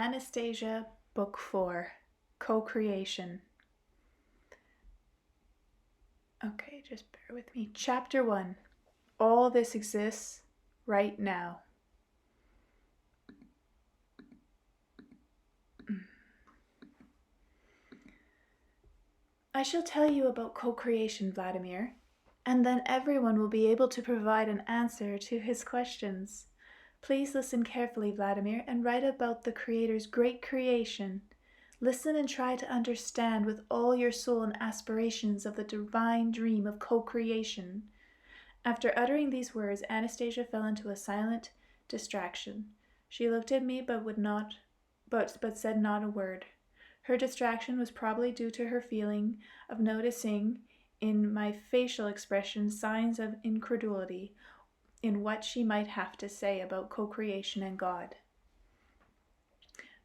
Anastasia, Book 4, Co-Creation. Okay, just bear with me. Chapter 1. All this exists right now. I shall tell you about co-creation, Vladimir, and then everyone will be able to provide an answer to his questions. Please listen carefully, Vladimir, and write about the Creator's great creation. Listen and try to understand with all your soul and aspirations of the divine dream of co-creation. After uttering these words, Anastasia fell into a silent distraction. She looked at me but said not a word. Her distraction was probably due to her feeling of noticing in my facial expression signs of incredulity in what she might have to say about co-creation and God.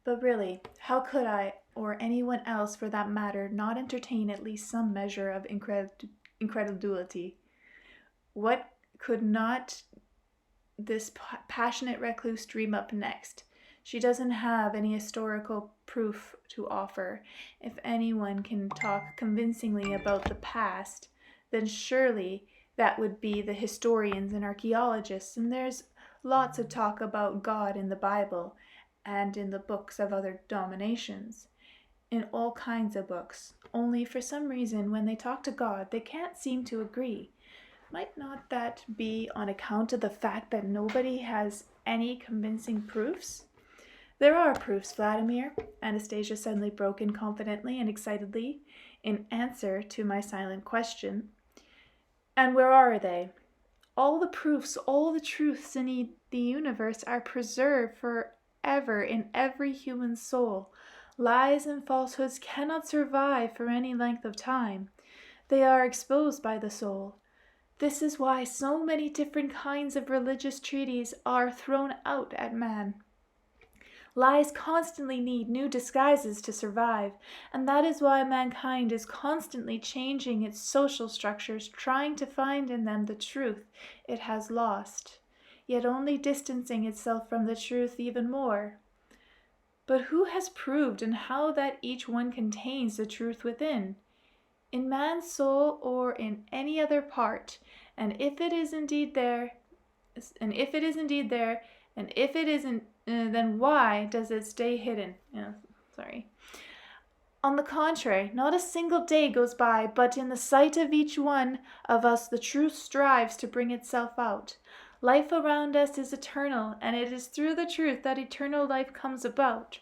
But really, how could I, or anyone else for that matter, not entertain at least some measure of incredulity? What could not this passionate recluse dream up next? She doesn't have any historical proof to offer. If anyone can talk convincingly about the past, then surely that would be the historians and archaeologists, and there's lots of talk about God in the Bible and in the books of other denominations, in all kinds of books. Only for some reason, when they talk to God, they can't seem to agree. Might not that be on account of the fact that nobody has any convincing proofs? There are proofs, Vladimir, Anastasia suddenly broke in confidently and excitedly in answer to my silent question. And where are they? All the proofs, all the truths in the universe are preserved forever in every human soul. Lies and falsehoods cannot survive for any length of time. They are exposed by the soul. This is why so many different kinds of religious treaties are thrown out at man. Lies constantly need new disguises to survive, and that is why mankind is constantly changing its social structures, trying to find in them the truth it has lost, yet only distancing itself from the truth even more. But who has proved and how that each one contains the truth within? In man's soul or in any other part, and if it is indeed there, then why does it stay hidden? On the contrary, not a single day goes by but in the sight of each one of us the truth strives to bring itself out. Life around us is eternal, and it is through the truth that eternal life comes about.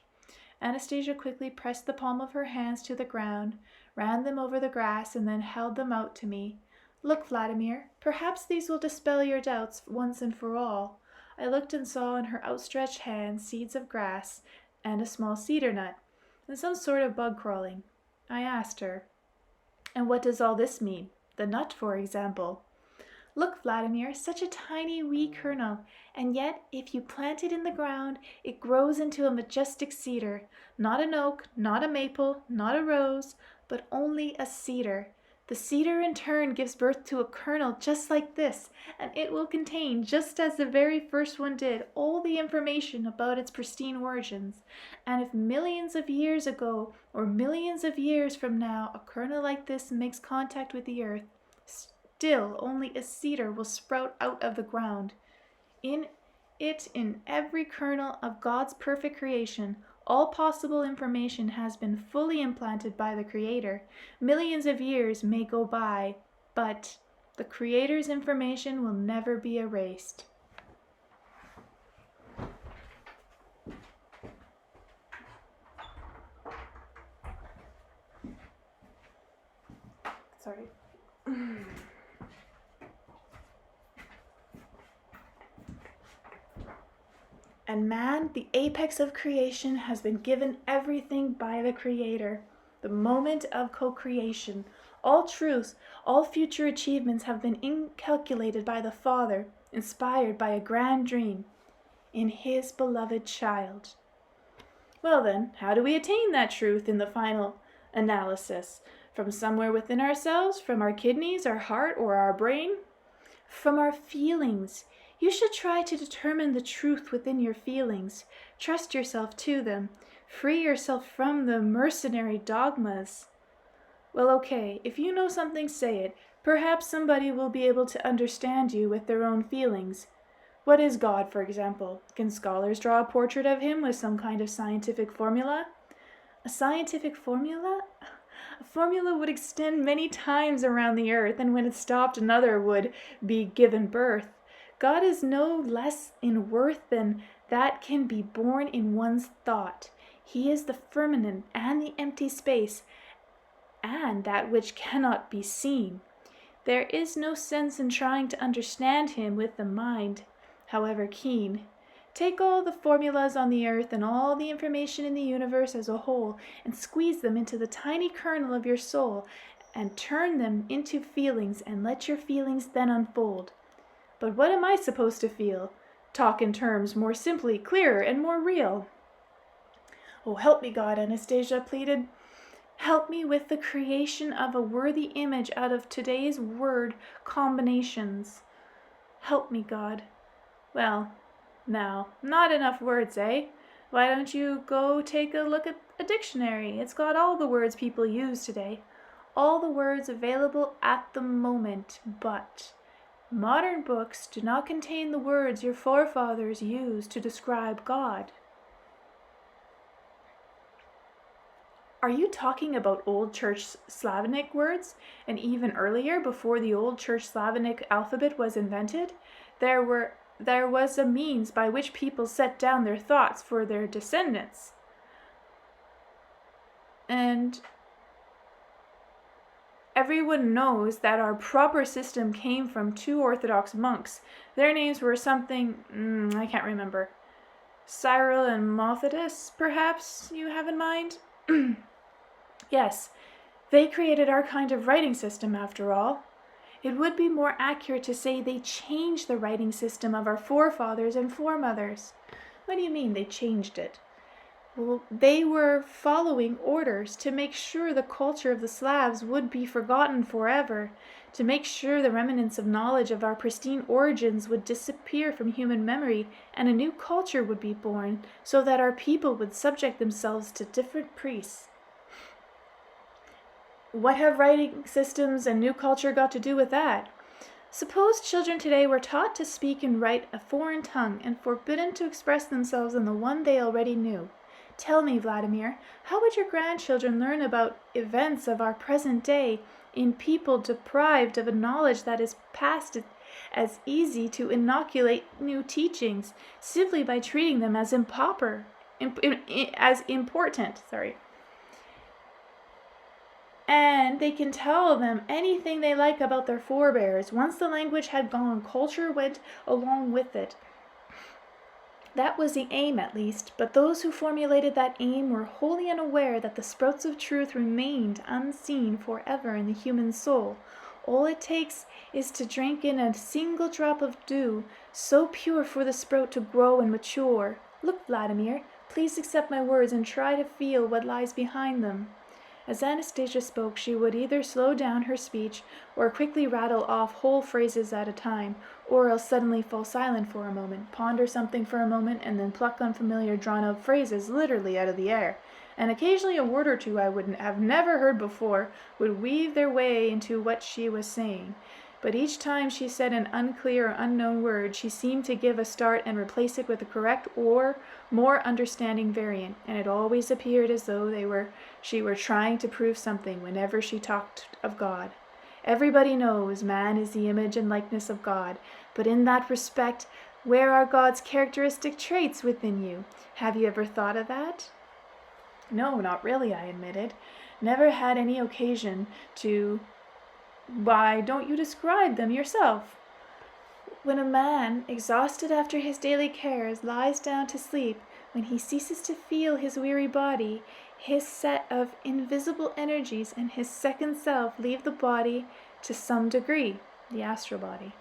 Anastasia quickly pressed the palm of her hands to the ground, ran them over the grass, and then held them out to me. Look, Vladimir, perhaps these will dispel your doubts once and for all. I looked and saw in her outstretched hands seeds of grass and a small cedar nut, and some sort of bug crawling. I asked her, "And what does all this mean? The nut, for example?" Look, Vladimir, such a tiny wee kernel, and yet if you plant it in the ground, it grows into a majestic cedar. Not an oak, not a maple, not a rose, but only a cedar. The cedar in turn gives birth to a kernel just like this, and it will contain, just as the very first one did, all the information about its pristine origins. And if millions of years ago, or millions of years from now, a kernel like this makes contact with the earth, still only a cedar will sprout out of the ground. In every kernel of God's perfect creation, all possible information has been fully implanted by the Creator. Millions of years may go by, but the Creator's information will never be erased. Sorry. And man, the apex of creation, has been given everything by the Creator. The moment of co-creation, all truths, all future achievements have been incalculated by the Father, inspired by a grand dream in His beloved child. Well then, how do we attain that truth in the final analysis? From somewhere within ourselves, from our kidneys, our heart, or our brain? From our feelings. You should try to determine the truth within your feelings. Trust yourself to them. Free yourself from the mercenary dogmas. Well, okay, if you know something, say it. Perhaps somebody will be able to understand you with their own feelings. What is God, for example? Can scholars draw a portrait of him with some kind of scientific formula? A scientific formula? A formula would extend many times around the earth, and when it stopped, another would be given birth. God is no less in worth than that can be born in one's thought. He is the firmament and the empty space, and that which cannot be seen. There is no sense in trying to understand him with the mind, however keen. Take all the formulas on the earth and all the information in the universe as a whole, and squeeze them into the tiny kernel of your soul, and turn them into feelings, and let your feelings then unfold. But what am I supposed to feel? Talk in terms more simply, clearer, and more real. Oh, help me, God, Anastasia pleaded. Help me with the creation of a worthy image out of today's word combinations. Help me, God. Well, now, not enough words, eh? Why don't you go take a look at a dictionary? It's got all the words people use today. All the words available at the moment, but modern books do not contain the words your forefathers used to describe God. Are you talking about Old Church Slavonic words? And even earlier, before the Old Church Slavonic alphabet was invented, there was a means by which people set down their thoughts for their descendants. And everyone knows that our proper system came from two Orthodox monks. Their names were something, I can't remember. Cyril and Methodius, perhaps you have in mind? Yes, they created our kind of writing system after all. It would be more accurate to say they changed the writing system of our forefathers and foremothers. What do you mean they changed it? Well, they were following orders to make sure the culture of the Slavs would be forgotten forever, to make sure the remnants of knowledge of our pristine origins would disappear from human memory and a new culture would be born, so that our people would subject themselves to different priests. What have writing systems and new culture got to do with that? Suppose children today were taught to speak and write a foreign tongue and forbidden to express themselves in the one they already knew. Tell me, Vladimir, how would your grandchildren learn about events of our present day in people deprived of a knowledge that is past as easy to inoculate new teachings simply by treating them as important? And they can tell them anything they like about their forebears. Once the language had gone, culture went along with it. That was the aim, at least, but those who formulated that aim were wholly unaware that the sprouts of truth remained unseen forever in the human soul. All it takes is to drink in a single drop of dew, so pure for the sprout to grow and mature. Look, Vladimir, please accept my words and try to feel what lies behind them. As Anastasia spoke, she would either slow down her speech or quickly rattle off whole phrases at a time, or else suddenly fall silent for a moment, ponder something for a moment, and then pluck unfamiliar drawn-out phrases literally out of the air. And occasionally a word or two I would have never heard before would weave their way into what she was saying. But each time she said an unclear or unknown word, she seemed to give a start and replace it with a correct or more understanding variant, and it always appeared as though she were trying to prove something whenever she talked of God. Everybody knows man is the image and likeness of God, but in that respect, where are God's characteristic traits within you? Have you ever thought of that? No, not really, I admitted. Never had any occasion to. Why don't you describe them yourself? When a man, exhausted after his daily cares, lies down to sleep, when he ceases to feel his weary body, his set of invisible energies and his second self leave the body to some degree, the astral body.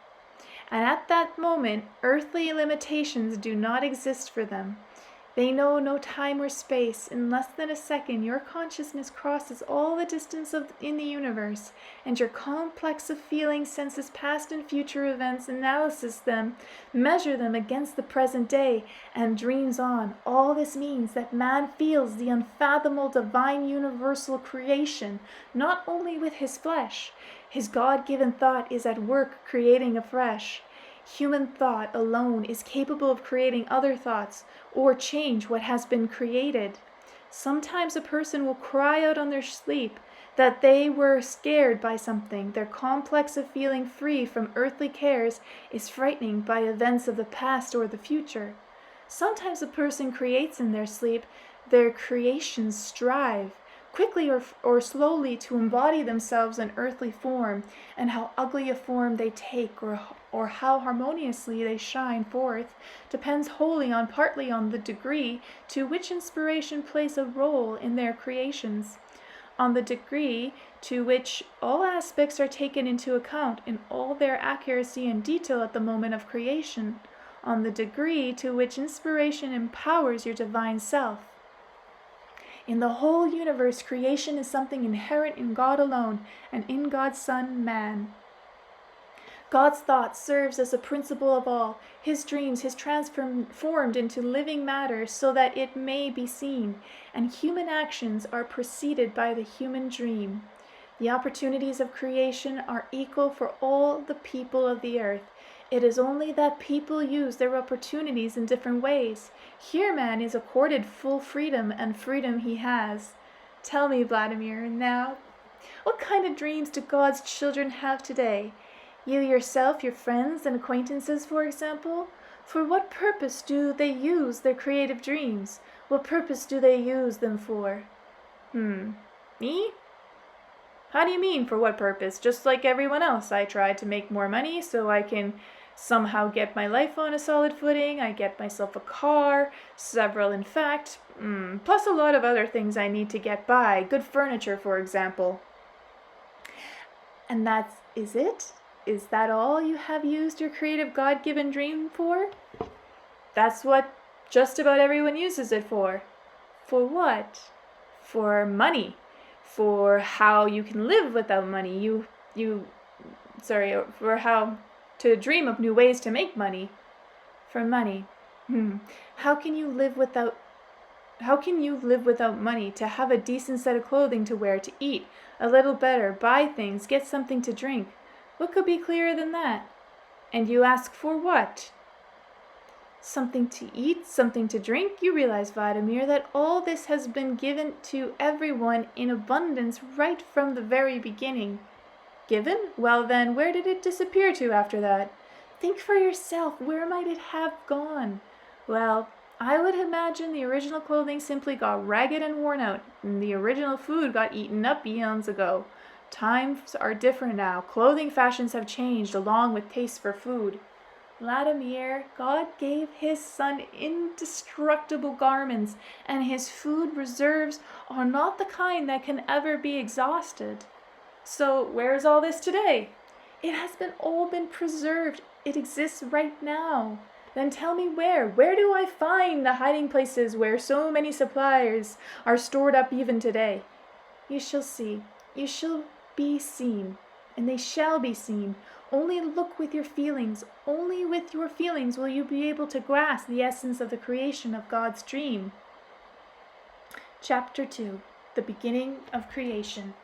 And at that moment, earthly limitations do not exist for them. They know no time or space. In less than a second, your consciousness crosses all the distance in the universe, and your complex of feelings senses past and future events, analyses them, measure them against the present day, and dreams on. All this means that man feels the unfathomable divine universal creation, not only with his flesh. His God-given thought is at work creating afresh. Human thought alone is capable of creating other thoughts, or change what has been created. Sometimes a person will cry out on their sleep that they were scared by something. Their complex of feeling free from earthly cares is frightening by events of the past or the future. Sometimes a person creates in their sleep. Their creations strive, quickly or slowly, to embody themselves in earthly form, and how ugly a form they take or how harmoniously they shine forth depends partly on the degree to which inspiration plays a role in their creations, on the degree to which all aspects are taken into account in all their accuracy and detail at the moment of creation, on the degree to which inspiration empowers your divine self. In the whole universe, creation is something inherent in God alone and in God's Son, man. God's thought serves as a principle of all. His dreams, his transformed into living matter so that it may be seen, and human actions are preceded by the human dream. The opportunities of creation are equal for all the people of the earth. It is only that people use their opportunities in different ways. Here man is accorded full freedom, and freedom he has. Tell me, Vladimir, now, what kind of dreams do God's children have today? You yourself, your friends and acquaintances, for example? For what purpose do they use their creative dreams? What purpose do they use them for? Me? How do you mean, for what purpose? Just like everyone else, I try to make more money so I can somehow get my life on a solid footing. I get myself a car, several in fact, plus a lot of other things I need to get by, good furniture, for example. And that is it? Is that all you have used your creative God-given dream for? That's what just about everyone uses it for. For what? For money. For how you can live without money. For how to dream of new ways to make money. For money. How can you live without money? To have a decent set of clothing to wear, to eat a little better, buy things, get something to drink. What could be clearer than that? And you ask for what? Something to eat, something to drink? You realize, Vladimir, that all this has been given to everyone in abundance right from the very beginning. Given? Well then, where did it disappear to after that? Think for yourself, where might it have gone? Well, I would imagine the original clothing simply got ragged and worn out, and the original food got eaten up eons ago. Times are different now. Clothing fashions have changed along with tastes for food. Vladimir, God gave his Son indestructible garments, and his food reserves are not the kind that can ever be exhausted. So where is all this today? It has all been preserved. It exists right now. Then tell me where. Where do I find the hiding places where so many supplies are stored up even today? You shall see. You shall be seen, and they shall be seen. Only look with your feelings. Only with your feelings will you be able to grasp the essence of the creation of God's dream. Chapter 2. The Beginning of Creation.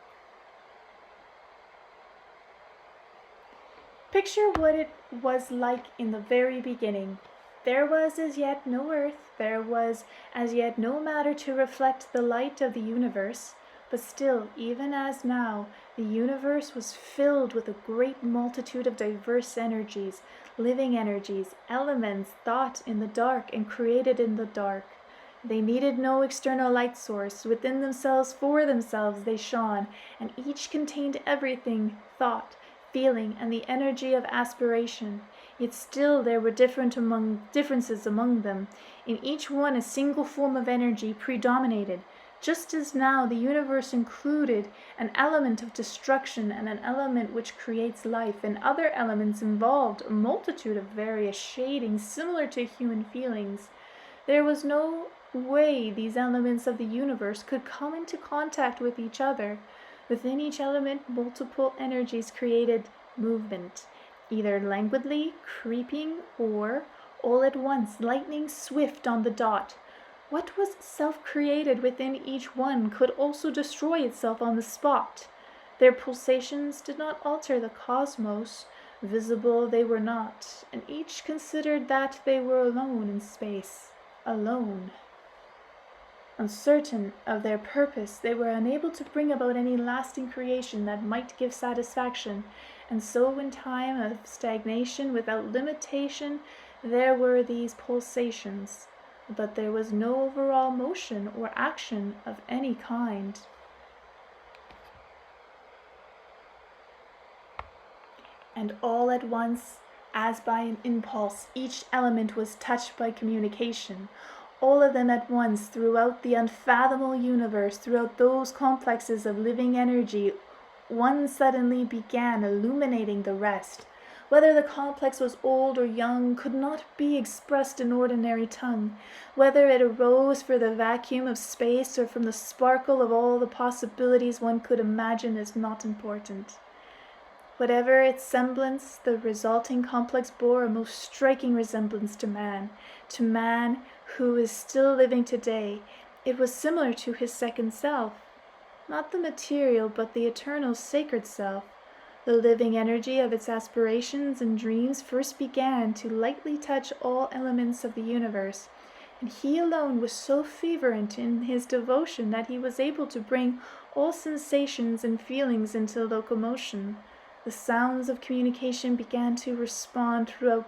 Picture what it was like in the very beginning. There was as yet no earth. There was as yet no matter to reflect the light of the universe. But still, even as now, the universe was filled with a great multitude of diverse energies, living energies, elements thought in the dark and created in the dark. They needed no external light source. Within themselves, for themselves, they shone, and each contained everything, thought, feeling, and the energy of aspiration. Yet still there were differences among them. In each one a single form of energy predominated. Just as now the universe included an element of destruction and an element which creates life, and other elements involved a multitude of various shadings similar to human feelings. There was no way these elements of the universe could come into contact with each other. Within each element, multiple energies created movement, either languidly, creeping, or all at once, lightning swift on the dot. What was self-created within each one could also destroy itself on the spot. Their pulsations did not alter the cosmos. Visible they were not, and each considered that they were alone in space. Alone. Uncertain of their purpose, they were unable to bring about any lasting creation that might give satisfaction, and so in time of stagnation without limitation, there were these pulsations, but there was no overall motion or action of any kind. And all at once, as by an impulse, each element was touched by communication. All of them at once, throughout the unfathomable universe, throughout those complexes of living energy, one suddenly began illuminating the rest. Whether the complex was old or young could not be expressed in ordinary tongue. Whether it arose from the vacuum of space or from the sparkle of all the possibilities one could imagine is not important. Whatever its semblance, the resulting complex bore a most striking resemblance to man who is still living today. It was similar to his second self, not the material but the eternal sacred self. The living energy of its aspirations and dreams first began to lightly touch all elements of the universe, and he alone was so fervent in his devotion that he was able to bring all sensations and feelings into locomotion. The sounds of communication began to resound through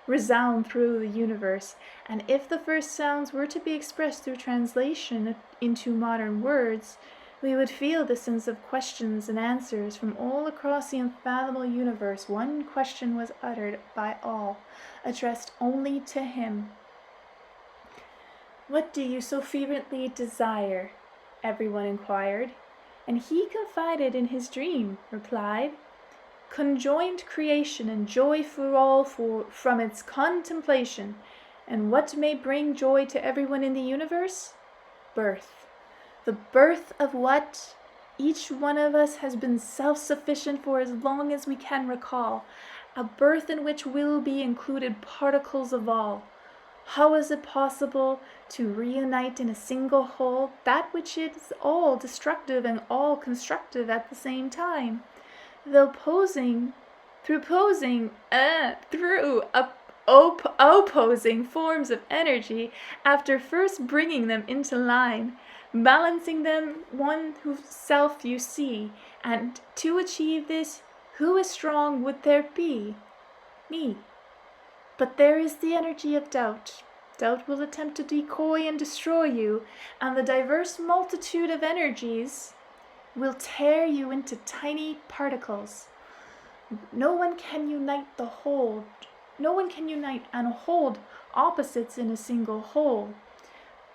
the universe, and if the first sounds were to be expressed through translation into modern words, we would feel the sense of questions and answers from all across the unfathomable universe. One question was uttered by all, addressed only to him. "What do you so fervently desire?" everyone inquired, and he confided in his dream, replied, "Conjoined creation and joy for all from its contemplation. And what may bring joy to everyone in the universe? Birth. The birth of what each one of us has been self-sufficient for as long as we can recall, a birth in which will be included particles of all. How is it possible to reunite in a single whole that which is all destructive and all constructive at the same time? Through opposing forms of energy, after first bringing them into line, balancing them one whose self you see, and to achieve this, who is strong would there be? Me. But there is the energy of doubt. Doubt will attempt to decoy and destroy you, and the diverse multitude of energies will tear you into tiny particles. No one can unite and hold opposites in a single whole.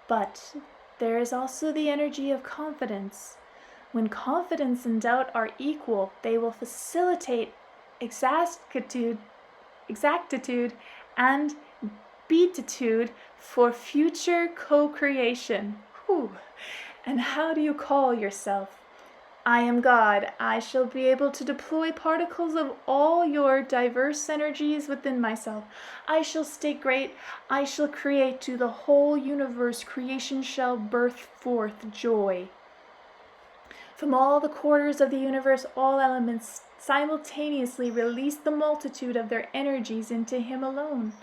But there is also the energy of confidence. When confidence and doubt are equal, they will facilitate exactitude and beatitude for future co-creation. And how do you call yourself? I am God. I shall be able to deploy particles of all your diverse energies within myself. I shall stay great. I shall create to the whole universe. Creation shall birth forth joy. From all the quarters of the universe, all elements simultaneously release the multitude of their energies into him alone,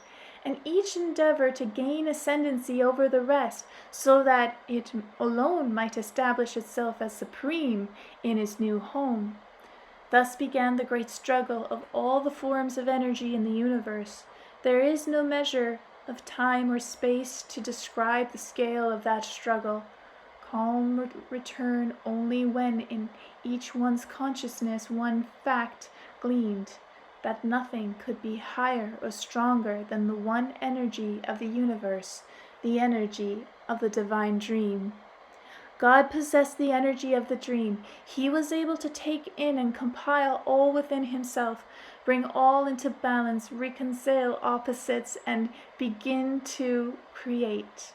and each endeavor to gain ascendancy over the rest, so that it alone might establish itself as supreme in its new home. Thus began the great struggle of all the forms of energy in the universe. There is no measure of time or space to describe the scale of that struggle. Calm would return only when in each one's consciousness one fact gleamed, that nothing could be higher or stronger than the one energy of the universe, the energy of the divine dream. God possessed the energy of the dream. He was able to take in and compile all within himself, bring all into balance, reconcile opposites, and begin to create.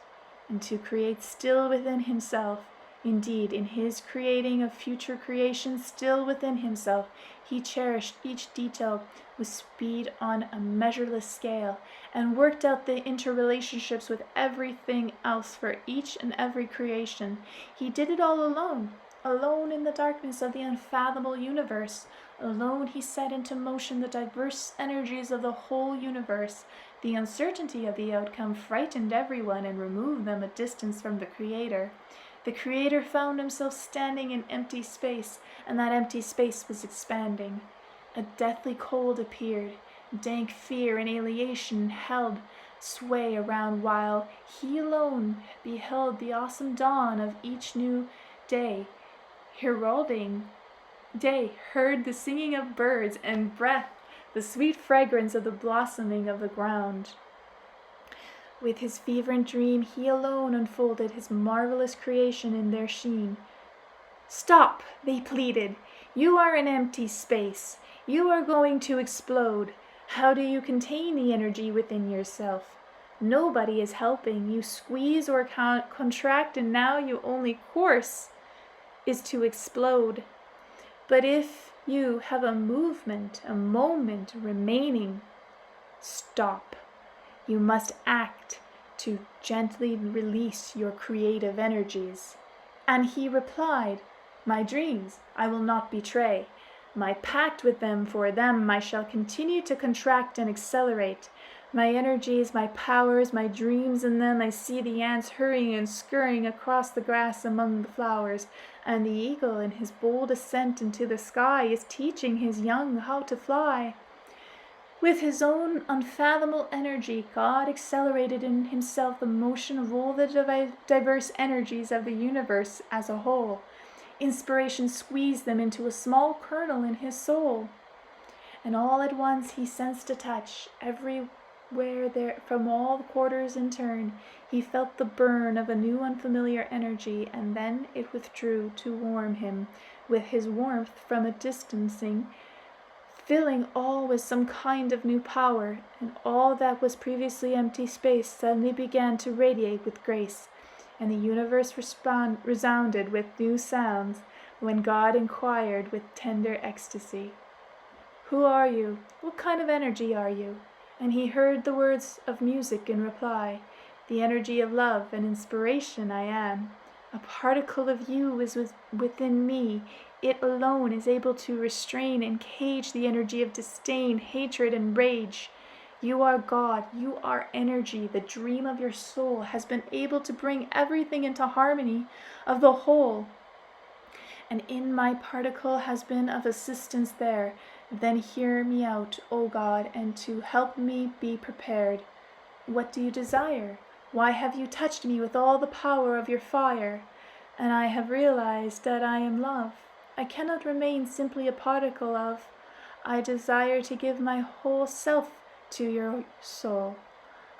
and to create still within himself. Indeed, in his creating of future creation still within himself, he cherished each detail with speed on a measureless scale, and worked out the interrelationships with everything else for each and every creation. He did it all alone, alone in the darkness of the unfathomable universe. Alone he set into motion the diverse energies of the whole universe. The uncertainty of the outcome frightened everyone and removed them a distance from the Creator. The Creator found himself standing in empty space, and that empty space was expanding. A deathly cold appeared. Dank fear and alienation held sway around while he alone beheld the awesome dawn of each new day. Heralding day, heard the singing of birds and breath the sweet fragrance of the blossoming of the ground. With his fervent dream, he alone unfolded his marvelous creation in their sheen. "Stop," they pleaded. "You are an empty space. You are going to explode. How do you contain the energy within yourself? Nobody is helping. You squeeze or contract, and now your only course is to explode. But if you have a movement, a moment remaining, stop. You must act to gently release your creative energies." And he replied, "My dreams I will not betray. My pact with them, for them I shall continue to contract and accelerate. My energies, my powers, my dreams, in them I see the ants hurrying and scurrying across the grass among the flowers, and the eagle in his bold ascent into the sky is teaching his young how to fly." With his own unfathomable energy, God accelerated in himself the motion of all the diverse energies of the universe as a whole. Inspiration squeezed them into a small kernel in his soul. And all at once he sensed a touch. Everywhere there, from all quarters in turn, he felt the burn of a new unfamiliar energy, and then it withdrew to warm him with his warmth from a distancing, filling all with some kind of new power, and all that was previously empty space suddenly began to radiate with grace, and the universe resounded with new sounds, when God inquired with tender ecstasy, "Who are you? What kind of energy are you?" And he heard the words of music in reply, "The energy of love and inspiration I am. A particle of you is within me. It alone is able to restrain and cage the energy of disdain, hatred, and rage. You are God. You are energy. The dream of your soul has been able to bring everything into harmony of the whole. And in my particle has been of assistance there. Then hear me out, O God, and to help me be prepared. What do you desire? Why have you touched me with all the power of your fire? And I have realized that I am love. I cannot remain simply a particle of. I desire to give my whole self to your soul.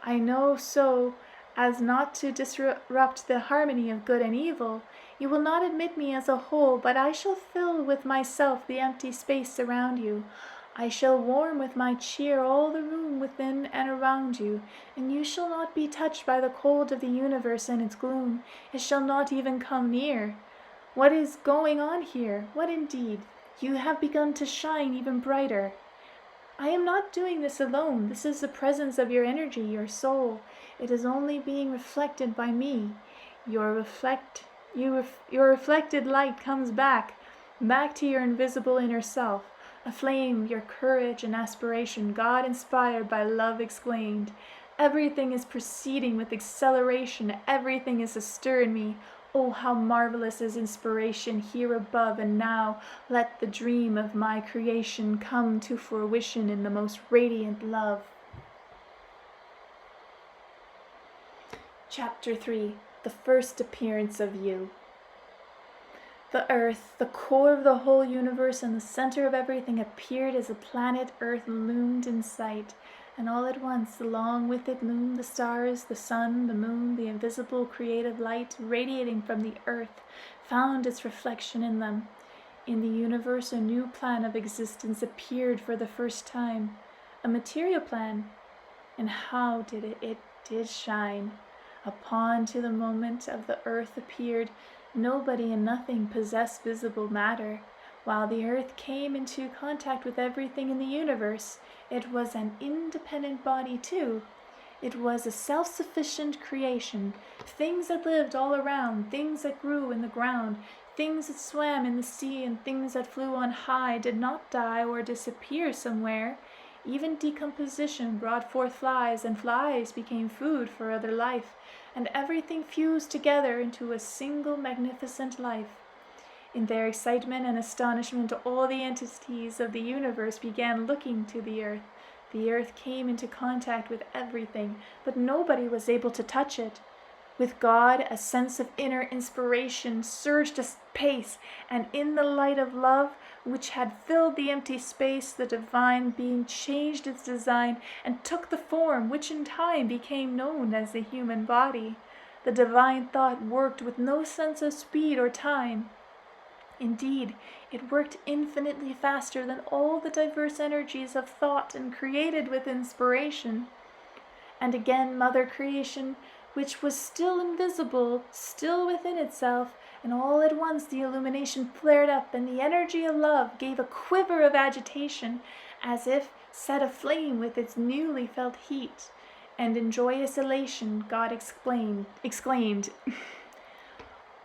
I know so as not to disrupt the harmony of good and evil. You will not admit me as a whole, but I shall fill with myself the empty space around you. I shall warm with my cheer all the room within and around you, and you shall not be touched by the cold of the universe and its gloom. It shall not even come near. What is going on here? What indeed? You have begun to shine even brighter. I am not doing this alone. This is the presence of your energy, your soul. It is only being reflected by me. Your reflected light comes back to your invisible inner self. Aflame your courage and aspiration, God inspired by love exclaimed. Everything is proceeding with acceleration. Everything is astir in me. Oh, how marvelous is inspiration here above and now. Let the dream of my creation come to fruition in the most radiant love. Chapter 3. The First Appearance of You. The earth, the core of the whole universe and the center of everything, appeared as the planet Earth loomed in sight. And all at once, along with it loomed the stars, the sun, the moon, the invisible creative light radiating from the earth, found its reflection in them. In the universe, a new plan of existence appeared for the first time, a material plan. And how did it did shine. Upon to the moment of the earth appeared, nobody and nothing possessed visible matter. While the earth came into contact with everything in the universe, it was an independent body too. It was a self-sufficient creation. Things that lived all around, things that grew in the ground, things that swam in the sea, and things that flew on high did not die or disappear somewhere. Even decomposition brought forth flies, and flies became food for other life, and everything fused together into a single magnificent life. In their excitement and astonishment, all the entities of the universe began looking to the earth. The earth came into contact with everything, but nobody was able to touch it. With God, a sense of inner inspiration surged apace, and in the light of love, which had filled the empty space, the divine being changed its design and took the form which in time became known as the human body. The divine thought worked with no sense of speed or time. Indeed, it worked infinitely faster than all the diverse energies of thought and created with inspiration. And again, Mother Creation, which was still invisible, still within itself, and all at once the illumination flared up, and the energy of love gave a quiver of agitation, as if set aflame with its newly felt heat. And in joyous elation, God exclaimed,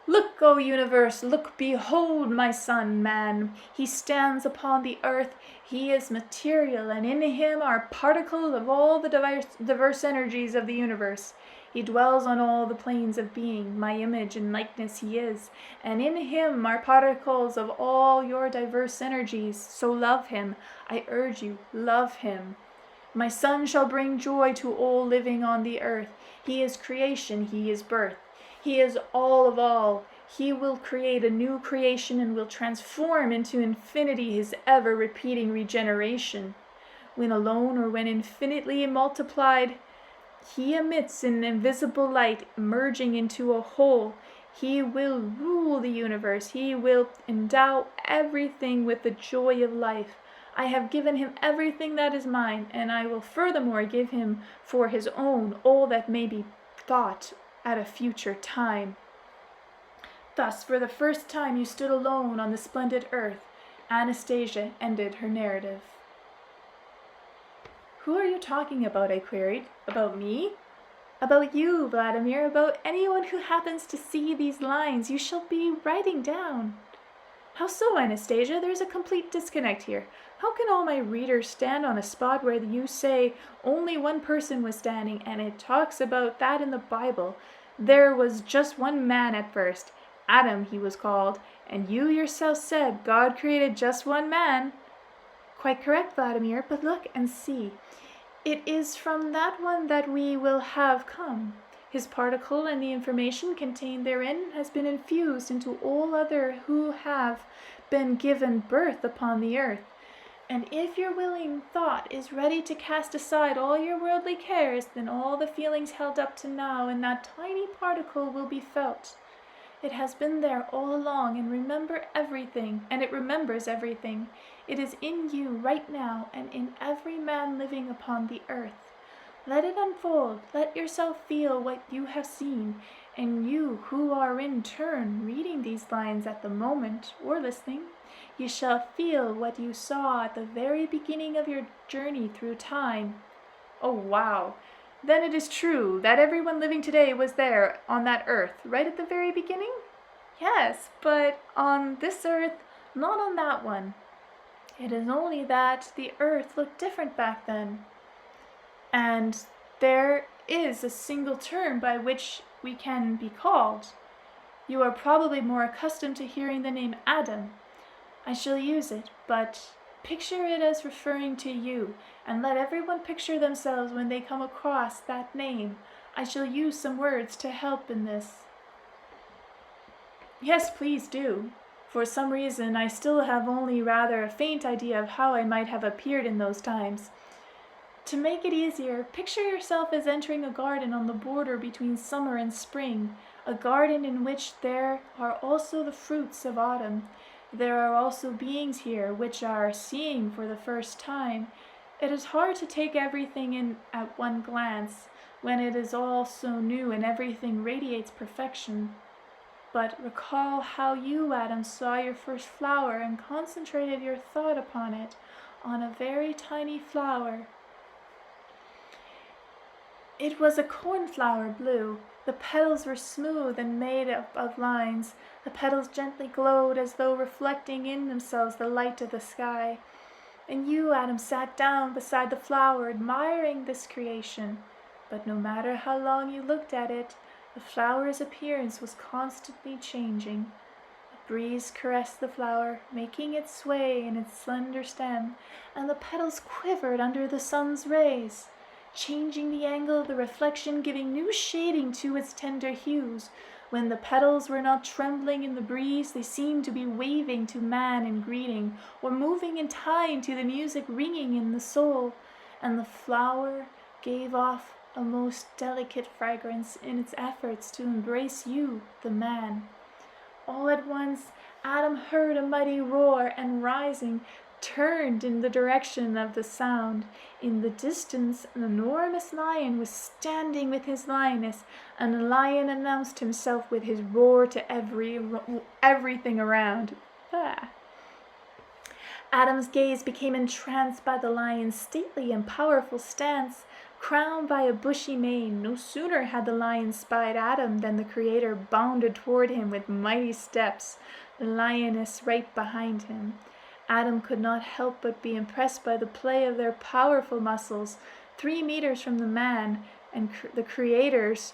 "Look, O universe, look, behold my son, man. He stands upon the earth. He is material, and in him are particles of all the diverse energies of the universe. He dwells on all the planes of being. My image and likeness he is, and in him are particles of all your diverse energies. So love him. I urge you, love him. My son shall bring joy to all living on the earth. He is creation, he is birth. He is all of all. He will create a new creation and will transform into infinity his ever-repeating regeneration. When alone or when infinitely multiplied, he emits an invisible light merging into a whole. He will rule the universe. He will endow everything with the joy of life. I have given him everything that is mine, and I will furthermore give him for his own all that may be thought at a future time." Thus, for the first time you stood alone on the splendid earth. Anastasia ended her narrative. "Who are you talking about?" I queried. "About me?" "About you, Vladimir, about anyone who happens to see these lines you shall be writing down." "How so, Anastasia? There's a complete disconnect here. How can all my readers stand on a spot where you say only one person was standing, and it talks about that in the Bible? There was just one man at first. Adam he was called, and you yourself said God created just one man." "Quite correct, Vladimir, but look and see. It is from that one that we will have come. His particle and the information contained therein has been infused into all other who have been given birth upon the earth. And if your willing thought is ready to cast aside all your worldly cares, then all the feelings held up to now in that tiny particle will be felt. It has been there all along, and it remembers everything. It is in you right now, and in every man living upon the earth. Let it unfold. Let yourself feel what you have seen, and you who are in turn reading these lines at the moment, or listening, you shall feel what you saw at the very beginning of your journey through time." "Oh, wow. Then it is true that everyone living today was there on that earth, right at the very beginning?" "Yes, but on this earth, not on that one. It is only that the earth looked different back then. And there is a single term by which we can be called. You are probably more accustomed to hearing the name Adam. I shall use it, but picture it as referring to you, and let everyone picture themselves when they come across that name. I shall use some words to help in this." "Yes, please do. For some reason I still have only rather a faint idea of how I might have appeared in those times. To make it easier, picture yourself as entering a garden on the border between summer and spring, a garden in which there are also the fruits of autumn. There are also beings here which are seeing for the first time. It is hard to take everything in at one glance. when it is all so new and everything radiates perfection. But recall how you, Adam, saw your first flower and concentrated your thought upon it, on a very tiny flower. It was a cornflower blue. The petals were smooth and made up of lines. The petals gently glowed as though reflecting in themselves the light of the sky. And you, Adam, sat down beside the flower, admiring this creation. But no matter how long you looked at it, the flower's appearance was constantly changing. A breeze caressed the flower, making it sway in its slender stem, and the petals quivered under the sun's rays, changing the angle of the reflection, giving new shading to its tender hues. When the petals were not trembling in the breeze, they seemed to be waving to man in greeting, or moving in time to the music ringing in the soul, and the flower gave off a most delicate fragrance in its efforts to embrace you, the man. All at once, Adam heard a mighty roar and, rising, turned in the direction of the sound. In the distance, an enormous lion was standing with his lioness, and the lion announced himself with his roar to everything around. Adam's gaze became entranced by the lion's stately and powerful stance, crowned by a bushy mane. No sooner had the lion spied Adam than the Creator bounded toward him with mighty steps, the lioness right behind him. Adam could not help but be impressed by the play of their powerful muscles. 3 meters from the man and the creatures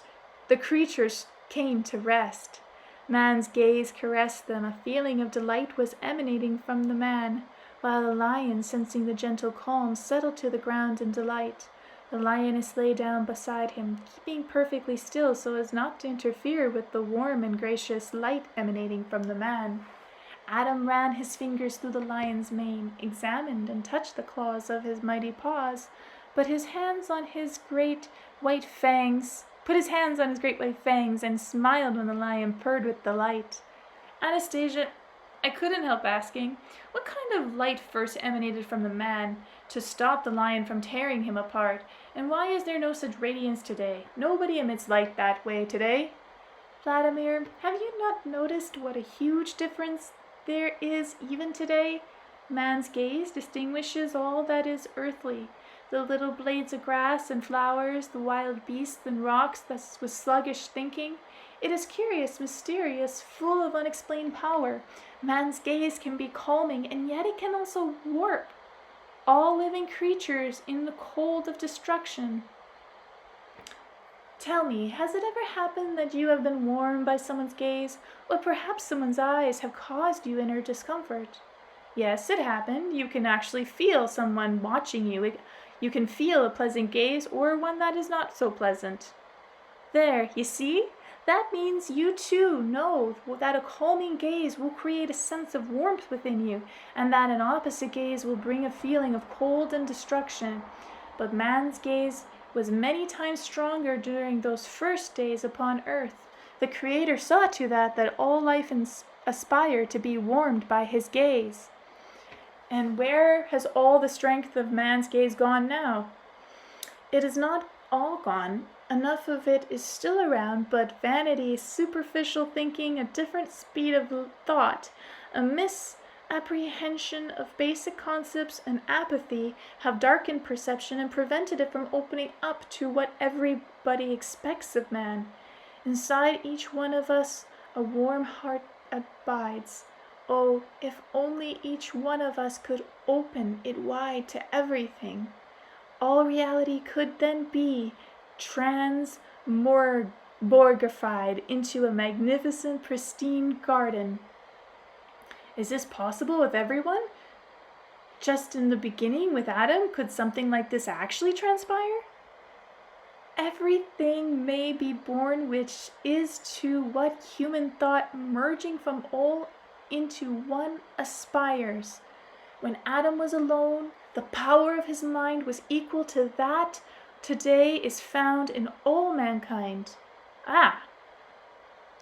came to rest. Man's gaze caressed them. A feeling of delight was emanating from the man, while the lion, sensing the gentle calm, settled to the ground in delight. The lioness lay down beside him, keeping perfectly still so as not to interfere with the warm and gracious light emanating from the man. Adam ran his fingers through the lion's mane, examined and touched the claws of his mighty paws, put his hands on his great white fangs, and smiled when the lion purred with delight. Anastasia, I couldn't help asking, what kind of light first emanated from the man to stop the lion from tearing him apart, and why is there no such radiance today? Nobody emits light that way today. Vladimir, have you not noticed what a huge difference there is even today? Man's gaze distinguishes all that is earthly, the little blades of grass and flowers, the wild beasts and rocks with sluggish thinking. It is curious, mysterious, full of unexplained power. Man's gaze can be calming, and yet it can also warp all living creatures in the cold of destruction. Tell me, has it ever happened that you have been warmed by someone's gaze, or perhaps someone's eyes have caused you inner discomfort? Yes, it happened. You can actually feel someone watching you. You can feel a pleasant gaze or one that is not so pleasant. There, you see? That means you too know that a calming gaze will create a sense of warmth within you, and that an opposite gaze will bring a feeling of cold and destruction. But man's gaze was many times stronger during those first days upon earth. The Creator saw to that all life aspire to be warmed by his gaze. And where has all the strength of man's gaze gone now? It is not all gone. Enough of it is still around, but vanity, superficial thinking, a different speed of thought, a misapprehension of basic concepts, and apathy have darkened perception and prevented it from opening up to what everybody expects of man. Inside each one of us, a warm heart abides. Oh, if only each one of us could open it wide to everything. All reality could then be transmorgified into a magnificent, pristine garden. Is this possible with everyone? Just in the beginning with Adam, could something like this actually transpire? Everything may be born which is to what human thought, merging from all into one, aspires. When Adam was alone, the power of his mind was equal to that today is found in all mankind.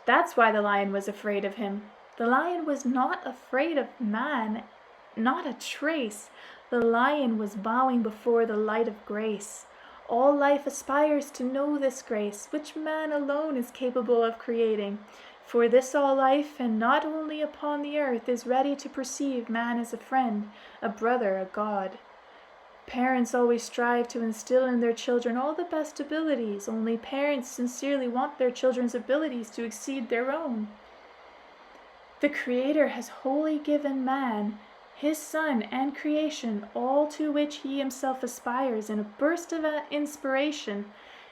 That's why the lion was afraid of him. The lion was not afraid of man, not a trace. The lion was bowing before the light of grace. All life aspires to know this grace, which man alone is capable of creating. For this all life, and not only upon the earth, is ready to perceive man as a friend, a brother, a god. Parents always strive to instill in their children all the best abilities. Only parents sincerely want their children's abilities to exceed their own. The Creator has wholly given man, his son and creation, all to which he himself aspires in a burst of inspiration.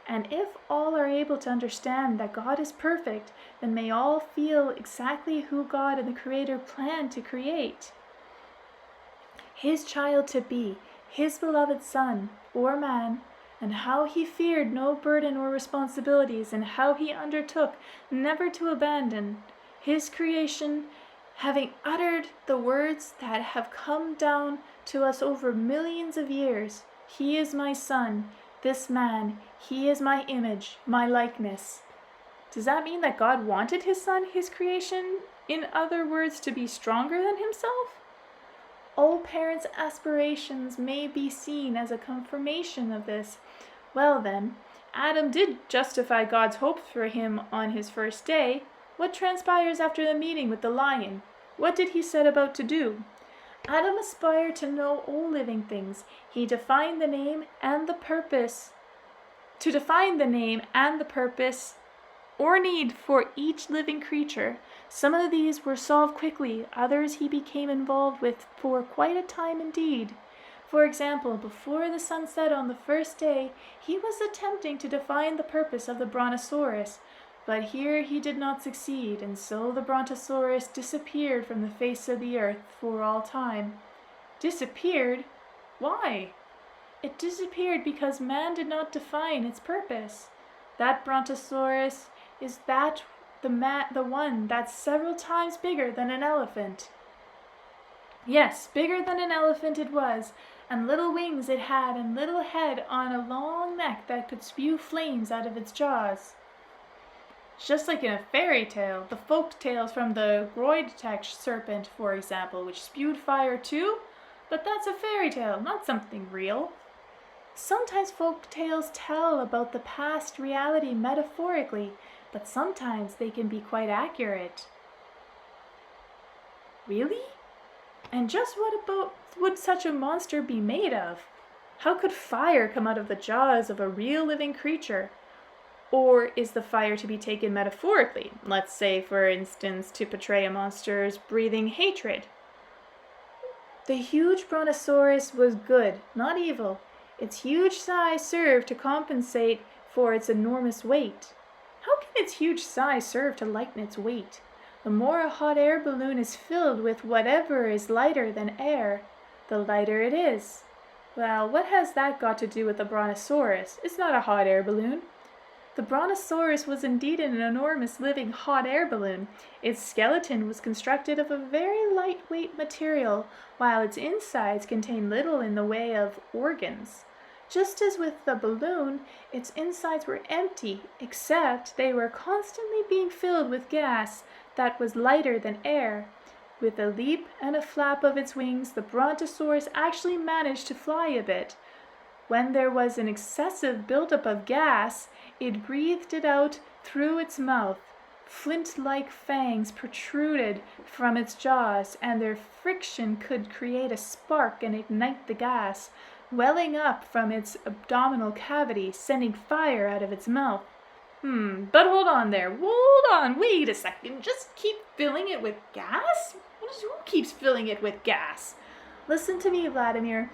And if all are able to understand that God is perfect, then may all feel exactly who God and the Creator planned to create. His child to be, his beloved son, or man, and how he feared no burden or responsibilities, and how he undertook never to abandon his creation, having uttered the words that have come down to us over millions of years. He is my son, this man, he is my image, my likeness. Does that mean that God wanted his son, his creation, in other words, to be stronger than himself? All parents' aspirations may be seen as a confirmation of this. Well then, Adam did justify God's hopes for him on his first day. What transpires after the meeting with the lion? What did he set about to do? Adam aspired to know all living things. He defined the name and the purpose. To define the name and the purpose or need for each living creature. Some of these were solved quickly, others he became involved with for quite a time indeed. For example, before the sun set on the first day, he was attempting to define the purpose of the brontosaurus, but here he did not succeed, and so the brontosaurus disappeared from the face of the earth for all time. Disappeared? Why? It disappeared because man did not define its purpose. That brontosaurus is the one that's several times bigger than an elephant. Yes, bigger than an elephant it was, and little wings it had, and little head on a long neck that could spew flames out of its jaws. Just like in a fairy tale, the folk tales from the robotic serpent, for example, which spewed fire too, but that's a fairy tale, not something real. Sometimes folk tales tell about the past reality metaphorically, but sometimes they can be quite accurate. Really? And just what about would such a monster be made of? How could fire come out of the jaws of a real living creature? Or is the fire to be taken metaphorically? Let's say, for instance, to portray a monster as breathing hatred. The huge brontosaurus was good, not evil. Its huge size served to compensate for its enormous weight. How can its huge size serve to lighten its weight? The more a hot air balloon is filled with whatever is lighter than air, the lighter it is. Well, what has that got to do with the brontosaurus? It's not a hot air balloon. The brontosaurus was indeed an enormous living hot air balloon. Its skeleton was constructed of a very lightweight material, while its insides contained little in the way of organs. Just as with the balloon, its insides were empty, except they were constantly being filled with gas that was lighter than air. With a leap and a flap of its wings, the brontosaurus actually managed to fly a bit. When there was an excessive buildup of gas, it breathed it out through its mouth. Flint-like fangs protruded from its jaws, and their friction could create a spark and ignite the gas, welling up from its abdominal cavity, sending fire out of its mouth. But hold on there. Hold on. Wait a second. Just keep filling it with gas? Who keeps filling it with gas? Listen to me, Vladimir.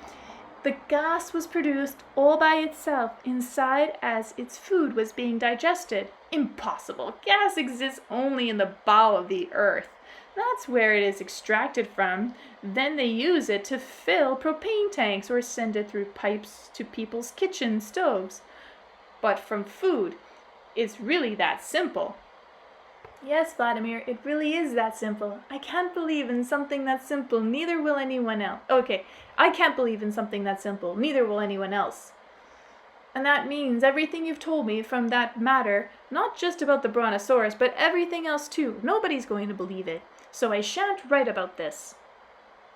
The gas was produced all by itself inside as its food was being digested. Impossible. Gas exists only in the bowel of the earth. That's where it is extracted from. Then they use it to fill propane tanks or send it through pipes to people's kitchen stoves. But from food, it's really that simple. Yes, Vladimir, it really is that simple. I can't believe in something that simple, neither will anyone else. Okay, I can't believe in something that simple, neither will anyone else. And that means everything you've told me from that matter, not just about the brontosaurus, but everything else too. Nobody's going to believe it. So I shan't write about this.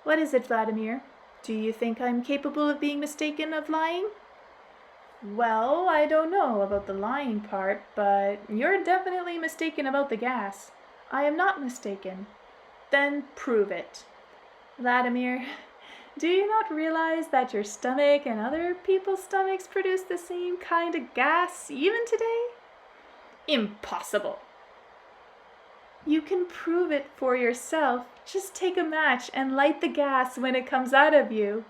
What is it, Vladimir? Do you think I'm capable of being mistaken of lying? Well, I don't know about the lying part, but you're definitely mistaken about the gas. I am not mistaken. Then prove it. Vladimir, do you not realize that your stomach and other people's stomachs produce the same kind of gas even today? Impossible. You can prove it for yourself. Just take a match and light the gas when it comes out of you.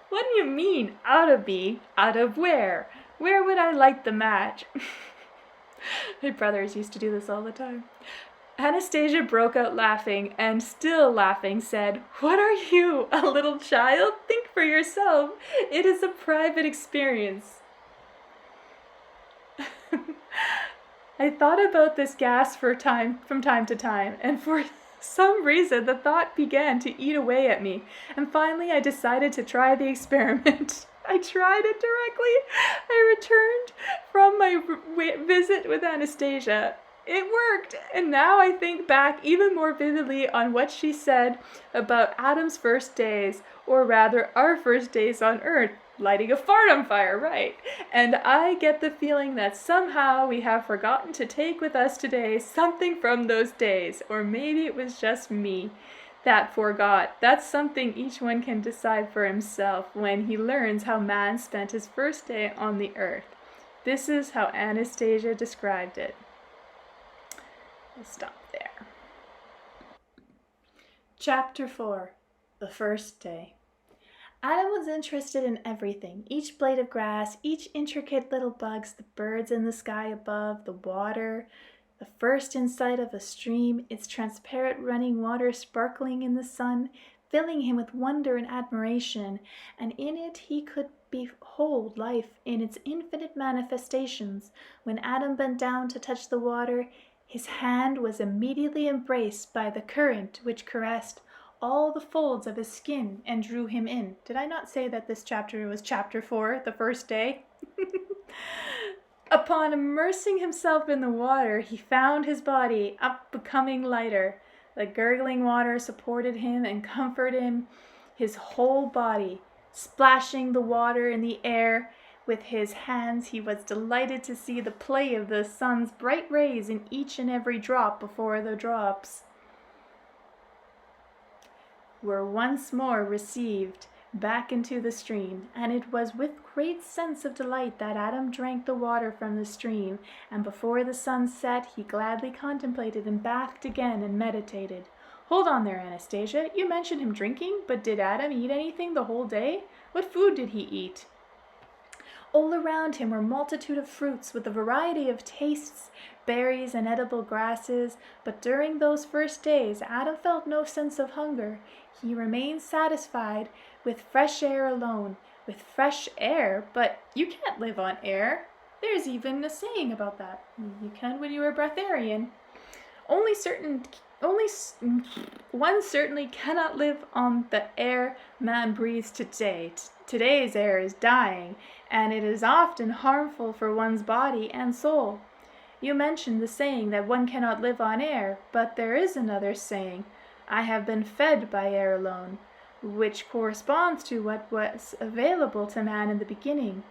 What do you mean, out of me? Out of where? Where would I light the match? My brothers used to do this all the time. Anastasia broke out laughing, and still laughing said, "What are you, a little child? Think for yourself. It is a private experience." I thought about this gas from time to time, and for some reason the thought began to eat away at me, and finally I decided to try the experiment. I tried it directly. I returned from my visit with Anastasia. It worked, and now I think back even more vividly on what she said about Adam's first days, or rather our first days on Earth, lighting a fart on fire, right? And I get the feeling that somehow we have forgotten to take with us today something from those days, or maybe it was just me that forgot. That's something each one can decide for himself when he learns how man spent his first day on the Earth. This is how Anastasia described it. We'll stop there. Chapter 4. The First Day. Adam was interested in everything, each blade of grass, each intricate little bugs, the birds in the sky above, the water, the first insight of a stream, its transparent running water sparkling in the sun, filling him with wonder and admiration, and in it he could behold life in its infinite manifestations. When Adam bent down to touch the water, his hand was immediately embraced by the current which caressed all the folds of his skin and drew him in. Did I not say that this chapter was chapter 4, the first day? Upon immersing himself in the water, he found his body becoming lighter. The gurgling water supported him and comforted him, his whole body. Splashing the water in the air with his hands, he was delighted to see the play of the sun's bright rays in each and every drop before the drops were once more received back into the stream, and it was with great sense of delight that Adam drank the water from the stream, and before the sun set he gladly contemplated and bathed again and meditated. Hold on there, Anastasia. You mentioned him drinking, but did Adam eat anything the whole day? What food did he eat? All around him were multitude of fruits with a variety of tastes, berries and edible grasses, but during those first days Adam felt no sense of hunger. He remained satisfied with fresh air alone. With fresh air? But you can't live on air. There's even a saying about that. You can when you are a breatharian. One certainly cannot live on the air man breathes today. Today's air is dying, and it is often harmful for one's body and soul. You mentioned the saying that one cannot live on air, but there is another saying, "I have been fed by air alone," which corresponds to what was available to man in the beginning.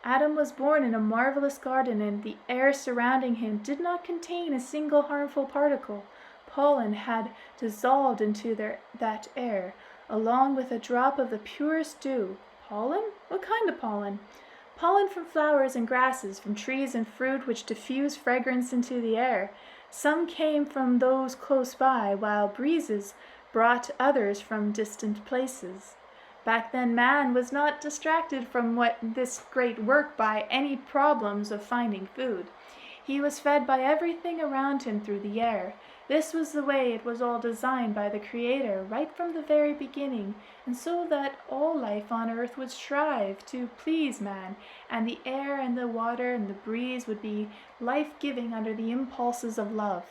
Adam was born in a marvelous garden, and the air surrounding him did not contain a single harmful particle. Pollen had dissolved into that air, along with a drop of the purest dew. Pollen? What kind of pollen? Pollen from flowers and grasses, from trees and fruit, which diffuse fragrance into the air. Some came from those close by, while breezes brought others from distant places. Back then man was not distracted from this great work by any problems of finding food. He was fed by everything around him through the air. This was the way it was all designed by the Creator right from the very beginning, and so that all life on earth would strive to please man, and the air and the water and the breeze would be life-giving under the impulses of love.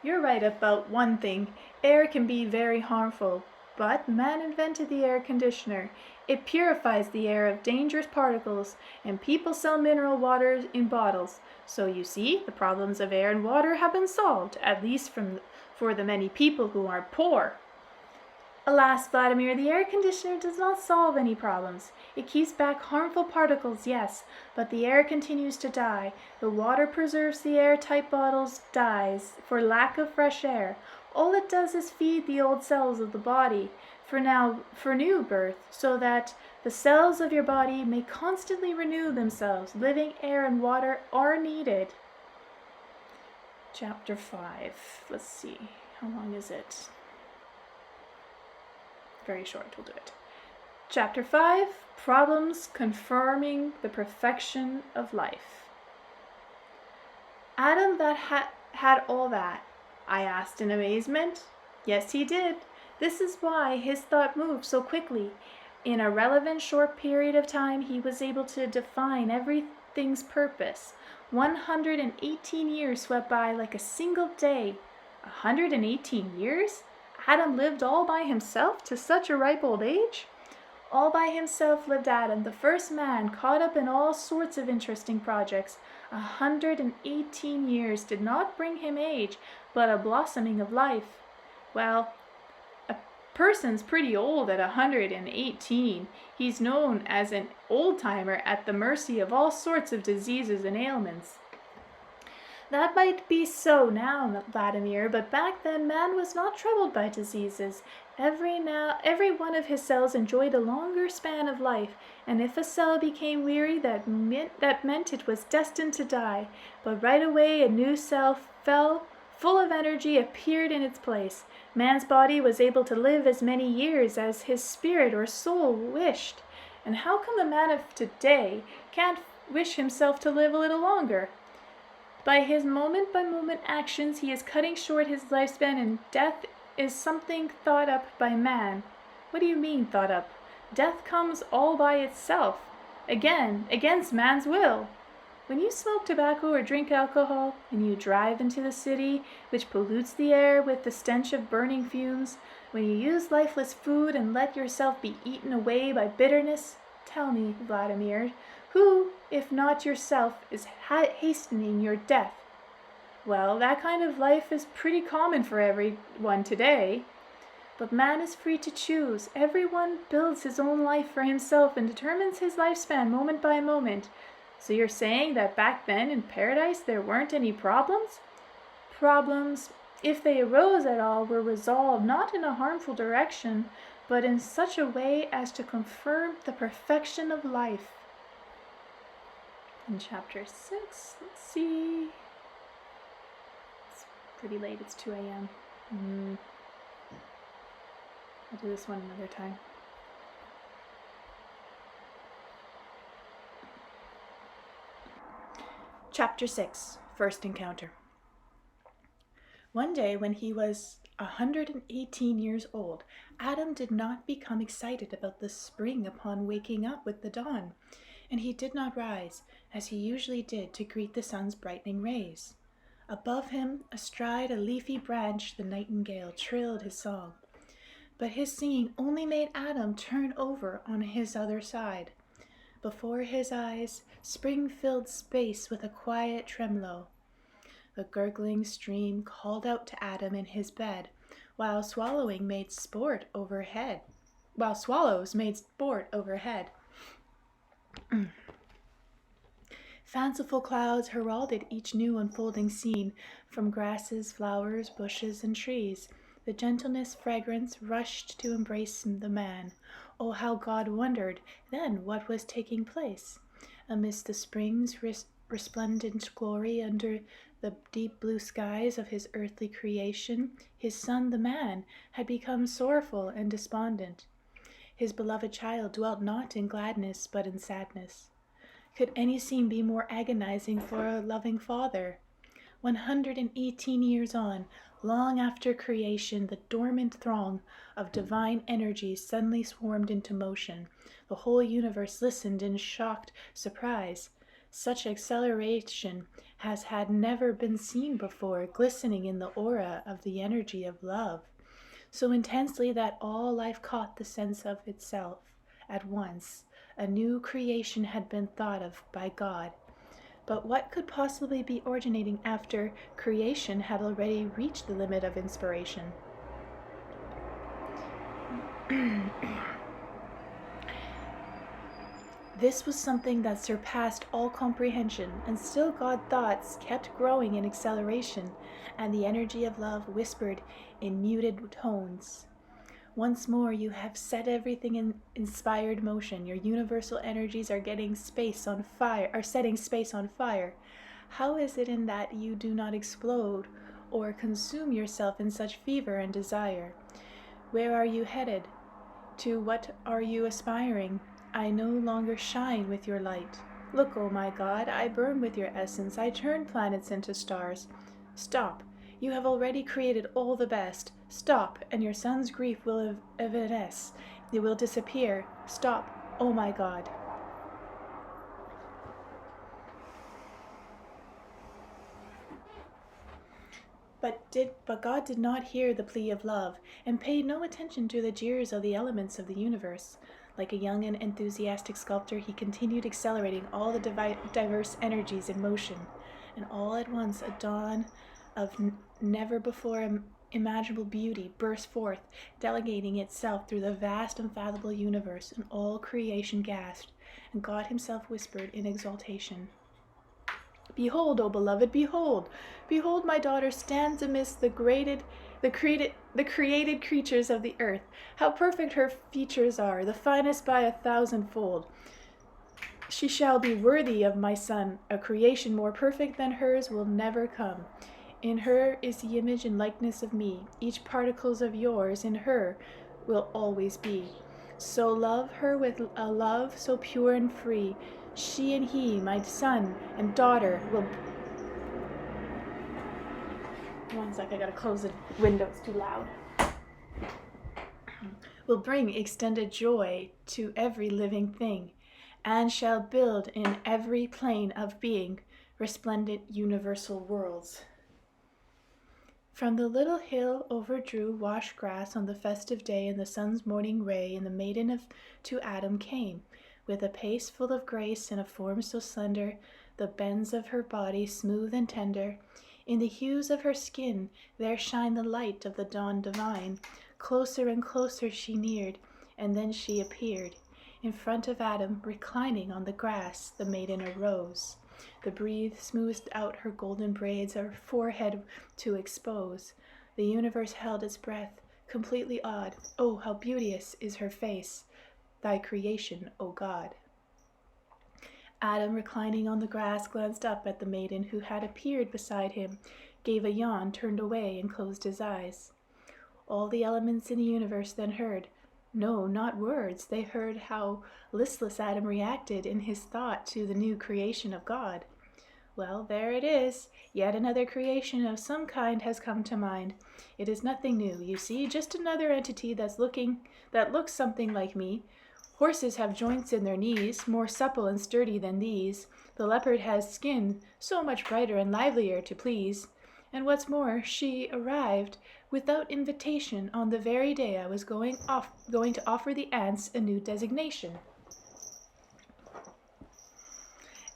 You're right about one thing. Air can be very harmful, but man invented the air conditioner. It purifies the air of dangerous particles, and people sell mineral water in bottles. So you see, the problems of air and water have been solved, at least for the many people who are poor. Alas, Vladimir, the air conditioner does not solve any problems. It keeps back harmful particles, yes, but the air continues to die. The water preserves the airtight bottles, dies for lack of fresh air. All it does is feed the old cells of the body for new birth, so that the cells of your body may constantly renew themselves. Living air and water are needed. Chapter 5. Let's see. How long is it? Very short, we'll do it. Chapter 5, Problems Confirming the Perfection of Life. Adam that had all that? I asked in amazement. Yes, he did. This is why his thought moved so quickly. In a relevant short period of time, he was able to define everything's purpose. 118 years swept by like a single day. 118 years? Adam lived all by himself to such a ripe old age? All by himself lived Adam, the first man, caught up in all sorts of interesting projects. 118 years did not bring him age, but a blossoming of life. Well, a person's pretty old at 118. He's known as an old-timer at the mercy of all sorts of diseases and ailments. That might be so now, Vladimir, but back then man was not troubled by diseases. Every one of his cells enjoyed a longer span of life, and if a cell became weary, that meant it was destined to die. But right away a new cell full of energy appeared in its place. Man's body was able to live as many years as his spirit or soul wished. And how come the man of today can't wish himself to live a little longer? By his moment-by-moment actions, he is cutting short his lifespan, and death is something thought up by man. What do you mean, thought up? Death comes all by itself, again, against man's will. When you smoke tobacco or drink alcohol, and you drive into the city, which pollutes the air with the stench of burning fumes, when you use lifeless food and let yourself be eaten away by bitterness, tell me, Vladimir, who, if not yourself, is hastening your death? Well, that kind of life is pretty common for everyone today. But man is free to choose. Everyone builds his own life for himself and determines his lifespan moment by moment. So you're saying that back then in paradise there weren't any problems? Problems, if they arose at all, were resolved not in a harmful direction, but in such a way as to confirm the perfection of life. In chapter 6, let's see. It's pretty late, it's 2 a.m. I'll do this one another time. Chapter 6, First Encounter. One day when he was 118 years old, Adam did not become excited about the spring upon waking up with the dawn, and he did not rise, as he usually did, to greet the sun's brightening rays. Above him, astride a leafy branch, the nightingale trilled his song. But his singing only made Adam turn over on his other side. Before his eyes, spring filled space with a quiet tremolo. The gurgling stream called out to Adam in his bed, while swallows made sport overhead. Fanciful clouds heralded each new unfolding scene, from grasses, flowers, bushes, and trees. The gentleness, fragrance rushed to embrace the man. Oh, how God wondered then what was taking place. Amidst the spring's resplendent glory, under the deep blue skies of his earthly creation, his son, the man, had become sorrowful and despondent. His beloved child dwelt not in gladness, but in sadness. Could any scene be more agonizing for a loving father? 118 years on, long after creation, the dormant throng of divine energy suddenly swarmed into motion. The whole universe listened in shocked surprise. Such acceleration had never been seen before, glistening in the aura of the energy of love, so intensely that all life caught the sense of itself at once. A new creation had been thought of by God. But what could possibly be originating after creation had already reached the limit of inspiration? This was something that surpassed all comprehension, and still God's thoughts kept growing in acceleration, and the energy of love whispered in muted tones. Once more, you have set everything in inspired motion. Your universal energies are setting space on fire. How is it in that you do not explode or consume yourself in such fever and desire? Where are you headed? To what are you aspiring? I no longer shine with your light. Look, oh my God, I burn with your essence. I turn planets into stars. Stop. You have already created all the best. Stop, and your son's grief will evanesce. It will disappear. Stop, oh my God. But God did not hear the plea of love, and paid no attention to the jeers of the elements of the universe. Like a young and enthusiastic sculptor, he continued accelerating all the diverse energies in motion, and all at once a dawn of never before imaginable beauty burst forth, delegating itself through the vast, unfathomable universe, and all creation gasped, and God himself whispered in exaltation, "Behold, O beloved, behold! Behold, my daughter stands amidst the created creatures of the earth. How perfect her features are, the finest by 1,000-fold. She shall be worthy of my son. A creation more perfect than hers will never come. In her is the image and likeness of me. Each particle of yours in her will always be. So love her with a love so pure and free. She and he, my son and daughter, will..." One sec, I gotta close the window, it's too loud. "Will bring extended joy to every living thing, and shall build in every plane of being resplendent universal worlds." From the little hill overdrew washed grass on the festive day, and the sun's morning ray, and the maiden to Adam came, with a pace full of grace and a form so slender, the bends of her body smooth and tender. In the hues of her skin there shined the light of the dawn divine. Closer and closer she neared, and then she appeared. In front of Adam, reclining on the grass, the maiden arose. The breeze smoothed out her golden braids, her forehead to expose. The universe held its breath, completely awed. Oh, how beauteous is her face, thy creation, O God. Adam, reclining on the grass, glanced up at the maiden who had appeared beside him, gave a yawn, turned away, and closed his eyes. All the elements in the universe then heard. No, not words. They heard how listless Adam reacted in his thought to the new creation of God. Well, there it is. Yet another creation of some kind has come to mind. It is nothing new, you see, just another entity that looks something like me. Horses have joints in their knees, more supple and sturdy than these. The leopard has skin so much brighter and livelier to please. And what's more, she arrived without invitation on the very day I was going to offer the ants a new designation.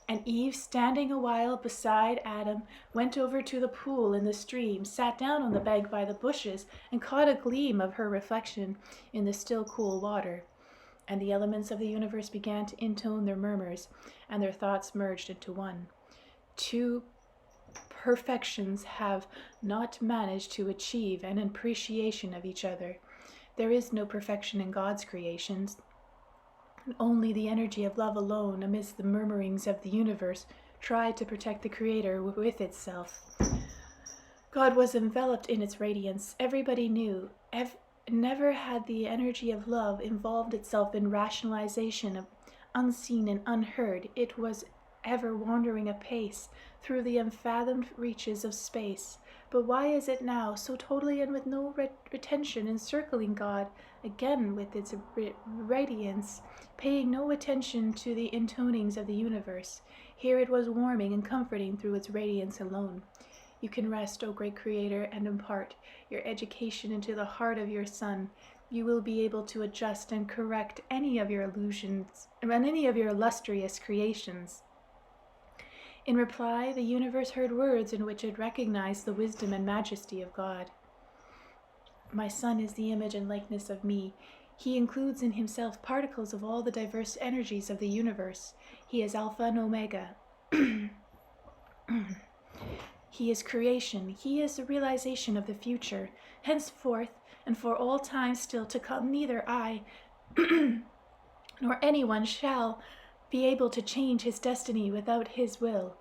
And Eve, standing a while beside Adam, went over to the pool in the stream, sat down on the bank by the bushes, and caught a gleam of her reflection in the still cool water. And the elements of the universe began to intone their murmurs, and their thoughts merged into one. Two perfections have not managed to achieve an appreciation of each other. There is no perfection in God's creations. Only the energy of love alone, amidst the murmurings of the universe, tried to protect the Creator with itself. God was enveloped in its radiance. Everybody knew. Never had the energy of love involved itself in rationalization of unseen and unheard. It was ever wandering apace through the unfathomed reaches of space. But why is it now so totally and with no retention encircling God, again with its radiance, paying no attention to the intonings of the universe? Here it was warming and comforting through its radiance alone. You can rest, O great Creator, and impart your education into the heart of your Son. You will be able to adjust and correct any of your illusions and any of your illustrious creations. In reply, the universe heard words in which it recognized the wisdom and majesty of God. My Son is the image and likeness of me. He includes in himself particles of all the diverse energies of the universe. He is Alpha and Omega. He is creation. He is the realization of the future. Henceforth, and for all time still to come, neither I nor anyone shall be able to change his destiny without his will.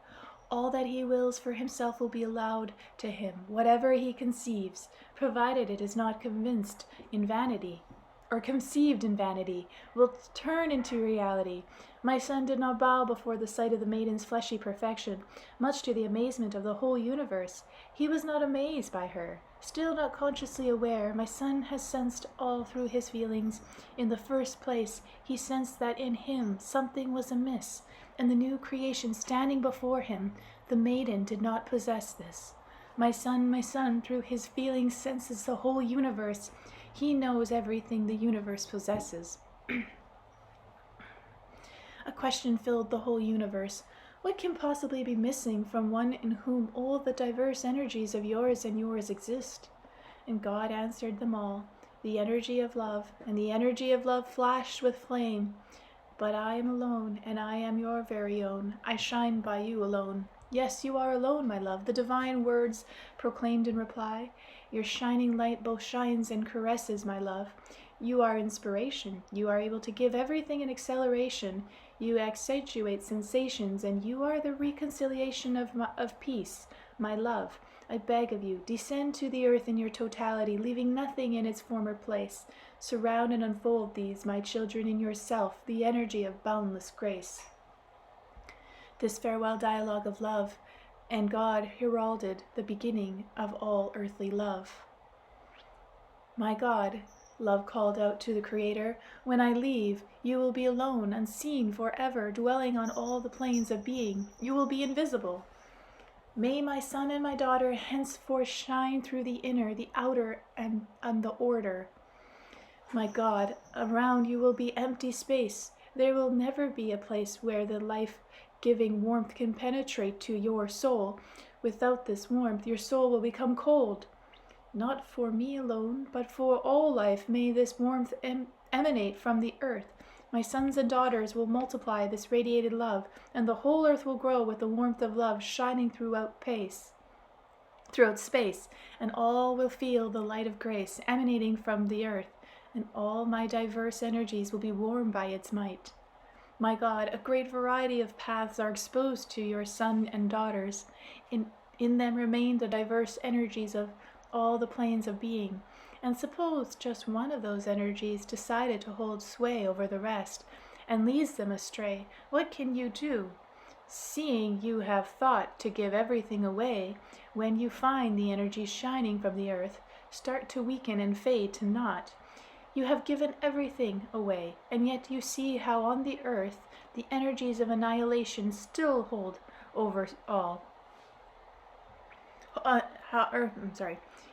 All that he wills for himself will be allowed to him, whatever he conceives, provided it is not conceived in vanity, will turn into reality. My son did not bow before the sight of the maiden's fleshy perfection, much to the amazement of the whole universe. He was not amazed by her. Still not consciously aware, my son has sensed all through his feelings. In the first place, he sensed that in him something was amiss, and the new creation standing before him, the maiden, did not possess this. My son, through his feelings senses the whole universe. He knows everything the universe possesses. A question filled the whole universe. What can possibly be missing from one in whom all the diverse energies of yours and yours exist? And God answered them all, the energy of love, and the energy of love flashed with flame. But I am alone, and I am your very own. I shine by you alone. Yes, you are alone, my love, the divine words proclaimed in reply. Your shining light both shines and caresses, my love. You are inspiration. You are able to give everything an acceleration. You accentuate sensations, and you are the reconciliation of peace, my love. I beg of you, descend to the earth in your totality, leaving nothing in its former place. Surround and unfold these, my children, in yourself, the energy of boundless grace. This farewell dialogue of love and God heralded the beginning of all earthly love. My God, love called out to the Creator, when I leave, you will be alone, unseen forever, dwelling on all the planes of being. You will be invisible. May my son and my daughter henceforth shine through the inner, the outer, and the order. My God, around you will be empty space. There will never be a place where the life-giving warmth can penetrate to your soul. Without this warmth, your soul will become cold. Not for me alone, but for all life may this warmth emanate from the earth. My sons and daughters will multiply this radiated love, and the whole earth will grow with the warmth of love shining throughout space, and all will feel the light of grace emanating from the earth, and all my diverse energies will be warmed by its might. My God, a great variety of paths are exposed to your sons and daughters. In them remain the diverse energies of all the planes of being. And suppose just one of those energies decided to hold sway over the rest and leads them astray, what can you do? Seeing you have thought to give everything away, when you find the energies shining from the earth start to weaken and fade to naught, you have given everything away, and yet you see how on the earth the energies of annihilation still hold over all.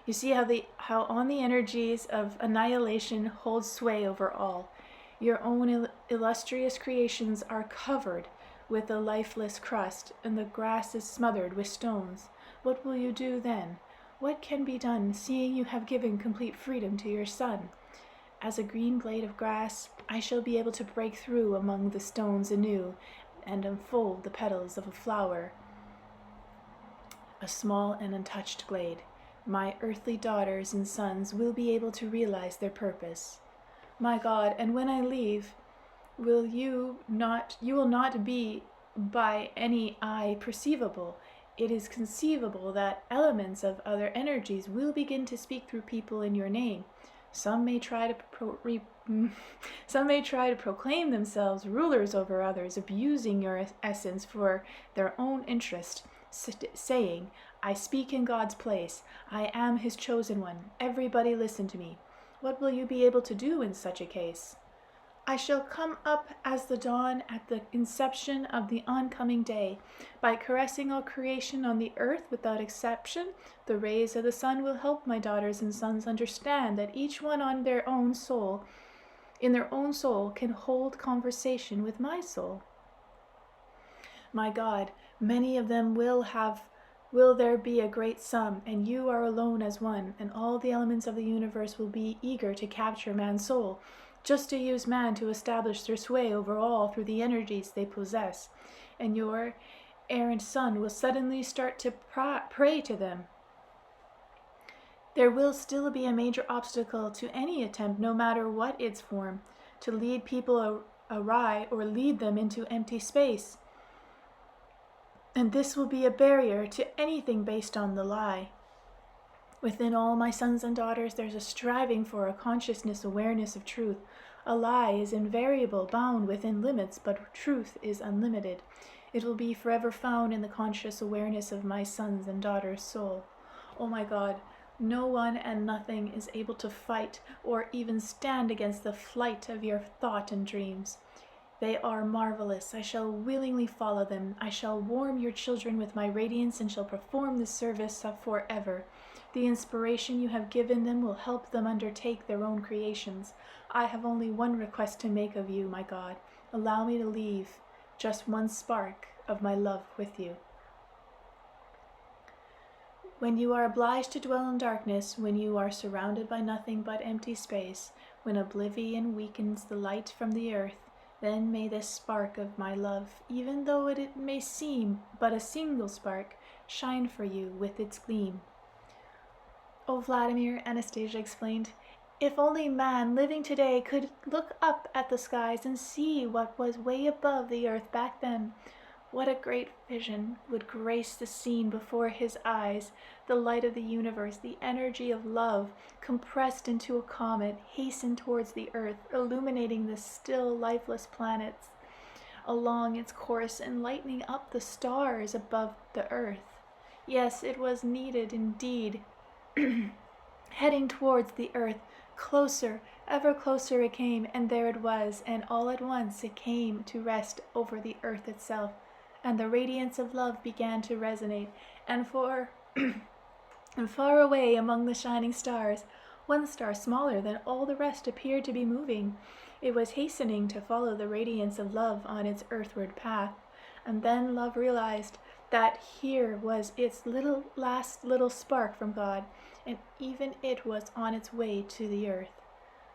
You see how on the energies of annihilation hold sway over all. Your own illustrious creations are covered with a lifeless crust, and the grass is smothered with stones. What will you do then? What can be done, seeing you have given complete freedom to your son? As a green blade of grass, I shall be able to break through among the stones anew, and unfold the petals of a flower, a small and untouched glade. My earthly daughters and sons will be able to realize their purpose. My God, and when I leave, you will not be by any eye perceivable. It is conceivable that elements of other energies will begin to speak through people in your name. Some may try to proclaim themselves rulers over others, abusing your essence for their own interest, saying, I speak in God's place. I am his chosen one. Everybody listen to me. What will you be able to do in such a case? I shall come up as the dawn at the inception of the oncoming day. By caressing all creation on the earth without exception, the rays of the sun will help my daughters and sons understand that each one in their own soul can hold conversation with my soul. My God, many of them will there be a great sum, and you are alone as one, and all the elements of the universe will be eager to capture man's soul. just to use man to establish their sway over all through the energies they possess. And your errant son will suddenly start to pray to them. There will still be a major obstacle to any attempt, no matter what its form, to lead people awry or lead them into empty space. And this will be a barrier to anything based on the lie. Within all my sons and daughters, there's a striving for a consciousness awareness of truth. A lie is invariable, bound within limits, but truth is unlimited. It will be forever found in the conscious awareness of my sons and daughters' soul. Oh my God, no one and nothing is able to fight or even stand against the flight of your thought and dreams. They are marvelous. I shall willingly follow them. I shall warm your children with my radiance and shall perform this service forever. The inspiration you have given them will help them undertake their own creations. I have only one request to make of you, my God. Allow me to leave just one spark of my love with you. When you are obliged to dwell in darkness, when you are surrounded by nothing but empty space, when oblivion weakens the light from the earth, then may this spark of my love, even though it may seem but a single spark, shine for you with its gleam. Oh, Vladimir, Anastasia explained, if only man living today could look up at the skies and see what was way above the earth back then. What a great vision would grace the scene before his eyes, the light of the universe, the energy of love, compressed into a comet, hastened towards the earth, illuminating the still lifeless planets along its course and lighting up the stars above the earth. Yes, it was needed indeed. Heading towards the earth, closer, ever closer it came, and there it was, and all at once it came to rest over the earth itself. And the radiance of love began to resonate, and far away among the shining stars, one star smaller than all the rest appeared to be moving. It was hastening to follow the radiance of love on its earthward path. And then love realized that here was its last little spark from God, and even it was on its way to the earth.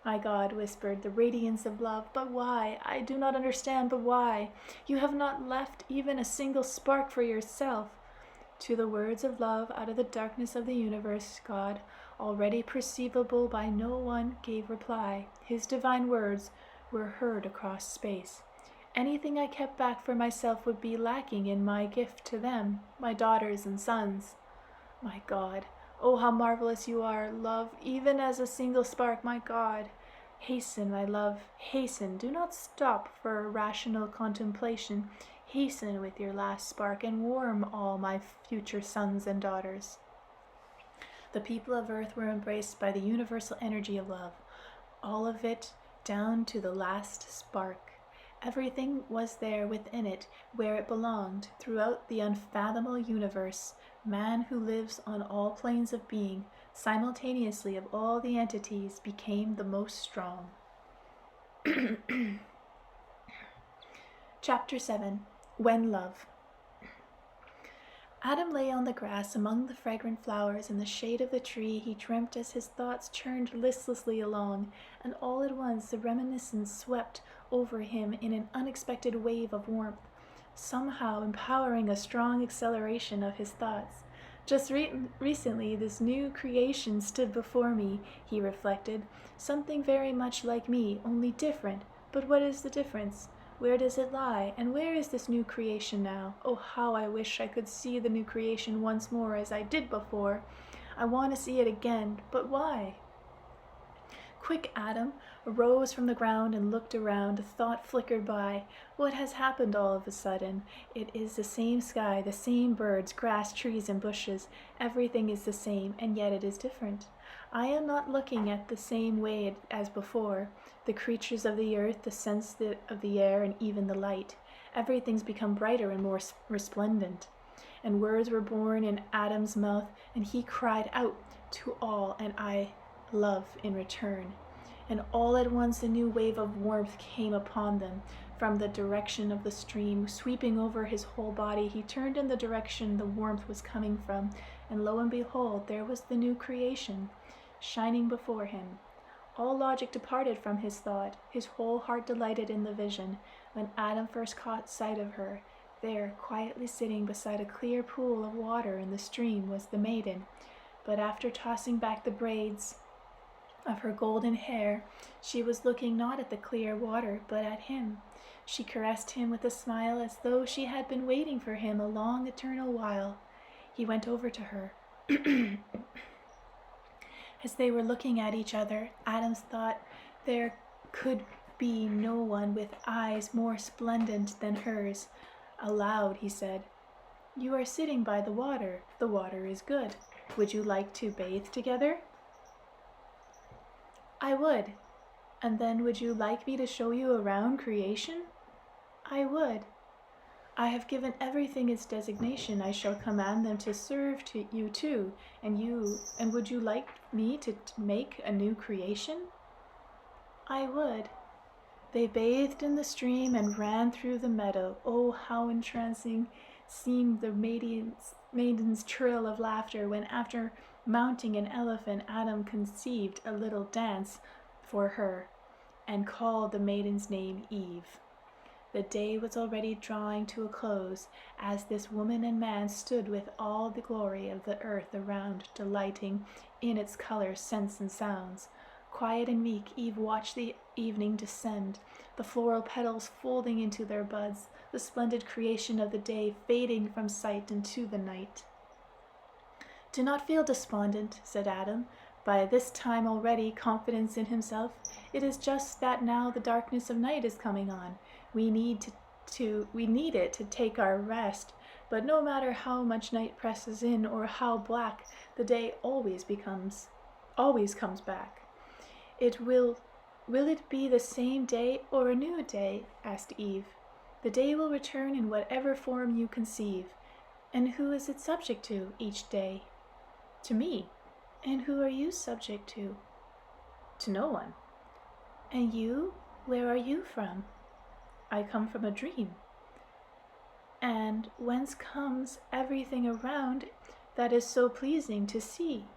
My God whispered, the radiance of love, but why? I do not understand, but why? You have not left even a single spark for yourself. To the words of love out of the darkness of the universe, God, already perceivable by no one, gave reply. His divine words were heard across space. Anything I kept back for myself would be lacking in my gift to them, my daughters and sons. My God, oh, how marvelous you are, love, even as a single spark, my God. Hasten, my love, hasten. Do not stop for a rational contemplation. Hasten with your last spark and warm all my future sons and daughters. The people of earth were embraced by the universal energy of love, all of it down to the last spark. Everything was there within it, where it belonged, throughout the unfathomable universe. Man who lives on all planes of being, simultaneously of all the entities, became the most strong. Chapter 7. When Love. Adam lay on the grass among the fragrant flowers. In the shade of the tree he dreamt as his thoughts churned listlessly along, and all at once the reminiscence swept over him in an unexpected wave of warmth, somehow empowering a strong acceleration of his thoughts. Just recently this new creation stood before me, he reflected, something very much like me, only different. But what is the difference? Where does it lie? And where is this new creation now? Oh, how I wish I could see the new creation once more as I did before. I want to see it again, but why? Quick Adam arose from the ground and looked around. A thought flickered by. What has happened all of a sudden? It is the same sky, the same birds, grass, trees, and bushes. Everything is the same, and yet it is different. I am not looking at the same way as before. The creatures of the earth, the sense of the air, and even the light. Everything's become brighter and more resplendent. And words were born in Adam's mouth, and he cried out to all, and I love in return. And all at once a new wave of warmth came upon them. From the direction of the stream, sweeping over his whole body, he turned in the direction the warmth was coming from, and lo and behold, there was the new creation, shining before him. All logic departed from his thought. His whole heart delighted in the vision. When Adam first caught sight of her, there, quietly sitting beside a clear pool of water in the stream, was the maiden. But after tossing back the braids of her golden hair, she was looking not at the clear water, but at him. She caressed him with a smile as though she had been waiting for him a long eternal while. He went over to her. As they were looking at each other, Adams thought there could be no one with eyes more splendid than hers. Aloud he said, "You are sitting by the water. The water is good. Would you like to bathe together?" "I would." "And then would you like me to show you around creation?" "I would." "I have given everything its designation. I shall command them to serve to you too. And would you like me to make a new creation?" "I would." They bathed in the stream and ran through the meadow. Oh, how entrancing seemed the maiden's trill of laughter when, after mounting an elephant, Adam conceived a little dance for her and called the maiden's name Eve. The day was already drawing to a close, as this woman and man stood with all the glory of the earth around, delighting in its colors, scents, and sounds. Quiet and meek, Eve watched the evening descend, the floral petals folding into their buds, the splendid creation of the day fading from sight into the night. "Do not feel despondent," said Adam, by this time already confidence in himself. "It is just that now the darkness of night is coming on. We need it to take our rest, but no matter how much night presses in or how black, the day always comes back." Will it be the same day or a new day?" asked Eve. "The day will return in whatever form you conceive." "And who is it subject to, each day?" "To me." "And who are you subject to?" "To no one." "And you? Where are you from?" "I come from a dream." "And whence comes everything around that is so pleasing to see?"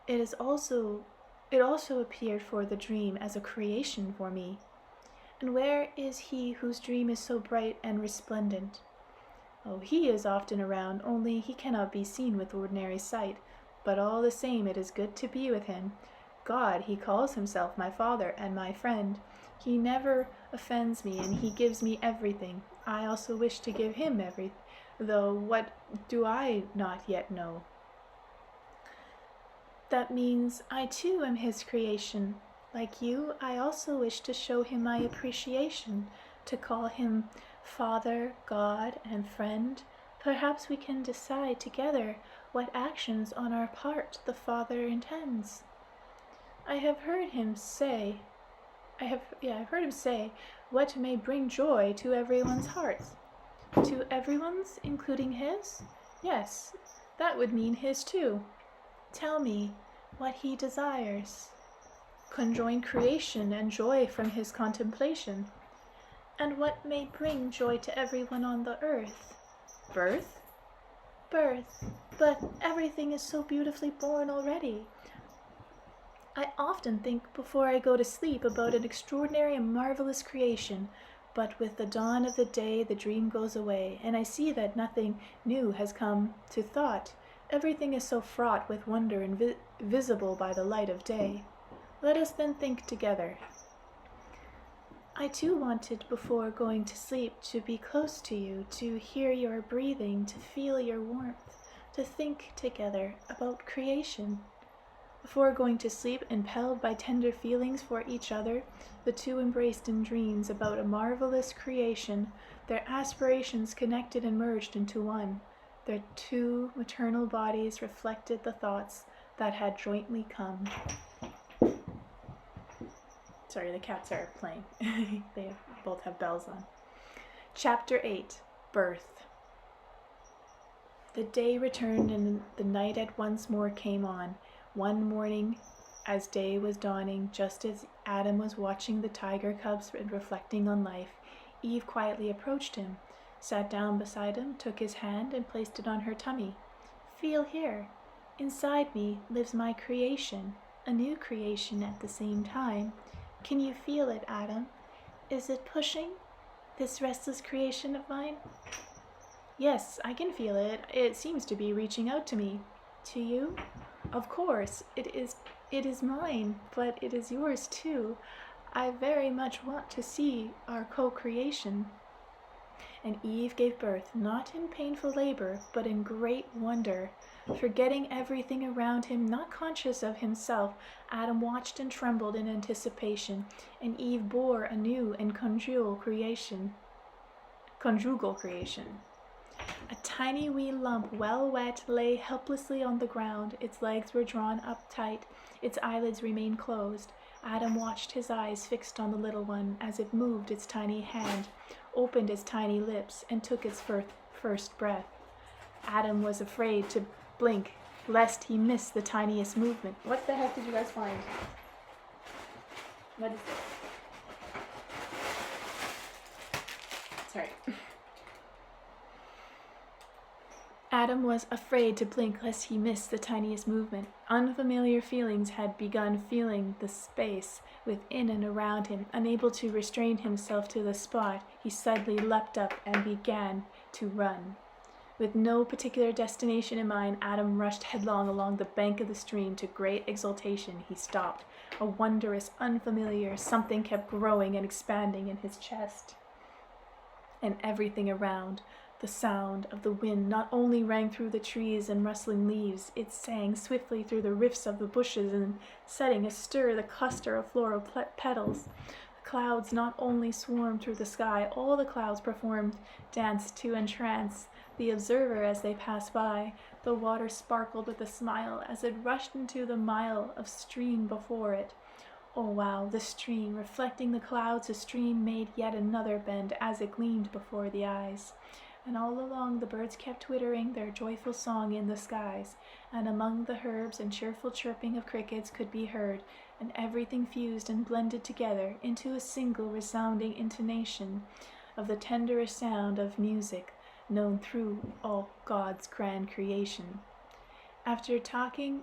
It also appeared for the dream as a creation for me." "And where is he whose dream is so bright and resplendent?" "Oh, he is often around, only he cannot be seen with ordinary sight. But all the same it is good to be with him. God, he calls himself my father and my friend. He never offends me, and he gives me everything. I also wish to give him everything, though what do I not yet know?" "That means I too am his creation. Like you, I also wish to show him my appreciation, to call him Father, God, and friend. Perhaps we can decide together what actions on our part the Father intends." I've heard him say, what may bring joy to everyone's hearts." "To everyone's, including his?" "Yes, that would mean his too." "Tell me what he desires." "Conjoin creation and joy from his contemplation." "And what may bring joy to everyone on the earth?" "Birth?" "Birth. But everything is so beautifully born already. I often think before I go to sleep about an extraordinary and marvelous creation, but with the dawn of the day the dream goes away, and I see that nothing new has come to thought. Everything is so fraught with wonder and visible by the light of day. Let us then think together." "I too wanted before going to sleep to be close to you, to hear your breathing, to feel your warmth, to think together about creation." Before going to sleep, impelled by tender feelings for each other, the two embraced in dreams about a marvelous creation. Their aspirations connected and merged into one. Their two maternal bodies reflected the thoughts that had jointly come. Sorry, the cats are playing. They both have bells on. Chapter 8. Birth. The day returned and the night at once more came on. One morning, as day was dawning, just as Adam was watching the tiger cubs and reflecting on life, Eve quietly approached him, sat down beside him, took his hand, and placed it on her tummy. "Feel here. Inside me lives my creation." a new creation at the same time. Can you feel it, Adam? Is it pushing, this restless creation of mine? Yes, I can feel it. It seems to be reaching out to me. To you? Of course, it is mine, but it is yours too. I very much want to see our co-creation. And Eve gave birth, not in painful labor, but in great wonder. Forgetting everything around him, not conscious of himself, Adam watched and trembled in anticipation, and Eve bore a new and conjugal creation. A tiny wee lump, well wet, lay helplessly on the ground. Its legs were drawn up tight. Its eyelids remained closed. Adam watched, his eyes fixed on the little one, as it moved its tiny hand, opened its tiny lips, and took its first breath. Adam was afraid to blink, lest he miss the tiniest movement. What the heck did you guys find? What is it? Sorry. Adam was afraid to blink lest he miss the tiniest movement. Unfamiliar feelings had begun filling the space within and around him. Unable to restrain himself to the spot, he suddenly leapt up and began to run. With no particular destination in mind, Adam rushed headlong along the bank of the stream. To great exultation, he stopped. A wondrous, unfamiliar something kept growing and expanding in his chest and everything around. The sound of the wind not only rang through the trees and rustling leaves, it sang swiftly through the rifts of the bushes and setting astir the cluster of floral petals. The clouds not only swarmed through the sky, all the clouds performed dance to entrance the observer as they passed by. The water sparkled with a smile as it rushed into the mile of stream before it. Oh wow, the stream, reflecting the clouds, the stream made yet another bend as it gleamed before the eyes. And all along the birds kept twittering their joyful song in the skies, and among the herbs and cheerful chirping of crickets could be heard, and everything fused and blended together into a single resounding intonation of the tenderest sound of music known through all God's grand creation. After taking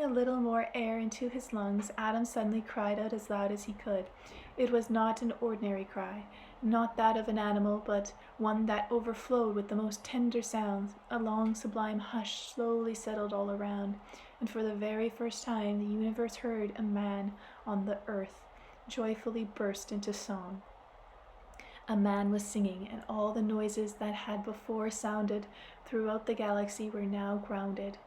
a little more air into his lungs, Adam suddenly cried out as loud as he could. It was not an ordinary cry, not that of an animal, but one that overflowed with the most tender sounds. A long, sublime hush slowly settled all around, and for the very first time the universe heard a man on the earth joyfully burst into song. A man was singing, and all the noises that had before sounded throughout the galaxy were now grounded.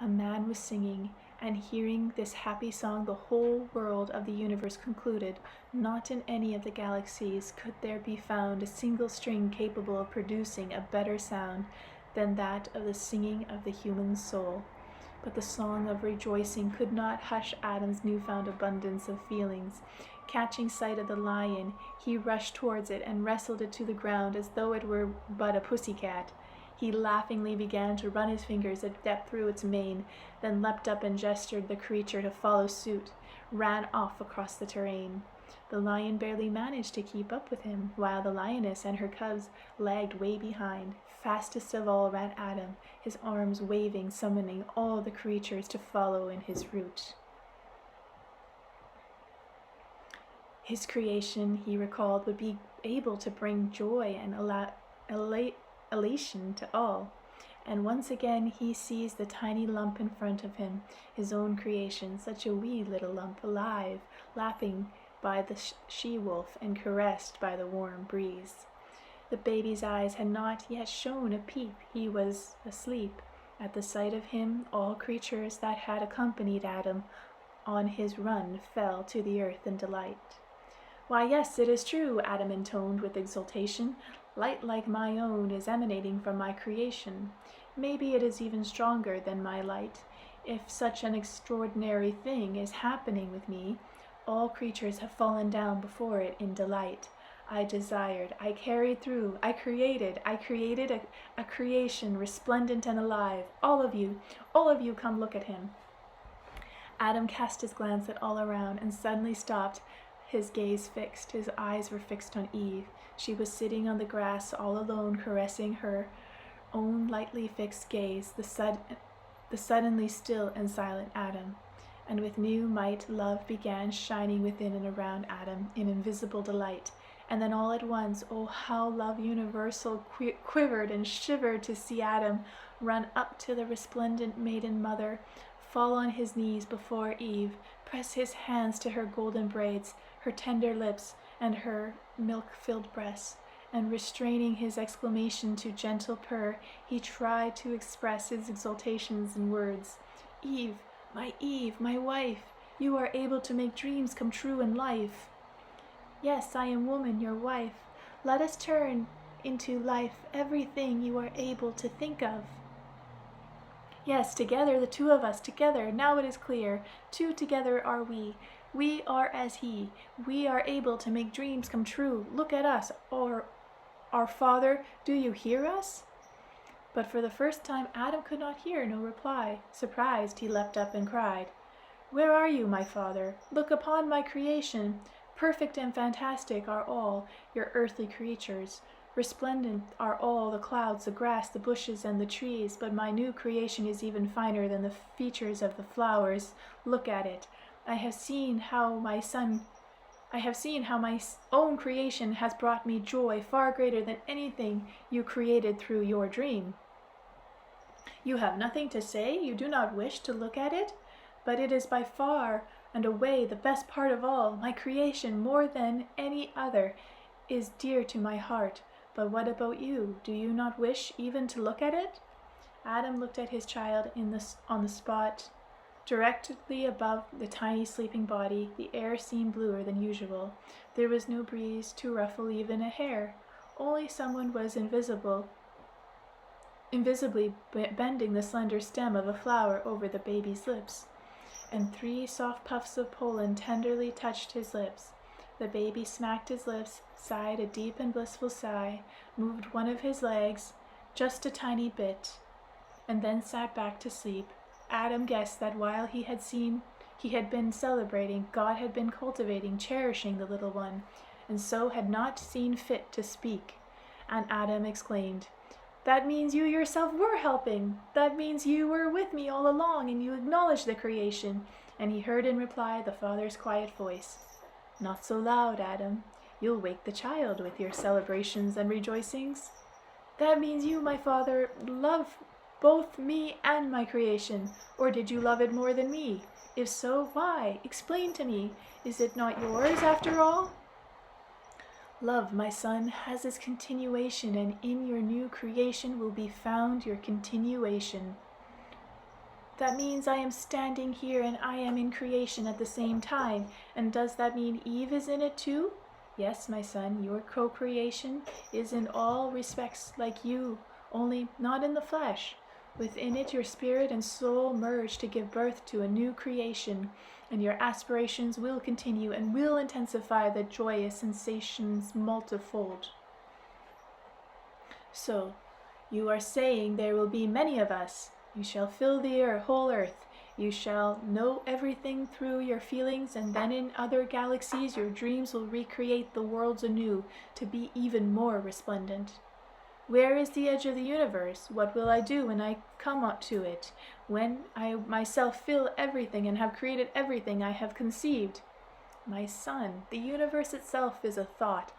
A man was singing, and hearing this happy song, the whole world of the universe concluded not in any of the galaxies could there be found a single string capable of producing a better sound than that of the singing of the human soul. But the song of rejoicing could not hush Adam's newfound abundance of feelings. Catching sight of the lion, he rushed towards it and wrestled it to the ground as though it were but a pussycat. He laughingly began to run his fingers a depth through its mane, then leapt up and gestured the creature to follow suit, ran off across the terrain. The lion barely managed to keep up with him, while the lioness and her cubs lagged way behind. Fastest of all ran Adam, his arms waving, summoning all the creatures to follow in his route. His creation, he recalled, would be able to bring joy and elation to all. And once again he seized the tiny lump in front of him, his own creation, such a wee little lump, alive, lapping by the she-wolf and caressed by the warm breeze. The baby's eyes had not yet shown a peep. He was asleep. At the sight of him, all creatures that had accompanied Adam on his run fell to the earth in delight. "Why, yes, it is true," Adam intoned with exultation. "Light like my own is emanating from my creation. Maybe it is even stronger than my light. If such an extraordinary thing is happening with me, all creatures have fallen down before it in delight. I desired, I carried through, I created a creation resplendent and alive. All of you come look at him." Adam cast his glance at all around and suddenly stopped, his gaze fixed. His eyes were fixed on Eve. She was sitting on the grass all alone, caressing her own lightly fixed gaze, the suddenly still and silent Adam. And with new might, love began shining within and around Adam in invisible delight. And then all at once, oh, how love universal quivered and shivered to see Adam run up to the resplendent maiden mother, fall on his knees before Eve, press his hands to her golden braids, her tender lips, and her milk-filled breasts. And restraining his exclamation to gentle purr, he tried to express his exultations in words. Eve, my wife, you are able to make dreams come true in life. Yes, I am woman, your wife. Let us turn into life everything you are able to think of. Yes, together, the two of us, together, now it is clear. Two together are we. We are as he. We are able to make dreams come true. Look at us, or our Father, do you hear us? But for the first time Adam could not hear no reply. Surprised, he leapt up and cried, Where are you, my Father? Look upon my creation. Perfect and fantastic are all your earthly creatures. Resplendent are all the clouds, the grass, the bushes, and the trees, but my new creation is even finer than the features of the flowers. Look at it. I have seen how my own creation has brought me joy far greater than anything you created through your dream. You have nothing to say? You do not wish to look at it? But it is by far and away the best part of all. My creation, more than any other, is dear to my heart. But what about you? Do you not wish even to look at it? Adam looked at his child on the spot directly above the tiny sleeping body. The air seemed bluer than usual. There was no breeze to ruffle even a hair. Only someone was invisibly bending the slender stem of a flower over the baby's lips. And 3 soft puffs of pollen tenderly touched his lips. The baby smacked his lips, sighed a deep and blissful sigh, moved one of his legs just a tiny bit, and then sat back to sleep. Adam guessed that while he had been celebrating, God had been cultivating, cherishing the little one, and so had not seen fit to speak. And Adam exclaimed, That means you yourself were helping. That means you were with me all along, and you acknowledged the creation. And he heard in reply the Father's quiet voice, Not so loud, Adam. You'll wake the child with your celebrations and rejoicings. That means you, my Father, love both me and my creation. Or did you love it more than me? If so, why? Explain to me. Is it not yours after all? Love, my son, has its continuation, and in your new creation will be found your continuation. That means I am standing here and I am in creation at the same time. And does that mean Eve is in it too? Yes, my son, your co-creation is in all respects like you, only not in the flesh. Within it your spirit and soul merge to give birth to a new creation, and your aspirations will continue and will intensify the joyous sensations multifold. So, you are saying there will be many of us. You shall fill the whole earth. You shall know everything through your feelings, and then in other galaxies your dreams will recreate the worlds anew to be even more resplendent. Where is the edge of the universe? What will I do when I come up to it? When I myself fill everything and have created everything I have conceived? My son, the universe itself is a thought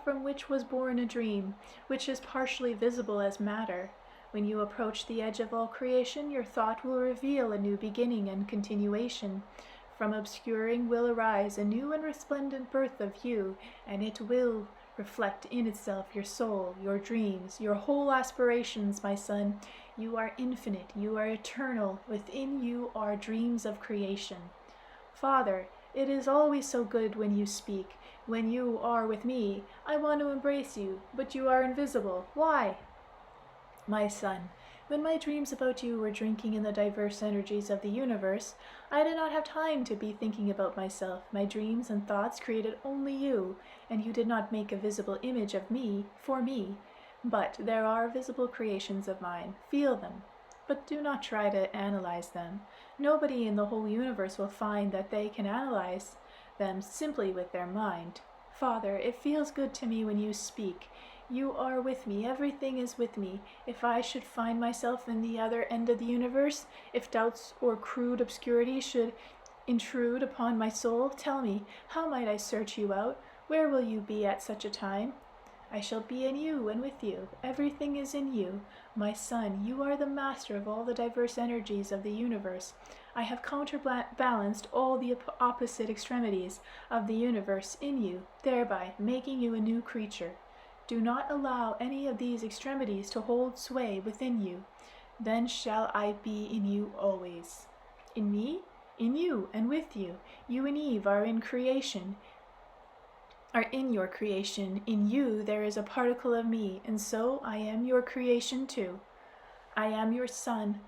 from which was born a dream, which is partially visible as matter. When you approach the edge of all creation, your thought will reveal a new beginning and continuation. From obscuring will arise a new and resplendent birth of you, and it will reflect in itself your soul, your dreams, your whole aspirations, my son. You are infinite, you are eternal, within you are dreams of creation. Father, it is always so good when you speak. When you are with me, I want to embrace you, but you are invisible. Why? My son, when my dreams about you were drinking in the diverse energies of the universe, I did not have time to be thinking about myself. My dreams and thoughts created only you, and you did not make a visible image of me for me. But there are visible creations of mine. Feel them, but do not try to analyze them. Nobody in the whole universe will find that they can analyze them simply with their mind. Father, it feels good to me when you speak. You are with me. Everything is with me. If I should find myself in the other end of the universe, if doubts or crude obscurity should intrude upon my soul, tell me, how might I search you out? Where will you be at such a time? I shall be in you and with you. Everything is in you. My son, you are the master of all the diverse energies of the universe. I have counterbalanced all the opposite extremities of the universe in you, thereby making you a new creature. Do not allow any of these extremities to hold sway within you. Then shall I be in you always. In me? In you and with you. You and Eve are in your creation. In you there is a particle of me, and so I am your creation too. I am your son.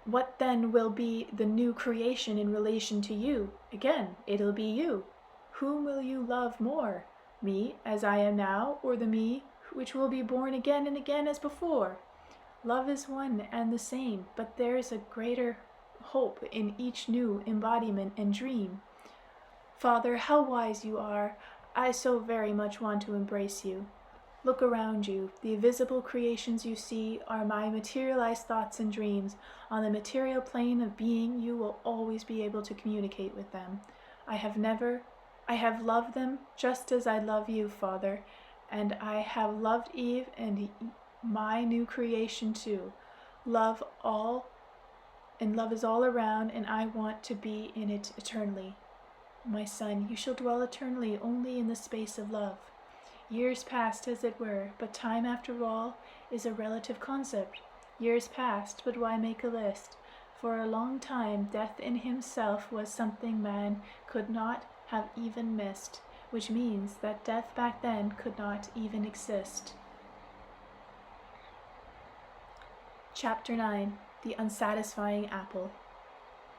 What then will be the new creation in relation to you? Again, it'll be you. Whom will you love more? Me, as I am now, or the me which will be born again and again as before? Love is one and the same, but there is a greater hope in each new embodiment and dream. Father, how wise you are! I so very much want to embrace you. Look around you. The visible creations you see are my materialized thoughts and dreams. On the material plane of being, you will always be able to communicate with them. I have loved them just as I love you, Father, and I have loved Eve and my new creation too. Love is all around, and I want to be in it eternally. My son, you shall dwell eternally only in the space of love. Years passed, as it were, but time, after all, is a relative concept. Years passed, but why make a list? For a long time, death in himself was something man could not have even missed, which means that death back then could not even exist. Chapter 9. The Unsatisfying Apple.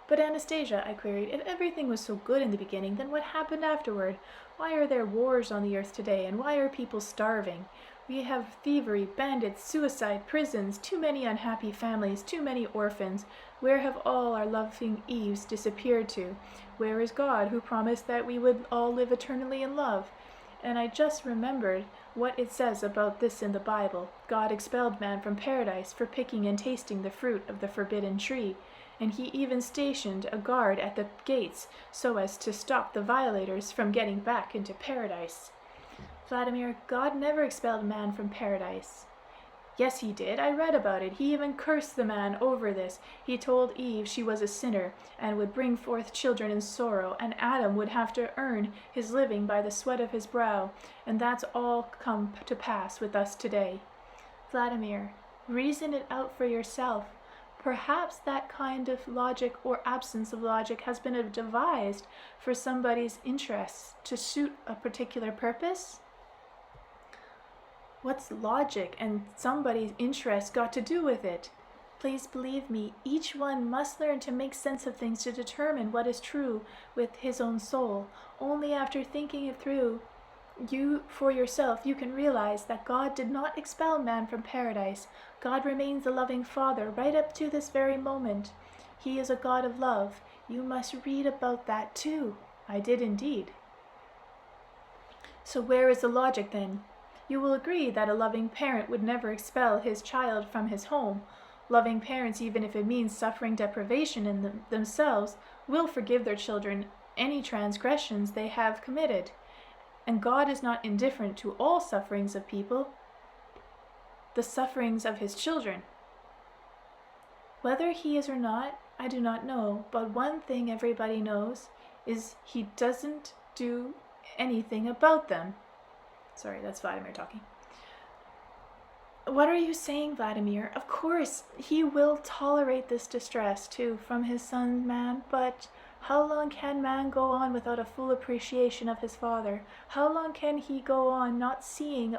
But Anastasia, I queried, if everything was so good in the beginning, then what happened afterward? Why are there wars on the earth today, and why are people starving? We have thievery, bandits, suicide, prisons, too many unhappy families, too many orphans. Where have all our loving Eves disappeared to? Where is God, who promised that we would all live eternally in love? And I just remembered what it says about this in the Bible. God expelled man from paradise for picking and tasting the fruit of the forbidden tree. And he even stationed a guard at the gates so as to stop the violators from getting back into paradise. Vladimir, God never expelled man from paradise. Yes, he did. I read about it. He even cursed the man over this. He told Eve she was a sinner and would bring forth children in sorrow, and Adam would have to earn his living by the sweat of his brow. And that's all come to pass with us today. Vladimir, reason it out for yourself. Perhaps that kind of logic or absence of logic has been devised for somebody's interests to suit a particular purpose? What's logic and somebody's interest got to do with it? Please believe me, each one must learn to make sense of things to determine what is true with his own soul. Only after thinking it through, for yourself, you can realize that God did not expel man from paradise. God remains a loving Father right up to this very moment. He is a God of love. You must read about that too. I did indeed. So where is the logic then? You will agree that a loving parent would never expel his child from his home. Loving parents, even if it means suffering deprivation in themselves, will forgive their children any transgressions they have committed. And God is not indifferent to all sufferings of people, the sufferings of his children. Whether he is or not, I do not know, but one thing everybody knows is he doesn't do anything about them. Sorry, that's Vladimir talking. What are you saying, Vladimir? Of course, he will tolerate this distress too from his son, man, but how long can man go on without a full appreciation of his father? How long can he go on not seeing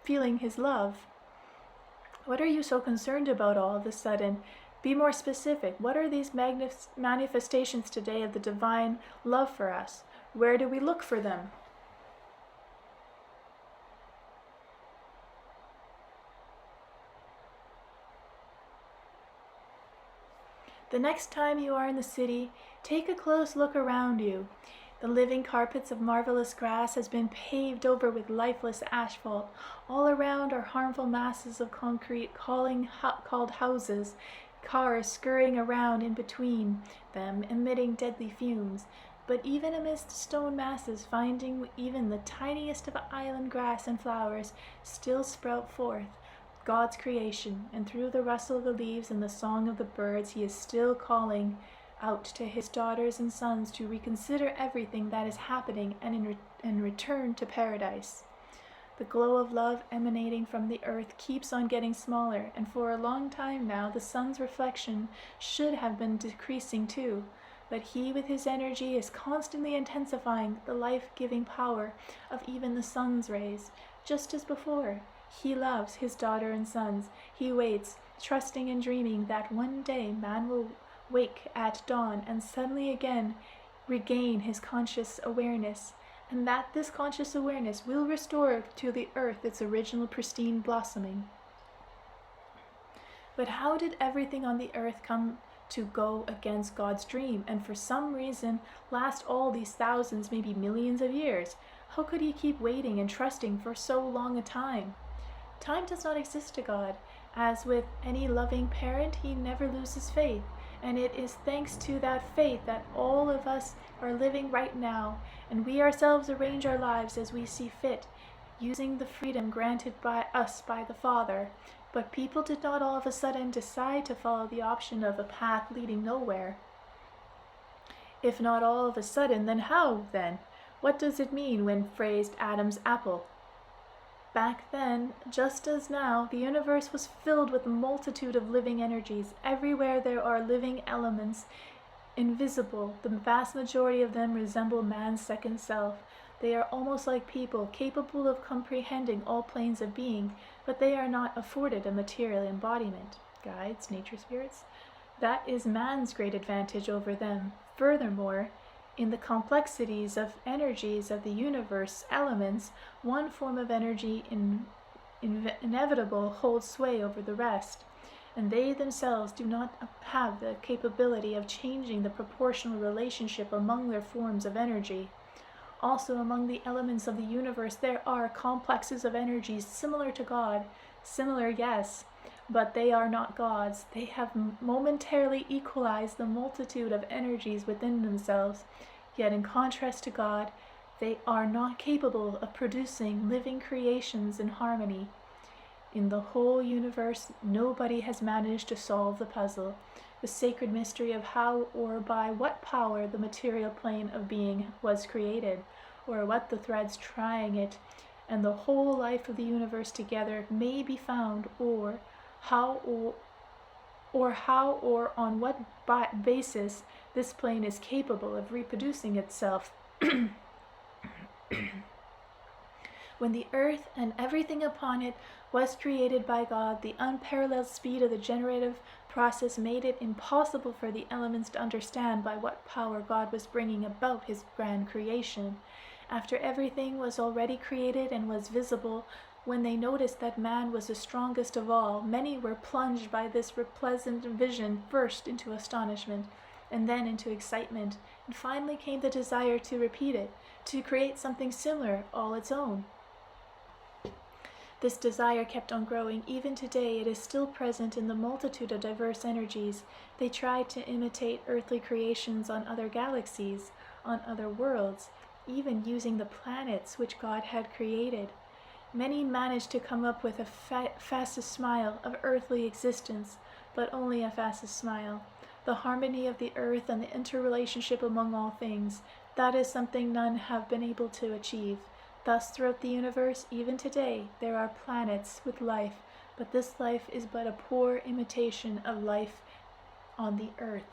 feeling his love? What are you so concerned about all of a sudden? Be more specific. What are these manifestations today of the divine love for us? Where do we look for them? The next time you are in the city, take a close look around you. The living carpets of marvelous grass has been paved over with lifeless asphalt. All around are harmful masses of concrete called houses, cars scurrying around in between them, emitting deadly fumes. But even amidst stone masses, finding even the tiniest of island grass and flowers still sprout forth, God's creation, and through the rustle of the leaves and the song of the birds, he is still calling out to his daughters and sons to reconsider everything that is happening and return to paradise. The glow of love emanating from the earth keeps on getting smaller, and for a long time now the sun's reflection should have been decreasing too. But he with his energy is constantly intensifying the life-giving power of even the sun's rays, just as before. He loves his daughter and sons. He waits, trusting and dreaming that one day man will wake at dawn and suddenly again regain his conscious awareness, and that this conscious awareness will restore to the earth its original pristine blossoming. But how did everything on the earth come to go against God's dream, and for some reason last all these thousands, maybe millions of years? How could he keep waiting and trusting for so long a time? Time does not exist to God. As with any loving parent, he never loses faith, and it is thanks to that faith that all of us are living right now, and we ourselves arrange our lives as we see fit, using the freedom granted by us by the Father. But people did not all of a sudden decide to follow the option of a path leading nowhere. If not all of a sudden, then how, then? What does it mean when phrased Adam's apple? Back then, just as now, the universe was filled with a multitude of living energies. Everywhere there are living elements, invisible. The vast majority of them resemble man's second self. They are almost like people, capable of comprehending all planes of being, but they are not afforded a material embodiment. Guides, nature spirits. That is man's great advantage over them. Furthermore, in the complexities of energies of the universe elements, one form of energy inevitable holds sway over the rest, and they themselves do not have the capability of changing the proportional relationship among their forms of energy. Also, among the elements of the universe, there are complexes of energies similar to God. Similar, yes, but they are not gods. They have momentarily equalized the multitude of energies within themselves. Yet in contrast to God, they are not capable of producing living creations in harmony. In the whole universe, nobody has managed to solve the puzzle, the sacred mystery of how or by what power the material plane of being was created, or what the threads trying it and the whole life of the universe together may be found, or how or on what basis this plane is capable of reproducing itself. When the earth and everything upon it was created by God, the unparalleled speed of the generative process made it impossible for the elements to understand by what power God was bringing about his grand creation. After everything was already created and was visible, when they noticed that man was the strongest of all, many were plunged by this pleasant vision first into astonishment, and then into excitement, and finally came the desire to repeat it, to create something similar, all its own. This desire kept on growing. Even today it is still present in the multitude of diverse energies. They try to imitate earthly creations on other galaxies, on other worlds, even using the planets which God had created. Many managed to come up with a fastest smile of earthly existence, but only a fastest smile. The harmony of the earth and the interrelationship among all things, that is something none have been able to achieve. Thus, throughout the universe, even today, there are planets with life, but this life is but a poor imitation of life on the earth.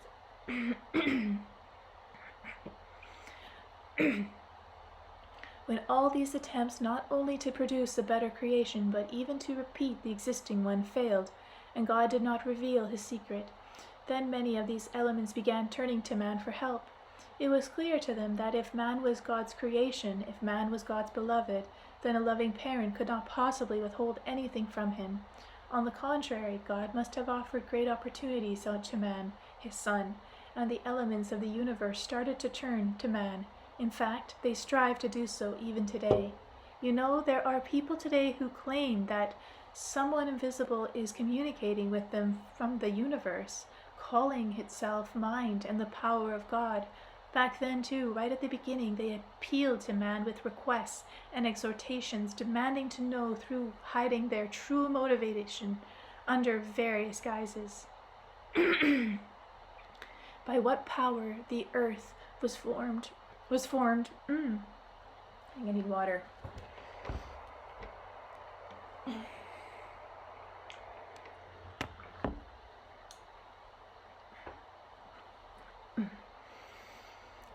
When all these attempts not only to produce a better creation, but even to repeat the existing one failed, and God did not reveal his secret, then many of these elements began turning to man for help. It was clear to them that if man was God's creation, if man was God's beloved, then a loving parent could not possibly withhold anything from him. On the contrary, God must have offered great opportunities to man, his son, and the elements of the universe started to turn to man. In fact, they strive to do so even today. You know, there are people today who claim that someone invisible is communicating with them from the universe, calling itself mind and the power of God. Back then, too, right at the beginning, they appealed to man with requests and exhortations, demanding to know through hiding their true motivation under various guises. By what power the earth was formed. I think I need water.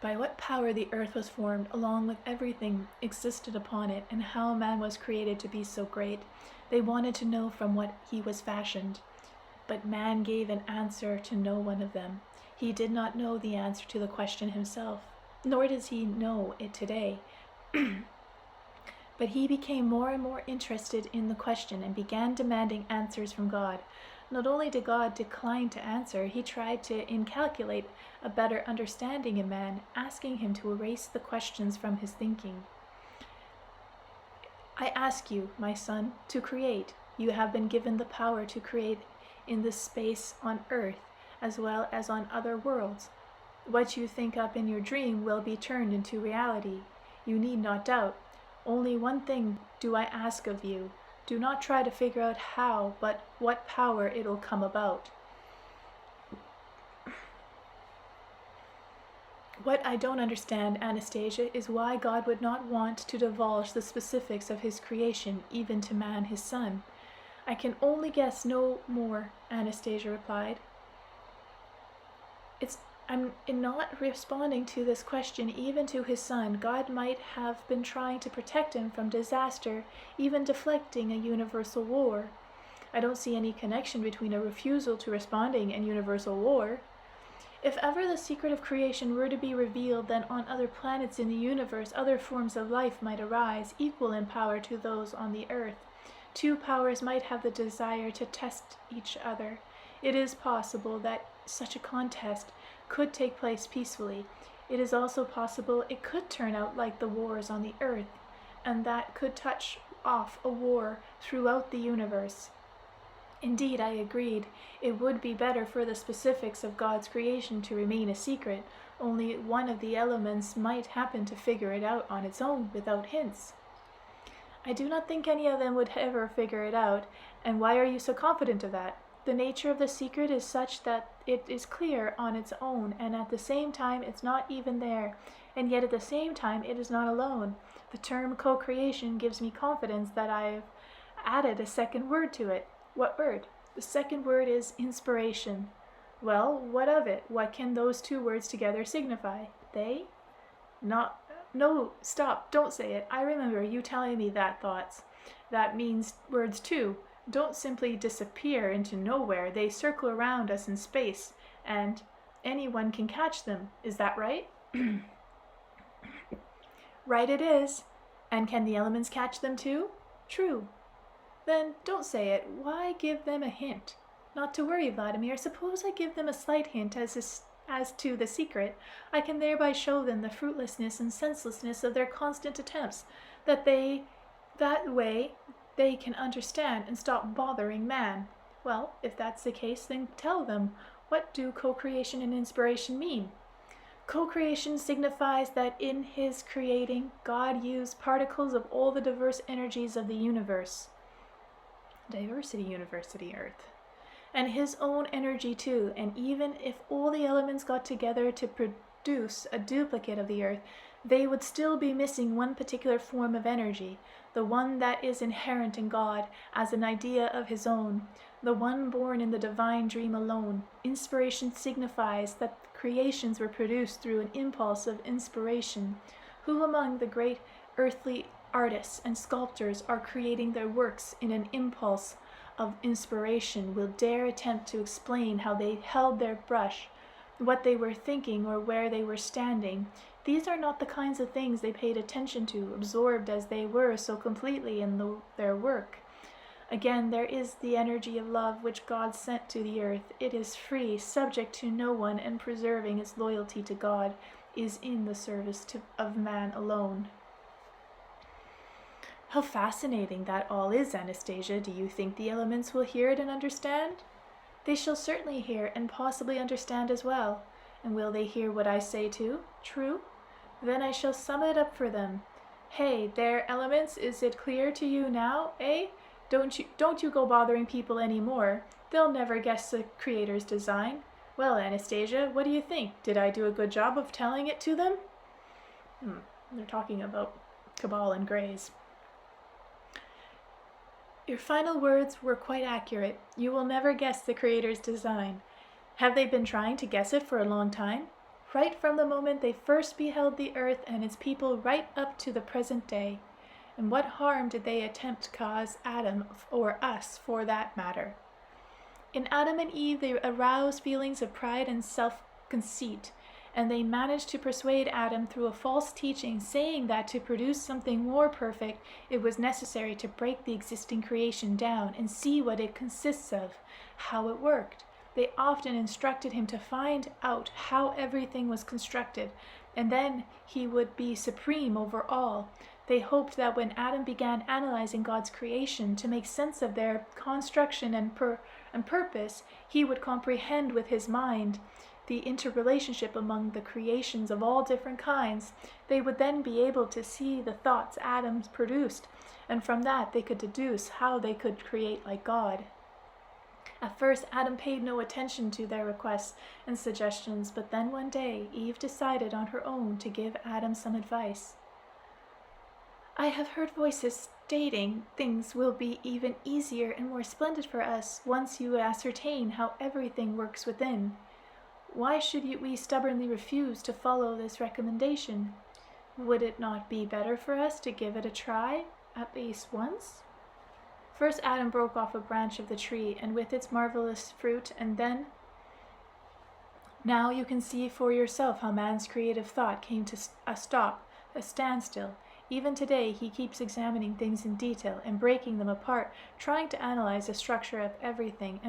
By what power the earth was formed, along with everything existed upon it, and how man was created to be so great. They wanted to know from what he was fashioned. But man gave an answer to no one of them. He did not know the answer to the question himself, nor does he know it today. But he became more and more interested in the question and began demanding answers from God. Not only did God decline to answer, he tried to inculcate a better understanding in man, asking him to erase the questions from his thinking. I ask you, my son, to create. You have been given the power to create in this space on earth, as well as on other worlds. What you think up in your dream will be turned into reality. You need not doubt. Only one thing do I ask of you. Do not try to figure out how, but what power it'll come about. What I don't understand, Anastasia, is why God would not want to divulge the specifics of his creation, even to man, his son. I can only guess no more, Anastasia replied. I'm not responding to this question even to his son. God might have been trying to protect him from disaster, even deflecting a universal war. I don't see any connection between a refusal to responding and universal war. If ever the secret of creation were to be revealed, then on other planets in the universe, other forms of life might arise, equal in power to those on the earth. Two powers might have the desire to test each other. It is possible that such a contest could take place peacefully. It is also possible it could turn out like the wars on the earth, and that could touch off a war throughout the universe. Indeed, I agreed. It would be better for the specifics of God's creation to remain a secret. Only one of the elements might happen to figure it out on its own without hints. I do not think any of them would ever figure it out. And why are you so confident of that? The nature of the secret is such that it is clear on its own, and at the same time it's not even there, and yet at the same time it is not alone. The term co-creation gives me confidence that I've added a second word to it. What word? The second word is inspiration. Well, what of it? What can those two words together signify? They? No, stop, don't say it. I remember you telling me that thoughts. That means words too. Don't simply disappear into nowhere. They circle around us in space, and anyone can catch them. Is that right? Right it is. And can the elements catch them too? True. Then don't say it. Why give them a hint? Not to worry, Vladimir. Suppose I give them a slight hint as to the secret. I can thereby show them the fruitlessness and senselessness of their constant attempts, that way they can understand and stop bothering man. Well, if that's the case, then tell them, what do co-creation and inspiration mean? Co-creation signifies that in his creating, God used particles of all the diverse energies of the universe. Diversity, University, Earth. And his own energy too, and even if all the elements got together to produce a duplicate of the Earth, they would still be missing one particular form of energy, the one that is inherent in God as an idea of his own, the one born in the divine dream alone. Inspiration signifies that creations were produced through an impulse of inspiration. Who among the great earthly artists and sculptors are creating their works in an impulse of inspiration will dare attempt to explain how they held their brush, what they were thinking, or where they were standing? These are not the kinds of things they paid attention to, absorbed as they were so completely in their work. Again, there is the energy of love which God sent to the earth. It is free, subject to no one, and preserving its loyalty to God. is in the service of man alone. How fascinating that all is, Anastasia. Do you think the elements will hear it and understand? They shall certainly hear and possibly understand as well. And will they hear what I say too? True? Then I shall sum it up for them. Hey, there, elements, is it clear to you now, eh? Don't you go bothering people anymore. They'll never guess the Creator's design. Well, Anastasia, what do you think? Did I do a good job of telling it to them? They're talking about Cabal and Greys. Your final words were quite accurate. You will never guess the Creator's design. Have they been trying to guess it for a long time? Right from the moment they first beheld the earth and its people right up to the present day. And what harm did they attempt to cause Adam, or us for that matter? In Adam and Eve they aroused feelings of pride and self-conceit, and they managed to persuade Adam through a false teaching, saying that to produce something more perfect, it was necessary to break the existing creation down and see what it consists of, how it worked. They often instructed him to find out how everything was constructed, and then he would be supreme over all. They hoped that when Adam began analyzing God's creation to make sense of their construction and purpose, he would comprehend with his mind the interrelationship among the creations of all different kinds. They would then be able to see the thoughts Adam produced, and from that they could deduce how they could create like God. At first, Adam paid no attention to their requests and suggestions, but then one day, Eve decided on her own to give Adam some advice. I have heard voices stating things will be even easier and more splendid for us once you ascertain how everything works within. Why should we stubbornly refuse to follow this recommendation? Would it not be better for us to give it a try, at least once? First Adam broke off a branch of the tree, and with its marvelous fruit, and then, now you can see for yourself how man's creative thought came to a stop, a standstill. Even today he keeps examining things in detail and breaking them apart, trying to analyze the structure of everything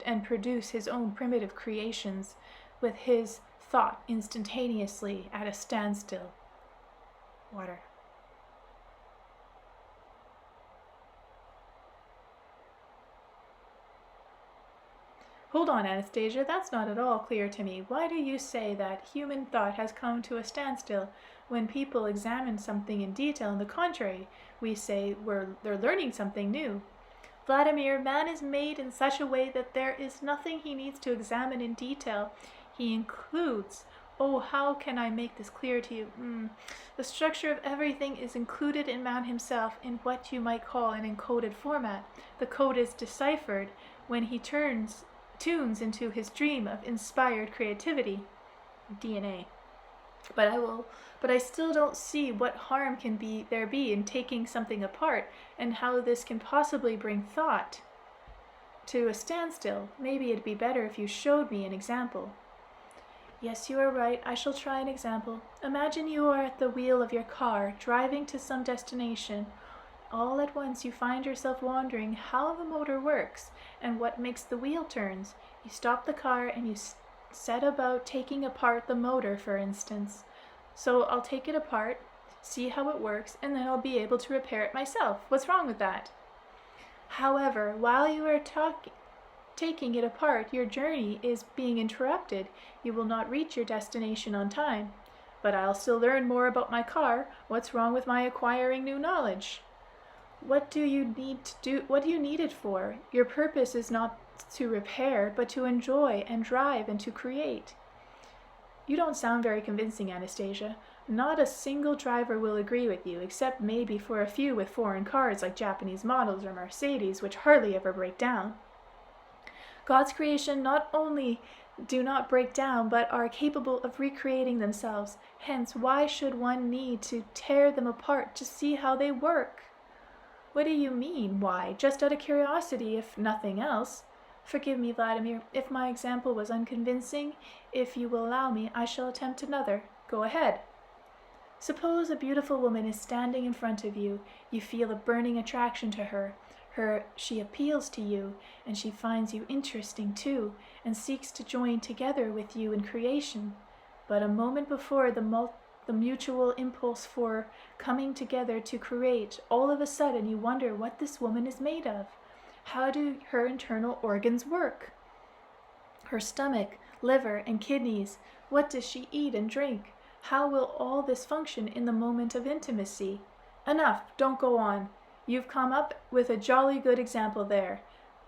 and produce his own primitive creations with his thought instantaneously at a standstill. Water. Hold on, Anastasia, that's not at all clear to me. Why do you say that human thought has come to a standstill when people examine something in detail? On the contrary, we say they're learning something new. Vladimir, man is made in such a way that there is nothing he needs to examine in detail. He includes, oh, how can I make this clear to you? The structure of everything is included in man himself in what you might call an encoded format. The code is deciphered when he tunes into his dream of inspired creativity, DNA. But I still don't see what harm there be in taking something apart, and how this can possibly bring thought to a standstill. Maybe it'd be better if you showed me an example. Yes, you are right. I shall try an example. Imagine you are at the wheel of your car, driving to some destination. All at once you find yourself wondering how the motor works and what makes the wheel turns. You stop the car and you set about taking apart the motor, for instance. So I'll take it apart, see how it works, and then I'll be able to repair it myself. What's wrong with that? However, while you are taking it apart, your journey is being interrupted. You will not reach your destination on time. But I'll still learn more about my car. What's wrong with my acquiring new knowledge? What do you need to do? What do you need it for? Your purpose is not to repair, but to enjoy and drive and to create. You don't sound very convincing, Anastasia. Not a single driver will agree with you, except maybe for a few with foreign cars like Japanese models or Mercedes, which hardly ever break down. God's creation not only do not break down, but are capable of recreating themselves. Hence, why should one need to tear them apart to see how they work? What do you mean, why? Just out of curiosity, if nothing else. Forgive me, Vladimir, if my example was unconvincing. If you will allow me, I shall attempt another. Go ahead. Suppose a beautiful woman is standing in front of you. You feel a burning attraction to her. She appeals to you, and she finds you interesting too, and seeks to join together with you in creation. but a moment before the mutual impulse for coming together to create, all of a sudden you wonder what this woman is made of. How do her internal organs work? Her stomach, liver, and kidneys. What does she eat and drink? How will all this function in the moment of intimacy? Enough, don't go on. You've come up with a jolly good example there.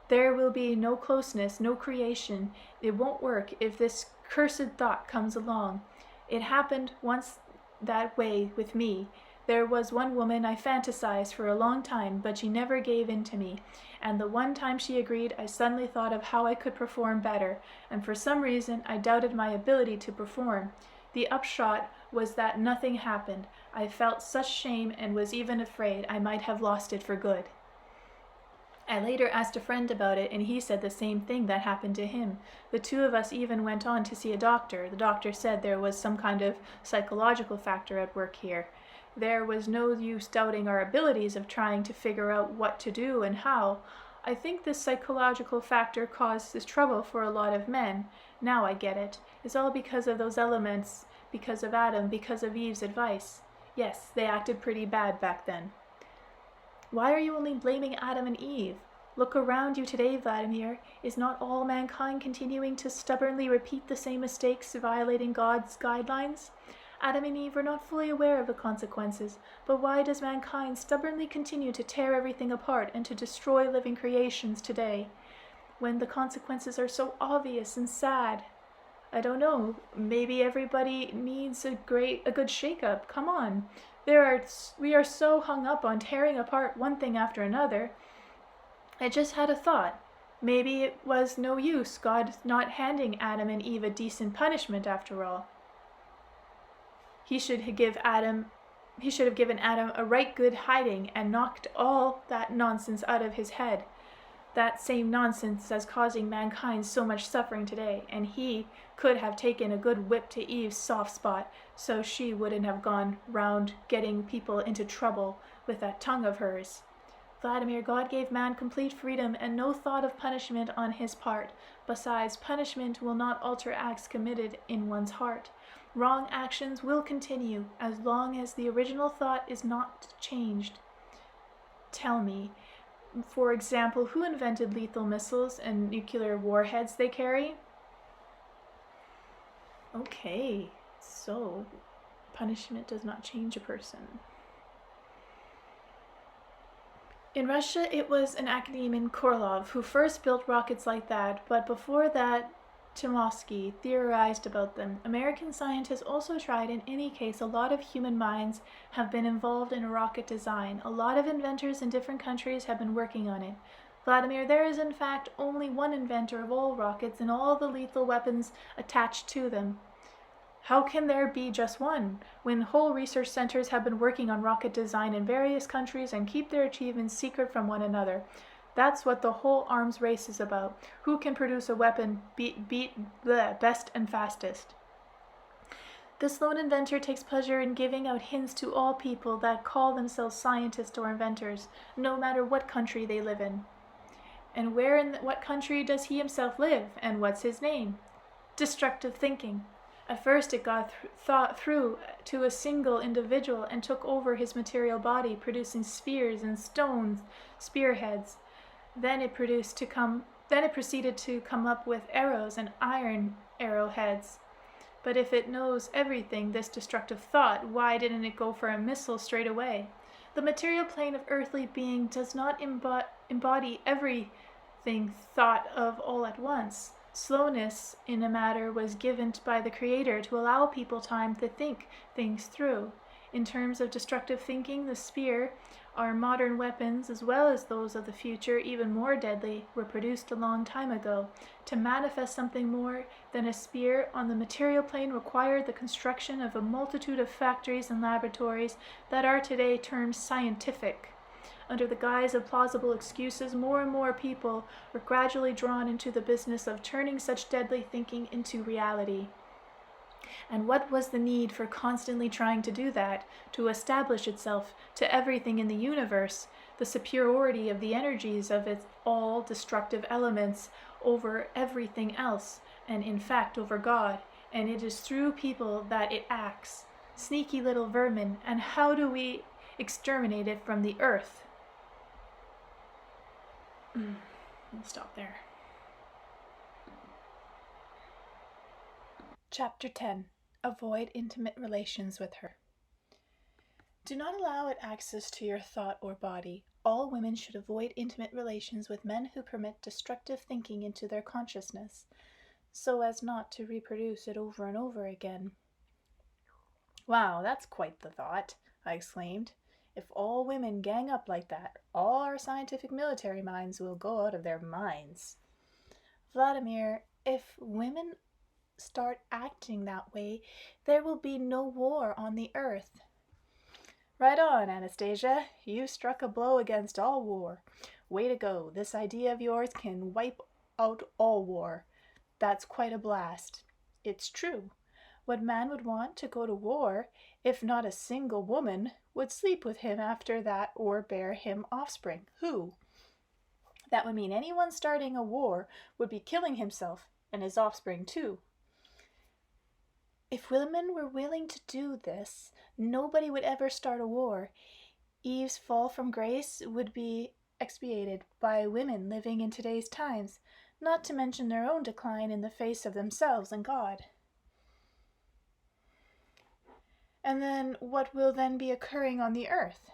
There will be no closeness, no creation. It won't work if this cursed thought comes along. It happened once that way with me. There was one woman I fantasized for a long time, but she never gave in to me. And the one time she agreed, I suddenly thought of how I could perform better, and for some reason I doubted my ability to perform. The upshot was that nothing happened. I felt such shame and was even afraid I might have lost it for good. I later asked a friend about it, and he said the same thing that happened to him. The two of us even went on to see a doctor. The doctor said there was some kind of psychological factor at work here. There was no use doubting our abilities of trying to figure out what to do and how. I think this psychological factor caused this trouble for a lot of men. Now I get it. It's all because of those elements, because of Adam, because of Eve's advice. Yes, they acted pretty bad back then. Why are you only blaming Adam and Eve? Look around you today, Vladimir. Is not all mankind continuing to stubbornly repeat the same mistakes, violating God's guidelines? Adam and Eve were not fully aware of the consequences, but why does mankind stubbornly continue to tear everything apart and to destroy living creations today, when the consequences are so obvious and sad? I don't know. Maybe everybody needs a good shake-up. Come on. We are so hung up on tearing apart one thing after another. I just had a thought. Maybe it was no use, God not handing Adam and Eve a decent punishment after all. He should have given Adam a right good hiding and knocked all that nonsense out of his head. That same nonsense that's causing mankind so much suffering today, and he could have taken a good whip to Eve's soft spot so she wouldn't have gone round getting people into trouble with that tongue of hers. Vladimir, God gave man complete freedom and no thought of punishment on his part. Besides, punishment will not alter acts committed in one's heart. Wrong actions will continue as long as the original thought is not changed. Tell me, for example, who invented lethal missiles and nuclear warheads they carry? Okay, so punishment does not change a person. In Russia, it was an academician, Korolov, who first built rockets like that, but before that, Chomsky theorized about them. American scientists also tried. In any case, a lot of human minds have been involved in rocket design. A lot of inventors in different countries have been working on it. Vladimir, there is in fact only one inventor of all rockets and all the lethal weapons attached to them. How can there be just one, when whole research centers have been working on rocket design in various countries and keep their achievements secret from one another? That's what the whole arms race is about. Who can produce a weapon best and fastest? This lone inventor takes pleasure in giving out hints to all people that call themselves scientists or inventors, no matter what country they live in. And where in what country does he himself live, and what's his name? Destructive thinking. At first it got thought through to a single individual and took over his material body, producing spheres and stones, spearheads. Then it proceeded to come up with arrows and iron arrowheads. But if it knows everything, this destructive thought, why didn't it go for a missile straight away? The material plane of earthly being does not embody everything thought of all at once. Slowness in a matter was given by the Creator to allow people time to think things through. In terms of destructive thinking, the spear, our modern weapons, as well as those of the future, even more deadly, were produced a long time ago. To manifest something more than a spear on the material plane required the construction of a multitude of factories and laboratories that are today termed scientific. Under the guise of plausible excuses, more and more people were gradually drawn into the business of turning such deadly thinking into reality. And what was the need for constantly trying to do that, to establish itself to everything in the universe, the superiority of the energies of its all destructive elements over everything else, and in fact over God, and it is through people that it acts. Sneaky little vermin, and how do we exterminate it from the earth? We'll stop there. Chapter 10. Avoid intimate relations with her. Do not allow it access to your thought or body. All women should avoid intimate relations with men who permit destructive thinking into their consciousness, so as not to reproduce it over and over again. Wow, that's quite the thought, I exclaimed. If all women gang up like that, all our scientific military minds will go out of their minds. Vladimir, if women start acting that way, there will be no war on the earth. Right on, Anastasia. You struck a blow against all war. Way to go. This idea of yours can wipe out all war. That's quite a blast. It's true. What man would want to go to war if not a single woman would sleep with him after that or bear him offspring? Who? That would mean anyone starting a war would be killing himself and his offspring too. If women were willing to do this, nobody would ever start a war. Eve's fall from grace would be expiated by women living in today's times, not to mention their own decline in the face of themselves and God. And then what will then be occurring on the earth?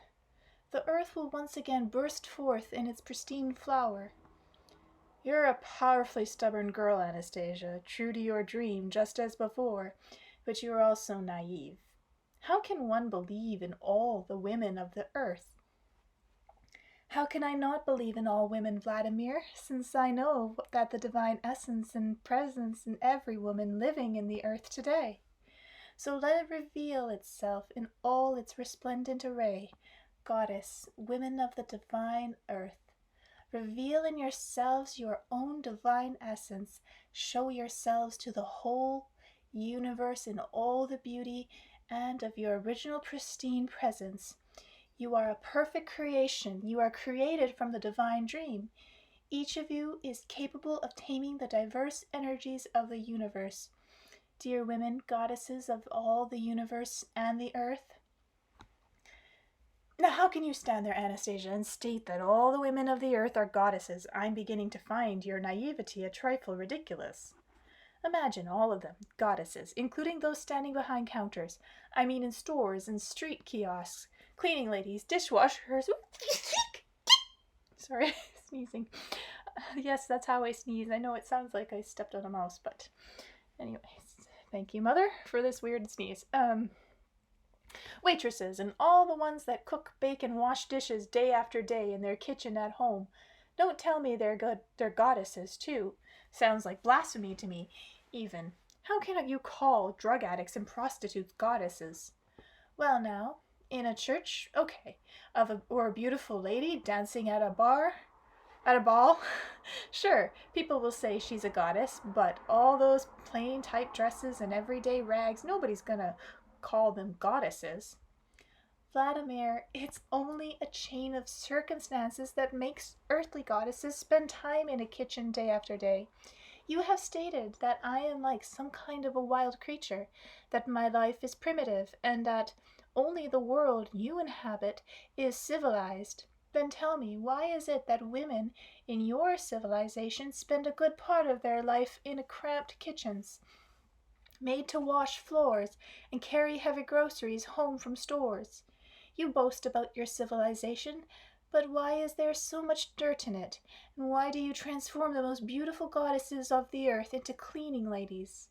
The earth will once again burst forth in its pristine flower. You're a powerfully stubborn girl, Anastasia, true to your dream just as before, but you are also naive. How can one believe in all the women of the earth? How can I not believe in all women, Vladimir, since I know that the divine essence and presence in every woman living in the earth today? So let it reveal itself in all its resplendent array. Goddess, women of the divine earth, reveal in yourselves your own divine essence. Show yourselves to the whole universe in all the beauty and of your original pristine presence. You are a perfect creation. You are created from the divine dream. Each of you is capable of taming the diverse energies of the universe. Dear women, goddesses of all the universe and the earth. Now how can you stand there, Anastasia, and state that all the women of the earth are goddesses? I'm beginning to find your naivety a trifle ridiculous. Imagine all of them, goddesses, including those standing behind counters. I mean in stores and street kiosks, cleaning ladies, dishwashers. Sorry, sneezing. Yes, that's how I sneeze. I know it sounds like I stepped on a mouse, but anyways. Thank you, Mother, for this weird sneeze. Waitresses and all the ones that cook, bake, and wash dishes day after day in their kitchen at home. Don't tell me they're goddesses, too. Sounds like blasphemy to me, even. How can you call drug addicts and prostitutes goddesses? Well, now, in a church, okay. Or a beautiful lady dancing at a bar? At a ball? Sure, people will say she's a goddess, but all those plain type dresses and everyday rags, nobody's gonna call them goddesses. Vladimir, it's only a chain of circumstances that makes earthly goddesses spend time in a kitchen day after day. You have stated that I am like some kind of a wild creature, that my life is primitive, and that only the world you inhabit is civilized. Then tell me, why is it that women in your civilization spend a good part of their life in cramped kitchens, made to wash floors and carry heavy groceries home from stores? You boast about your civilization, but why is there so much dirt in it? And why do you transform the most beautiful goddesses of the earth into cleaning ladies?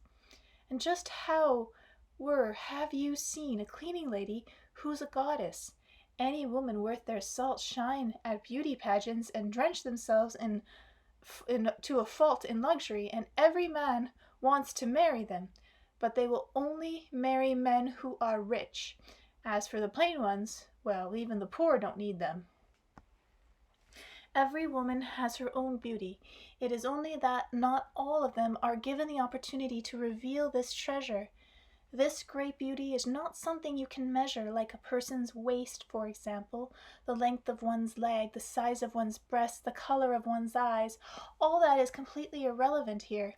And just how have you seen a cleaning lady who's a goddess? Any woman worth their salt shine at beauty pageants and drench themselves to a fault in luxury, and every man wants to marry them, but they will only marry men who are rich. As for the plain ones, well, even the poor don't need them. Every woman has her own beauty. It is only that not all of them are given the opportunity to reveal this treasure. This great beauty is not something you can measure, like a person's waist, for example, the length of one's leg, the size of one's breast, the color of one's eyes. All that is completely irrelevant here.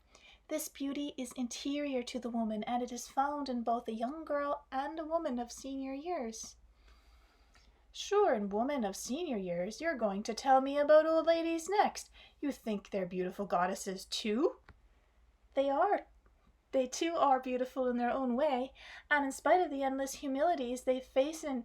This beauty is interior to the woman, and it is found in both a young girl and a woman of senior years. Sure, in women of senior years, you're going to tell me about old ladies next. You think they're beautiful goddesses too? They are. They too are beautiful in their own way, and in spite of the endless humilities they face in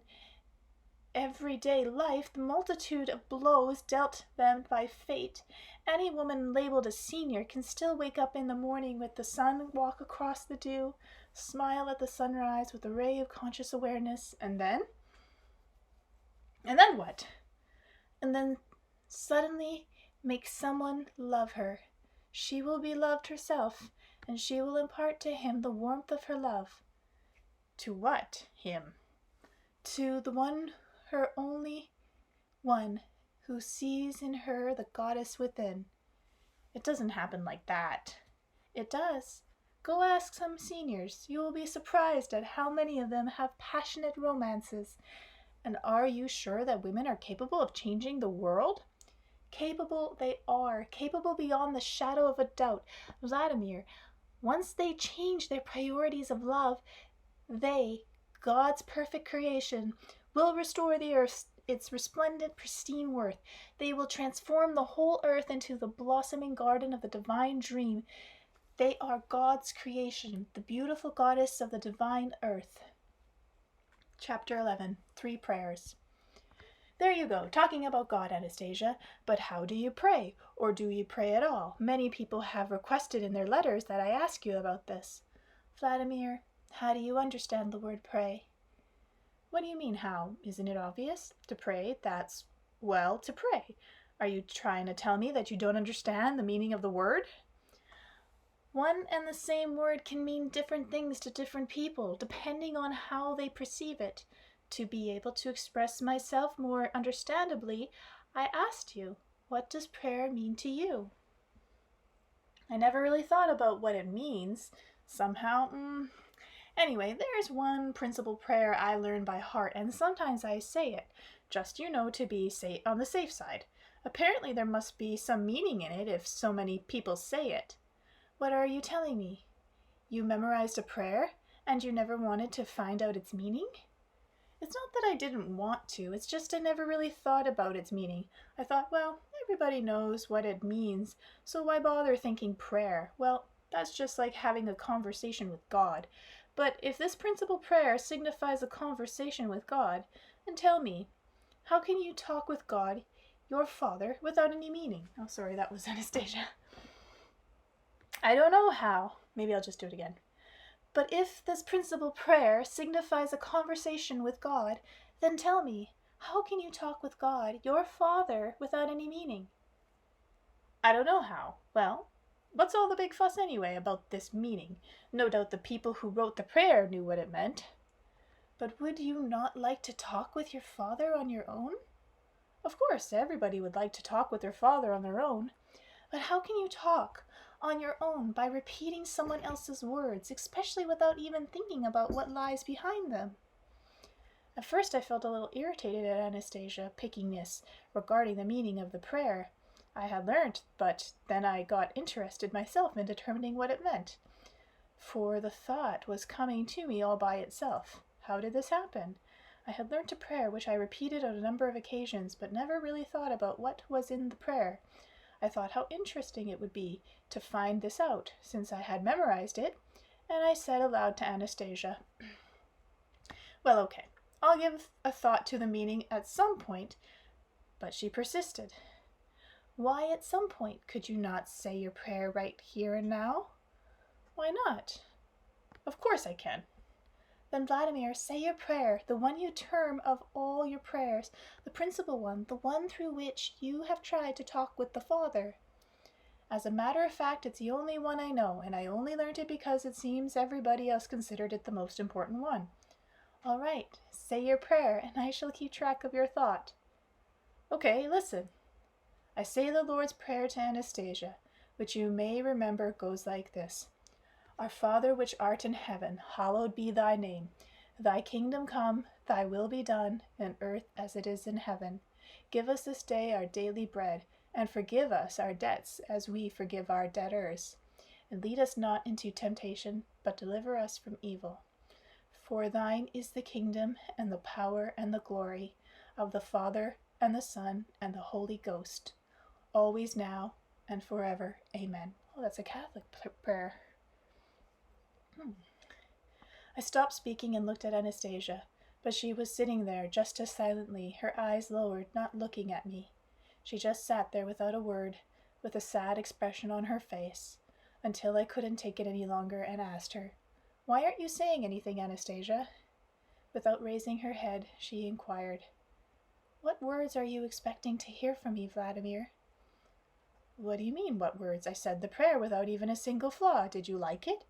everyday life, the multitude of blows dealt them by fate, any woman labeled a senior can still wake up in the morning with the sun, walk across the dew, smile at the sunrise with a ray of conscious awareness, and then what? And then suddenly make someone love her. She will be loved herself, and she will impart to him the warmth of her love. To what him? To the one, her only one, who sees in her the goddess within. It doesn't happen like that. It does. Go ask some seniors. You will be surprised at how many of them have passionate romances. And are you sure that women are capable of changing the world? Capable they are, capable beyond the shadow of a doubt. Vladimir, once they change their priorities of love, they, God's perfect creation, will restore the earth its resplendent, pristine worth. They will transform the whole earth into the blossoming garden of the divine dream. They are God's creation, the beautiful goddess of the divine earth. Chapter 11, 3 Prayers. There you go, talking about God, Anastasia. But how do you pray? Or do you pray at all? Many people have requested in their letters that I ask you about this. Vladimir, how do you understand the word pray? What do you mean, how? Isn't it obvious? To pray, that's, well, to pray. Are you trying to tell me that you don't understand the meaning of the word? One and the same word can mean different things to different people, depending on how they perceive it. To be able to express myself more understandably, I asked you, what does prayer mean to you? I never really thought about what it means. Somehow, Anyway, there's one principal prayer I learn by heart, and sometimes I say it, just, to be on the safe side. Apparently there must be some meaning in it if so many people say it. What are you telling me? You memorized a prayer, and you never wanted to find out its meaning? It's not that I didn't want to, it's just I never really thought about its meaning. I thought, well, everybody knows what it means, so why bother thinking prayer? Well, that's just like having a conversation with God. But if this principal prayer signifies a conversation with God, then tell me, how can you talk with God, your Father, without any meaning? Oh, sorry, that was Anastasia. I don't know how. Maybe I'll just do it again. But if this principal prayer signifies a conversation with God, then tell me, how can you talk with God, your Father, without any meaning? I don't know how. Well, what's all the big fuss anyway about this meaning? No doubt the people who wrote the prayer knew what it meant. But would you not like to talk with your Father on your own? Of course, everybody would like to talk with their Father on their own. But how can you talk on your own by repeating someone else's words, especially without even thinking about what lies behind them? At first I felt a little irritated at Anastasia picking this regarding the meaning of the prayer I had learned, but then I got interested myself in determining what it meant. For the thought was coming to me all by itself. How did this happen? I had learnt a prayer which I repeated on a number of occasions, but never really thought about what was in the prayer. I thought how interesting it would be to find this out, since I had memorized it, and I said aloud to Anastasia, well, okay, I'll give a thought to the meaning at some point, but she persisted. Why at some point? Could you not say your prayer right here and now? Why not? Of course I can. Then, Vladimir, say your prayer, the one you term of all your prayers, the principal one, the one through which you have tried to talk with the Father. As a matter of fact, it's the only one I know, and I only learned it because it seems everybody else considered it the most important one. All right, say your prayer, and I shall keep track of your thought. Okay, listen. I say the Lord's Prayer to Anastasia, which you may remember goes like this. Our Father which art in heaven, hallowed be thy name. Thy kingdom come, thy will be done, in earth as it is in heaven. Give us this day our daily bread, and forgive us our debts as we forgive our debtors. and lead us not into temptation, but deliver us from evil. For thine is the kingdom, and the power, and the glory, of the Father, and the Son, and the Holy Ghost, always now, and forever. Amen. Oh, that's a Catholic prayer. I stopped speaking and looked at Anastasia, but she was sitting there just as silently, her eyes lowered, not looking at me. She just sat there without a word, with a sad expression on her face, until I couldn't take it any longer and asked her, "Why aren't you saying anything, Anastasia?" Without raising her head, she inquired, "What words are you expecting to hear from me, Vladimir?" "What do you mean, what words? I said the prayer without even a single flaw. Did you like it?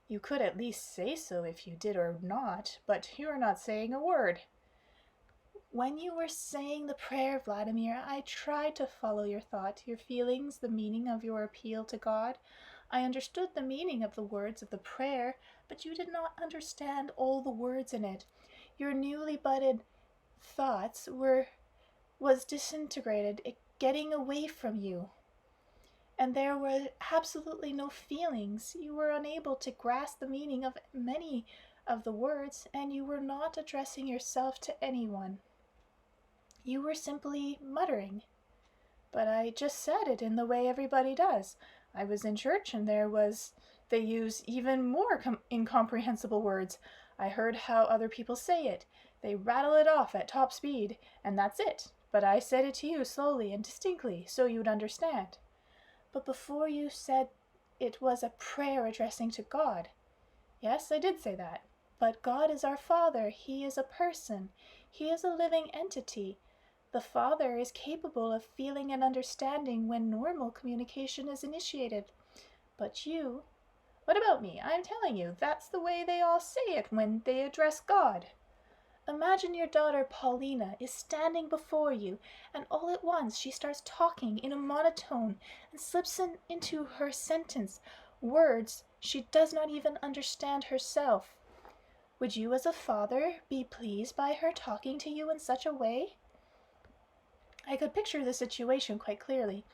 You could at least say so if you did or not, but you are not saying a word." "When you were saying the prayer, Vladimir, I tried to follow your thought, your feelings, the meaning of your appeal to God. I understood the meaning of the words of the prayer, but you did not understand all the words in it. Your newly budded thoughts was disintegrated, getting away from you. And there were absolutely no feelings. You were unable to grasp the meaning of many of the words, and you were not addressing yourself to anyone. You were simply muttering. But I just said it in the way everybody does. I was in church, and they use even more incomprehensible words. I heard how other people say it. They rattle it off at top speed, and that's it. But I said it to you slowly and distinctly, so you'd understand. But before you said it was a prayer addressing to God. Yes, I did say that. But God is our Father. He is a person. He is a living entity. The Father is capable of feeling and understanding when normal communication is initiated. But you... What about me? I'm telling you, that's the way they all say it when they address God. Imagine your daughter Paulina is standing before you, and all at once she starts talking in a monotone and slips into her sentence words she does not even understand herself. Would you as a father be pleased by her talking to you in such a way? I could picture the situation quite clearly,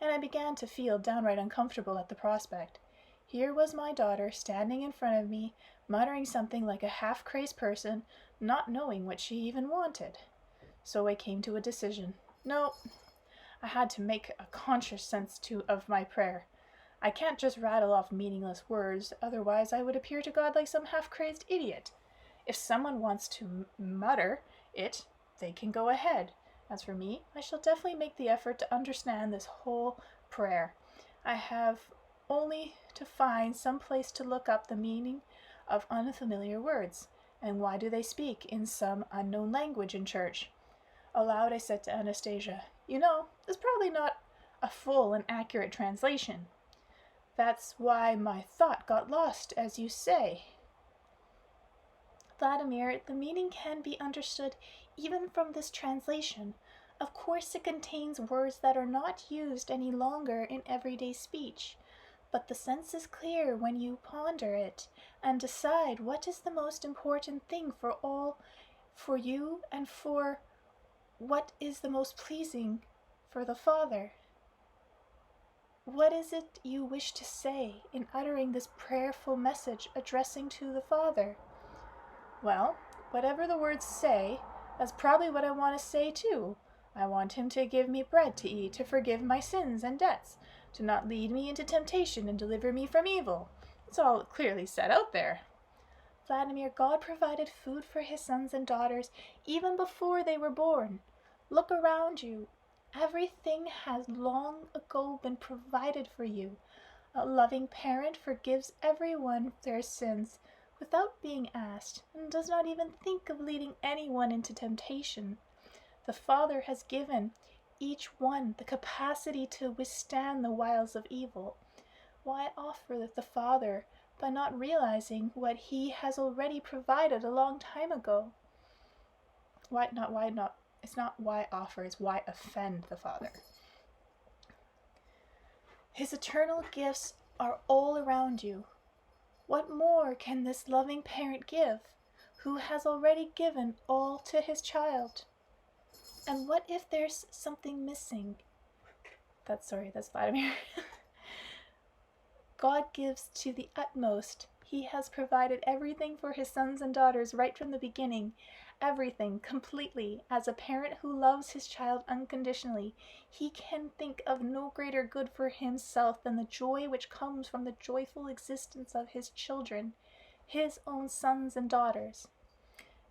and I began to feel downright uncomfortable at the prospect. Here was my daughter standing in front of me, muttering something like a half-crazed person, not knowing what she even wanted. So I came to a decision. No, I had to make a conscious sense of my prayer. I can't just rattle off meaningless words, otherwise I would appear to God like some half-crazed idiot. If someone wants to mutter it, they can go ahead. As for me, I shall definitely make the effort to understand this whole prayer. I have only to find some place to look up the meaning of unfamiliar words, and why do they speak in some unknown language in church. Aloud I said to Anastasia, "You know, it's probably not a full and accurate translation. That's why my thought got lost, as you say." "Vladimir, the meaning can be understood even from this translation. Of course it contains words that are not used any longer in everyday speech. But the sense is clear when you ponder it and decide what is the most important thing for you, and for what is the most pleasing for the Father. What is it you wish to say in uttering this prayerful message addressing to the Father?" "Well, whatever the words say, that's probably what I want to say too. I want him to give me bread to eat, to forgive my sins and debts, to not lead me into temptation and deliver me from evil. It's all clearly set out there." "Vladimir, God provided food for his sons and daughters even before they were born. Look around you. Everything has long ago been provided for you. A loving parent forgives everyone their sins without being asked, and does not even think of leading anyone into temptation. The Father has given each one the capacity to withstand the wiles of evil. Why offer the Father by not realizing what he has already provided a long time ago? It's not why offer, it's why offend the Father. His eternal gifts are all around you. What more can this loving parent give, who has already given all to his child? And what if there's something missing?" That's Vladimir. God gives to the utmost. He has provided everything for his sons and daughters right from the beginning. Everything, completely. As a parent who loves his child unconditionally, he can think of no greater good for himself than the joy which comes from the joyful existence of his children, his own sons and daughters.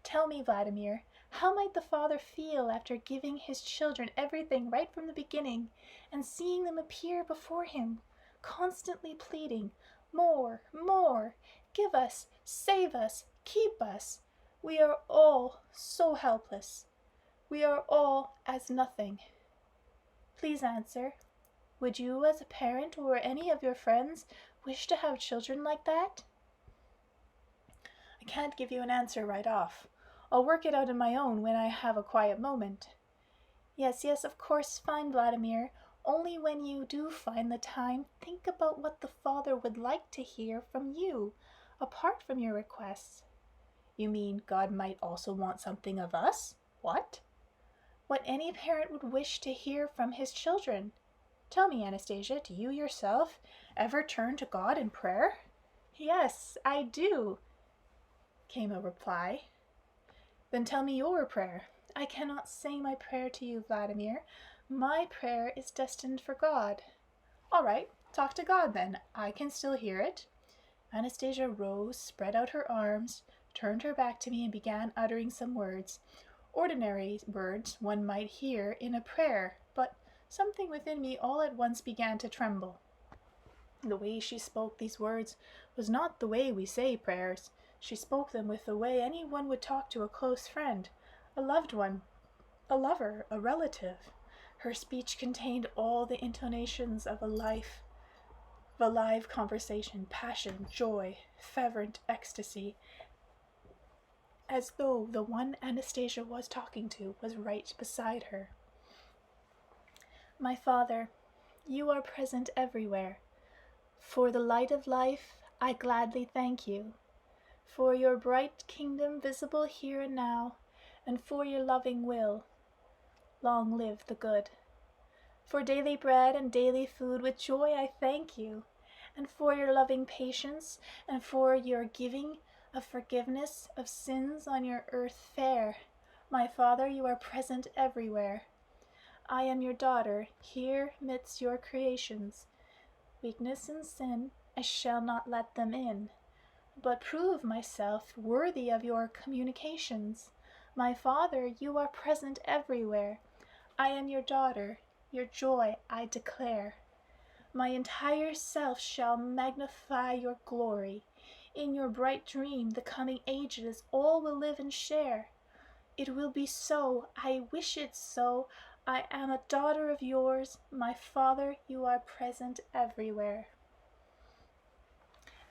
Tell me, Vladimir, how might the father feel after giving his children everything right from the beginning and seeing them appear before him, constantly pleading, more, more, give us, save us, keep us. We are all so helpless. We are all as nothing. Please answer. Would you, as a parent or any of your friends, wish to have children like that? I can't give you an answer right off. I'll work it out on my own when I have a quiet moment. Yes, of course, fine, Vladimir. Only when you do find the time, think about what the Father would like to hear from you, apart from your requests. You mean God might also want something of us? What? What any parent would wish to hear from his children. Tell me, Anastasia, do you yourself ever turn to God in prayer? Yes, I do, came a reply. Then tell me your prayer. I cannot say my prayer to you, Vladimir. My prayer is destined for God. All right, talk to God then. I can still hear it. Anastasia rose, spread out her arms, turned her back to me, and began uttering some words. Ordinary words one might hear in a prayer, but something within me all at once began to tremble. The way she spoke these words was not the way we say prayers. She spoke them with the way anyone would talk to a close friend, a loved one, a lover, a relative. Her speech contained all the intonations of a live conversation, passion, joy, fervent ecstasy, as though the one Anastasia was talking to was right beside her. My Father, you are present everywhere. For the light of life, I gladly thank you. For your bright kingdom visible here and now, and for your loving will. Long live the good. For daily bread and daily food, with joy I thank you, and for your loving patience, and for your giving of forgiveness of sins on your earth fair. My Father, you are present everywhere. I am your daughter, here midst your creations. Weakness and sin, I shall not let them in, but prove myself worthy of your communications. My Father, you are present everywhere. I am your daughter, your joy I declare. My entire self shall magnify your glory. In your bright dream, the coming ages all will live and share. It will be so, I wish it so. I am a daughter of yours. My Father, you are present everywhere.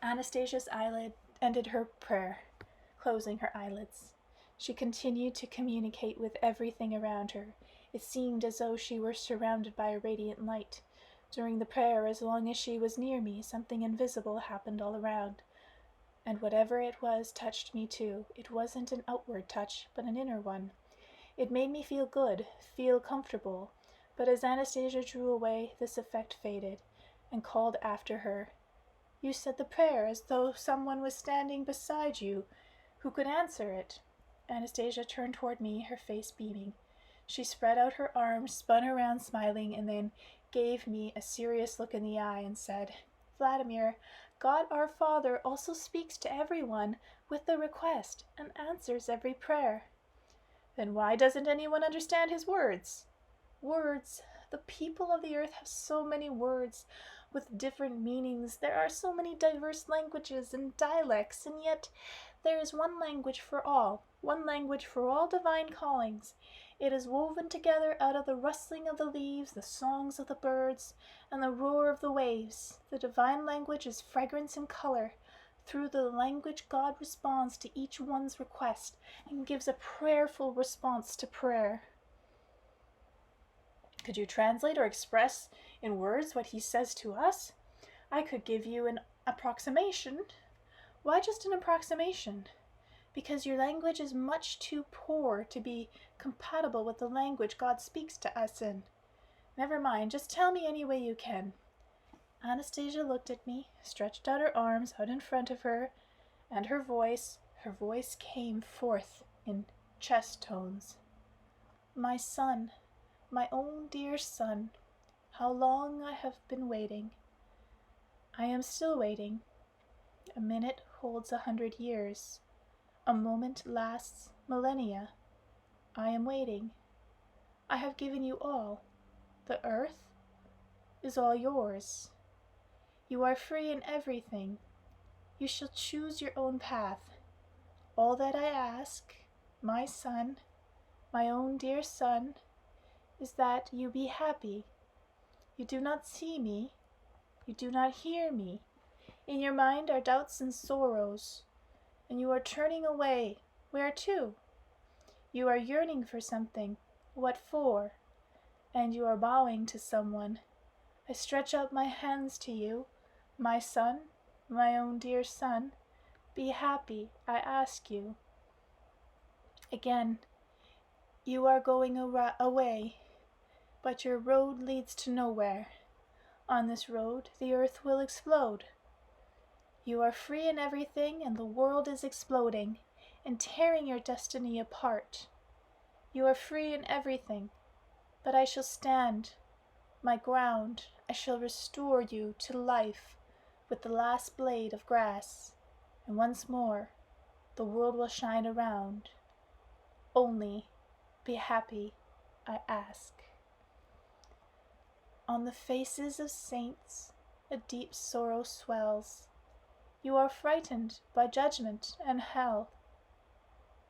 Anastasia's eyelid ended her prayer, closing her eyelids. She continued to communicate with everything around her. It seemed as though she were surrounded by a radiant light. During the prayer, as long as she was near me, something invisible happened all around. And whatever it was touched me too. It wasn't an outward touch, but an inner one. It made me feel good, feel comfortable. But as Anastasia drew away, this effect faded, and called after her, "You said the prayer as though someone was standing beside you who could answer it." Anastasia turned toward me, her face beaming. She spread out her arms, spun around smiling, and then gave me a serious look in the eye and said, "Vladimir, God our Father also speaks to everyone with the request and answers every prayer." "Then why doesn't anyone understand his words?" "Words. The people of the earth have so many words with different meanings. There are so many diverse languages and dialects, and yet there is one language for all divine callings. It is woven together out of the rustling of the leaves, the songs of the birds, and the roar of the waves. The divine language is fragrance and color. Through the language, God responds to each one's request and gives a prayerful response to prayer." "Could you translate or express in words what he says to us?" "I could give you an approximation." "Why just an approximation?" "Because your language is much too poor to be compatible with the language God speaks to us in." "Never mind, just tell me any way you can." Anastasia looked at me, stretched out her arms out in front of her, and her voice came forth in chest tones. My son, my own dear son, how long I have been waiting. I am still waiting. A minute holds 100 years. A moment lasts millennia. I am waiting. I have given you all. The earth is all yours. You are free in everything. You shall choose your own path. All that I ask, my son, my own dear son, is that you be happy. You do not see me. You do not hear me. In your mind are doubts and sorrows, and you are turning away. Where to? You are yearning for something. What for? And you are bowing to someone. I stretch out my hands to you, my son, my own dear son. Be happy, I ask you. Again, you are going away, but your road leads to nowhere. On this road, the earth will explode. You are free in everything, and the world is exploding and tearing your destiny apart. You are free in everything, but I shall stand my ground. I shall restore you to life with the last blade of grass, and once more the world will shine around. Only be happy, I ask. On the faces of saints a deep sorrow swells. You are frightened by judgment and hell.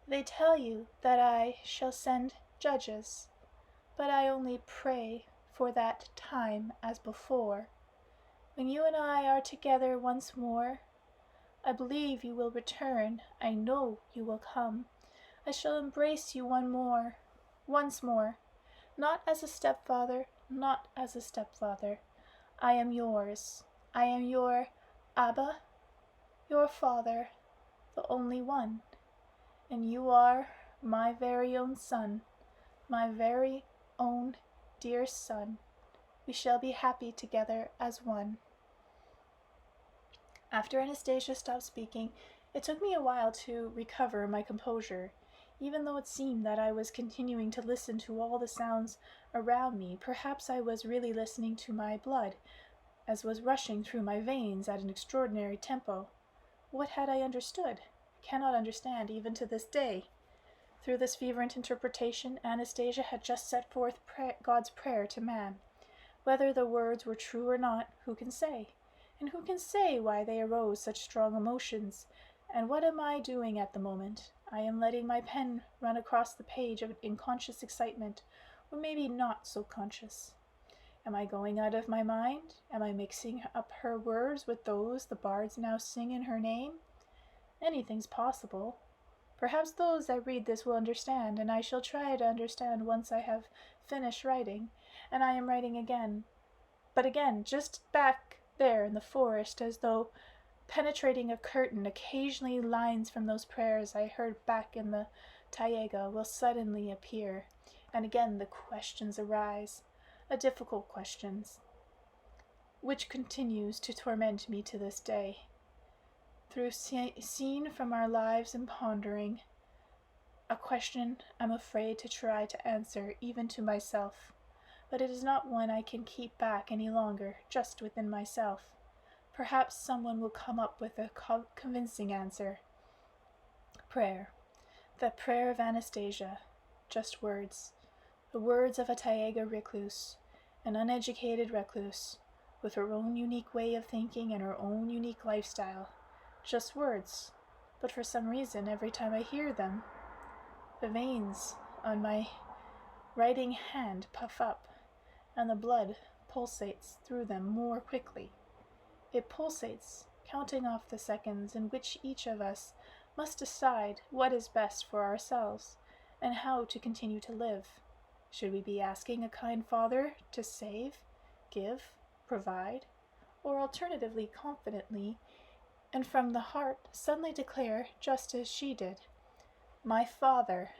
They tell you that I shall send judges, but I only pray for that time as before. When you and I are together once more, I believe you will return. I know you will come. I shall embrace you once more, not as a stepfather, not as a stepfather. I am yours. I am your Abba, your father, the only one. And you are my very own son, my very own dear son. We shall be happy together as one. After Anastasia stopped speaking, it took me a while to recover my composure. Even though it seemed that I was continuing to listen to all the sounds around me, perhaps I was really listening to my blood, as was rushing through my veins at an extraordinary tempo. What had I understood? I cannot understand even to this day. Through this fervent interpretation, Anastasia had just set forth God's prayer to man. Whether the words were true or not, who can say? And who can say why they arose such strong emotions? And what am I doing at the moment? I am letting my pen run across the page in conscious excitement, or maybe not so conscious. Am I going out of my mind? Am I mixing up her words with those the bards now sing in her name? Anything's possible. Perhaps those that read this will understand, and I shall try to understand once I have finished writing, and I am writing again. But again, just back there in the forest, as though penetrating a curtain, occasionally lines from those prayers I heard back in the taiga will suddenly appear, and again the questions arise, a difficult questions, which continues to torment me to this day. Through scene from our lives and pondering, a question I'm afraid to try to answer even to myself, but it is not one I can keep back any longer, just within myself. Perhaps someone will come up with a convincing answer. Prayer. The prayer of Anastasia. Just words. The words of a taiga recluse, an uneducated recluse, with her own unique way of thinking and her own unique lifestyle. Just words. But for some reason, every time I hear them, the veins on my writing hand puff up, and the blood pulsates through them more quickly. It pulsates, counting off the seconds in which each of us must decide what is best for ourselves, and how to continue to live. Should we be asking a kind Father to save, give, provide, or alternatively, confidently, and from the heart suddenly declare, just as she did, My Father,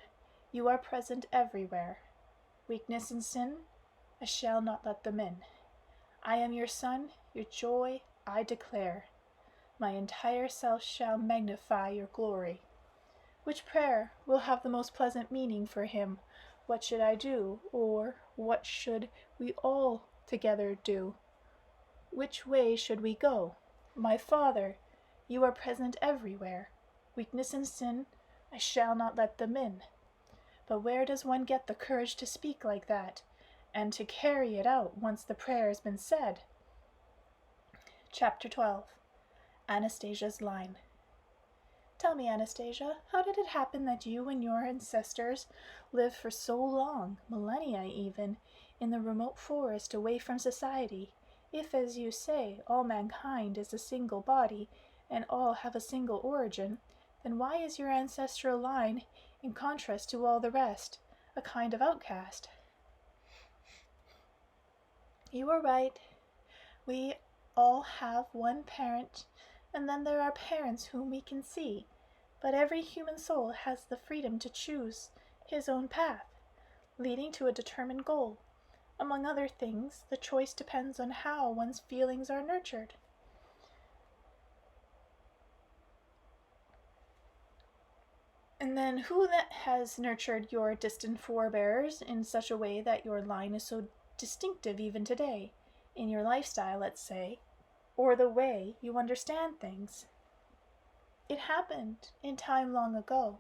you are present everywhere. Weakness and sin, I shall not let them in. I am your son, Your joy I declare. My entire self shall magnify your glory. Which prayer will have the most pleasant meaning for him? What should I do, or what should we all together do? Which way should we go? My Father, you are present everywhere. Weakness and sin, I shall not let them in. But where does one get the courage to speak like that, and to carry it out once the prayer has been said? Chapter 12. Anastasia's Line. Tell me, Anastasia, how did it happen that you and your ancestors lived for so long, millennia even, in the remote forest away from society, if, as you say, all mankind is a single body, and all have a single origin? Then why is your ancestral line, in contrast to all the rest, a kind of outcast? You are right. We all have one parent, and then there are parents whom we can see, but every human soul has the freedom to choose his own path, leading to a determined goal. Among other things, the choice depends on how one's feelings are nurtured. And then who that has nurtured your distant forebears in such a way that your line is so distinctive even today, in your lifestyle, let's say, or the way you understand things? It happened in time long ago.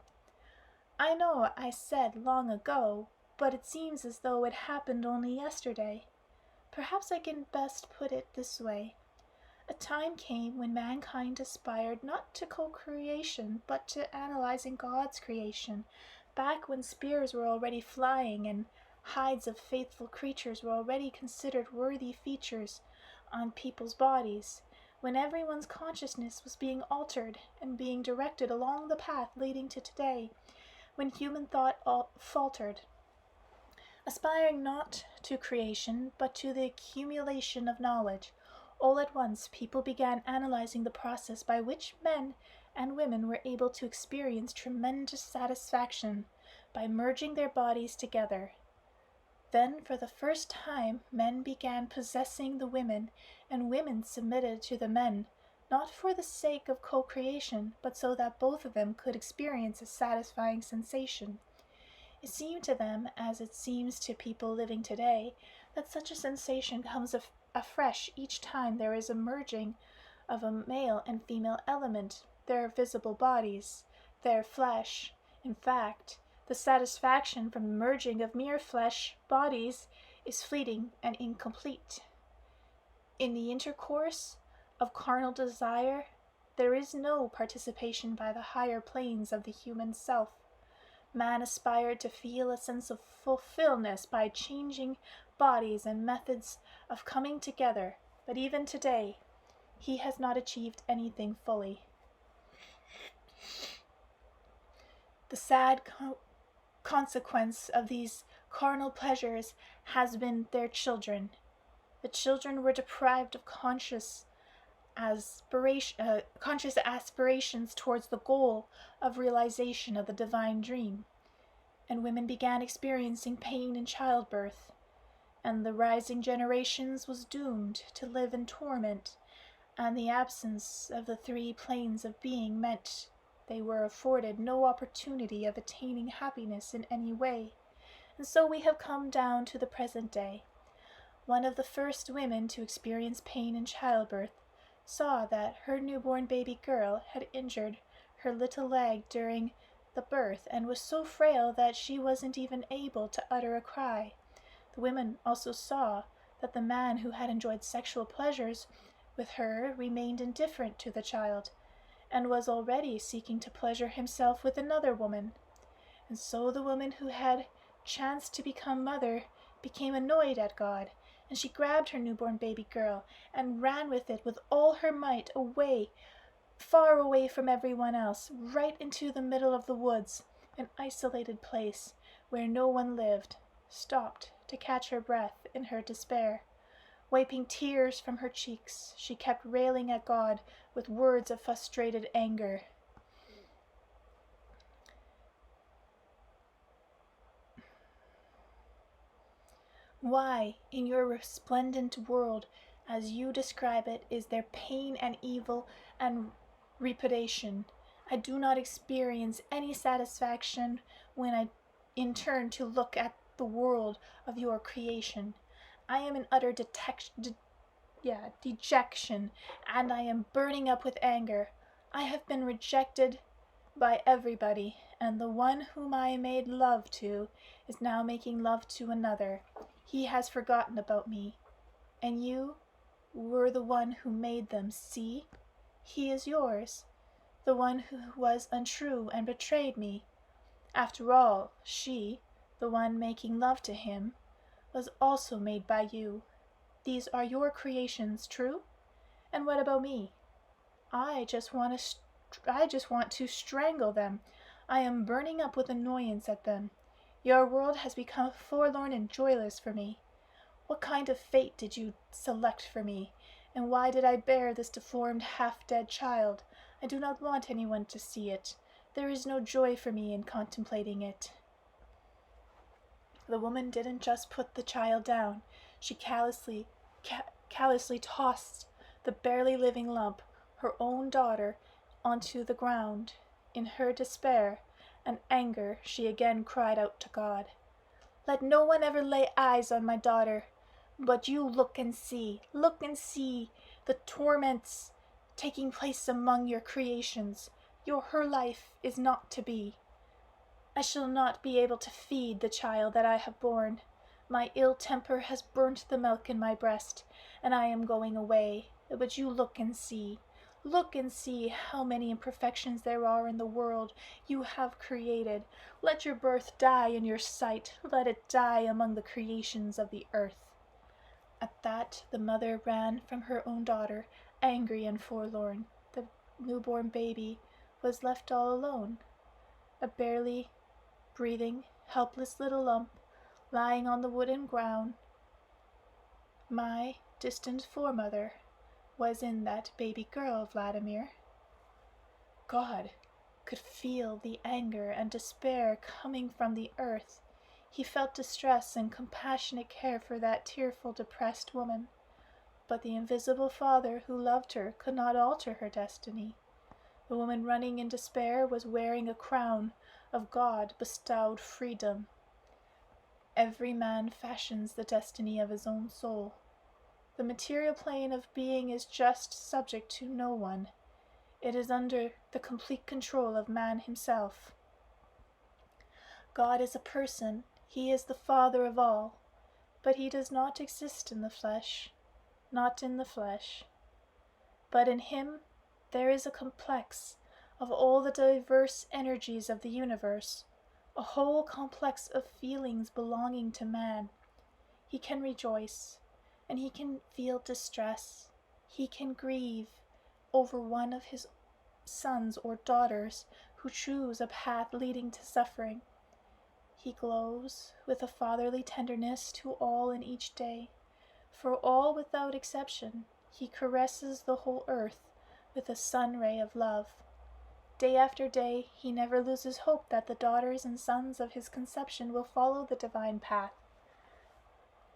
I know I said long ago, but it seems as though it happened only yesterday. Perhaps I can best put it this way. A time came when mankind aspired not to co-creation, but to analyzing God's creation, back when spears were already flying and hides of faithful creatures were already considered worthy features on people's bodies, when everyone's consciousness was being altered and being directed along the path leading to today, when human thought faltered, aspiring not to creation, but to the accumulation of knowledge. All at once, people began analyzing the process by which men and women were able to experience tremendous satisfaction by merging their bodies together. Then, for the first time, men began possessing the women, and women submitted to the men, not for the sake of co-creation, but so that both of them could experience a satisfying sensation. It seemed to them, as it seems to people living today, that such a sensation comes afresh each time there is a merging of a male and female element, their visible bodies, their flesh. In fact, the satisfaction from the merging of mere flesh bodies is fleeting and incomplete. In the intercourse of carnal desire, there is no participation by the higher planes of the human self. Man aspired to feel a sense of fulfillment by changing bodies and methods of coming together, but even today, he has not achieved anything fully. The sad consequence of these carnal pleasures has been their children. The children were deprived of conscious aspirations towards the goal of realization of the divine dream, and women began experiencing pain in childbirth, and the rising generations was doomed to live in torment, and the absence of the three planes of being meant they were afforded no opportunity of attaining happiness in any way. And so we have come down to the present day. One of the first women to experience pain in childbirth saw that her newborn baby girl had injured her little leg during the birth and was so frail that she wasn't even able to utter a cry. The women also saw that the man who had enjoyed sexual pleasures with her remained indifferent to the child, and was already seeking to pleasure himself with another woman. And so the woman who had chanced to become mother became annoyed at God, and she grabbed her newborn baby girl and ran with it with all her might away, far away from everyone else, right into the middle of the woods, an isolated place where no one lived, stopped to catch her breath in her despair. Wiping tears from her cheeks, she kept railing at God with words of frustrated anger. Why, in your resplendent world, as you describe it, is their pain and evil and repudiation. I do not experience any satisfaction when I in turn to look at the world of your creation. I am in utter dejection, and I am burning up with anger. I have been rejected by everybody, and the one whom I made love to is now making love to another. He has forgotten about me, and you were the one who made them. See, he is yours, the one who was untrue and betrayed me. After all, she, the one making love to him, was also made by you. These are your creations, true? And what about me? I just want to strangle them. I am burning up with annoyance at them. Your world has become forlorn and joyless for me. What kind of fate did you select for me? And why did I bear this deformed, half-dead child? I do not want anyone to see it. There is no joy for me in contemplating it. The woman didn't just put the child down. She callously tossed the barely living lump, her own daughter, onto the ground. In her despair and anger, she again cried out to God, "Let no one ever lay eyes on my daughter. But you look and see the torments taking place among your creations. Her life is not to be. I shall not be able to feed the child that I have borne. My ill temper has burnt the milk in my breast, and I am going away. But you look and see how many imperfections there are in the world you have created. Let your birth die in your sight. Let it die among the creations of the earth." At that, the mother ran from her own daughter, angry and forlorn. The newborn baby was left all alone, a barely breathing, helpless little lump lying on the wooden ground. My distant foremother was in that baby girl, Vladimir. God could feel the anger and despair coming from the earth. He felt distress and compassionate care for that tearful, depressed woman. But the invisible Father who loved her could not alter her destiny. The woman running in despair was wearing a crown of God-bestowed freedom. Every man fashions the destiny of his own soul. The material plane of being is just subject to no one. It is under the complete control of man himself. God is a person. He is the Father of all. But he does not exist in the flesh. Not in the flesh. But in him there is a complex of all the diverse energies of the universe, a whole complex of feelings belonging to man. He can rejoice, and he can feel distress. He can grieve over one of his sons or daughters who choose a path leading to suffering. He glows with a fatherly tenderness to all in each day. For all without exception, he caresses the whole earth with a sun ray of love. Day after day, he never loses hope that the daughters and sons of his conception will follow the divine path.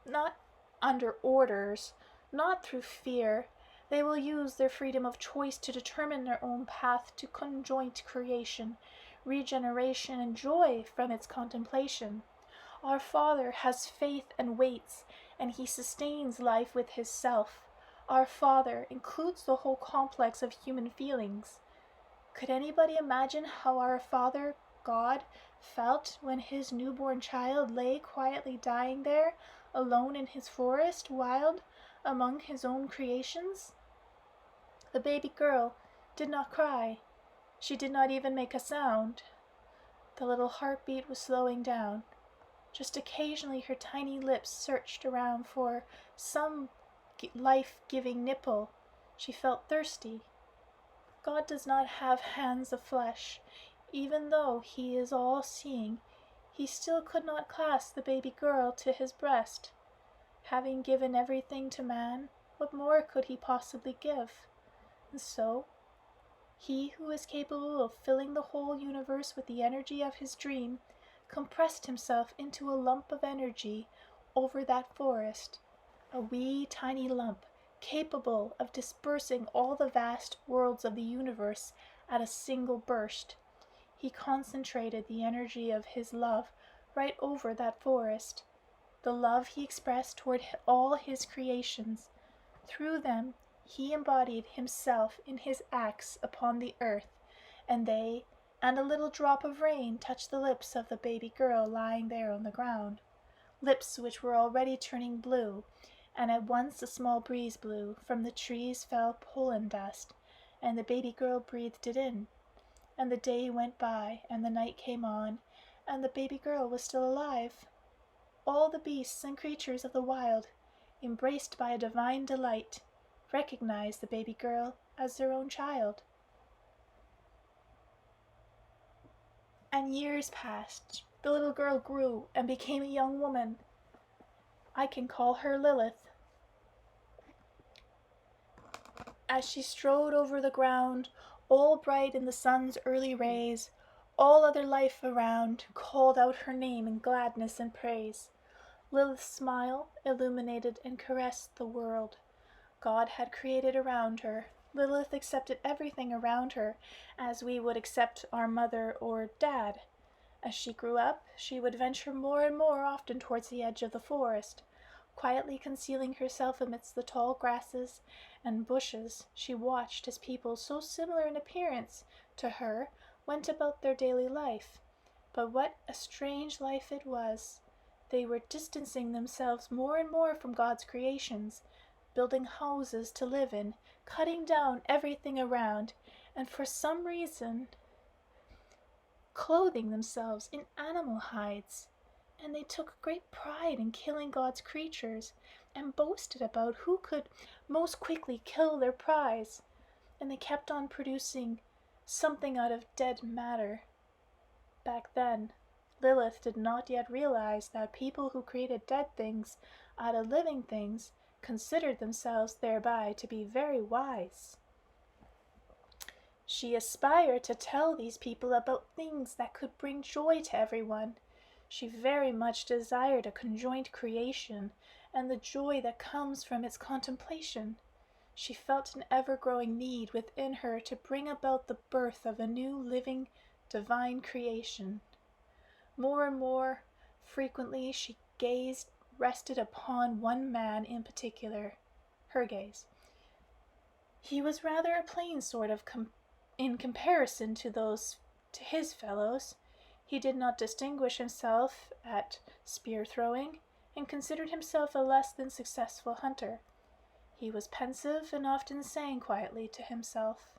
Not under orders, not through fear. They will use their freedom of choice to determine their own path to conjoint creation, regeneration, and joy from its contemplation. Our Father has faith and waits, and he sustains life with his self. Our Father includes the whole complex of human feelings. Could anybody imagine how our Father, God, felt when his newborn child lay quietly dying there, alone in his forest, wild, among his own creations? The baby girl did not cry. She did not even make a sound. The little heartbeat was slowing down. Just occasionally her tiny lips searched around for some life-giving nipple. She felt thirsty. God does not have hands of flesh. Even though he is all-seeing, he still could not clasp the baby girl to his breast. Having given everything to man, what more could he possibly give? And so, he who is capable of filling the whole universe with the energy of his dream compressed himself into a lump of energy over that forest, a wee tiny lump capable of dispersing all the vast worlds of the universe at a single burst. He concentrated the energy of his love right over that forest, the love he expressed toward all his creations. Through them he embodied himself in his acts upon the earth, and they and a little drop of rain touched the lips of the baby girl lying there on the ground, lips which were already turning blue, and at once a small breeze blew, from the trees fell pollen dust, and the baby girl breathed it in. And the day went by, and the night came on, and the baby girl was still alive. All the beasts and creatures of the wild, embraced by a divine delight, recognized the baby girl as their own child. And years passed. The little girl grew and became a young woman. I can call her Lilith. As she strode over the ground, all bright in the sun's early rays, all other life around called out her name in gladness and praise. Lilith's smile illuminated and caressed the world God had created around her. Lilith accepted everything around her as we would accept our mother or dad. As she grew up, she would venture more and more often towards the edge of the forest. Quietly concealing herself amidst the tall grasses and bushes, she watched as people so similar in appearance to her went about their daily life. But what a strange life it was! They were distancing themselves more and more from God's creations, building houses to live in, cutting down everything around, and for some reason clothing themselves in animal hides. And they took great pride in killing God's creatures, and boasted about who could most quickly kill their prize. And they kept on producing something out of dead matter. Back then, Lilith did not yet realize that people who created dead things out of living things considered themselves thereby to be very wise. She aspired to tell these people about things that could bring joy to everyone. She very much desired a conjoint creation and the joy that comes from its contemplation. She felt an ever-growing need within her to bring about the birth of a new living divine creation. More and more frequently she rested upon one man in particular, her gaze. He was rather a plain sort of in comparison to his fellows. He did not distinguish himself at spear throwing, and considered himself a less than successful hunter. He was pensive and often sang quietly to himself.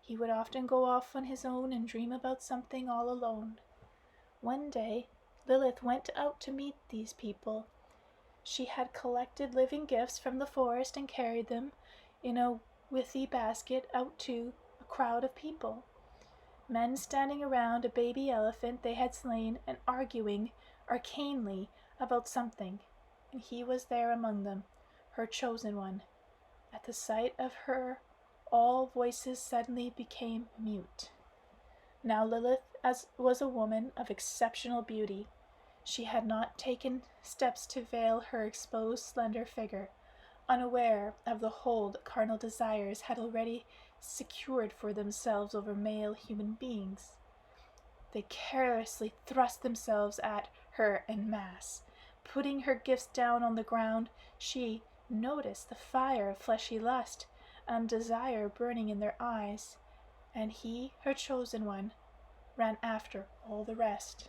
He would often go off on his own and dream about something all alone. One day, Lilith went out to meet these people. She had collected living gifts from the forest and carried them in a withy basket out to a crowd of people. Men standing around a baby elephant they had slain and arguing arcanely about something, and he was there among them, her chosen one. At the sight of her, all voices suddenly became mute. Now Lilith was a woman of exceptional beauty. She had not taken steps to veil her exposed slender figure, unaware of the hold carnal desires had already secured for themselves over male human beings. They carelessly thrust themselves at her en masse. Putting her gifts down on the ground, she noticed the fire of fleshy lust and desire burning in their eyes, and he, her chosen one, ran after all the rest.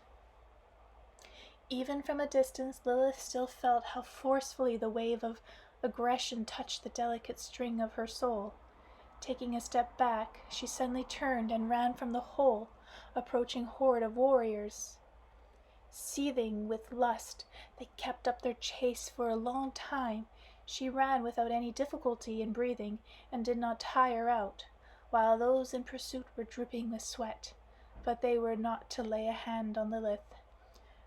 Even from a distance, Lilith still felt how forcefully the wave of aggression touched the delicate string of her soul. Taking a step back, she suddenly turned and ran from the whole approaching horde of warriors. Seething with lust, they kept up their chase for a long time. She ran without any difficulty in breathing, and did not tire out, while those in pursuit were dripping with sweat. But they were not to lay a hand on Lilith.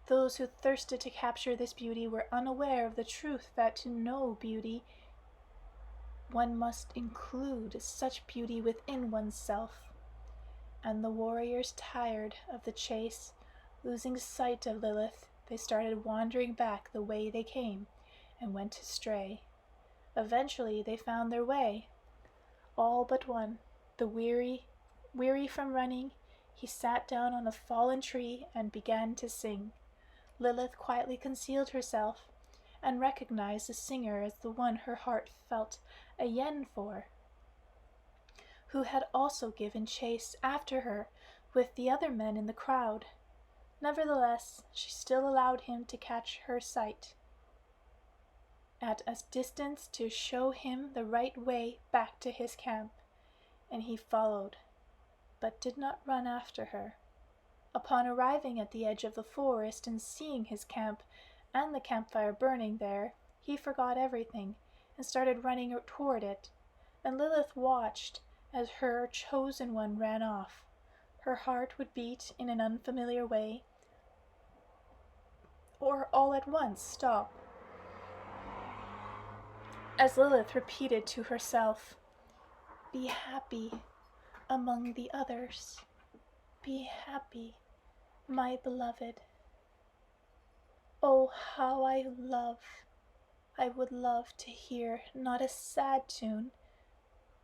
Those who thirsted to capture this beauty were unaware of the truth that to know beauty, one must include such beauty within oneself. And the warriors, tired of the chase, losing sight of Lilith, they started wandering back the way they came, and went astray. Eventually they found their way. All but one, the weary from running, he sat down on a fallen tree and began to sing. Lilith quietly concealed herself and recognized the singer as the one her heart felt a yen for, who had also given chase after her with the other men in the crowd. Nevertheless, she still allowed him to catch her sight at a distance to show him the right way back to his camp, and he followed, but did not run after her. Upon arriving at the edge of the forest and seeing his camp and the campfire burning there, he forgot everything and started running toward it, and Lilith watched as her chosen one ran off. Her heart would beat in an unfamiliar way, or all at once stop, as Lilith repeated to herself, "Be happy among the others. Be happy, my beloved. Oh, how I would love to hear not a sad tune,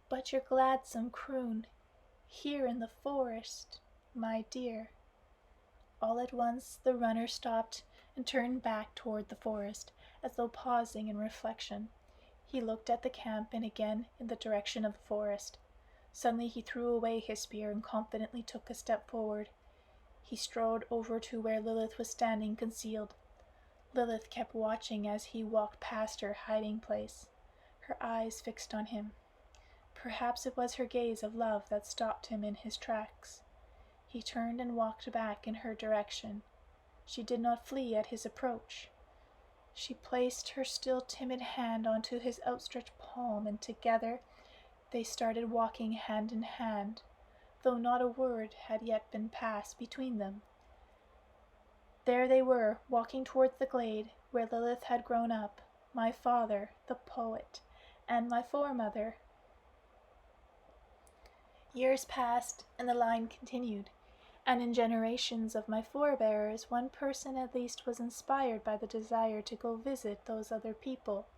but your gladsome croon, here in the forest, my dear." All at once the runner stopped and turned back toward the forest, as though pausing in reflection. He looked at the camp and again in the direction of the forest. Suddenly he threw away his spear and confidently took a step forward. He strode over to where Lilith was standing concealed. Lilith kept watching as he walked past her hiding place, her eyes fixed on him. Perhaps it was her gaze of love that stopped him in his tracks. He turned and walked back in her direction. She did not flee at his approach. She placed her still timid hand onto his outstretched palm, and together they started walking hand in hand, though not a word had yet been passed between them. There they were, walking towards the glade where Lilith had grown up, my father, the poet, and my foremother. Years passed, and the line continued, and in generations of my forebears, one person at least was inspired by the desire to go visit those other people,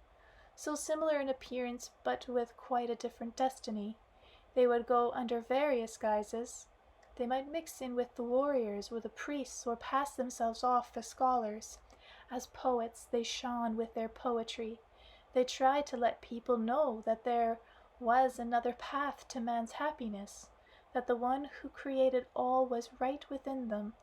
so similar in appearance but with quite a different destiny. They would go under various guises. They might mix in with the warriors or the priests, or pass themselves off as scholars. As poets, they shone with their poetry. They tried to let people know that there was another path to man's happiness, that the one who created all was right within them,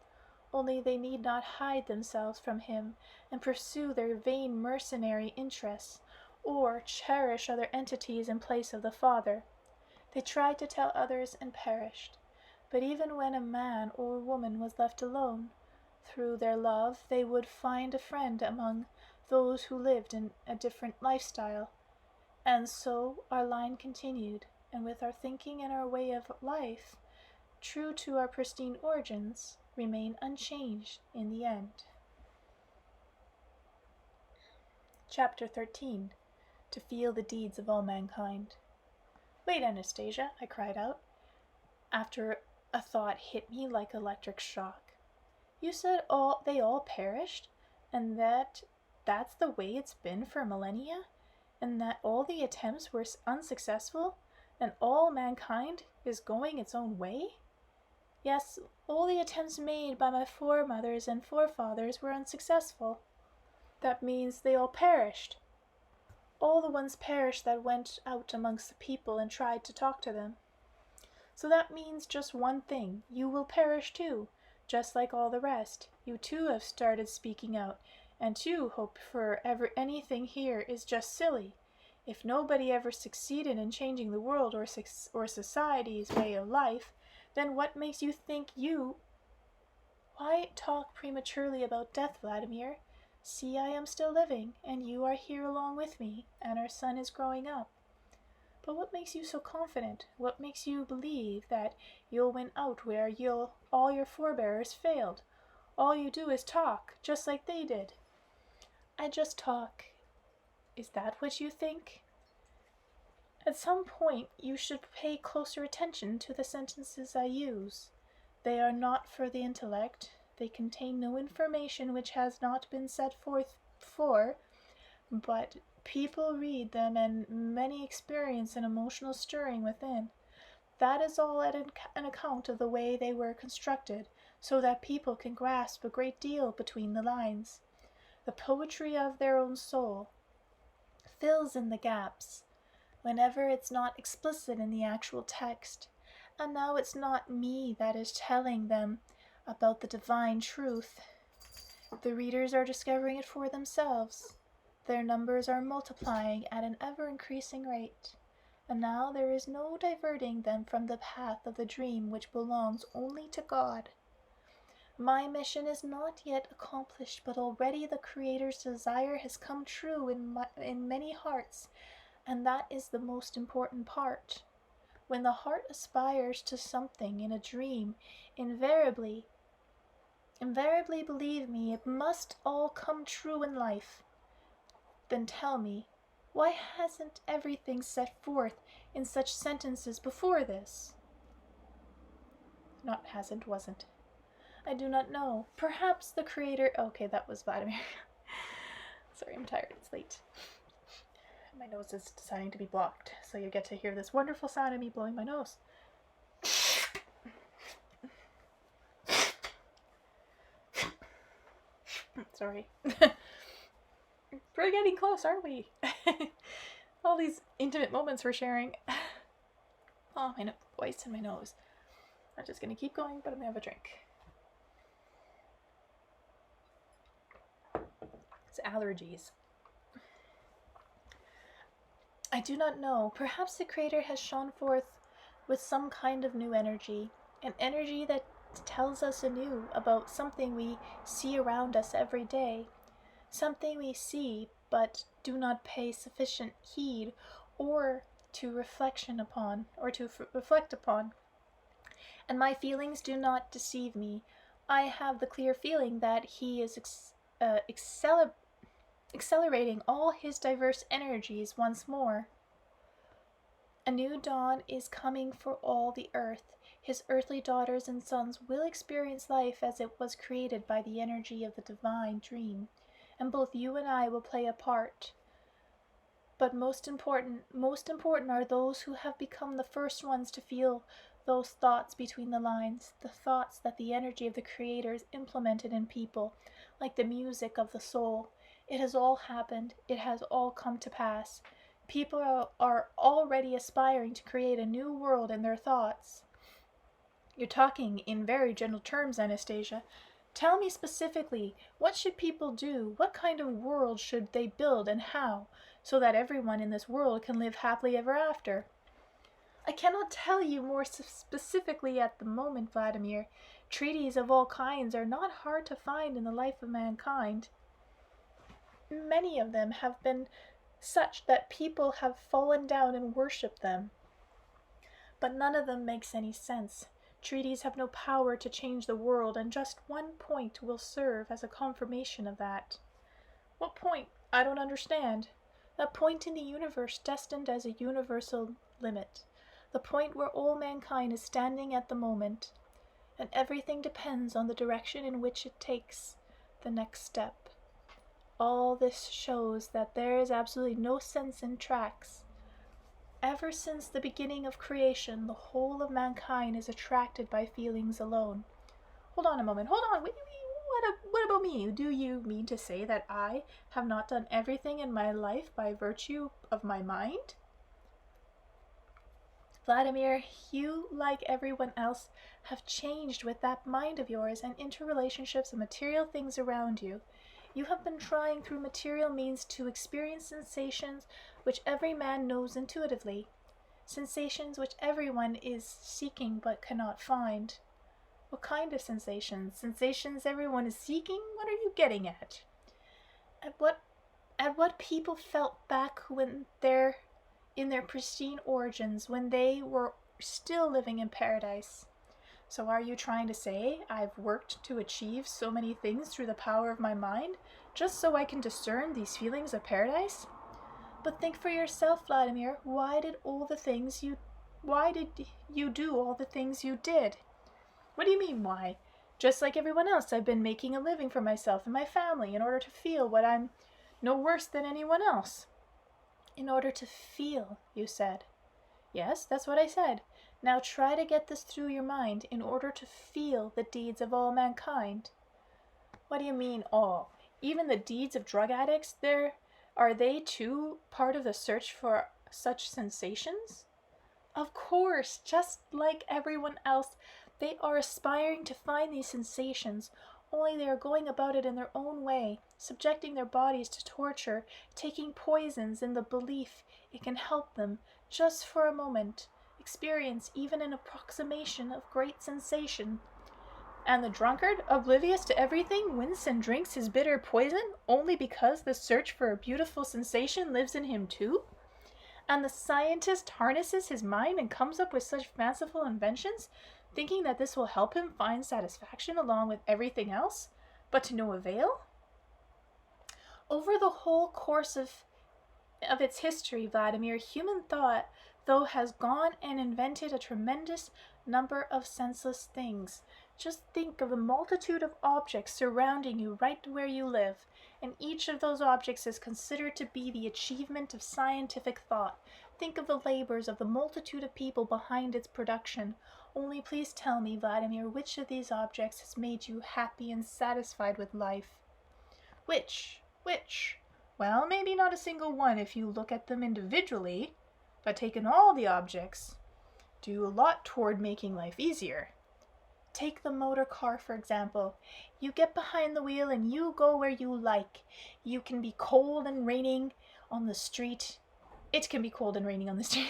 only they need not hide themselves from him and pursue their vain mercenary interests, or cherish other entities in place of the Father. They tried to tell others and perished. But even when a man or woman was left alone, through their love they would find a friend among those who lived in a different lifestyle. And so our line continued, and with our thinking and our way of life, true to our pristine origins, remain unchanged in the end. Chapter 13. To feel the deeds of all mankind. "Wait, Anastasia," I cried out, after a thought hit me like electric shock. "You said they all perished, and that's the way it's been for millennia, and that all the attempts were unsuccessful, and all mankind is going its own way?" "Yes, all the attempts made by my foremothers and forefathers were unsuccessful." "That means they all perished?" "All the ones perished that went out amongst the people and tried to talk to them." "So that means just one thing. You will perish too, just like all the rest. You too have started speaking out, and too hope for anything here is just silly. If nobody ever succeeded in changing the world or society's way of life, then what makes you think you—" "Why talk prematurely about death, Vladimir? See, I am still living, and you are here along with me, and our son is growing up. But what makes you so confident? What makes you believe that you'll win out where all your forebears failed? All you do is talk, just like they did." "I just talk. Is that what you think? At some point you should pay closer attention to the sentences I use. They are not for the intellect. They contain no information which has not been set forth before, but People read them and many experience an emotional stirring within. That is all an account of the way they were constructed, so that people can grasp a great deal between the lines. The poetry of their own soul fills in the gaps whenever it's not explicit in the actual text. And now it's not me that is telling them about the divine truth. The readers are discovering it for themselves. Their numbers are multiplying at an ever-increasing rate, and now there is no diverting them from the path of the dream which belongs only to God. My mission is not yet accomplished, but already the Creator's desire has come true in many hearts, and that is the most important part. When the heart aspires to something in a dream, invariably, believe me, it must all come true in life. Then tell me, why hasn't everything set forth in such sentences before this? Not hasn't, wasn't. I do not know. Perhaps the Creator... Okay, that was Vladimir. Sorry, I'm tired. It's late. My nose is deciding to be blocked, so you get to hear this wonderful sound of me blowing my nose. Sorry. We're getting close, aren't we? All these intimate moments we're sharing. Oh, my voice and my nose. I'm just going to keep going, but I'm going to have a drink. It's allergies. I do not know. Perhaps the Creator has shone forth with some kind of new energy. An energy that tells us anew about something we see around us every day. Something we see but do not pay sufficient heed or to reflect upon. And my feelings do not deceive me. I have the clear feeling that He is accelerating all His diverse energies once more. A new dawn is coming for all the earth. His earthly daughters and sons will experience life as it was created by the energy of the divine dream, and both you and I will play a part. But most important are those who have become the first ones to feel those thoughts between the lines, the thoughts that the energy of the Creators implemented in people, like the music of the soul. It has all happened. It has all come to pass. People are already aspiring to create a new world in their thoughts. You're talking in very general terms, Anastasia. Tell me specifically, what should people do? What kind of world should they build and how, so that everyone in this world can live happily ever after? I cannot tell you more specifically at the moment, Vladimir. Treaties of all kinds are not hard to find in the life of mankind. Many of them have been such that people have fallen down and worshipped them. But none of them makes any sense. Treaties have no power to change the world, and just one point will serve as a confirmation of that. What point? I don't understand. That point in the universe destined as a universal limit. The point where all mankind is standing at the moment, and everything depends on the direction in which it takes the next step. All this shows that there is absolutely no sense in tracks. Ever since the beginning of creation, the whole of mankind is attracted by feelings alone. Hold on a moment. Hold on. What about me? Do you mean to say that I have not done everything in my life by virtue of my mind? Vladimir, you, like everyone else, have changed with that mind of yours and interrelationships and material things around you. You have been trying through material means to experience sensations which every man knows intuitively, sensations which everyone is seeking but cannot find. What kind of sensations? Sensations everyone is seeking? What are you getting at? At what people felt back when in their pristine origins, when they were still living in paradise. So are you trying to say I've worked to achieve so many things through the power of my mind, just so I can discern these feelings of paradise? But think for yourself, Vladimir. Why did you do all the things you did? What do you mean, why? Just like everyone else, I've been making a living for myself and my family in order to feel what I'm no worse than anyone else. In order to feel, you said. Yes, that's what I said. Now try to get this through your mind. In order to feel the deeds of all mankind. What do you mean, all? Even the deeds of drug addicts, are they too part of the search for such sensations? Of course, just like everyone else, they are aspiring to find these sensations, only they are going about it in their own way, subjecting their bodies to torture, taking poisons in the belief it can help them, just for a moment, experience even an approximation of great sensation. And the drunkard, oblivious to everything, winks and drinks his bitter poison only because the search for a beautiful sensation lives in him too? And the scientist harnesses his mind and comes up with such fanciful inventions, thinking that this will help him find satisfaction along with everything else, but to no avail? Over the whole course of its history, Vladimir, human thought, though, has gone and invented a tremendous number of senseless things. Just think of the multitude of objects surrounding you right where you live, and each of those objects is considered to be the achievement of scientific thought. Think of the labors of the multitude of people behind its production. Only please tell me, Vladimir, which of these objects has made you happy and satisfied with life? Which? Well, maybe not a single one if you look at them individually, but taking all the objects, do a lot toward making life easier. Take the motor car, for example. You get behind the wheel and you go where you like. You can be cold and raining on the street. It can be cold and raining on the street.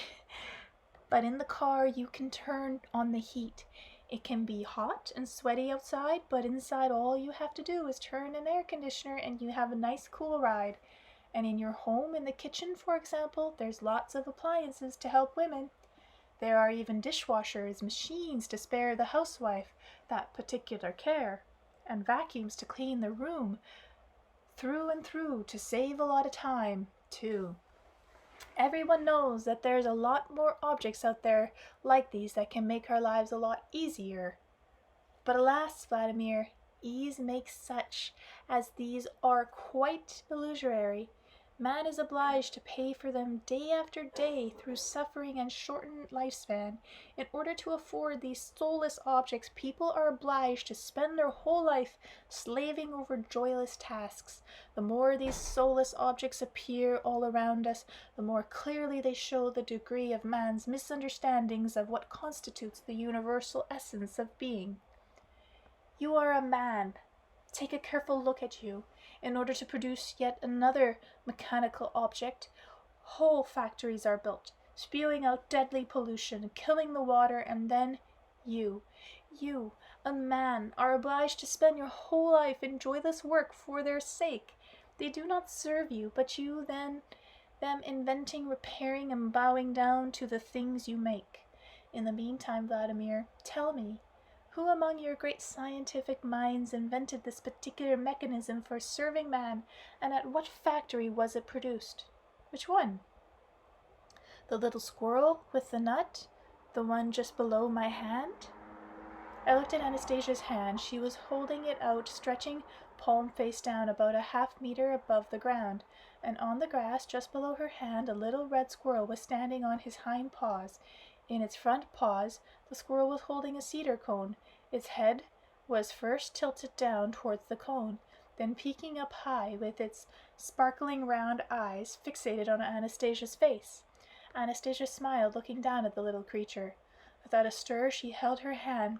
But in the car, you can turn on the heat. It can be hot and sweaty outside, but inside all you have to do is turn an air conditioner and you have a nice cool ride. And in your home, in the kitchen, for example, there's lots of appliances to help women. There are even dishwashers, machines to spare the housewife that particular care, and vacuums to clean the room through and through to save a lot of time, too. Everyone knows that there's a lot more objects out there like these that can make our lives a lot easier. But alas, Vladimir, ease makes such as these are quite illusory. Man is obliged to pay for them day after day through suffering and shortened lifespan. In order to afford these soulless objects, people are obliged to spend their whole life slaving over joyless tasks. The more these soulless objects appear all around us, the more clearly they show the degree of man's misunderstandings of what constitutes the universal essence of being. You are a man. Take a careful look at you. In order to produce yet another mechanical object, whole factories are built, spewing out deadly pollution, killing the water, and then you, a man, are obliged to spend your whole life in joyless work for their sake. They do not serve you, but you them inventing, repairing, and bowing down to the things you make. In the meantime, Vladimir, tell me, who among your great scientific minds invented this particular mechanism for serving man, and at what factory was it produced? Which one? The little squirrel with the nut? The one just below my hand? I looked at Anastasia's hand. She was holding it out, stretching palm face down about a half-meter above the ground, and on the grass just below her hand a little red squirrel was standing on his hind paws. In its front paws, the squirrel was holding a cedar cone. Its head was first tilted down towards the cone, then peeking up high with its sparkling round eyes fixated on Anastasia's face. Anastasia smiled, looking down at the little creature. Without a stir, she held her hand,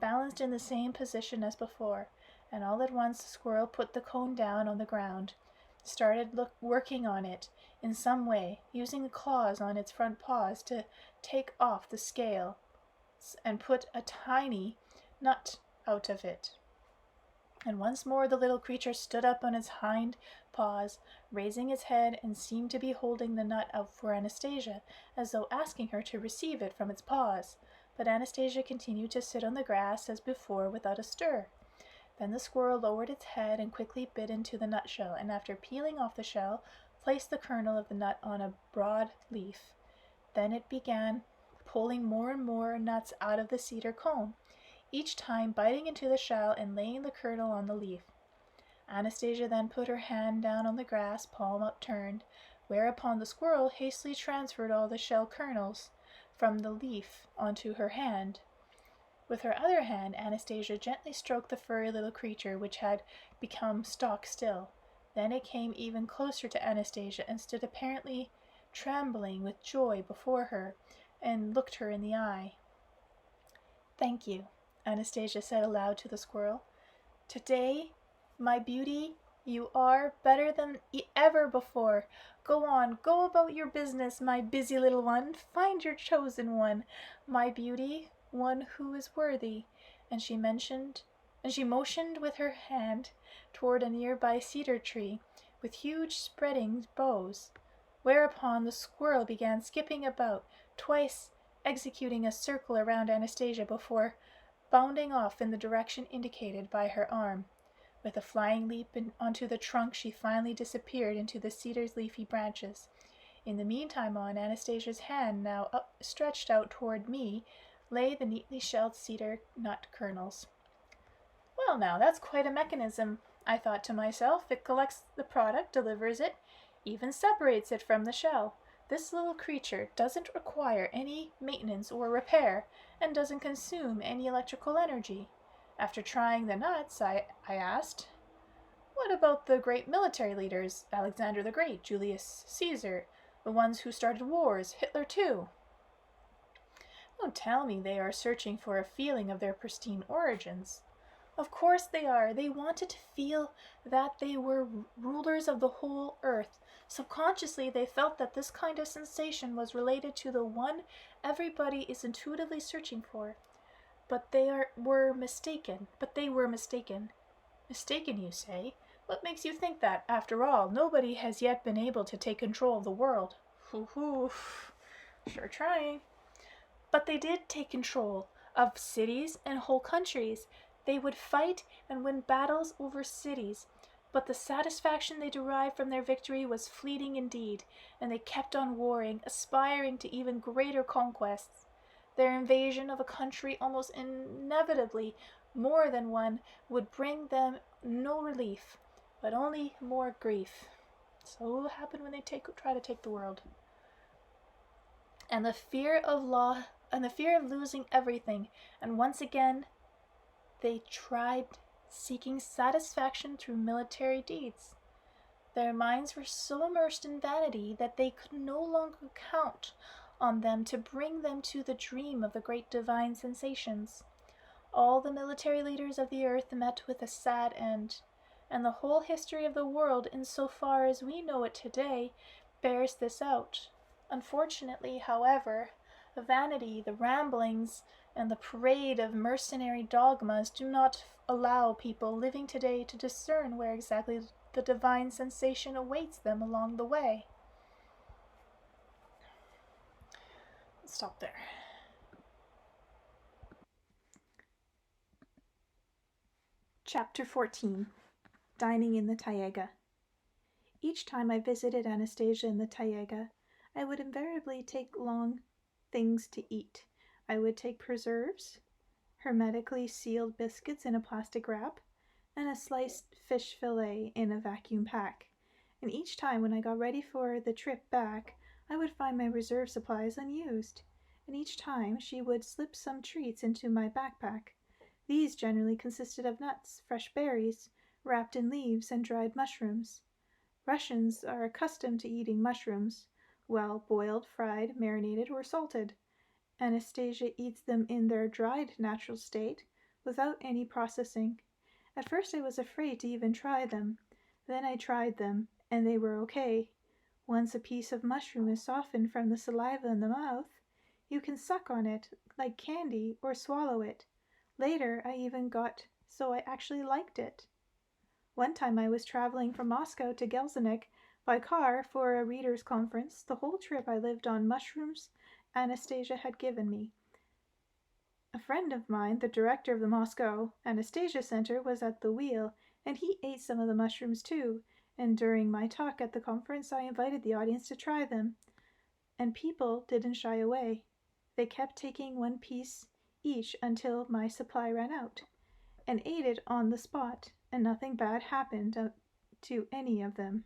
balanced in the same position as before, and all at once the squirrel put the cone down on the ground, started working on it in some way, using the claws on its front paws to take off the scale and put a tiny nut out of it. And once more the little creature stood up on its hind paws, raising its head, and seemed to be holding the nut out for Anastasia, as though asking her to receive it from its paws. But Anastasia continued to sit on the grass as before without a stir. Then the squirrel lowered its head and quickly bit into the nutshell, and after peeling off the shell, placed the kernel of the nut on a broad leaf. Then it began pulling more and more nuts out of the cedar cone, each time biting into the shell and laying the kernel on the leaf. Anastasia then put her hand down on the grass, palm upturned, whereupon the squirrel hastily transferred all the shell kernels from the leaf onto her hand. With her other hand, Anastasia gently stroked the furry little creature, which had become stock still. Then it came even closer to Anastasia and stood apparently trembling with joy before her, and looked her in the eye. "Thank you," Anastasia said aloud to the squirrel. "Today, my beauty, you are better than ever before. Go on, go about your business, my busy little one. Find your chosen one, my beauty, one who is worthy." And she motioned with her hand toward a nearby cedar tree with huge spreading boughs, whereupon the squirrel began skipping about, twice executing a circle around Anastasia before bounding off in the direction indicated by her arm. With a flying leap onto the trunk, she finally disappeared into the cedar's leafy branches. In the meantime, on Anastasia's hand, now stretched out toward me, lay the neatly shelled cedar nut kernels. "Well, now, that's quite a mechanism," I thought to myself. "It collects the product, delivers it, even separates it from the shell. This little creature doesn't require any maintenance or repair, and doesn't consume any electrical energy." After trying the nuts, I asked, "What about the great military leaders, Alexander the Great, Julius Caesar, the ones who started wars, Hitler too? Don't tell me they are searching for a feeling of their pristine origins." "Of course they are. They wanted to feel that they were rulers of the whole earth. Subconsciously, they felt that this kind of sensation was related to the one everybody is intuitively searching for. But they were mistaken. Mistaken, you say? What makes you think that? After all, nobody has yet been able to take control of the world." "Hoo-hoo. Sure trying." "But they did take control of cities and whole countries. They would fight and win battles over cities, but the satisfaction they derived from their victory was fleeting indeed, and they kept on warring, aspiring to even greater conquests. Their invasion of a country almost inevitably more than one would bring them no relief, but only more grief. So will happen when they try to take the world. And the fear of losing everything, and once again they tried seeking satisfaction through military deeds. Their minds were so immersed in vanity that they could no longer count on them to bring them to the dream of the great divine sensations. All the military leaders of the earth met with a sad end, and the whole history of the world, insofar as we know it today, bears this out. Unfortunately, however, the vanity, the ramblings, and the parade of mercenary dogmas do not allow people living today to discern where exactly the divine sensation awaits them along the way." Let's stop there. Chapter 14. Dining in the Taiga. Each time I visited Anastasia in the Taiga, I would invariably take long things to eat. I would take preserves, hermetically sealed biscuits in a plastic wrap, and a sliced fish fillet in a vacuum pack. And each time when I got ready for the trip back, I would find my reserve supplies unused. And each time she would slip some treats into my backpack. These generally consisted of nuts, fresh berries, wrapped in leaves, and dried mushrooms. Russians are accustomed to eating mushrooms, well boiled, fried, marinated, or salted. Anastasia eats them in their dried natural state, without any processing. At first I was afraid to even try them. Then I tried them, and they were okay. Once a piece of mushroom is softened from the saliva in the mouth, you can suck on it like candy or swallow it. Later I even got so I actually liked it. One time I was traveling from Moscow to Gelsenik by car for a readers' conference. The whole trip I lived on mushrooms Anastasia had given me. A friend of mine, the director of the Moscow Anastasia Center, was at the wheel, and he ate some of the mushrooms too, and during my talk at the conference I invited the audience to try them. And people didn't shy away. They kept taking one piece each until my supply ran out, and ate it on the spot, and nothing bad happened to any of them.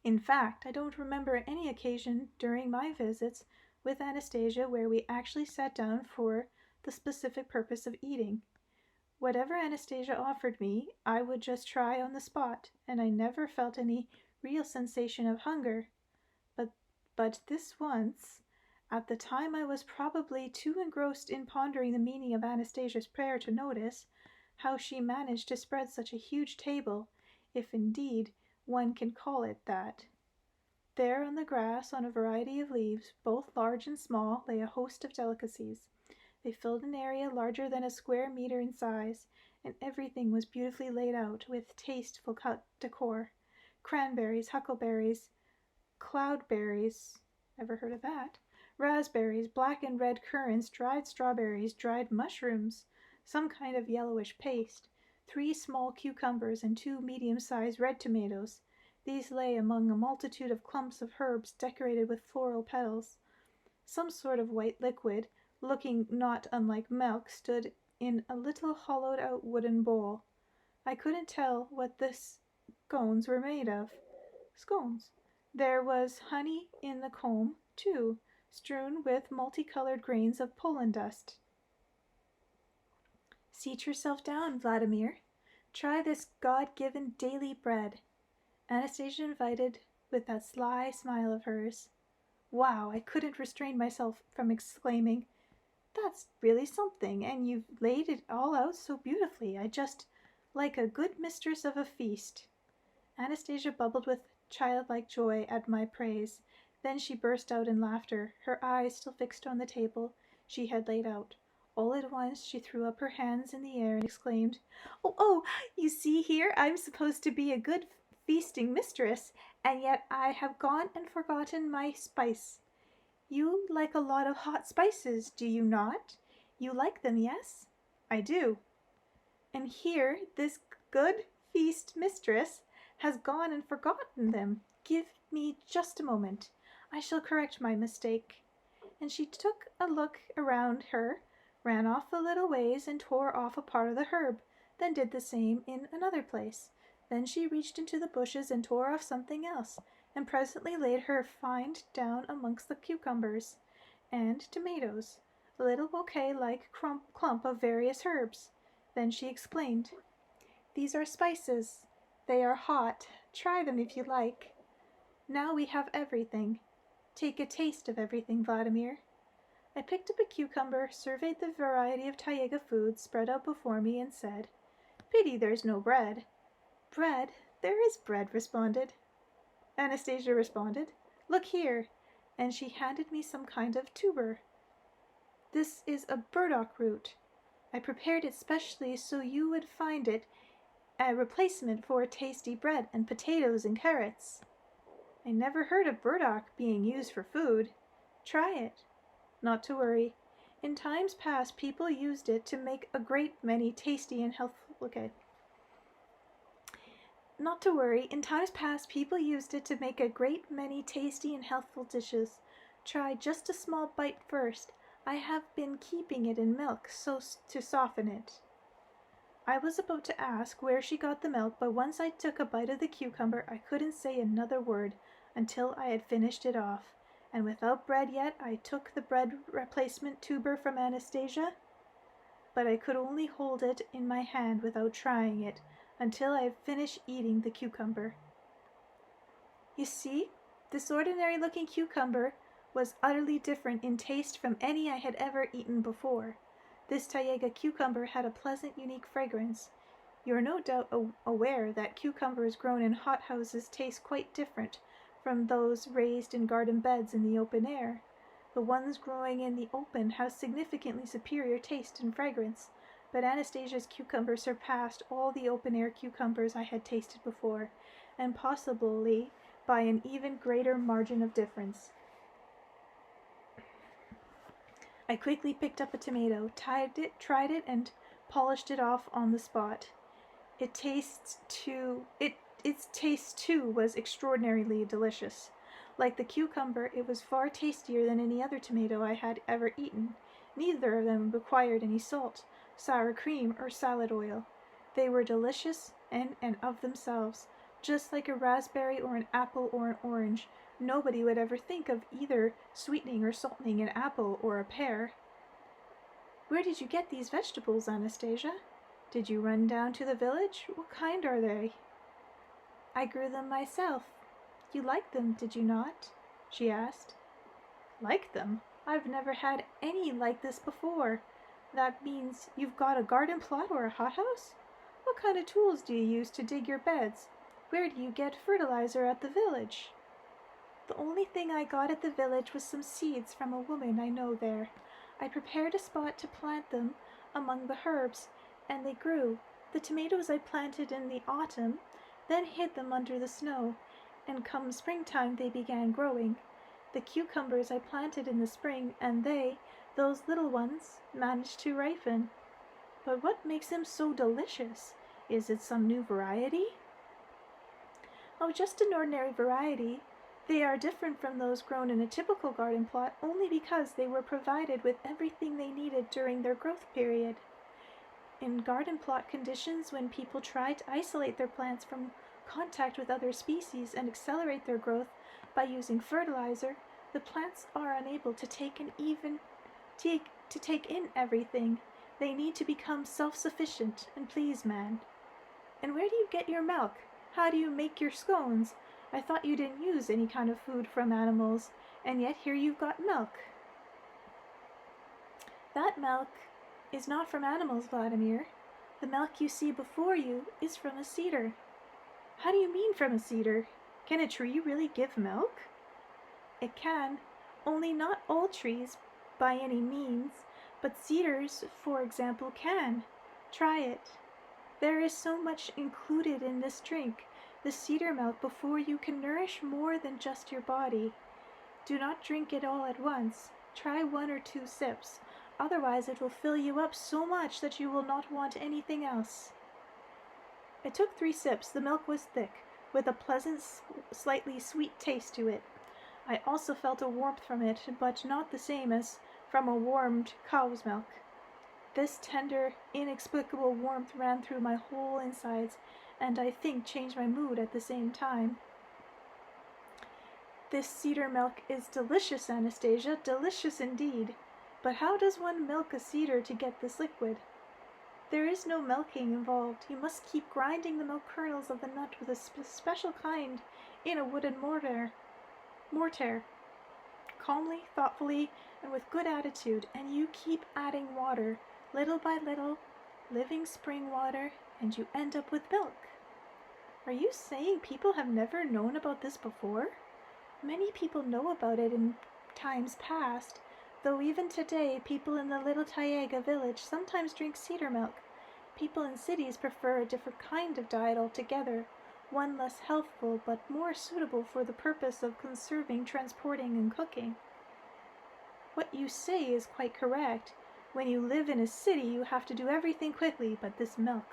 In fact, I don't remember any occasion during my visits with Anastasia where we actually sat down for the specific purpose of eating. Whatever Anastasia offered me, I would just try on the spot, and I never felt any real sensation of hunger. But this once, at the time I was probably too engrossed in pondering the meaning of Anastasia's prayer to notice how she managed to spread such a huge table, if indeed one can call it that. There on the grass, on a variety of leaves, both large and small, lay a host of delicacies. They filled an area larger than a square meter in size, and everything was beautifully laid out with tasteful decor. Cranberries, huckleberries, cloudberries, never heard of that, raspberries, black and red currants, dried strawberries, dried mushrooms, some kind of yellowish paste, 3 small cucumbers, and 2 medium-sized red tomatoes. These lay among a multitude of clumps of herbs decorated with floral petals. Some sort of white liquid, looking not unlike milk, stood in a little hollowed-out wooden bowl. I couldn't tell what the scones were made of. Scones. There was honey in the comb, too, strewn with multicolored grains of pollen dust. Seat yourself down, Vladimir. Try this God-given daily bread, Anastasia invited with that sly smile of hers. Wow, I couldn't restrain myself from exclaiming, "That's really something, and you've laid it all out so beautifully. I just like a good mistress of a feast." Anastasia bubbled with childlike joy at my praise. Then she burst out in laughter, her eyes still fixed on the table she had laid out. All at once she threw up her hands in the air and exclaimed, "Oh, you see here, I'm supposed to be a good feasting mistress, and yet I have gone and forgotten my spice. You like a lot of hot spices, do you not? You like them, yes?" "I do." "And here this good feast mistress has gone and forgotten them. Give me just a moment. I shall correct my mistake." And she took a look around her, ran off a little ways and tore off a part of the herb, then did the same in another place. Then she reached into the bushes and tore off something else, and presently laid her find down amongst the cucumbers and tomatoes, a little bouquet-like clump of various herbs. Then she explained, "These are spices. They are hot. Try them if you like. Now we have everything. Take a taste of everything, Vladimir." I picked up a cucumber, surveyed the variety of Taiga foods spread out before me, and said, "Pity there's no bread." "Bread? There is bread," Anastasia responded. "Look here." And she handed me some kind of tuber. "This is a burdock root. I prepared it specially so you would find it a replacement for tasty bread and potatoes and carrots." "I never heard of burdock being used for food." "Try it." "Not to worry. In times past people used it to make a great many tasty and healthful dishes. Try just a small bite first. I have been keeping it in milk so to soften it." I was about to ask where she got the milk, but once I took a bite of the cucumber I couldn't say another word until I had finished it off. And without bread yet, I took the bread replacement tuber from Anastasia, but I could only hold it in my hand without trying it until I had finished eating the cucumber. You see, this ordinary-looking cucumber was utterly different in taste from any I had ever eaten before. This Taiga cucumber had a pleasant, unique fragrance. You are no doubt aware that cucumbers grown in hothouses taste quite different from those raised in garden beds in the open air. The ones growing in the open have significantly superior taste and fragrance, but Anastasia's cucumber surpassed all the open-air cucumbers I had tasted before, and possibly by an even greater margin of difference. I quickly picked up a tomato, tried it, and polished it off on the spot. Its taste too was extraordinarily delicious. Like the cucumber, it was far tastier than any other tomato I had ever eaten. Neither of them required any salt, sour cream, or salad oil. They were delicious and of themselves, just like a raspberry or an apple or an orange. Nobody would ever think of either sweetening or salting an apple or a pear. Where did you get these vegetables, Anastasia? Did you run down to the village? What kind are they? I grew them myself. You liked them, did you not? She asked. Like them? I've never had any like this before. That means you've got a garden plot or a hothouse? What kind of tools do you use to dig your beds? Where do you get fertilizer at the village? The only thing I got at the village was some seeds from a woman I know there. I prepared a spot to plant them among the herbs, and they grew. The tomatoes I planted in the autumn, then hid them under the snow, and come springtime they began growing. The cucumbers I planted in the spring, and those little ones, managed to ripen. But what makes them so delicious? Is it some new variety? Oh, just an ordinary variety. They are different from those grown in a typical garden plot only because they were provided with everything they needed during their growth period. In garden plot conditions, when people try to isolate their plants from contact with other species and accelerate their growth by using fertilizer, the plants are unable to take in everything. They need to become self-sufficient and please man. And where do you get your milk? How do you make your scones? I thought you didn't use any kind of food from animals, and yet here you've got milk. That milk is not from animals, Vladimir. The milk you see before you is from a cedar. How do you mean from a cedar? Can a tree really give milk? It can, only not all trees by any means, but cedars, for example, can. Try it. There is so much included in this drink, the cedar milk, before you can nourish more than just your body. Do not drink it all at once. Try 1 or 2 sips. Otherwise it will fill you up so much that you will not want anything else. I took 3 sips. The milk was thick, with a pleasant, slightly sweet taste to it. I also felt a warmth from it, but not the same as from a warmed cow's milk. This tender, inexplicable warmth ran through my whole insides, and I think changed my mood at the same time. This cedar milk is delicious, Anastasia, delicious indeed. But how does one milk a cedar to get this liquid? There is no milking involved. You must keep grinding the milk kernels of the nut with a special kind in a wooden mortar. Calmly, thoughtfully, and with good attitude, and you keep adding water, little by little, living spring water, and you end up with milk. Are you saying people have never known about this before? Many people know about it in times past, though even today people in the little Taiga village sometimes drink cedar milk. People in cities prefer a different kind of diet altogether, one less healthful but more suitable for the purpose of conserving, transporting, and cooking. What you say is quite correct. When you live in a city, you have to do everything quickly, but this milk.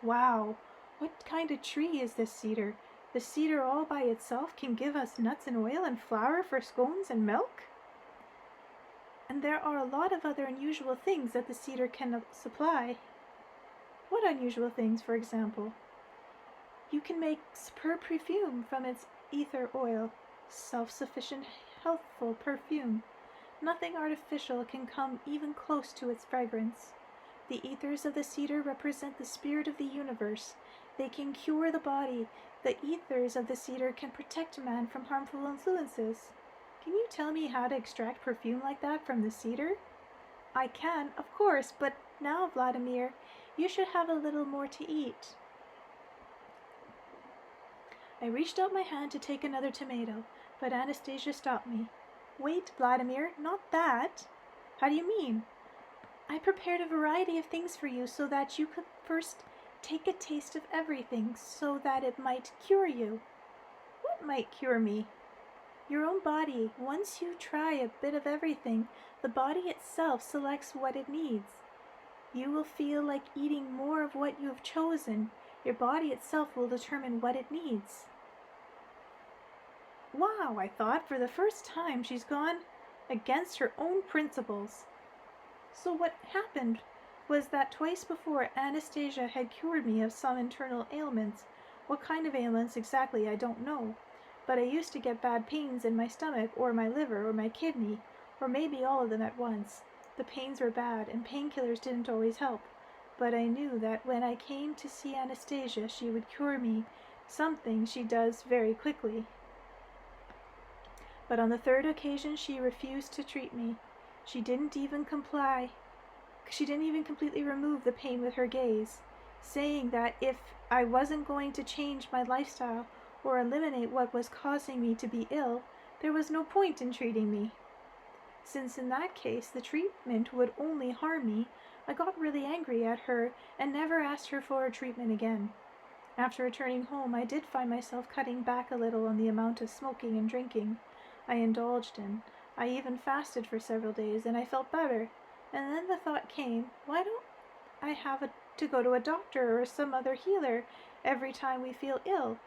Wow! What kind of tree is this cedar? The cedar all by itself can give us nuts and oil and flour for scones and milk? And there are a lot of other unusual things that the cedar can supply. What unusual things, for example? You can make superb perfume from its ether oil, self-sufficient, healthful perfume. Nothing artificial can come even close to its fragrance. The ethers of the cedar represent the spirit of the universe. They can cure the body. The ethers of the cedar can protect man from harmful influences. Can you tell me how to extract perfume like that from the cedar? I can, of course, but now, Vladimir, you should have a little more to eat. I reached out my hand to take another tomato, but Anastasia stopped me. Wait, Vladimir, not that. How do you mean? I prepared a variety of things for you so that you could first take a taste of everything, so that it might cure you. What might cure me? Your own body. Once you try a bit of everything, the body itself selects what it needs. You will feel like eating more of what you have chosen. Your body itself will determine what it needs. Wow, I thought, for the first time she's gone against her own principles. So what happened was that twice before Anastasia had cured me of some internal ailments, What kind of ailments exactly, I don't know. But I used to get bad pains in my stomach, or my liver, or my kidney, or maybe all of them at once. The pains were bad, and painkillers didn't always help. But I knew that when I came to see Anastasia, she would cure me, something she does very quickly. But on the third occasion she refused to treat me. She didn't even comply. She didn't even completely remove the pain with her gaze, saying that if I wasn't going to change my lifestyle or eliminate what was causing me to be ill, there was no point in treating me. Since in that case the treatment would only harm me, I got really angry at her and never asked her for a treatment again. After returning home, I did find myself cutting back a little on the amount of smoking and drinking I indulged in. I even fasted for several days, and I felt better. And then the thought came, why don't I have to go to a doctor or some other healer every time we feel ill?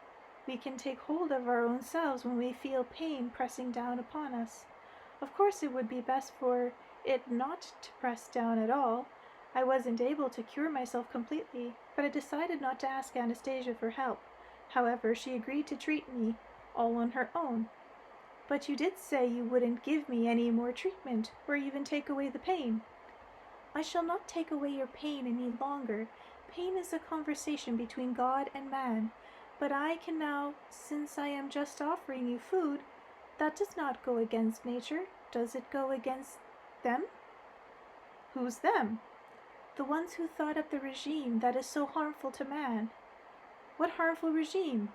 We can take hold of our own selves when we feel pain pressing down upon us. Of course it would be best for it not to press down at all. I wasn't able to cure myself completely, but I decided not to ask Anastasia for help. However, she agreed to treat me all on her own. But you did say you wouldn't give me any more treatment, or even take away the pain. I shall not take away your pain any longer. Pain is a conversation between God and man. But I can now, since I am just offering you food, that does not go against nature. Does it go against them? Who's them? The ones who thought up the regime that is so harmful to man. What harmful regime?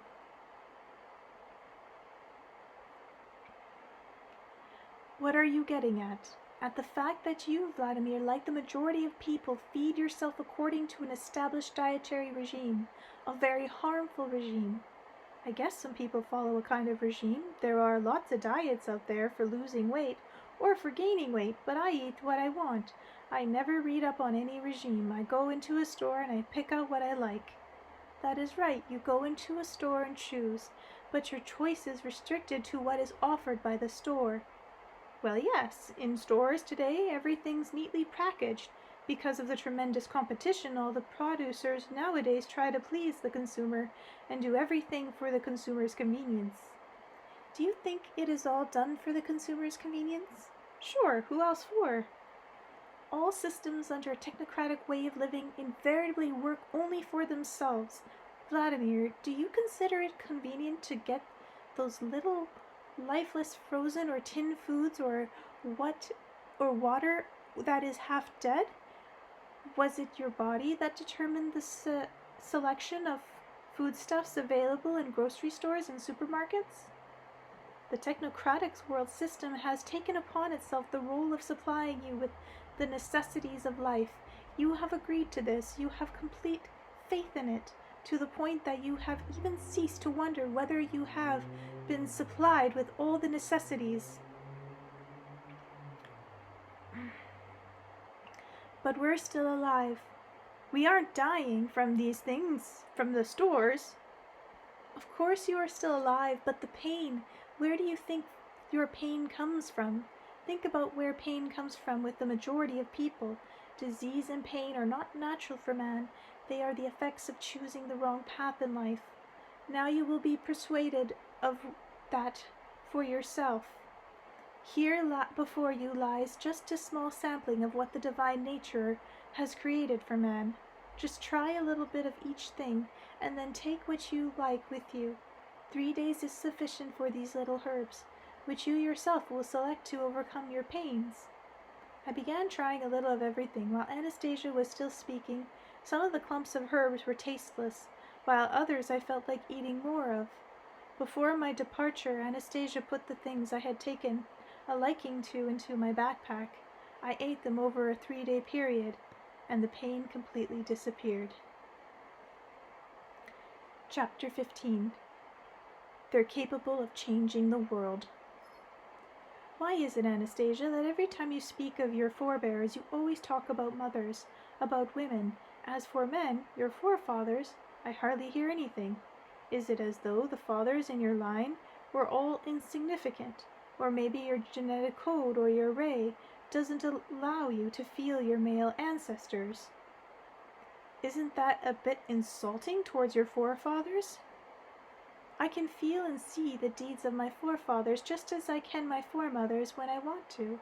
What are you getting at? At the fact that you, Vladimir, like the majority of people, feed yourself according to an established dietary regime, a very harmful regime. I guess some people follow a kind of regime. There are lots of diets out there for losing weight or for gaining weight, but I eat what I want. I never read up on any regime. I go into a store and I pick out what I like. That is right, you go into a store and choose, but your choice is restricted to what is offered by the store. Well, yes, in stores today everything's neatly packaged. Because of the tremendous competition, all the producers nowadays try to please the consumer and do everything for the consumer's convenience. Do you think it is all done for the consumer's convenience? Sure, who else for? All systems under a technocratic way of living invariably work only for themselves. Vladimir, do you consider it convenient to get those little lifeless frozen or tinned foods or water that is half dead? Was it your body that determined the selection of foodstuffs available in grocery stores and supermarkets? The technocratic world system has taken upon itself the role of supplying you with the necessities of life. You have agreed to this. You have complete faith in it, to the point that you have even ceased to wonder whether you have been supplied with all the necessities. But we're still alive. We aren't dying from these things, from the stores. Of course you are still alive, but the pain, where do you think your pain comes from? Think about where pain comes from with the majority of people. Disease and pain are not natural for man. They are the effects of choosing the wrong path in life. Now you will be persuaded of that for yourself. Here before you lies just a small sampling of what the divine nature has created for man. Just try a little bit of each thing, and then take what you like with you. 3 days is sufficient for these little herbs, which you yourself will select to overcome your pains. I began trying a little of everything. While Anastasia was still speaking, some of the clumps of herbs were tasteless, while others I felt like eating more of. Before my departure, Anastasia put the things I had taken a liking to into my backpack. I ate them over a 3-day period, and the pain completely disappeared. Chapter 15. They're capable of changing the world. Why is it, Anastasia, that every time you speak of your forebears, you always talk about mothers, about women? As for men, your forefathers, I hardly hear anything. Is it as though the fathers in your line were all insignificant? Or maybe your genetic code or your ray doesn't allow you to feel your male ancestors? Isn't that a bit insulting towards your forefathers? I can feel and see the deeds of my forefathers just as I can my foremothers when I want to,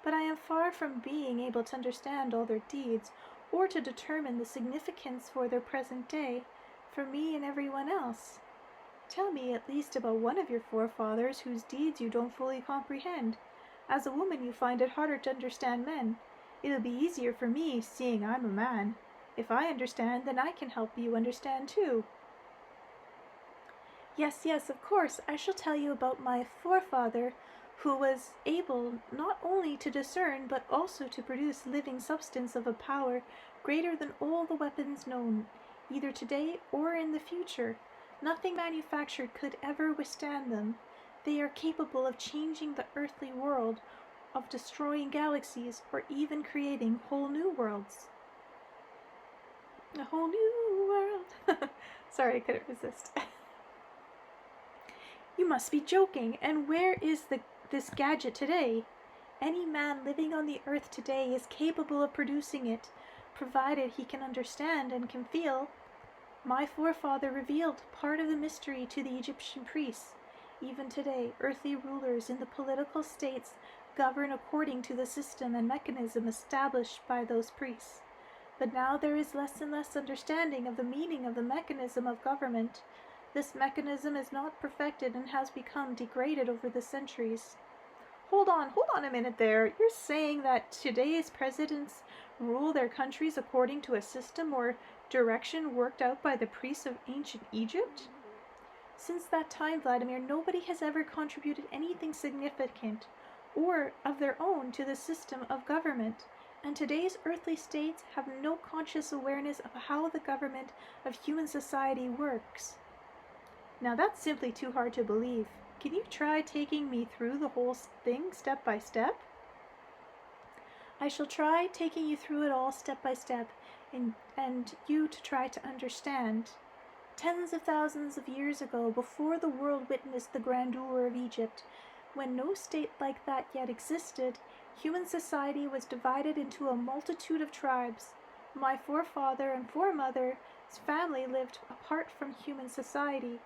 but I am far from being able to understand all their deeds or to determine the significance for their present day, for me and everyone else. Tell me at least about one of your forefathers whose deeds you don't fully comprehend. As a woman, you find it harder to understand men. It'll be easier for me, seeing I'm a man. If I understand, then I can help you understand too. Yes, of course, I shall tell you about my forefather, who was able not only to discern, but also to produce living substance of a power greater than all the weapons known, either today or in the future. Nothing manufactured could ever withstand them. They are capable of changing the earthly world, of destroying galaxies, or even creating whole new worlds. A whole new world. Sorry, I couldn't resist. You must be joking. And where is this gadget today? Any man living on the earth today is capable of producing it, provided he can understand and can feel. My forefather revealed part of the mystery to the Egyptian priests. Even today, earthly rulers in the political states govern according to the system and mechanism established by those priests. But now there is less and less understanding of the meaning of the mechanism of government. This mechanism is not perfected and has become degraded over the centuries. Hold on a minute there. You're saying that today's presidents rule their countries according to a system or direction worked out by the priests of ancient Egypt? Since that time, Vladimir, nobody has ever contributed anything significant or of their own to the system of government, and today's earthly states have no conscious awareness of how the government of human society works. Now that's simply too hard to believe. Can you try taking me through the whole thing step by step? I shall try taking you through it all step by step, and you to try to understand. Tens of thousands of years ago, before the world witnessed the grandeur of Egypt, when no state like that yet existed, human society was divided into a multitude of tribes. My forefather and foremother's family lived apart from human society.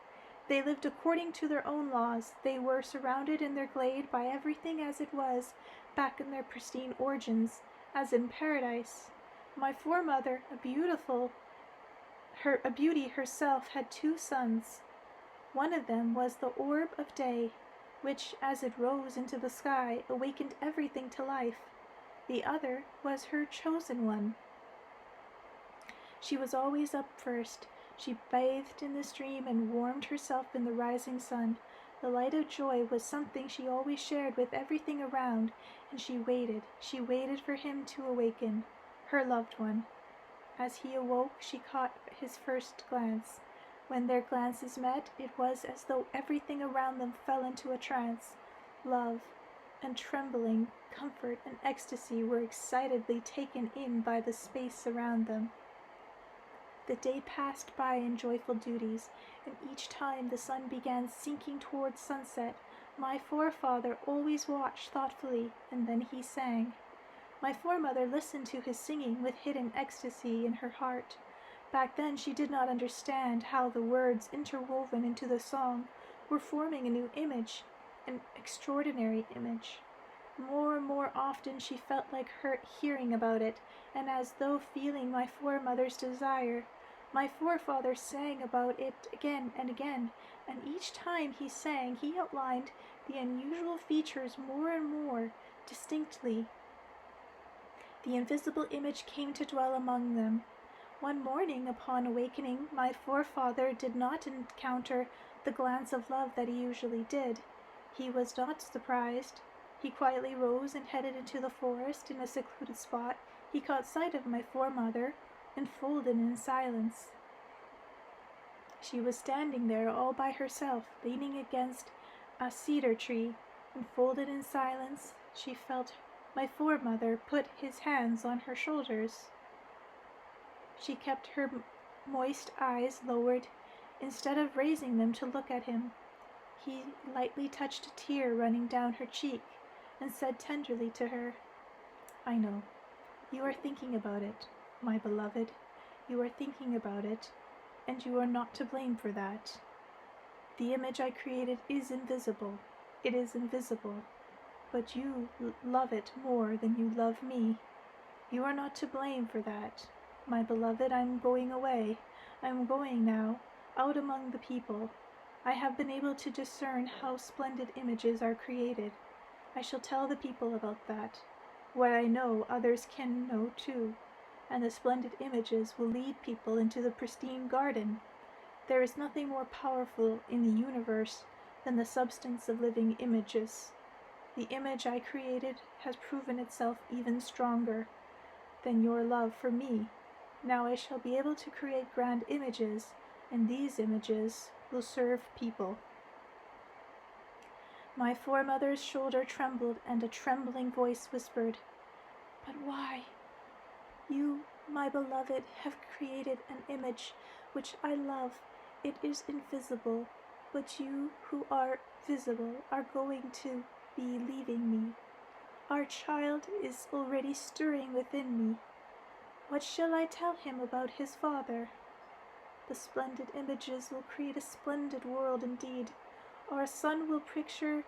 They lived according to their own laws. They were surrounded in their glade by everything as it was back in their pristine origins, as in paradise. My foremother, a beauty herself, had 2 sons. One of them was the orb of day, which, as it rose into the sky, awakened everything to life. The other was her chosen one. She was always up first. She bathed in the stream and warmed herself in the rising sun. The light of joy was something she always shared with everything around, and she waited for him to awaken, her loved one. As he awoke, she caught his first glance. When their glances met, it was as though everything around them fell into a trance. Love and trembling, comfort and ecstasy were excitedly taken in by the space around them. The day passed by in joyful duties, and each time the sun began sinking towards sunset, my forefather always watched thoughtfully, and then he sang. My foremother listened to his singing with hidden ecstasy in her heart. Back then she did not understand how the words interwoven into the song were forming a new image, an extraordinary image. More and more often she felt like hearing about it, and as though feeling my foremother's desire. My forefather sang about it again and again, and each time he sang he outlined the unusual features more and more distinctly. The invisible image came to dwell among them. One morning, upon awakening, my forefather did not encounter the glance of love that he usually did. He was not surprised. He quietly rose and headed into the forest. In a secluded spot, he caught sight of my foremother, enfolded in silence. She was standing there all by herself, leaning against a cedar tree. Enfolded in silence, she felt my foremother put his hands on her shoulders. She kept her moist eyes lowered instead of raising them to look at him. He lightly touched a tear running down her cheek and said tenderly to her, "I know. You are thinking about it, my beloved. You are thinking about it, and you are not to blame for that." The image I created is invisible. It is invisible. But you love it more than you love me. You are not to blame for that. My beloved, I'm going away. I'm going now, out among the people. I have been able to discern how splendid images are created. I shall tell the people about that. What I know, others can know too, and the splendid images will lead people into the pristine garden. There is nothing more powerful in the universe than the substance of living images. The image I created has proven itself even stronger than your love for me. Now I shall be able to create grand images, and these images will serve people. My foremother's shoulder trembled, and a trembling voice whispered, "But why? You, my beloved, have created an image which I love. It is invisible, but you who are visible are going to be leaving me. Our child is already stirring within me. What shall I tell him about his father? The splendid images will create a splendid world indeed. Our son will picture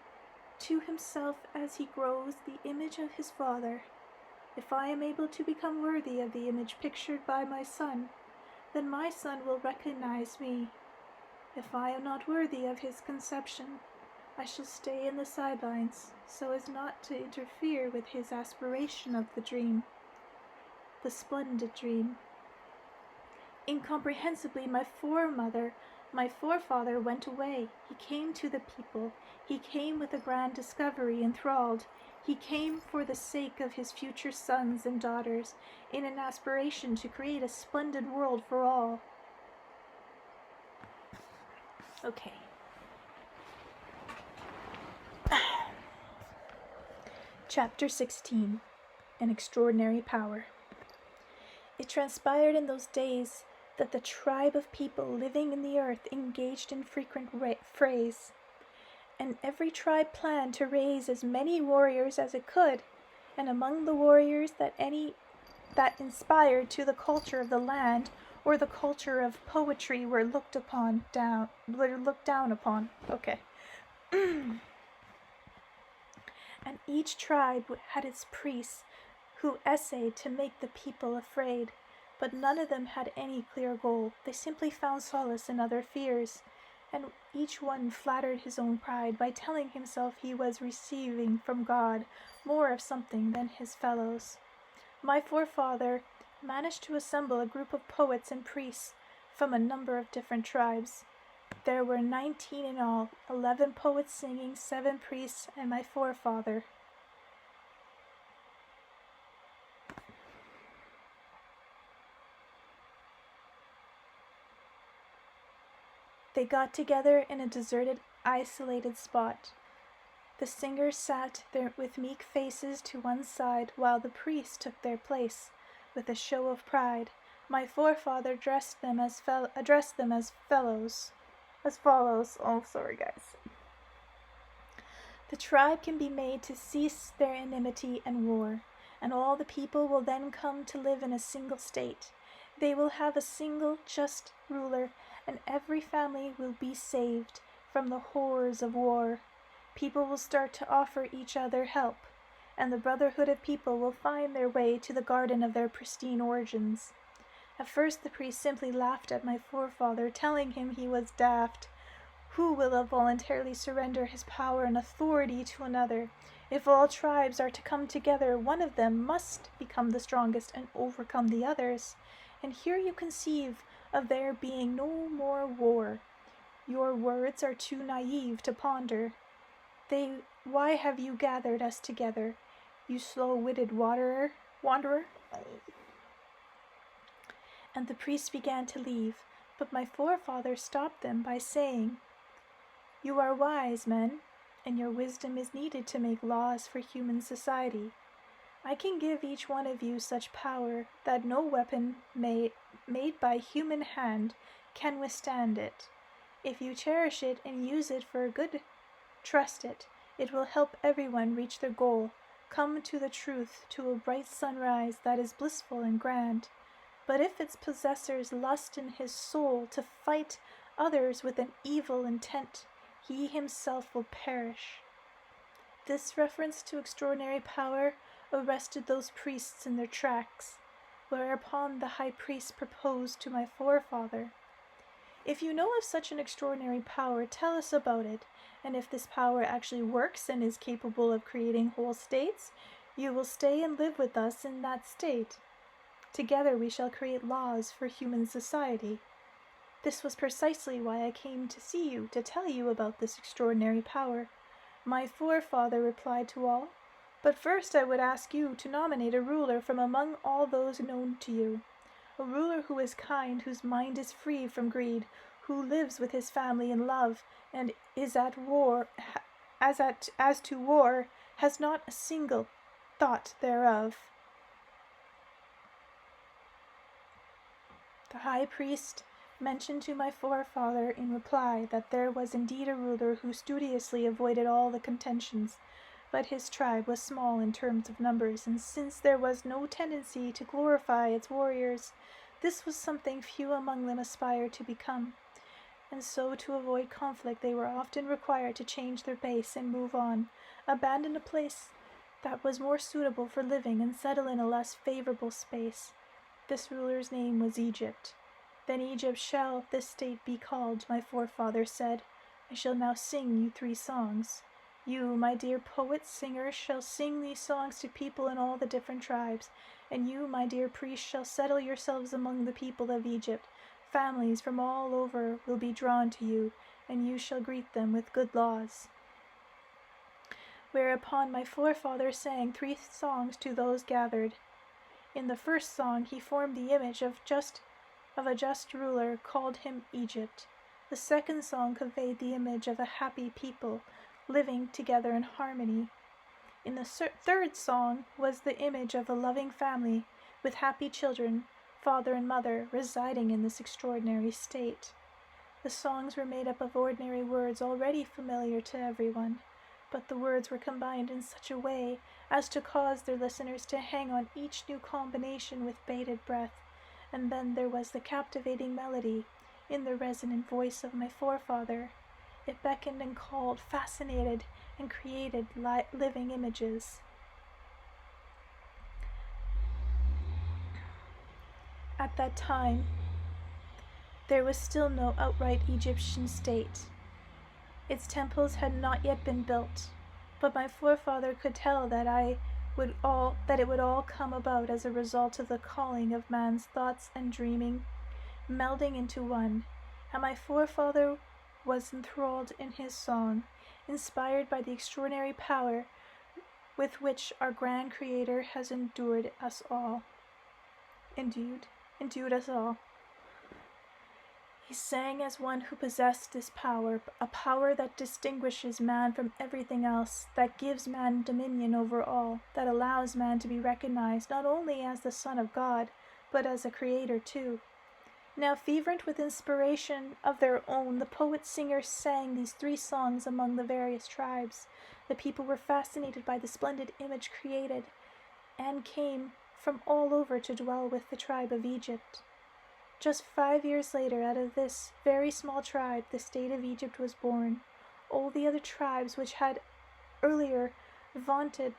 to himself as he grows the image of his father. If I am able to become worthy of the image pictured by my son, then my son will recognize me. If I am not worthy of his conception, I shall stay in the sidelines so as not to interfere with his aspiration of the dream, the splendid dream." Incomprehensibly, my forefather went away. He came to the people. He came with a grand discovery enthralled. He came for the sake of his future sons and daughters, in an aspiration to create a splendid world for all. Okay. Chapter 16. An Extraordinary Power. It transpired in those days that the tribe of people living in the earth engaged in frequent frays, and every tribe planned to raise as many warriors as it could, and among the warriors that inspired to the culture of the land or the culture of poetry were looked down upon. Okay. And each tribe had its priests who essayed to make the people afraid, but none of them had any clear goal. They simply found solace in other fears, and each one flattered his own pride by telling himself he was receiving from God more of something than his fellows. My forefather managed to assemble a group of poets and priests from a number of different tribes. There were 19 in all, 11 poets singing, 7 priests, and my forefather. They got together in a deserted, isolated spot. The singers sat there with meek faces to one side, while the priests took their place with a show of pride. My forefather addressed them as follows. Oh, sorry, guys. The tribe can be made to cease their enmity and war, and all the people will then come to live in a single state. They will have a single just ruler, and every family will be saved from the horrors of war. People will start to offer each other help, and the brotherhood of people will find their way to the garden of their pristine origins. At first the priest simply laughed at my forefather, telling him he was daft. Who will voluntarily surrender his power and authority to another? If all tribes are to come together, one of them must become the strongest and overcome the others. And here you conceive of there being no more war. Your words are too naive to ponder. Why have you gathered us together, you slow-witted wanderer? And the priest began to leave, but my forefather stopped them by saying, "You are wise men, and your wisdom is needed to make laws for human society. I can give each one of you such power that no weapon made by human hand can withstand it. If you cherish it and use it for good, trust it. It will help everyone reach their goal, come to the truth, to a bright sunrise that is blissful and grand. But if its possessors lust in his soul to fight others with an evil intent, he himself will perish. This reference to extraordinary power arrested those priests in their tracks, whereupon the high priest proposed to my forefather, "If you know of such an extraordinary power, tell us about it, and if this power actually works and is capable of creating whole states, you will stay and live with us in that state. Together we shall create laws for human society." This was precisely why I came to see you, to tell you about this extraordinary power. My forefather replied to all, "But first I would ask you to nominate a ruler from among all those known to you. A ruler who is kind, whose mind is free from greed, who lives with his family in love, and is at war, as to war, has not a single thought thereof." The high priest mentioned to my forefather in reply that there was indeed a ruler who studiously avoided all the contentions, but his tribe was small in terms of numbers, and since there was no tendency to glorify its warriors, this was something few among them aspired to become, and so to avoid conflict they were often required to change their base and move on, abandon a place that was more suitable for living and settle in a less favorable space. This ruler's name was Egypt. "Then Egypt shall this state be called," my forefather said. "I shall now sing you 3 songs. You, my dear poets, singers, shall sing these songs to people in all the different tribes, and you, my dear priests, shall settle yourselves among the people of Egypt. Families from all over will be drawn to you, and you shall greet them with good laws." Whereupon my forefather sang 3 songs to those gathered. In the first song he formed the image of a just ruler, called him Egypt. The second song conveyed the image of a happy people living together in harmony. In the third song was the image of a loving family with happy children, father and mother, residing in this extraordinary state. The songs were made up of ordinary words already familiar to everyone, but the words were combined in such a way as to cause their listeners to hang on each new combination with bated breath. And then there was the captivating melody in the resonant voice of my forefather. It beckoned and called, fascinated, and created living images. At that time, there was still no outright Egyptian state. Its temples had not yet been built, but my forefather could tell that it would all come about as a result of the calling of man's thoughts and dreaming, melding into one, and my forefather was enthralled in his song, inspired by the extraordinary power with which our grand Creator has endued us all. He sang as one who possessed this power, a power that distinguishes man from everything else, that gives man dominion over all, that allows man to be recognized not only as the Son of God, but as a creator too. Now, fervent with inspiration of their own, the poet-singers sang these 3 songs among the various tribes. The people were fascinated by the splendid image created, and came from all over to dwell with the tribe of Egypt. Just 5 years later, out of this very small tribe, the state of Egypt was born. All the other tribes which had earlier vaunted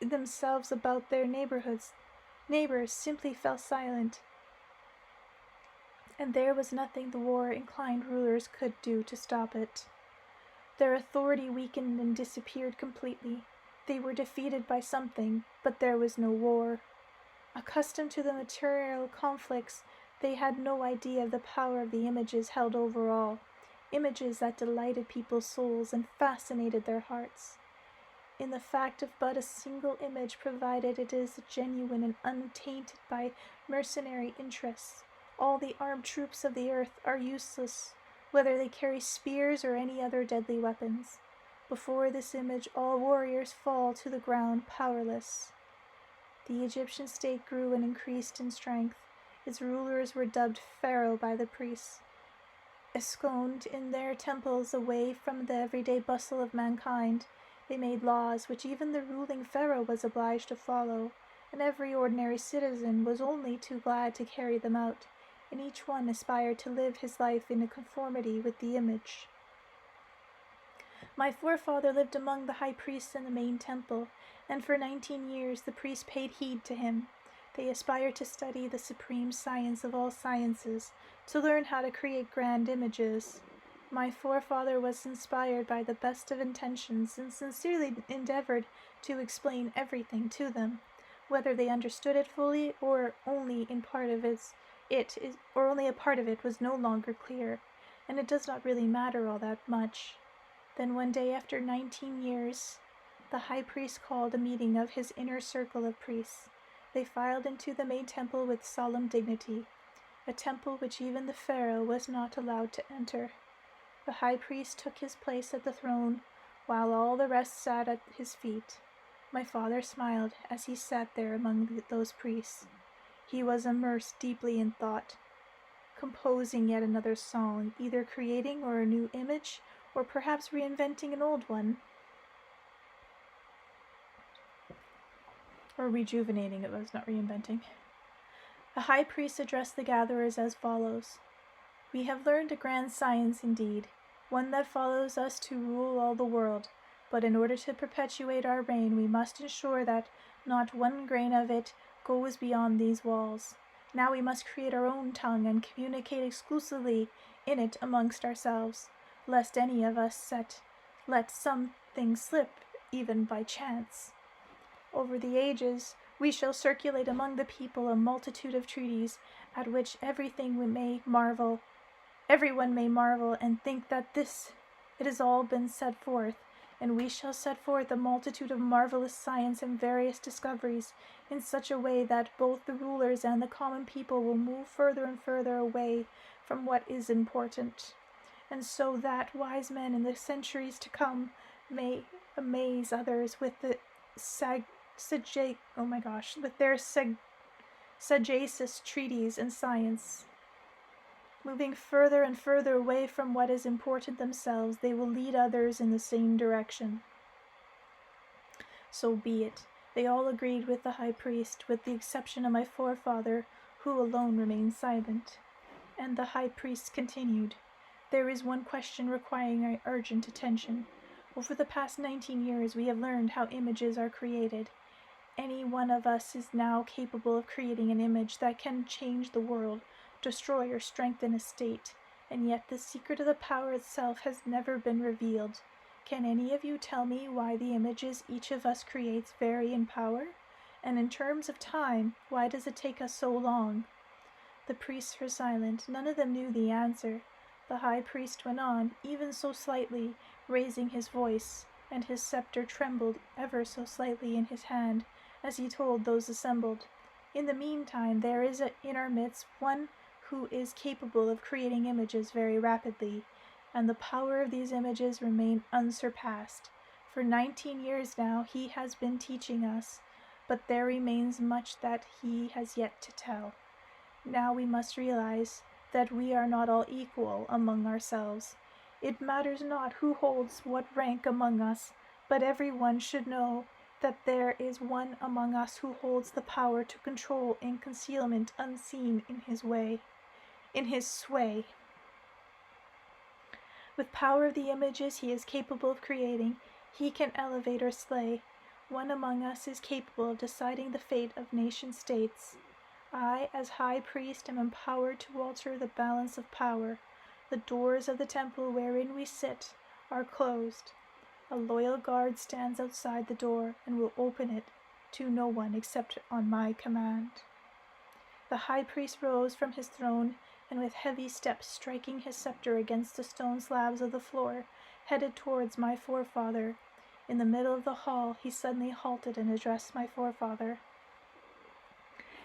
themselves about their neighbors simply fell silent, and there was nothing the war-inclined rulers could do to stop it. Their authority weakened and disappeared completely. They were defeated by something, but there was no war. Accustomed to the material conflicts, they had no idea of the power of the images held over all, images that delighted people's souls and fascinated their hearts. In the fact of but a single image, provided it is genuine and untainted by mercenary interests, all the armed troops of the earth are useless, whether they carry spears or any other deadly weapons. Before this image, all warriors fall to the ground powerless. The Egyptian state grew and increased in strength. Its rulers were dubbed Pharaoh by the priests. Ensconced in their temples away from the everyday bustle of mankind, they made laws which even the ruling Pharaoh was obliged to follow, and every ordinary citizen was only too glad to carry them out. and each one aspired to live his life in a conformity with the image. My forefather lived among the high priests in the main temple, and for 19 years the priests paid heed to him. They aspired to study the supreme science of all sciences, to learn how to create grand images. My forefather was inspired by the best of intentions and sincerely endeavored to explain everything to them. Whether they understood it fully or only a part of it was no longer clear, and it does not really matter all that much. Then one day after 19 years, the high priest called a meeting of his inner circle of priests. They filed into the main temple with solemn dignity, a temple which even the pharaoh was not allowed to enter. The high priest took his place at the throne, while all the rest sat at his feet. My father smiled as he sat there among those priests. He was immersed deeply in thought, composing yet another song, either creating or a new image, or perhaps reinventing an old one. Or rejuvenating, it was not reinventing. The high priest addressed the gatherers as follows. We have learned a grand science indeed, one that follows us to rule all the world, but in order to perpetuate our reign we must ensure that not one grain of it goes beyond these walls. Now we must create our own tongue and communicate exclusively in it amongst ourselves, lest any of us let something slip, even by chance. Over the ages, we shall circulate among the people a multitude of treaties, at which everyone may marvel and think that it has all been set forth, and we shall set forth a multitude of marvelous science and various discoveries in such a way that both the rulers and the common people will move further and further away from what is important, and so that wise men in the centuries to come may amaze others with their sagacious treaties and science. Moving further and further away from what is important themselves, they will lead others in the same direction. So be it. They all agreed with the high priest, with the exception of my forefather, who alone remained silent. And the high priest continued, There is one question requiring our urgent attention. Over the past 19 years, we have learned how images are created. Any one of us is now capable of creating an image that can change the world, destroy or strengthen a state, and yet the secret of the power itself has never been revealed. Can any of you tell me why the images each of us creates vary in power? And in terms of time, why does it take us so long? The priests were silent. None of them knew the answer. The high priest went on, even so slightly, raising his voice, and his scepter trembled ever so slightly in his hand as he told those assembled. In the meantime, there is in our midst one who is capable of creating images very rapidly, and the power of these images remain unsurpassed. For 19 years now he has been teaching us, but there remains much that he has yet to tell. Now we must realize that we are not all equal among ourselves. It matters not who holds what rank among us, but everyone should know that there is one among us who holds the power to control in concealment unseen in his sway. With power of the images he is capable of creating, he can elevate or slay. One among us is capable of deciding the fate of nation-states. I, as high priest, am empowered to alter the balance of power. The doors of the temple wherein we sit are closed. A loyal guard stands outside the door and will open it to no one except on my command. The high priest rose from his throne and with heavy steps striking his scepter against the stone slabs of the floor, headed towards my forefather. In the middle of the hall he suddenly halted and addressed my forefather.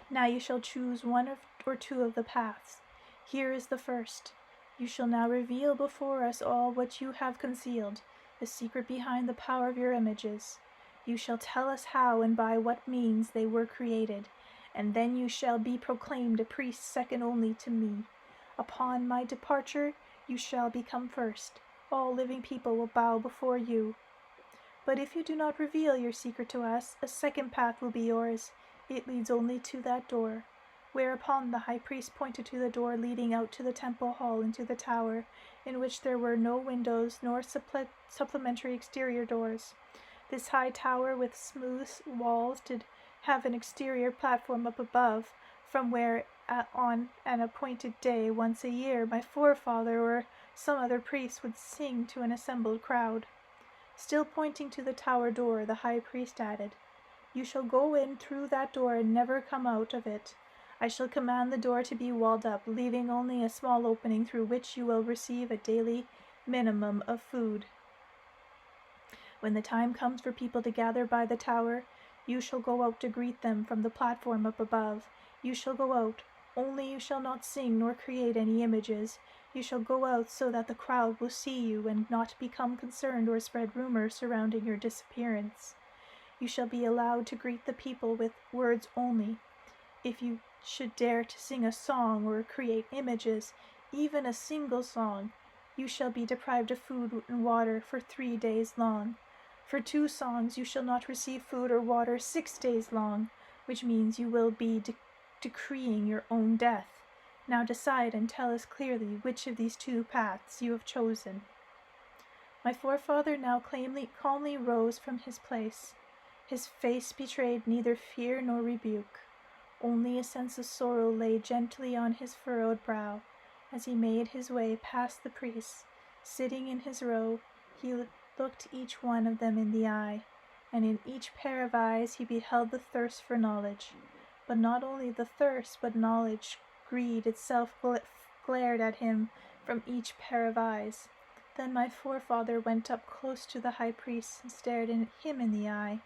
Now you shall choose one or two of the paths. Here is the first. You shall now reveal before us all what you have concealed, the secret behind the power of your images. You shall tell us how and by what means they were created, and then you shall be proclaimed a priest second only to me. Upon my departure, you shall become first. All living people will bow before you. But if you do not reveal your secret to us, a second path will be yours. It leads only to that door. Whereupon the high priest pointed to the door leading out to the temple hall into the tower, in which there were no windows nor supplementary exterior doors. This high tower with smooth walls did have an exterior platform up above, from where on an appointed day once a year my forefather or some other priest would sing to an assembled crowd. Still pointing to the tower door, the high priest added, "You shall go in through that door and never come out of it. I shall command the door to be walled up, leaving only a small opening through which you will receive a daily minimum of food. When the time comes for people to gather by the tower, you shall go out to greet them from the platform up above. You shall go out, only you shall not sing nor create any images. You shall go out so that the crowd will see you and not become concerned or spread rumors surrounding your disappearance. You shall be allowed to greet the people with words only. If you should dare to sing a song or create images, even a single song, you shall be deprived of food and water for 3 days long. For 2 songs you shall not receive food or water 6 days long, which means you will be decreeing your own death. Now decide and tell us clearly which of these 2 paths you have chosen." My forefather now calmly rose from his place. His face betrayed neither fear nor rebuke. Only a sense of sorrow lay gently on his furrowed brow. As he made his way past the priests, sitting in his row, he looked each one of them in the eye, and in each pair of eyes he beheld the thirst for knowledge. But not only the thirst, but knowledge, greed itself glared at him from each pair of eyes. Then my forefather went up close to the high priest and stared him in the eye.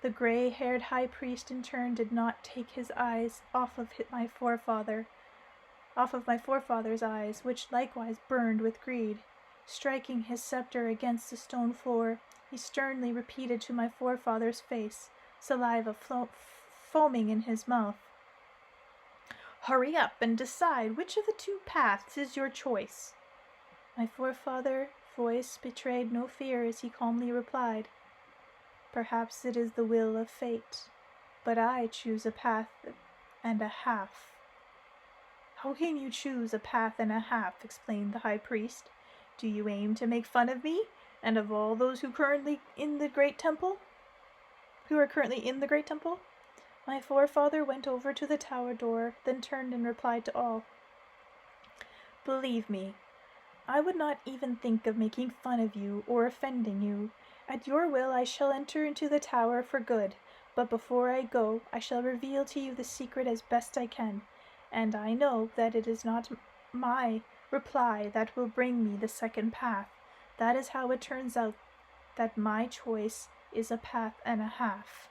The gray-haired high priest in turn did not take his eyes off of my forefather's eyes, which likewise burned with greed. Striking his scepter against the stone floor, he sternly repeated to my forefather's face, saliva foaming in his mouth, "Hurry up and decide which of the 2 paths is your choice." My forefather's voice betrayed no fear as he calmly replied, "Perhaps it is the will of fate, but I choose a path and a half." "How can you choose a path and a half?" exclaimed the high priest. "Do you aim to make fun of me and of all those who are currently in the great temple?" My forefather went over to the tower door, then turned and replied to all, "Believe me, I would not even think of making fun of you or offending you. At your will I shall enter into the tower for good, but before I go I shall reveal to you the secret as best I can, and I know that it is not my reply that will bring me the second path. That is how it turns out that my choice is a path and a half.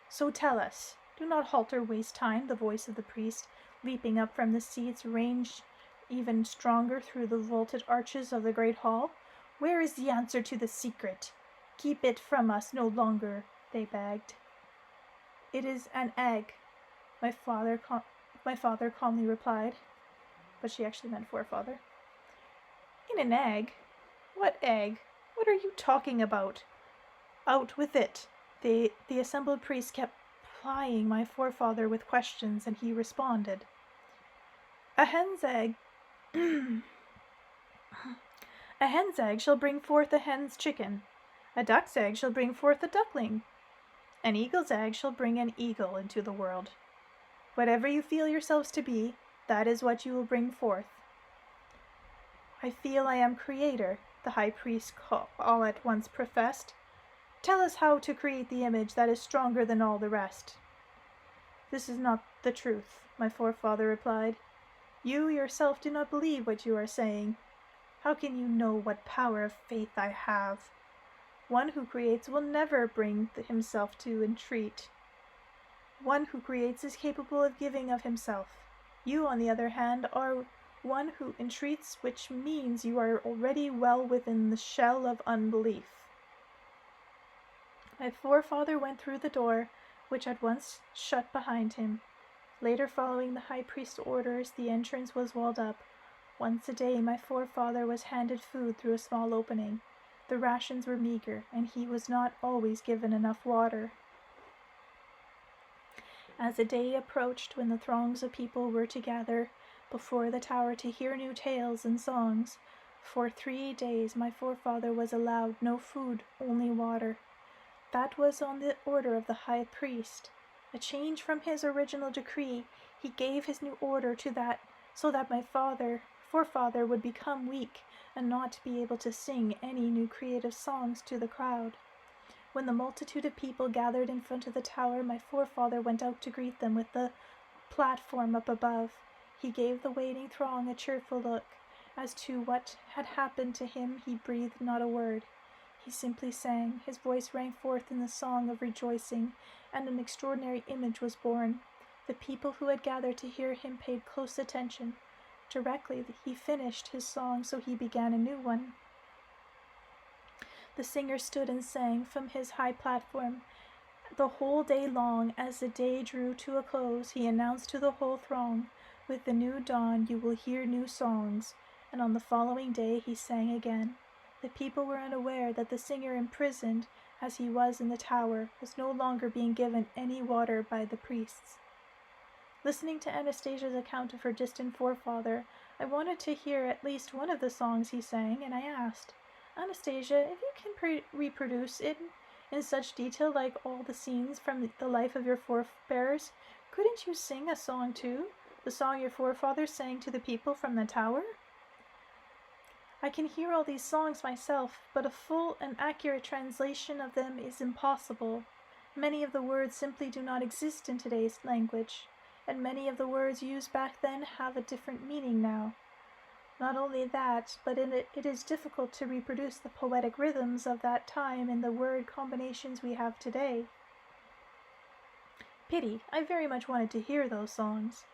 So tell us, do not halt or waste time." The voice of the priest, leaping up from the seats, ranged even stronger through the vaulted arches of the great hall. "Where is the answer to the secret? Keep it from us no longer," they begged. "It is an egg," my father calmly replied. But she actually meant forefather. "In an egg? What egg? What are you talking about? Out with it." The assembled priests kept plying my forefather with questions, and he responded, "A hen's egg a hen's egg shall bring forth a hen's chicken. A duck's egg shall bring forth a duckling. An eagle's egg shall bring an eagle into the world. Whatever you feel yourselves to be, that is what you will bring forth." "I feel I am creator," the high priest all at once professed. "Tell us how to create the image that is stronger than all the rest." "This is not the truth," my forefather replied. "You yourself do not believe what you are saying. How can you know what power of faith I have? One who creates will never bring himself to entreat. One who creates is capable of giving of himself. You, on the other hand, are one who entreats, which means you are already well within the shell of unbelief." My forefather went through the door, which at once shut behind him. Later, following the high priest's orders, the entrance was walled up. Once a day my forefather was handed food through a small opening. The rations were meager, and he was not always given enough water. As the day approached when the throngs of people were to gather before the tower to hear new tales and songs, for 3 days my forefather was allowed no food, only water. That was on the order of the high priest. A change from his original decree, he gave his new order to that, so that my forefather would become weak and not be able to sing any new creative songs to the crowd. When the multitude of people gathered in front of the tower, my forefather went out to greet them with the platform up above. He gave the waiting throng a cheerful look. As to what had happened to him, he breathed not a word. He simply sang. His voice rang forth in the song of rejoicing, and an extraordinary image was born. The people who had gathered to hear him paid close attention. Directly he finished his song, so he began a new one. The singer stood and sang from his high platform. The whole day long, as the day drew to a close, he announced to the whole throng, "With the new dawn you will hear new songs." And on the following day he sang again. The people were unaware that the singer, imprisoned as he was in the tower, was no longer being given any water by the priests. Listening to Anastasia's account of her distant forefather, I wanted to hear at least one of the songs he sang, and I asked, "Anastasia, if you can reproduce it in such detail like all the scenes from the life of your forebears, couldn't you sing a song too? The song your forefathers sang to the people from the tower?" I can hear all these songs myself, but a full and accurate translation of them is impossible. Many of the words simply do not exist in today's language, and many of the words used back then have a different meaning now. Not only that, but it is difficult to reproduce the poetic rhythms of that time in the word combinations we have today. Pity, I very much wanted to hear those songs.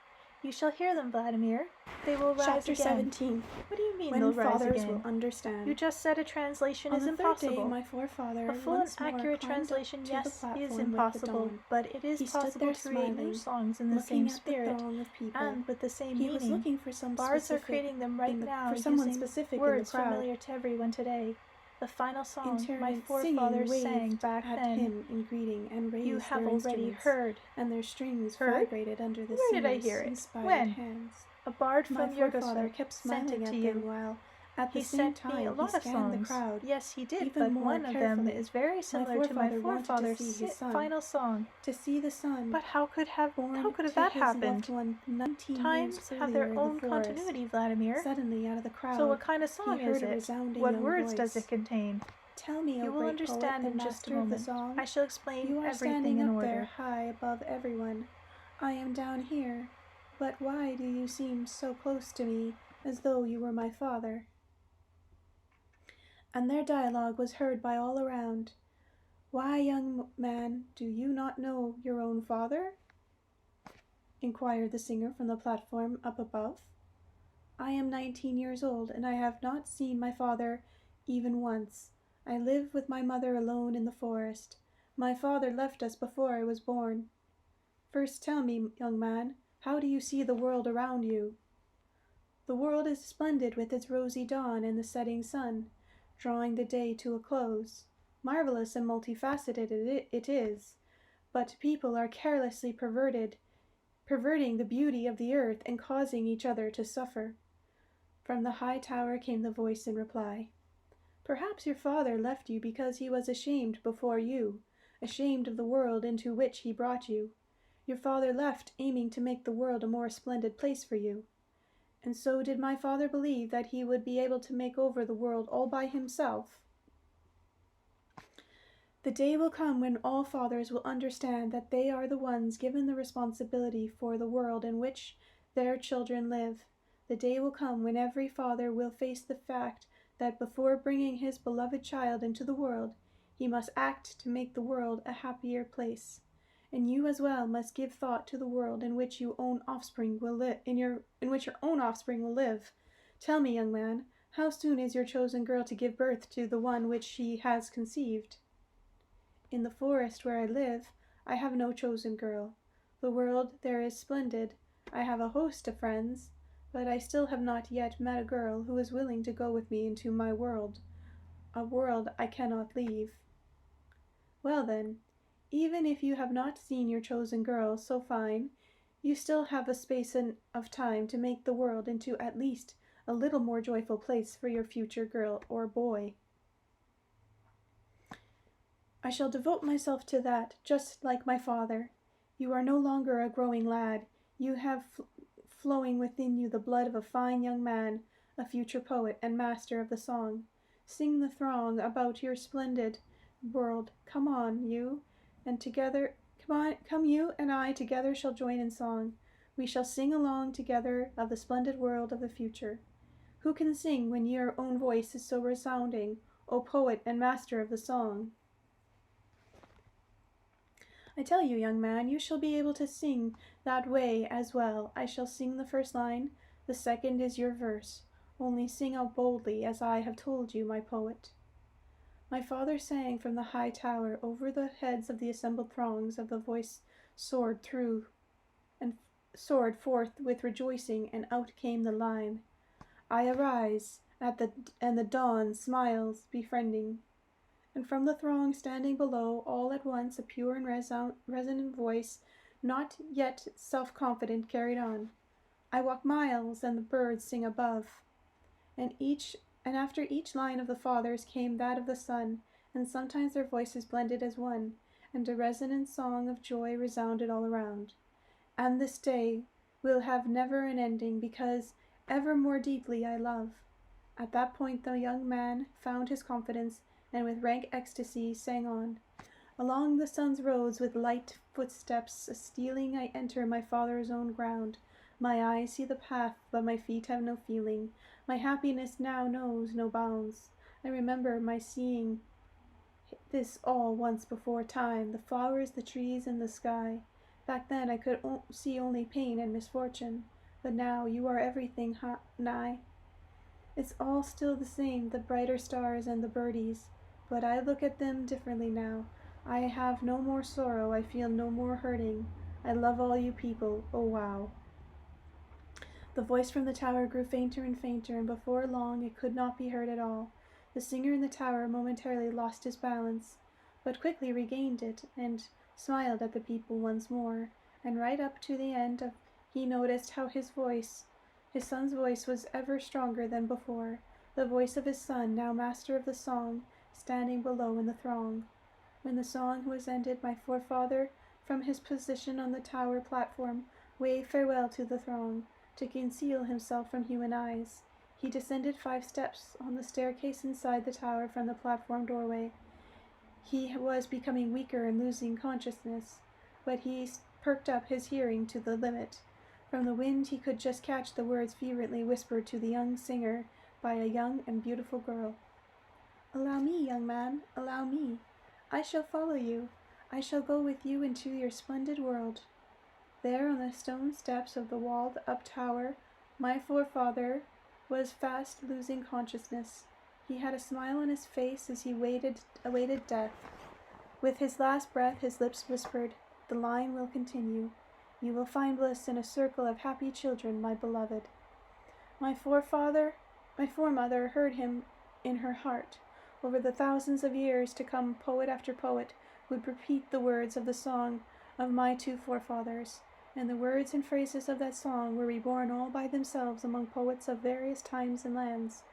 You shall hear them, Vladimir. They will rise Chapter again. 17. What do you mean When they'll rise fathers again? will understand. You just said a translation On is the third impossible. day, my forefather A full and once more accurate climbed up translation, to yes, the platform is with the impossible, dawn. but it is He stood possible there to create new smiling, songs in the looking same at the spirit throng of people. and with the same He meaning. was looking for some Bards specific are creating them right now for someone using specific words in the crowd. familiar to everyone today. The final In song turn, my forefathers singing sang waved back at then. him in greeting and raised You have their already instruments, heard. and their strings Heard? vibrated under the Where did I singer's hear it? inspired When? hands. A bard My from forefather Yugoslavia kept sent smiling it to at you. them while, at the He same sent me a time, he lot of scanned the songs. crowd. Yes, he did, even but more one of them carefully. is very similar to my forefather wanted to forefather's see his son. final song. To see the son But how could have to that his happened? loved one 19 Times years have earlier their in the own forest. continuity, Vladimir. Suddenly, out of the crowd, So what kind of he song heard is a it? resounding What young words does voice. it contain? "Tell me, You O will great understand poet, in the just a master of the moment. song. I shall explain You are everything standing in up order. there high above everyone. I am down here. But why do you seem so close to me, as though you were my father?" And their dialogue was heard by all around. "Why, young man, do you not know your own father?" inquired the singer from the platform up above. "I am 19 years old, and I have not seen my father even once. I live with my mother alone in the forest. My father left us before I was born. First tell me, young man, how do you see the world around you?" "The world is splendid with its rosy dawn and the setting sun, drawing the day to a close. Marvelous and multifaceted it is, but people are carelessly perverting the beauty of the earth and causing each other to suffer." From the high tower came the voice in reply. "Perhaps your father left you because he was ashamed before you, ashamed of the world into which he brought you. Your father left aiming to make the world a more splendid place for you. And so did my father believe that he would be able to make over the world all by himself. The day will come when all fathers will understand that they are the ones given the responsibility for the world in which their children live. The day will come when every father will face the fact that before bringing his beloved child into the world, he must act to make the world a happier place. And you as well must give thought to the world in which your own offspring will live. Tell me, young man, how soon is your chosen girl to give birth to the one which she has conceived?" "In the forest where I live, I have no chosen girl. The world there is splendid. I have a host of friends, but I still have not yet met a girl who is willing to go with me into my world, a world I cannot leave." "Well then, Even if you have not seen your chosen girl so fine, you still have a space of time to make the world into at least a little more joyful place for your future girl or boy. I shall devote myself to that, just like my father. You are no longer a growing lad. You have flowing within you the blood of a fine young man, a future poet and master of the song. Sing the throng about your splendid world. Come on, you, and together, come you and I together shall join in song. We shall sing along together of the splendid world of the future. Who can sing when your own voice is so resounding, O poet and master of the song? I tell you, young man, you shall be able to sing that way as well. I shall sing the first line, the second is your verse. Only sing out boldly, as I have told you, my poet. My father sang from the high tower over the heads of the assembled throngs of the voice soared forth with rejoicing, and out came the line. I arise, and the dawn smiles befriending. And from the throng standing below, all at once a pure and resonant voice, not yet self-confident, carried on. I walk miles, and the birds sing above. And after each line of the fathers came that of the son, and sometimes their voices blended as one, and a resonant song of joy resounded all around. And this day will have never an ending, because ever more deeply I love. At that point the young man found his confidence, and with rank ecstasy sang on. Along the sun's roads with light footsteps stealing I enter my father's own ground. My eyes see the path, but my feet have no feeling. My happiness now knows no bounds. I remember my seeing this all once before time, the flowers, the trees, and the sky. Back then I could see only pain and misfortune, but now you are everything nigh. It's all still the same, the brighter stars and the birdies, but I look at them differently now. I have no more sorrow, I feel no more hurting. I love all you people, oh wow. The voice from the tower grew fainter and fainter, and before long it could not be heard at all. The singer in the tower momentarily lost his balance, but quickly regained it, and smiled at the people once more, and right up to the end he noticed how his son's voice was ever stronger than before, the voice of his son, now master of the song, standing below in the throng. When the song was ended, my forefather, from his position on the tower platform, waved farewell to the throng, to conceal himself from human eyes. He descended 5 steps on the staircase inside the tower from the platform doorway. He was becoming weaker and losing consciousness, but he perked up his hearing to the limit. From the wind he could just catch the words fervently whispered to the young singer by a young and beautiful girl. Allow me, young man, allow me. I shall follow you. I shall go with you into your splendid world. There on the stone steps of the walled-up tower, my forefather was fast losing consciousness. He had a smile on his face as he awaited death. With his last breath, his lips whispered, "The line will continue. You will find bliss in a circle of happy children, my beloved." My foremother heard him in her heart. Over the thousands of years to come, poet after poet would repeat the words of the song of my 2 forefathers, and the words and phrases of that song were reborn all by themselves among poets of various times and lands.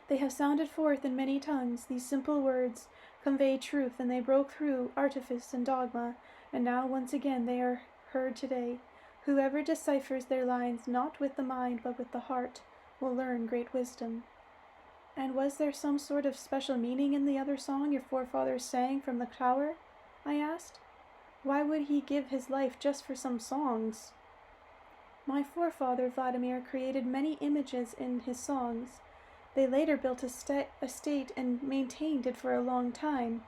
They have sounded forth in many tongues. These simple words convey truth, and they broke through artifice and dogma, and now once again they are heard today. Whoever deciphers their lines not with the mind but with the heart will learn great wisdom. And was there some sort of special meaning in the other song your forefathers sang from the tower? I asked. Why would he give his life just for some songs? My forefather Vladimir created many images in his songs. They later built a state and maintained it for a long time.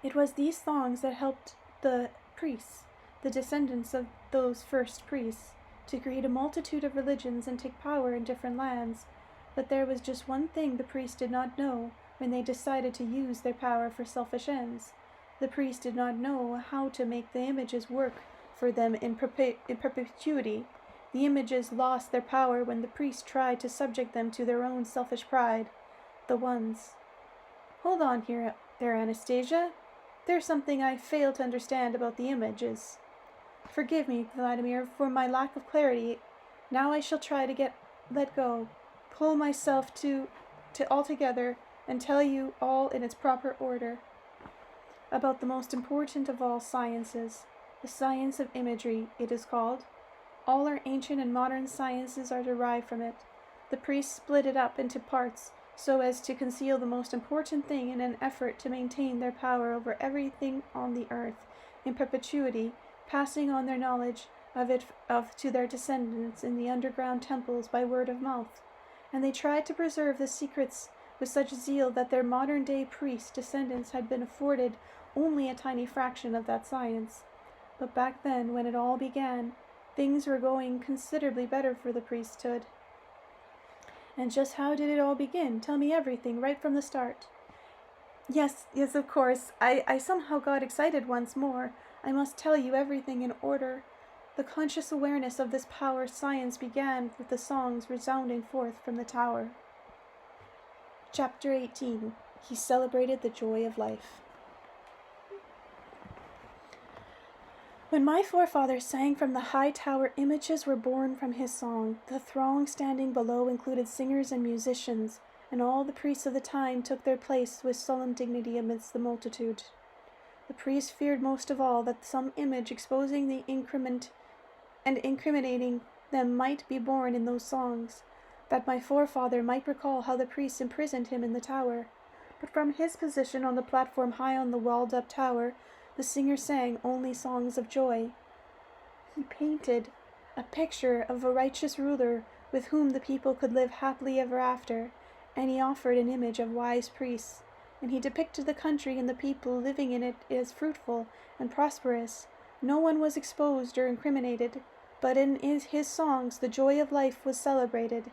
It was these songs that helped the priests, the descendants of those first priests, to create a multitude of religions and take power in different lands. But there was just one thing the priests did not know when they decided to use their power for selfish ends. The priests did not know how to make the images work for them in perpetuity. The images lost their power when the priests tried to subject them to their own selfish pride. The ones. Hold on there, Anastasia. There's something I fail to understand about the images. Forgive me, Vladimir, for my lack of clarity. Now I shall try to let go, pull myself to all together, and tell you all in its proper order. About the most important of all sciences, the science of imagery, it is called. All our ancient and modern sciences are derived from it. The priests split it up into parts so as to conceal the most important thing in an effort to maintain their power over everything on the earth in perpetuity, passing on their knowledge of it to their descendants in the underground temples by word of mouth. And they tried to preserve the secrets with such zeal that their modern-day priest descendants had been afforded only a tiny fraction of that science. But back then, when it all began, things were going considerably better for the priesthood. And just how did it all begin? Tell me everything, right from the start. Yes, of course. I somehow got excited once more. I must tell you everything in order. The conscious awareness of this power science began with the songs resounding forth from the tower. Chapter 18. He celebrated the joy of life. When my forefathers sang from the high tower, images were born from his song. The throng standing below included singers and musicians, and all the priests of the time took their place with solemn dignity amidst the multitude. The priests feared most of all that some image exposing the incriminating them might be born in those songs, that my forefather might recall how the priests imprisoned him in the tower. But from his position on the platform high on the walled-up tower, the singer sang only songs of joy. He painted a picture of a righteous ruler with whom the people could live happily ever after, and he offered an image of wise priests, and he depicted the country and the people living in it as fruitful and prosperous. No one was exposed or incriminated, but in his songs the joy of life was celebrated.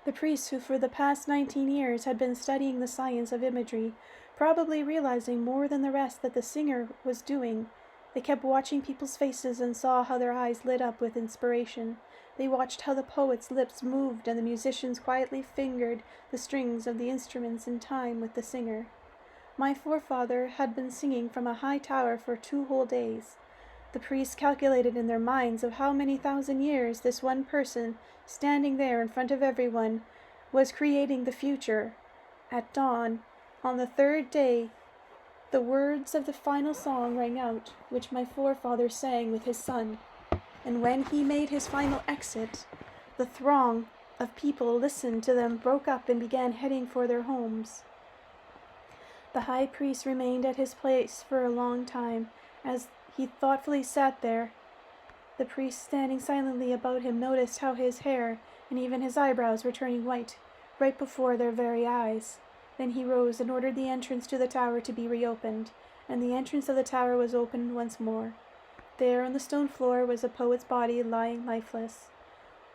The priests who for the past 19 years had been studying the science of imagery, probably realizing more than the rest that the singer was doing, they kept watching people's faces and saw how their eyes lit up with inspiration. They watched how the poet's lips moved and the musicians quietly fingered the strings of the instruments in time with the singer. My forefather had been singing from a high tower for 2 whole days. The priests calculated in their minds of how many thousand years this one person, standing there in front of everyone, was creating the future. At dawn, on the 3rd day, the words of the final song rang out, which my forefather sang with his son. And when he made his final exit, the throng of people listened to them, broke up, and began heading for their homes. The high priest remained at his place for a long time, as he thoughtfully sat there. The priests standing silently about him noticed how his hair and even his eyebrows were turning white, right before their very eyes. Then he rose and ordered the entrance to the tower to be reopened, and the entrance of the tower was opened once more. There on the stone floor was a poet's body lying lifeless.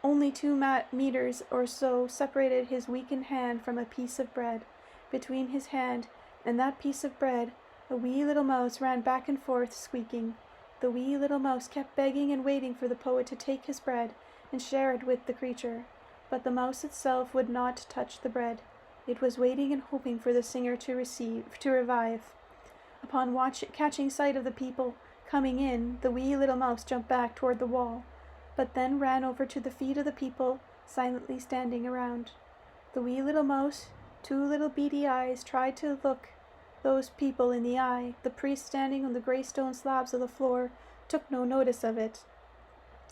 Only 2 meters or so separated his weakened hand from a piece of bread. Between his hand and that piece of bread, a wee little mouse ran back and forth, squeaking. The wee little mouse kept begging and waiting for the poet to take his bread and share it with the creature, but the mouse itself would not touch the bread. It was waiting and hoping for the singer to revive. Upon catching sight of the people coming in, the wee little mouse jumped back toward the wall, but then ran over to the feet of the people silently standing around. The wee little mouse, 2 little beady eyes, tried to look those people in the eye. The priest standing on the gray stone slabs of the floor took no notice of it,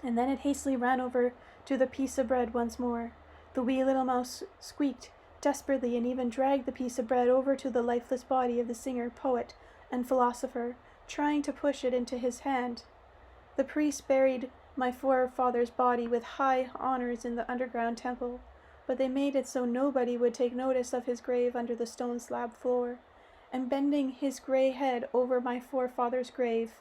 and then it hastily ran over to the piece of bread once more. The wee little mouse squeaked desperately and even dragged the piece of bread over to the lifeless body of the singer, poet, and philosopher, trying to push it into his hand. The priest buried my forefather's body with high honors in the underground temple, but they made it so nobody would take notice of his grave under the stone slab floor. And bending his gray head over my forefather's grave,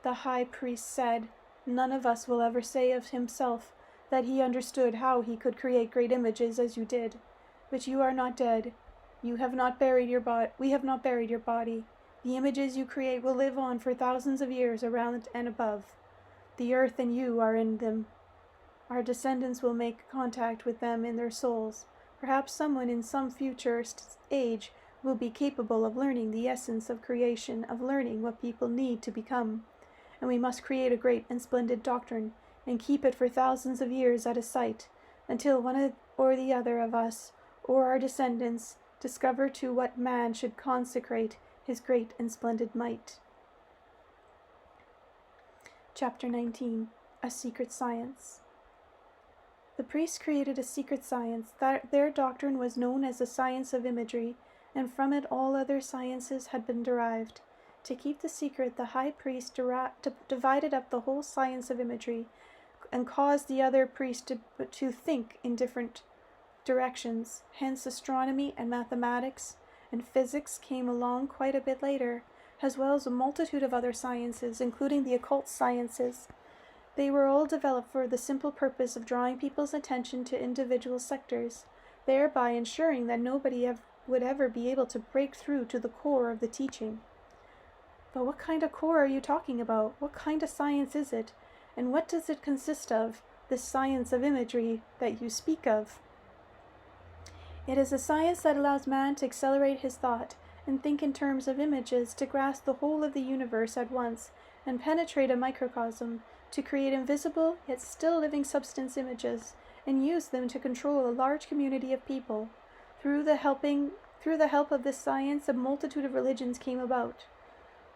the high priest said, "None of us will ever say of himself that he understood how he could create great images as you did. But you are not dead. You have not buried your we have not buried your body. The images you create will live on for thousands of years around and above. The earth and you are in them. Our descendants will make contact with them in their souls. Perhaps someone in some future age will be capable of learning the essence of creation, of learning what people need to become. And we must create a great and splendid doctrine, and keep it for thousands of years at a sight, until one or the other of us, or our descendants, discover to what man should consecrate his great and splendid might. Chapter 19. A Secret Science. The priests created a secret science. Their doctrine was known as the Science of Imagery, and from it all other sciences had been derived. To keep the secret, the high priest divided up the whole science of imagery, and caused the other priests to think in different directions. Hence astronomy and mathematics and physics came along quite a bit later, as well as a multitude of other sciences, including the occult sciences. They were all developed for the simple purpose of drawing people's attention to individual sectors, thereby ensuring that nobody would ever be able to break through to the core of the teaching. But what kind of core are you talking about? What kind of science is it? And what does it consist of, this science of imagery that you speak of? It is a science that allows man to accelerate his thought and think in terms of images, to grasp the whole of the universe at once and penetrate a microcosm, to create invisible yet still living substance images and use them to control a large community of people. Through the help of this science, a multitude of religions came about.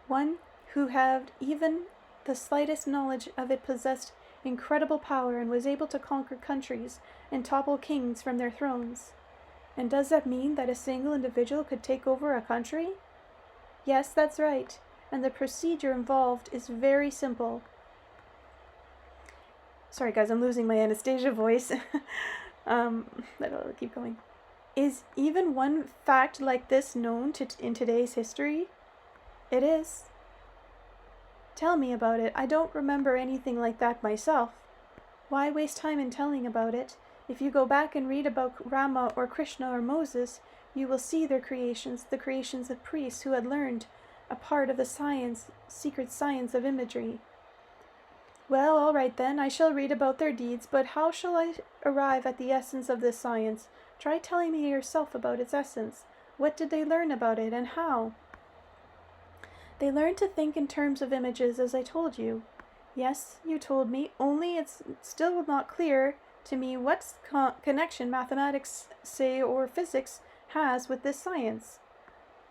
One who had even the slightest knowledge of it possessed incredible power and was able to conquer countries and topple kings from their thrones. And does that mean that a single individual could take over a country? Yes, that's right, and the procedure involved is very simple. Sorry guys, I'm losing my Anastasia voice. I'll keep going. Is even one fact like this known in today's history? It is. Tell me about it. I don't remember anything like that myself. Why waste time in telling about it? If you go back and read about Rama or Krishna or Moses, you will see their creations, the creations of priests who had learned a part of the secret science of imagery. Well, all right then, I shall read about their deeds, but how shall I arrive at the essence of this science? Try telling me yourself about its essence. What did they learn about it, and how? They learned to think in terms of images, as I told you. Yes, you told me, only it's still not clear to me what connection mathematics, say, or physics has with this science.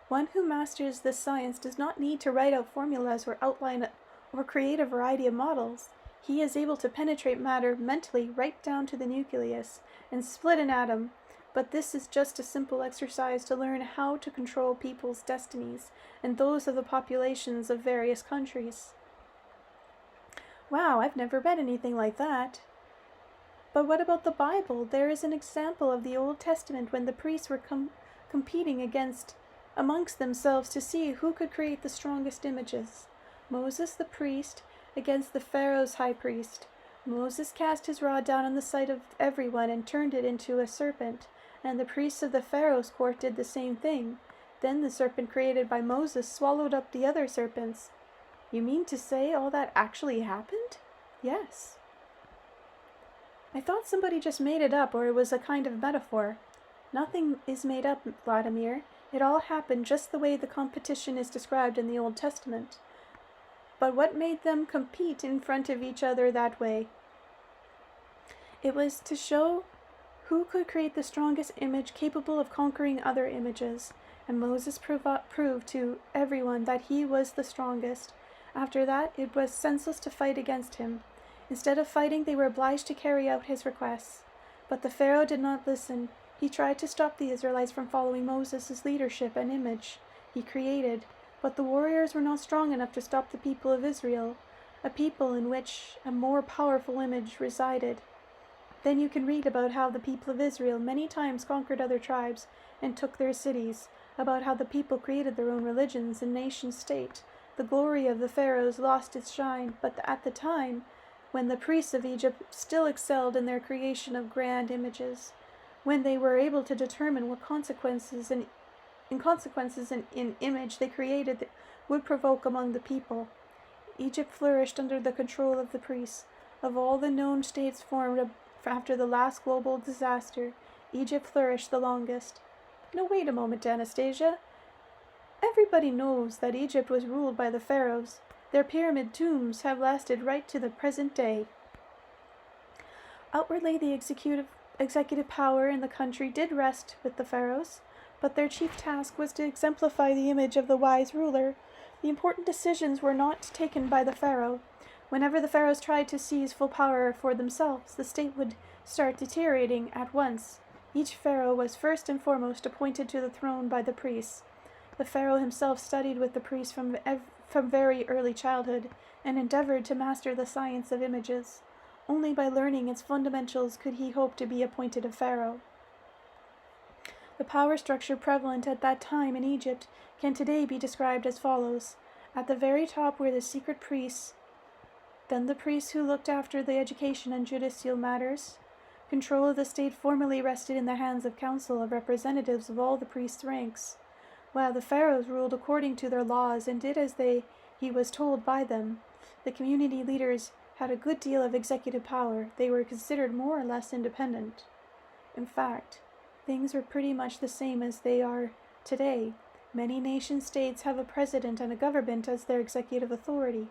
One who masters this science does not need to write out formulas or outline or create a variety of models. He is able to penetrate matter mentally right down to the nucleus and split an atom. But this is just a simple exercise to learn how to control people's destinies and those of the populations of various countries. Wow, I've never read anything like that. But what about the Bible? There is an example of the Old Testament when the priests were competing amongst themselves to see who could create the strongest images. Moses the priest against the Pharaoh's high priest. Moses cast his rod down on the sight of everyone and turned it into a serpent, and the priests of the Pharaoh's court did the same thing. Then the serpent created by Moses swallowed up the other serpents. You mean to say all that actually happened? Yes. I thought somebody just made it up, or it was a kind of metaphor. Nothing is made up, Vladimir. It all happened just the way the competition is described in the Old Testament. But what made them compete in front of each other that way? It was to show who could create the strongest image capable of conquering other images, and Moses proved to everyone that he was the strongest. After that, it was senseless to fight against him. Instead of fighting, they were obliged to carry out his requests. But the Pharaoh did not listen. He tried to stop the Israelites from following Moses' leadership and image he created. But the warriors were not strong enough to stop the people of Israel, a people in which a more powerful image resided. Then you can read about how the people of Israel many times conquered other tribes and took their cities, about how the people created their own religions and nation-state. The glory of the pharaohs lost its shine, but at the time, when the priests of Egypt still excelled in their creation of grand images, when they were able to determine what consequences in image they created would provoke among the people. Egypt flourished under the control of the priests. Of all the known states formed after the last global disaster, Egypt flourished the longest. No, wait a moment, Anastasia. Everybody knows that Egypt was ruled by the pharaohs. Their pyramid tombs have lasted right to the present day. Outwardly, the executive power in the country did rest with the pharaohs, but their chief task was to exemplify the image of the wise ruler. The important decisions were not taken by the pharaoh. Whenever the pharaohs tried to seize full power for themselves, the state would start deteriorating at once. Each pharaoh was first and foremost appointed to the throne by the priests. The pharaoh himself studied with the priests from very early childhood and endeavored to master the science of images. Only by learning its fundamentals could he hope to be appointed a pharaoh. The power structure prevalent at that time in Egypt can today be described as follows. At the very top were the secret priests, then the priests who looked after the education and judicial matters. Control of the state formerly rested in the hands of council of representatives of all the priests' ranks, while the pharaohs ruled according to their laws and did as he was told by them. The community leaders had a good deal of executive power. They were considered more or less independent. In fact, things were pretty much the same as they are today. Many nation-states have a president and a government as their executive authority.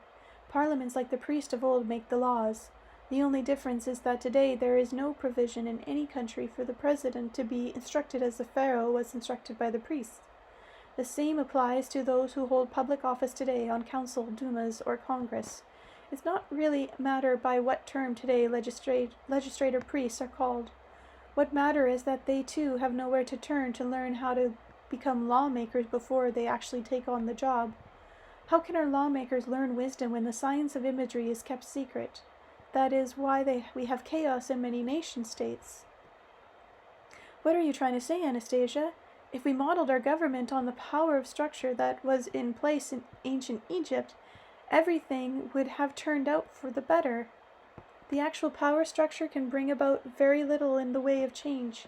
Parliaments like the priests of old make the laws. The only difference is that today there is no provision in any country for the president to be instructed as the pharaoh was instructed by the priests. The same applies to those who hold public office today on council, dumas, or congress. It's not really a matter by what term today legislator priests are called. What matter is that they too have nowhere to turn to learn how to become lawmakers before they actually take on the job. How can our lawmakers learn wisdom when the science of imagery is kept secret? That is why we have chaos in many nation-states. What are you trying to say, Anastasia? If we modeled our government on the power of structure that was in place in ancient Egypt, everything would have turned out for the better. The actual power structure can bring about very little in the way of change.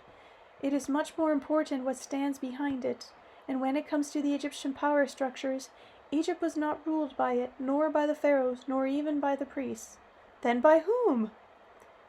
It is much more important what stands behind it, and when it comes to the Egyptian power structures, Egypt was not ruled by it, nor by the pharaohs, nor even by the priests. Then by whom?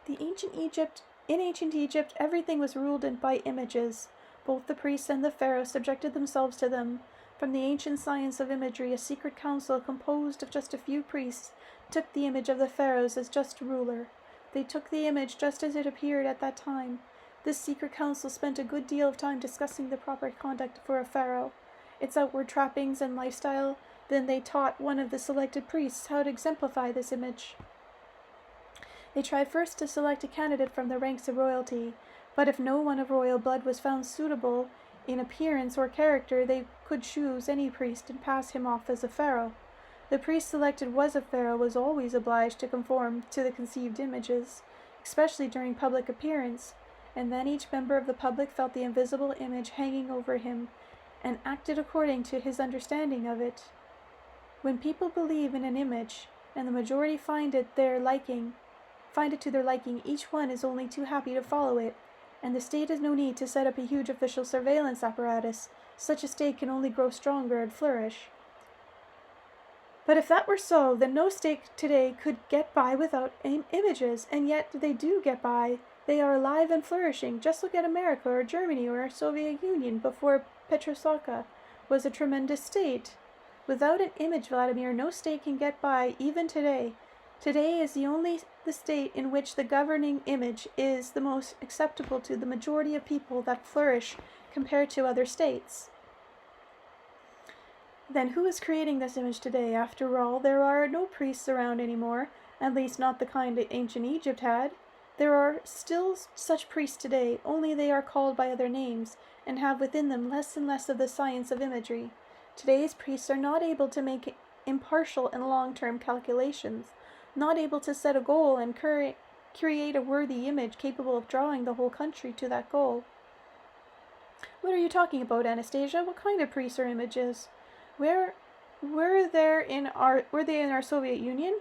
In ancient Egypt, everything was ruled by images. Both the priests and the pharaohs subjected themselves to them. From the ancient science of imagery, a secret council composed of just a few priests took the image of the pharaohs as just ruler. They took the image just as it appeared at that time. This secret council spent a good deal of time discussing the proper conduct for a pharaoh, its outward trappings and lifestyle. Then they taught one of the selected priests how to exemplify this image. They tried first to select a candidate from the ranks of royalty, but if no one of royal blood was found suitable in appearance or character, they could choose any priest and pass him off as a pharaoh. The priest selected was a pharaoh was always obliged to conform to the conceived images, especially during public appearance, and then each member of the public felt the invisible image hanging over him and acted according to his understanding of it. When people believe in an image, and the majority find it to their liking, each one is only too happy to follow it, and the state has no need to set up a huge official surveillance apparatus. Such a state can only grow stronger and flourish. But if that were so, then no state today could get by without images, and yet they do get by. They are alive and flourishing. Just look at America or Germany or our Soviet Union before Petroslavka was a tremendous state. Without an image, Vladimir, no state can get by, even today. Today is the state in which the governing image is the most acceptable to the majority of people that flourish compared to other states. Then who is creating this image today? After all, there are no priests around anymore, at least not the kind that ancient Egypt had. There are still such priests today, only they are called by other names, and have within them less and less of the science of imagery. Today's priests are not able to make impartial and long-term calculations, not able to set a goal and create a worthy image capable of drawing the whole country to that goal. What are you talking about, Anastasia? What kind of priests are images? Were they in our Soviet Union?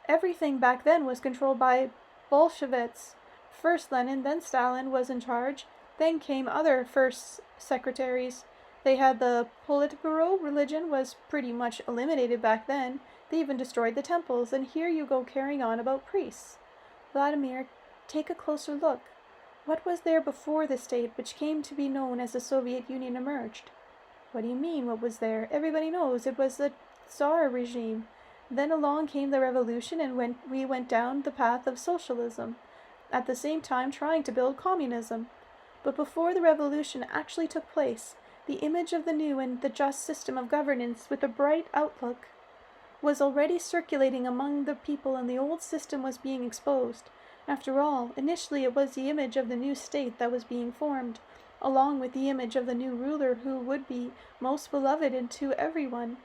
Everything back then was controlled by Bolsheviks. First Lenin, then Stalin was in charge. Then came other first secretaries. They had the Politburo. Religion was pretty much eliminated back then. They even destroyed the temples, and here you go carrying on about priests. Vladimir, take a closer look. What was there before the state which came to be known as the Soviet Union emerged? What do you mean, what was there? Everybody knows it was the Tsar regime. Then along came the revolution, and we went down the path of socialism, at the same time trying to build communism. But before the revolution actually took place, the image of the new and the just system of governance with a bright outlook was already circulating among the people, and the old system was being exposed. After all, initially it was the image of the new state that was being formed, along with the image of the new ruler who would be most beloved to everyone,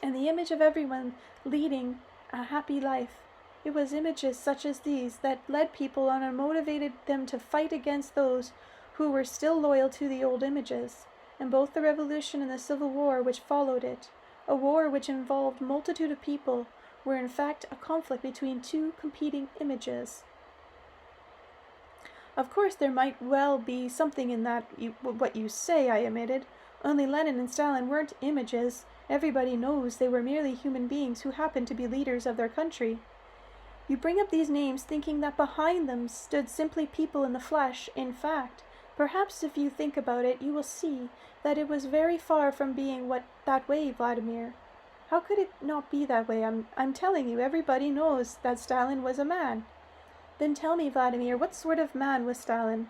and the image of everyone leading a happy life. It was images such as these that led people on and motivated them to fight against those who were still loyal to the old images. And both the revolution and the civil war which followed it, a war which involved multitude of people, were in fact a conflict between two competing images. Of course there might well be something in that, what you say, I admitted. Only Lenin and Stalin weren't images. Everybody knows they were merely human beings who happened to be leaders of their country. You bring up these names thinking that behind them stood simply people in the flesh. In fact, perhaps if you think about it, you will see that it was very far from being that way, Vladimir. How could it not be that way? I'm telling you, everybody knows that Stalin was a man. Then tell me, Vladimir, what sort of man was Stalin?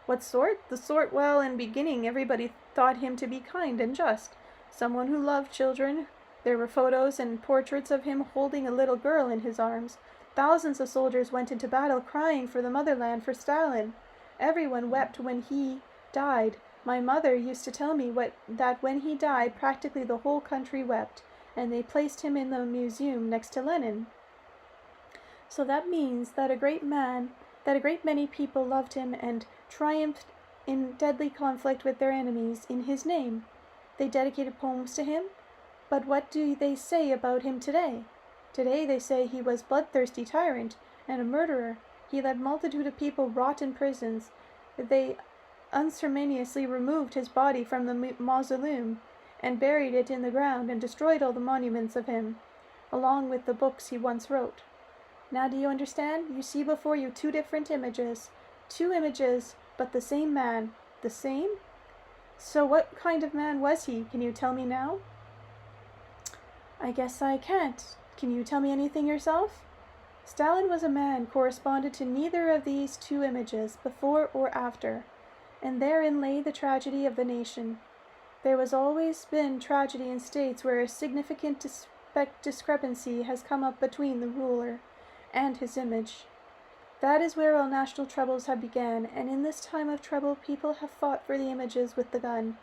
What sort? The sort, well, in beginning everybody thought him to be kind and just. Someone who loved children. There were photos and portraits of him holding a little girl in his arms. Thousands of soldiers went into battle crying for the motherland, for Stalin. Everyone wept when he died. My mother used to tell me that when he died, practically the whole country wept, and they placed him in the museum next to Lenin. So that means that a great many people loved him and triumphed in deadly conflict with their enemies in his name. They dedicated poems to him, but what do they say about him today? Today they say he was a bloodthirsty tyrant and a murderer. He let multitude of people rot in prisons. They unceremoniously removed his body from the mausoleum and buried it in the ground and destroyed all the monuments of him, along with the books he once wrote. Now do you understand? You see before you two different images. Two images, but the same man. The same? So what kind of man was he? Can you tell me now? I guess I can't. Can you tell me anything yourself? Stalin was a man corresponded to neither of these two images, before or after, and therein lay the tragedy of the nation. There has always been tragedy in states where a significant discrepancy has come up between the ruler and his image. That is where all national troubles have begun, and in this time of trouble people have fought for the images with the gun.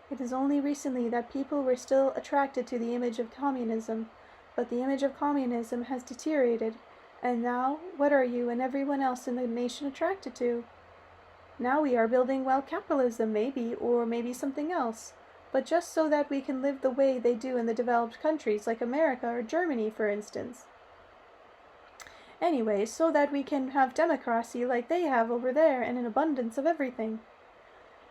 It is only recently that people were still attracted to the image of communism, but the image of communism has deteriorated, and now what are you and everyone else in the nation attracted to? Now we are building, well, capitalism maybe, or maybe something else, but just so that we can live the way they do in the developed countries like America or Germany, for instance. Anyway, so that we can have democracy like they have over there and an abundance of everything.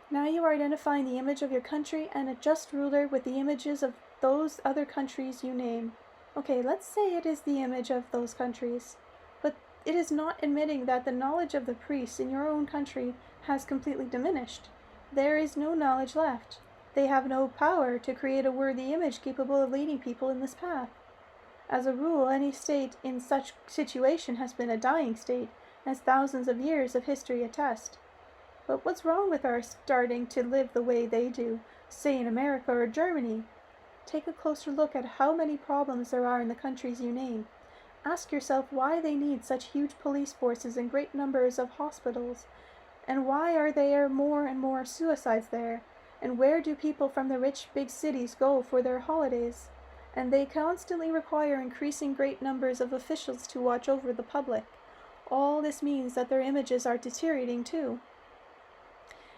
Now you are identifying the image of your country and a just ruler with the images of those other countries you name. Okay, let's say it is the image of those countries, but it is not admitting that the knowledge of the priests in your own country has completely diminished. There is no knowledge left. They have no power to create a worthy image capable of leading people in this path. As a rule, any state in such situation has been a dying state, as thousands of years of history attest. But what's wrong with our starting to live the way they do, say in America or Germany? Take a closer look at how many problems there are in the countries you name. Ask yourself why they need such huge police forces and great numbers of hospitals, and why are there more and more suicides there, and where do people from the rich big cities go for their holidays? And they constantly require increasing great numbers of officials to watch over the public. All this means that their images are deteriorating too.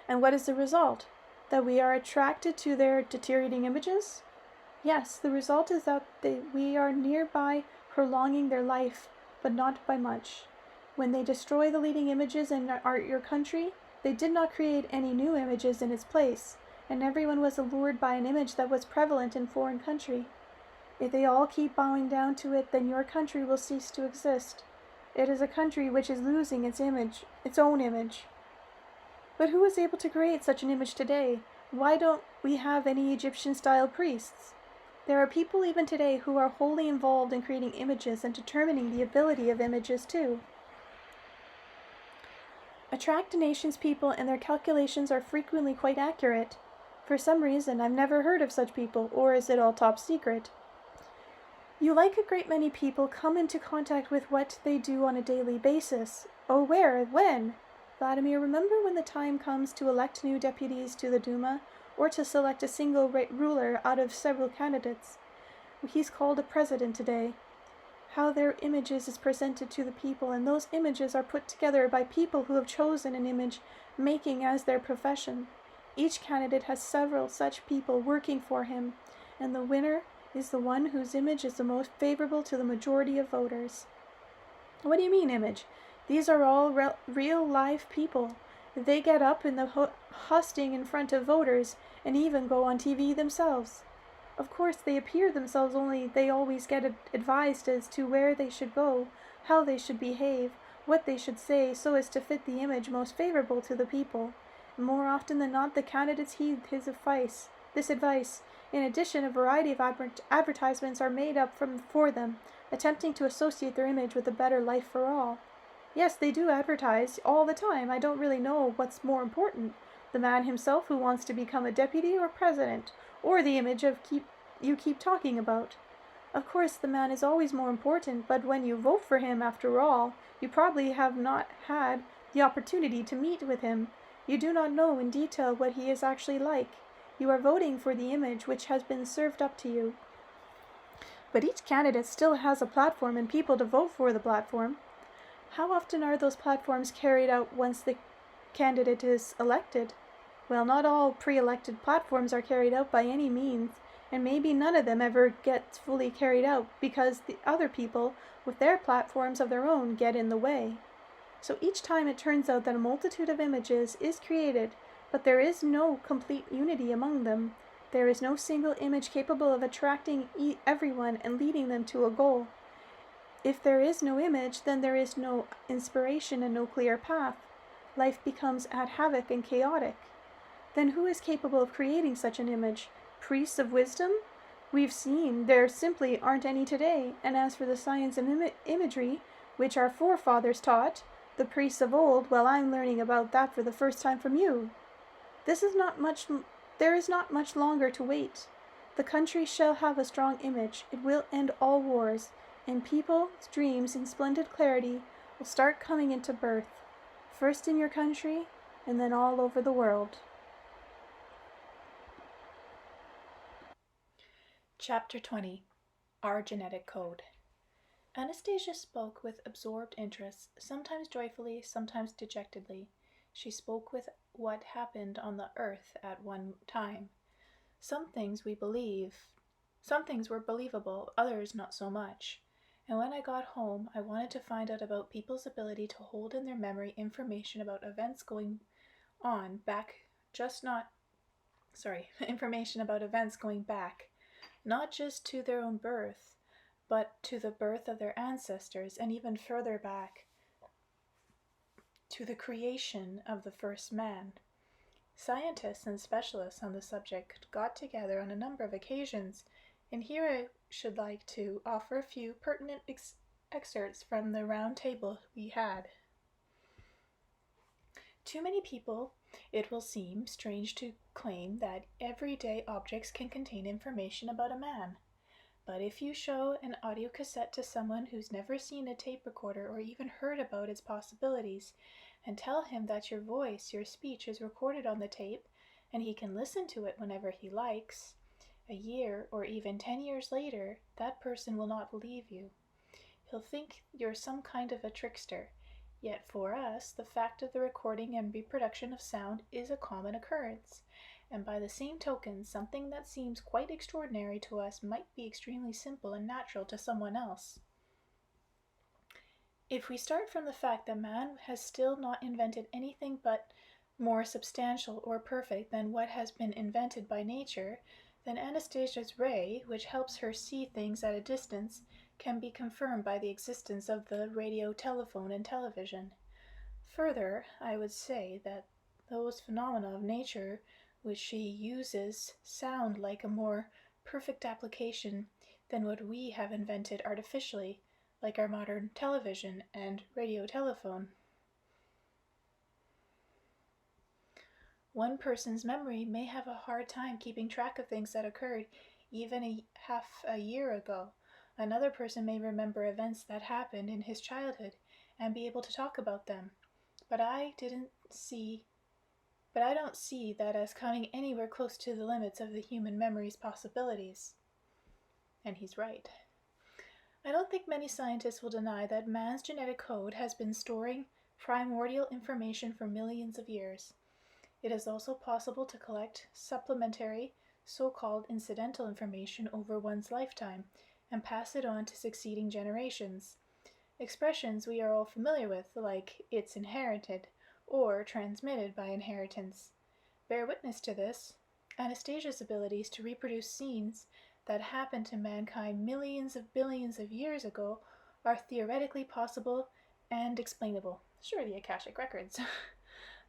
And what is the result? That we are attracted to their deteriorating images? Yes, the result is that we are nearby prolonging their life, but not by much. When they destroy the leading images in your country, they did not create any new images in its place, and everyone was allured by an image that was prevalent in foreign country. If they all keep bowing down to it, then your country will cease to exist. It is a country which is losing its image, its own image. But who is able to create such an image today? Why don't we have any Egyptian-style priests? There are people even today who are wholly involved in creating images and determining the ability of images too. Attract Nation's people and their calculations are frequently quite accurate. For some reason, I've never heard of such people, or is it all top secret? You like a great many people come into contact with what they do on a daily basis. Oh, where? When? Vladimir, remember when the time comes to elect new deputies to the Duma, or to select a single ruler out of several candidates? He's called a president today. How their images is presented to the people, and those images are put together by people who have chosen an image making as their profession. Each candidate has several such people working for him, and the winner is the one whose image is the most favorable to the majority of voters. What do you mean, image? These are all real live people. They get up in the husting in front of voters and even go on TV themselves. Of course, they appear themselves, only they always get advised as to where they should go, how they should behave, what they should say, so as to fit the image most favorable to the people. And more often than not, the candidates heed this advice. In addition, a variety of advertisements are made up for them, attempting to associate their image with a better life for all. Yes, they do advertise all the time. I don't really know what's more important, the man himself who wants to become a deputy or president, or the image you keep talking about. Of course, the man is always more important, but when you vote for him, after all, you probably have not had the opportunity to meet with him. You do not know in detail what he is actually like. You are voting for the image which has been served up to you. But each candidate still has a platform and people to vote for the platform. How often are those platforms carried out once the candidate is elected? Well, not all pre-elected platforms are carried out by any means, and maybe none of them ever gets fully carried out because the other people with their platforms of their own get in the way. So each time it turns out that a multitude of images is created, but there is no complete unity among them. There is no single image capable of attracting everyone and leading them to a goal. If there is no image, then there is no inspiration and no clear path. Life becomes at havoc and chaotic. Then who is capable of creating such an image? Priests of wisdom? We've seen there simply aren't any today, and as for the science of imagery, which our forefathers taught, the priests of old, well, I'm learning about that for the first time from you. There is not much longer to wait. The country shall have a strong image. It will end all wars, and people's dreams in splendid clarity will start coming into birth, first in your country, and then all over the world. Chapter 20. Our Genetic Code. Anastasia spoke with absorbed interest, sometimes joyfully, sometimes dejectedly. She spoke with what happened on the earth at one time. Some things were believable, others not so much. And when I got home, I wanted to find out about people's ability to hold in their memory information about events going on back, information about events going back, not just to their own birth, but to the birth of their ancestors, and even further back, to the creation of the first man. Scientists and specialists on the subject got together on a number of occasions, and here I should like to offer a few pertinent excerpts from the round table we had. To many people, it will seem strange to claim that everyday objects can contain information about a man. But if you show an audio cassette to someone who's never seen a tape recorder or even heard about its possibilities, and tell him that your voice, your speech is recorded on the tape, and he can listen to it whenever he likes, a year or even 10 years later, that person will not believe you. He'll think you're some kind of a trickster. Yet for us, the fact of the recording and reproduction of sound is a common occurrence, and by the same token, something that seems quite extraordinary to us might be extremely simple and natural to someone else. If we start from the fact that man has still not invented anything but more substantial or perfect than what has been invented by nature, then Anastasia's ray, which helps her see things at a distance, can be confirmed by the existence of the radio, telephone, and television. Further, I would say that those phenomena of nature which she uses sound like a more perfect application than what we have invented artificially, like our modern television and radio telephone. One person's memory may have a hard time keeping track of things that occurred even half a year ago. Another person may remember events that happened in his childhood and be able to talk about them. But I don't see that as coming anywhere close to the limits of the human memory's possibilities. And he's right. I don't think many scientists will deny that man's genetic code has been storing primordial information for millions of years. It is also possible to collect supplementary, so-called incidental information over one's lifetime and pass it on to succeeding generations. Expressions we are all familiar with, like "it's inherited" or "transmitted by inheritance," bear witness to this. Anastasia's abilities to reproduce scenes that happened to mankind millions of billions of years ago are theoretically possible and explainable. Sure, the Akashic Records.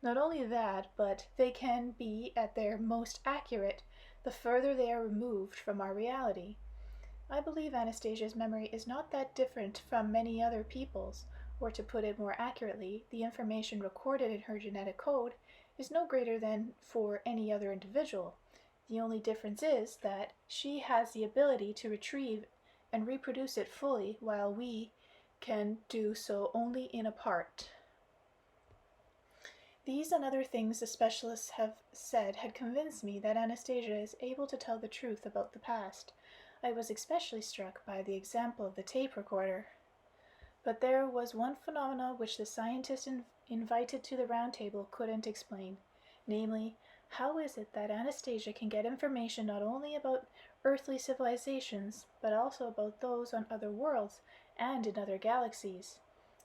Not only that, but they can be at their most accurate the further they are removed from our reality. I believe Anastasia's memory is not that different from many other people's, or to put it more accurately, the information recorded in her genetic code is no greater than for any other individual. The only difference is that she has the ability to retrieve and reproduce it fully, while we can do so only in a part. These and other things the specialists have said had convinced me that Anastasia is able to tell the truth about the past. I was especially struck by the example of the tape recorder. But there was one phenomenon which the scientist invited to the round table couldn't explain. Namely, how is it that Anastasia can get information not only about earthly civilizations, but also about those on other worlds and in other galaxies?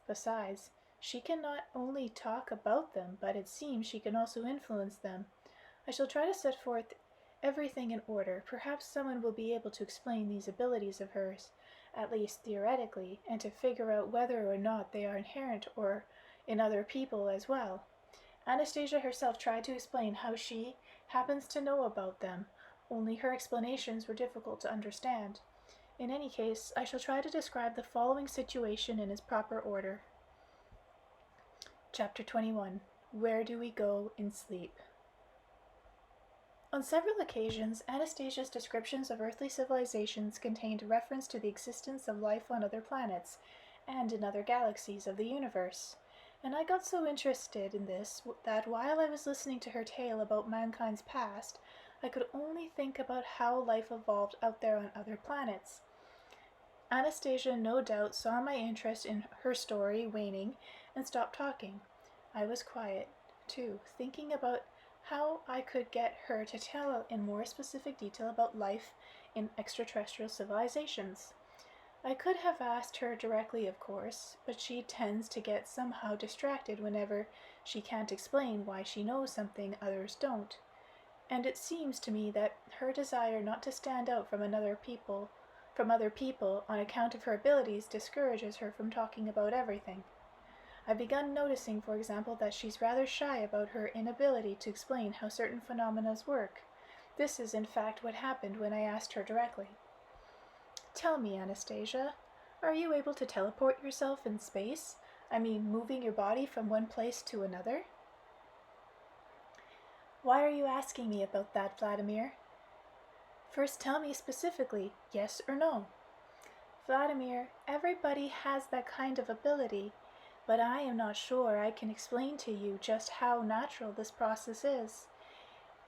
Besides, she can not only talk about them, but it seems she can also influence them. I shall try to set forth everything in order. Perhaps someone will be able to explain these abilities of hers, at least theoretically, and to figure out whether or not they are inherent or in other people as well. Anastasia herself tried to explain how she happens to know about them, only her explanations were difficult to understand. In any case, I shall try to describe the following situation in its proper order. Chapter 21. Where do we go in sleep? On several occasions, Anastasia's descriptions of earthly civilizations contained reference to the existence of life on other planets and in other galaxies of the universe, and I got so interested in this that while I was listening to her tale about mankind's past, I could only think about how life evolved out there on other planets. Anastasia no doubt saw my interest in her story waning and stopped talking. I was quiet, too, thinking about how I could get her to tell in more specific detail about life in extraterrestrial civilizations. I could have asked her directly, of course, but she tends to get somehow distracted whenever she can't explain why she knows something others don't. And it seems to me that her desire not to stand out from other people on account of her abilities discourages her from talking about everything. I've begun noticing, for example, that she's rather shy about her inability to explain how certain phenomena work. This is in fact what happened when I asked her directly. Tell me, Anastasia, are you able to teleport yourself in space? I mean, moving your body from one place to another? Why are you asking me about that, Vladimir? First tell me specifically, yes or no. Vladimir, everybody has that kind of ability, but I am not sure I can explain to you just how natural this process is.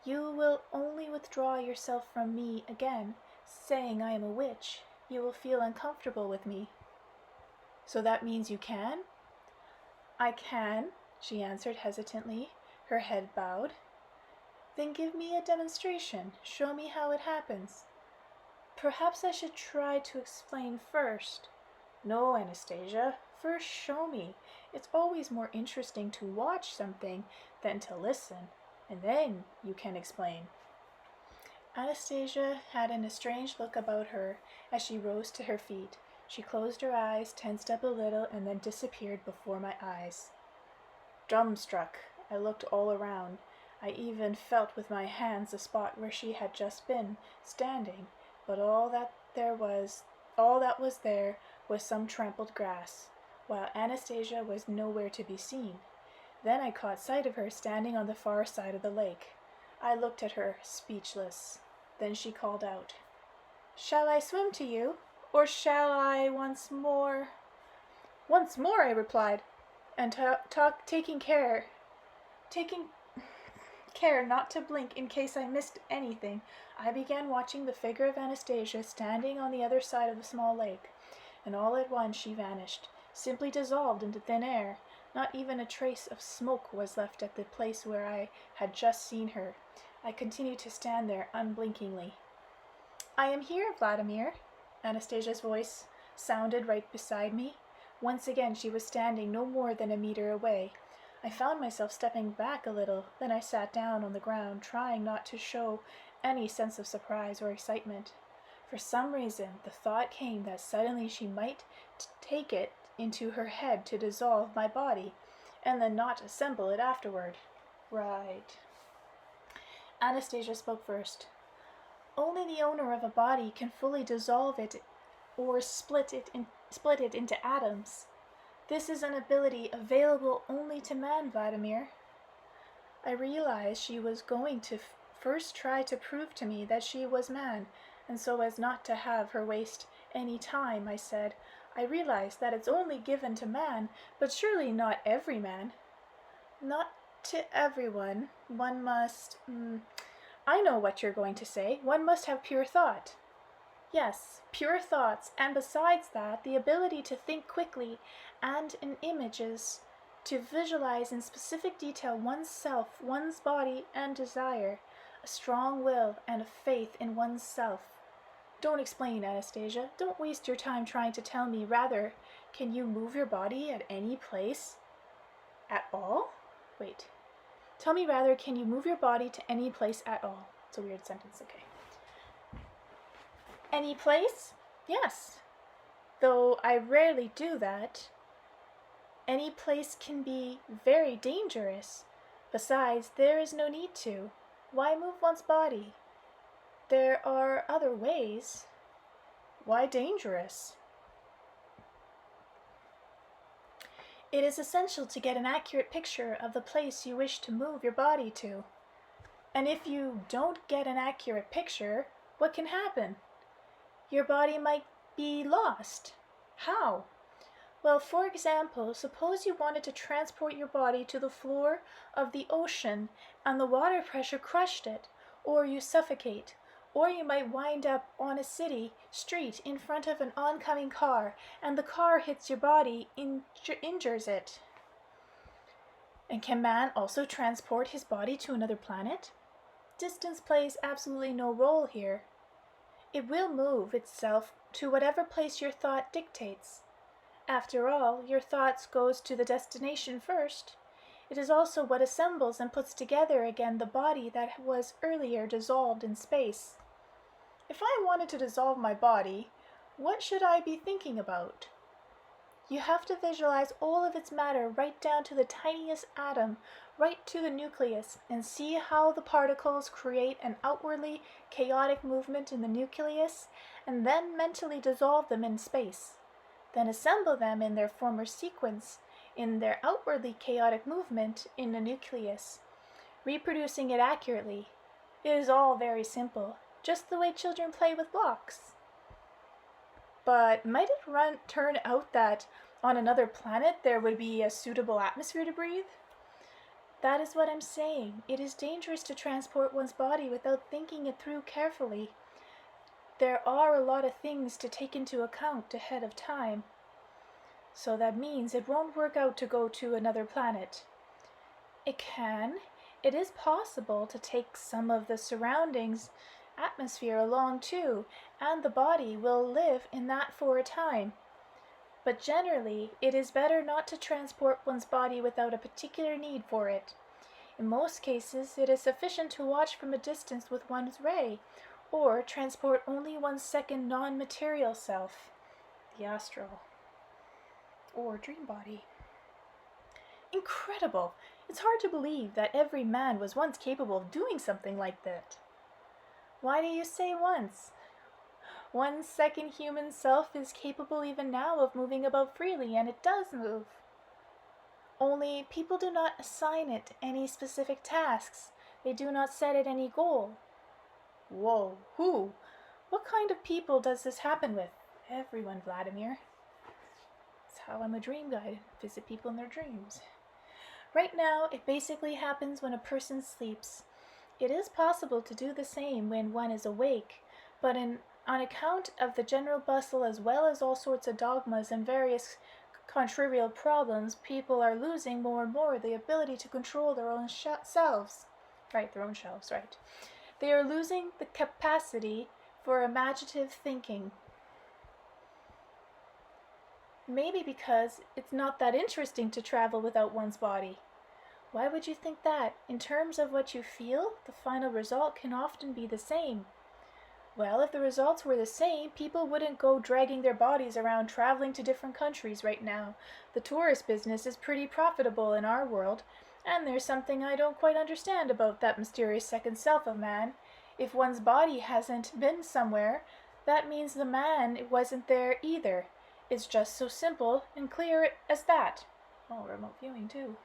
You will only withdraw yourself from me again, saying I am a witch. You will feel uncomfortable with me. So that means you can? I can, she answered hesitantly, her head bowed. Then give me a demonstration. Show me how it happens. Perhaps I should try to explain first. No, Anastasia, first show me. It's always more interesting to watch something than to listen, and then you can explain. Anastasia had an estranged look about her as she rose to her feet. She closed her eyes, tensed up a little, and then disappeared before my eyes. Dumbstruck, I looked all around. I even felt with my hands the spot where she had just been standing, but all that was there was some trampled grass, while Anastasia was nowhere to be seen. Then I caught sight of her standing on the far side of the lake. I looked at her, speechless. Then she called out, "Shall I swim to you, or shall I once more?" "Once more," I replied, and taking care not to blink in case I missed anything, I began watching the figure of Anastasia standing on the other side of the small lake, and all at once she vanished, simply dissolved into thin air. Not even a trace of smoke was left at the place where I had just seen her. I continued to stand there unblinkingly. "I am here, Vladimir," Anastasia's voice sounded right beside me. Once again she was standing no more than a meter away. I found myself stepping back a little, then I sat down on the ground, trying not to show any sense of surprise or excitement. For some reason, the thought came that suddenly she might take it into her head to dissolve my body, and then not assemble it afterward. Right. Anastasia spoke first. "Only the owner of a body can fully dissolve it or split it into atoms. This is an ability available only to man, Vladimir." I realized she was going to first try to prove to me that she was man, and so as not to have her waste any time, I said, "I realize that it's only given to man, but surely not every man." "Not to everyone. One must... I know what you're going to say. One must have pure thought." "Yes, pure thoughts, and besides that, the ability to think quickly and in images, to visualize in specific detail oneself, one's body and desire, a strong will and a faith in oneself." "Don't explain, Anastasia. Don't waste your time trying to tell me. Rather, can you move your body at any place at all? Wait. Tell me rather, can you move your body to any place at all?" It's a weird sentence, okay. "Any place? Yes. Though I rarely do that. Any place can be very dangerous. Besides, there is no need to. Why move one's body? There are other ways." "Why dangerous?" "It is essential to get an accurate picture of the place you wish to move your body to. And if you don't get an accurate picture, what can happen? Your body might be lost." "How?" "Well, for example, suppose you wanted to transport your body to the floor of the ocean and the water pressure crushed it, or you suffocate, or you might wind up on a city street in front of an oncoming car, and the car hits your body, injures it." "And can man also transport his body to another planet?" "Distance plays absolutely no role here. It will move itself to whatever place your thought dictates. After all, your thoughts goes to the destination first. It is also what assembles and puts together again the body that was earlier dissolved in space." "If I wanted to dissolve my body, what should I be thinking about?" "You have to visualize all of its matter right down to the tiniest atom, right to the nucleus, and see how the particles create an outwardly chaotic movement in the nucleus, and then mentally dissolve them in space. Then assemble them in their former sequence in their outwardly chaotic movement in the nucleus, reproducing it accurately. It is all very simple, just the way children play with blocks." "But might it turn out that on another planet there would be a suitable atmosphere to breathe?" "That is what I'm saying. It is dangerous to transport one's body without thinking it through carefully. There are a lot of things to take into account ahead of time. So that means it won't work out to go to another planet." "It can. It is possible to take some of the surroundings atmosphere along too, and the body will live in that for a time. But generally, it is better not to transport one's body without a particular need for it. In most cases, it is sufficient to watch from a distance with one's ray, or transport only one's second non-material self, the astral or dream body." Incredible! It's hard to believe that every man was once capable of doing something like that. Why do you say once? One's second human self is capable even now of moving about freely, and it does move. Only people do not assign it any specific tasks. They do not set it any goal. Whoa, who? What kind of people does this happen with? Everyone, Vladimir. That's how I'm a dream guide. Visit people in their dreams. Right now, it basically happens when a person sleeps. It is possible to do the same when one is awake, but on account of the general bustle as well as all sorts of dogmas and various contrivial problems, people are losing more and more the ability to control their own selves. Right, their own selves, right. They are losing the capacity for imaginative thinking. Maybe because it's not that interesting to travel without one's body. Why would you think that? In terms of what you feel, the final result can often be the same. Well, if the results were the same, people wouldn't go dragging their bodies around traveling to different countries right now. The tourist business is pretty profitable in our world, and there's something I don't quite understand about that mysterious second self of man. If one's body hasn't been somewhere, that means the man wasn't there either. It's just so simple and clear as that. Oh, remote viewing too.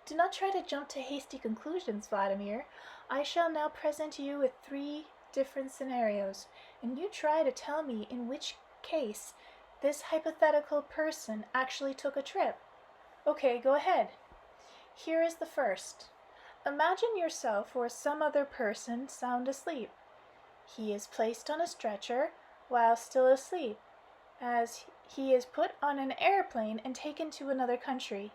Do not try to jump to hasty conclusions, Vladimir. I shall now present you with 3 different scenarios, and you try to tell me in which case this hypothetical person actually took a trip. Okay, go ahead. Here is the first. Imagine yourself or some other person sound asleep. He is placed on a stretcher while still asleep, as he is put on an airplane and taken to another country.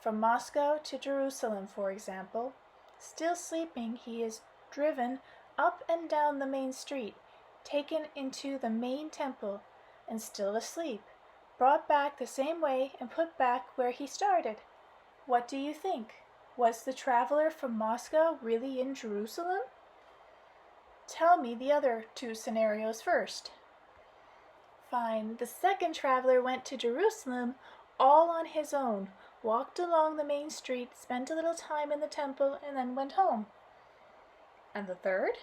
From Moscow to Jerusalem, for example. Still sleeping, he is driven up and down the main street, taken into the main temple, and still asleep, brought back the same way and put back where he started. What do you think? Was the traveler from Moscow really in Jerusalem? Tell me the other 2 scenarios first. Fine. The second traveler went to Jerusalem all on his own, walked along the main street, spent a little time in the temple, and then went home. And the third?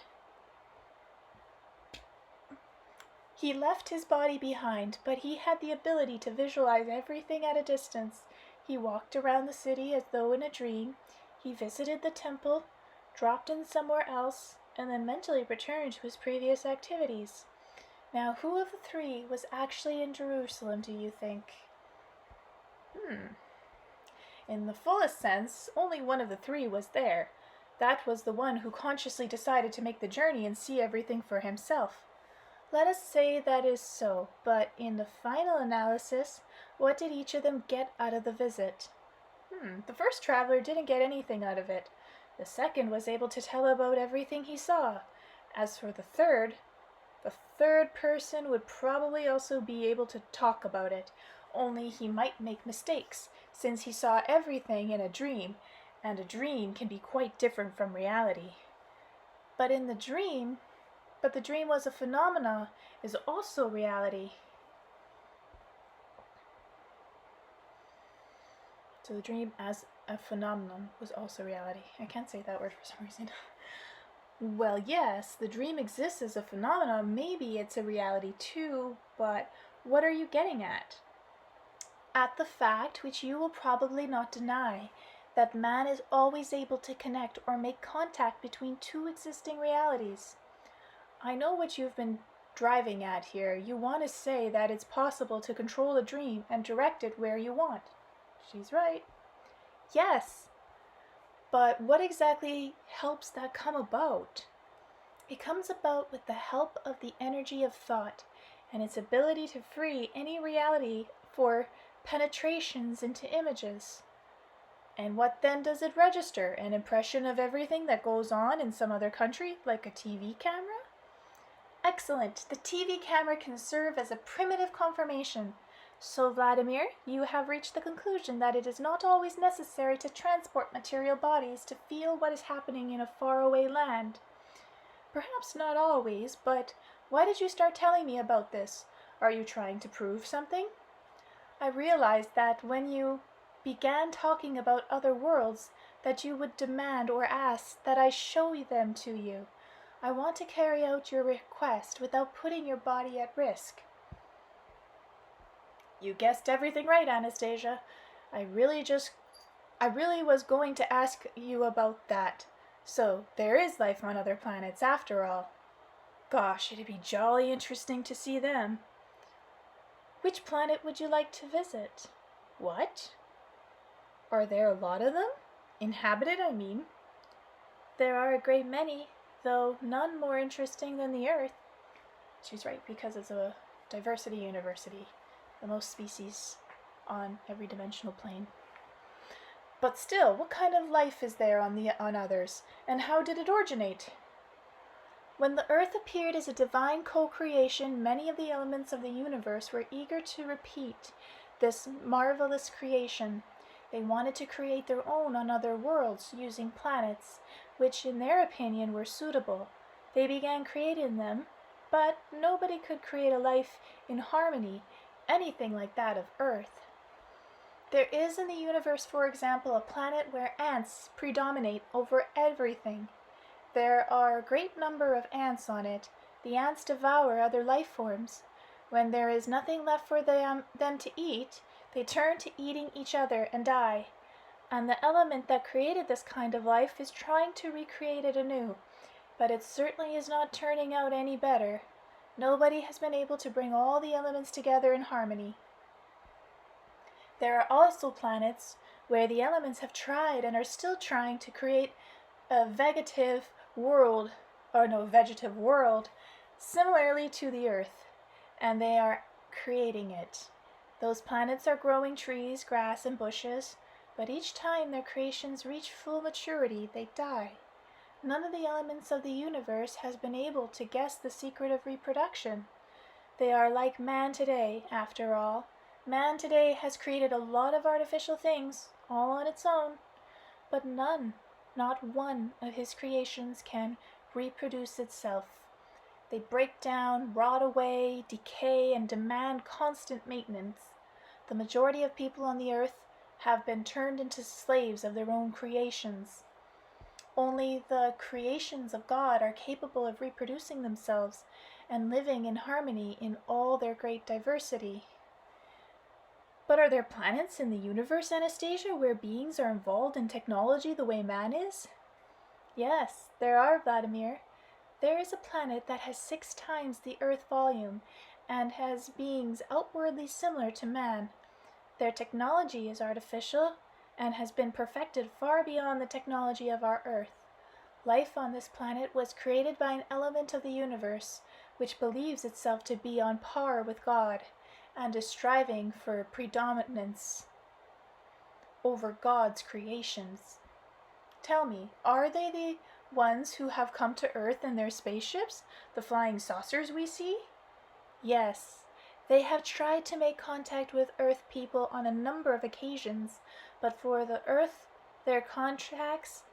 He left his body behind, but he had the ability to visualize everything at a distance. He walked around the city as though in a dream. He visited the temple, dropped in somewhere else, and then mentally returned to his previous activities. Now, who of the 3 was actually in Jerusalem, do you think? In the fullest sense, only one of the 3 was there. That was the one who consciously decided to make the journey and see everything for himself. Let us say that is so, but in the final analysis, what did each of them get out of the visit? The first traveler didn't get anything out of it. The second was able to tell about everything he saw. As for the third person would probably also be able to talk about it, only he might make mistakes, since he saw everything in a dream, and a dream can be quite different from reality. But the dream was a phenomena, is also reality. So the dream as a phenomenon was also reality. I can't say that word for some reason. Well, yes, the dream exists as a phenomenon. Maybe it's a reality too, but what are you getting at? At the fact, which you will probably not deny, that man is always able to connect or make contact between 2 existing realities. I know what you've been driving at here. You want to say that it's possible to control a dream and direct it where you want. She's right. Yes, but what exactly helps that come about? It comes about with the help of the energy of thought and its ability to free any reality for penetrations into images. And what then does it register? An impression of everything that goes on in some other country, like a TV camera? Excellent. The TV camera can serve as a primitive confirmation. So, Vladimir, you have reached the conclusion that it is not always necessary to transport material bodies to feel what is happening in a faraway land. Perhaps not always, but why did you start telling me about this? Are you trying to prove something? I realized that when you began talking about other worlds, that you would demand or ask that I show them to you. I want to carry out your request without putting your body at risk." "You guessed everything right, Anastasia. I really was going to ask you about that. So, there is life on other planets after all. Gosh, it'd be jolly interesting to see them." "Which planet would you like to visit?" "What? Are there a lot of them? Inhabited, I mean." "There are a great many, though none more interesting than the Earth." She's right, because it's a diversity university, the most species on every dimensional plane. "But still, what kind of life is there on others, and how did it originate?" "When the Earth appeared as a divine co-creation, many of the elements of the universe were eager to repeat this marvelous creation. They wanted to create their own on other worlds using planets, which in their opinion were suitable. They began creating them, but nobody could create a life in harmony, anything like that of Earth. There is in the universe, for example, a planet where ants predominate over everything. There are a great number of ants on it. The ants devour other life forms. When there is nothing left for them to eat, they turn to eating each other and die. And the element that created this kind of life is trying to recreate it anew, but it certainly is not turning out any better. Nobody has been able to bring all the elements together in harmony. There are also planets where the elements have tried and are still trying to create a vegetative world, similarly to the Earth, and they are creating it. Those planets are growing trees, grass, and bushes, but each time their creations reach full maturity, they die. None of the elements of the universe has been able to guess the secret of reproduction. They are like man today, after all. Man today has created a lot of artificial things, all on its own, but none, not one of his creations can reproduce itself. They break down, rot away, decay, and demand constant maintenance. The majority of people on the Earth have been turned into slaves of their own creations. Only the creations of God are capable of reproducing themselves and living in harmony in all their great diversity." "But are there planets in the universe, Anastasia, where beings are involved in technology the way man is?" "Yes, there are, Vladimir. There is a planet that has 6 times the Earth volume and has beings outwardly similar to man. Their technology is artificial and has been perfected far beyond the technology of our Earth. Life on this planet was created by an element of the universe which believes itself to be on par with God and is striving for predominance over God's creations. Tell me, are they the ones who have come to Earth in their spaceships, the flying saucers we see?" "Yes. They have tried to make contact with Earth people on a number of occasions, but for the Earth, their contacts.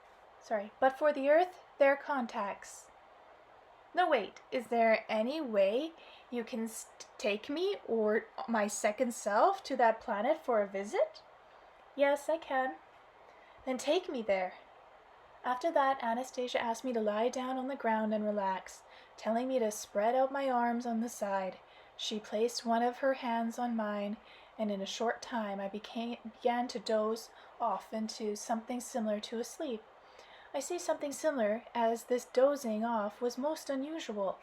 No, wait, is there any way you can take me or my second self to that planet for a visit?" "Yes, I can." "Then take me there." After that, Anastasia asked me to lie down on the ground and relax, telling me to spread out my arms on the side. She placed one of her hands on mine, and in a short time I began to doze off into something similar to a sleep. I say something similar, as this dozing off was most unusual.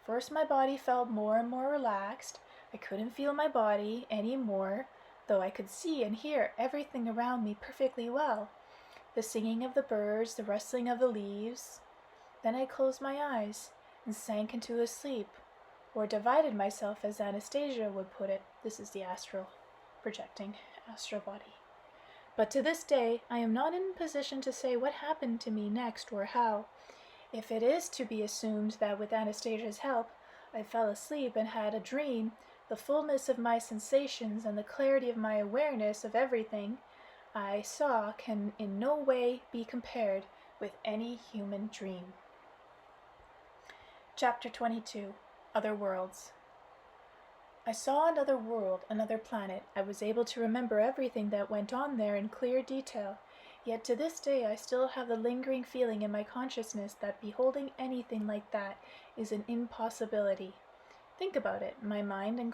First my body felt more and more relaxed. I couldn't feel my body any more, though I could see and hear everything around me perfectly well. The singing of the birds, the rustling of the leaves. Then I closed my eyes and sank into a sleep, or divided myself as Anastasia would put it. This is the projecting astral body. But to this day, I am not in position to say what happened to me next or how. If it is to be assumed that with Anastasia's help, I fell asleep and had a dream, the fullness of my sensations and the clarity of my awareness of everything I saw can in no way be compared with any human dream. Chapter 22. Other Worlds. I saw another world, another planet. I was able to remember everything that went on there in clear detail. Yet to this day I still have the lingering feeling in my consciousness that beholding anything like that is an impossibility. Think about it. My mind and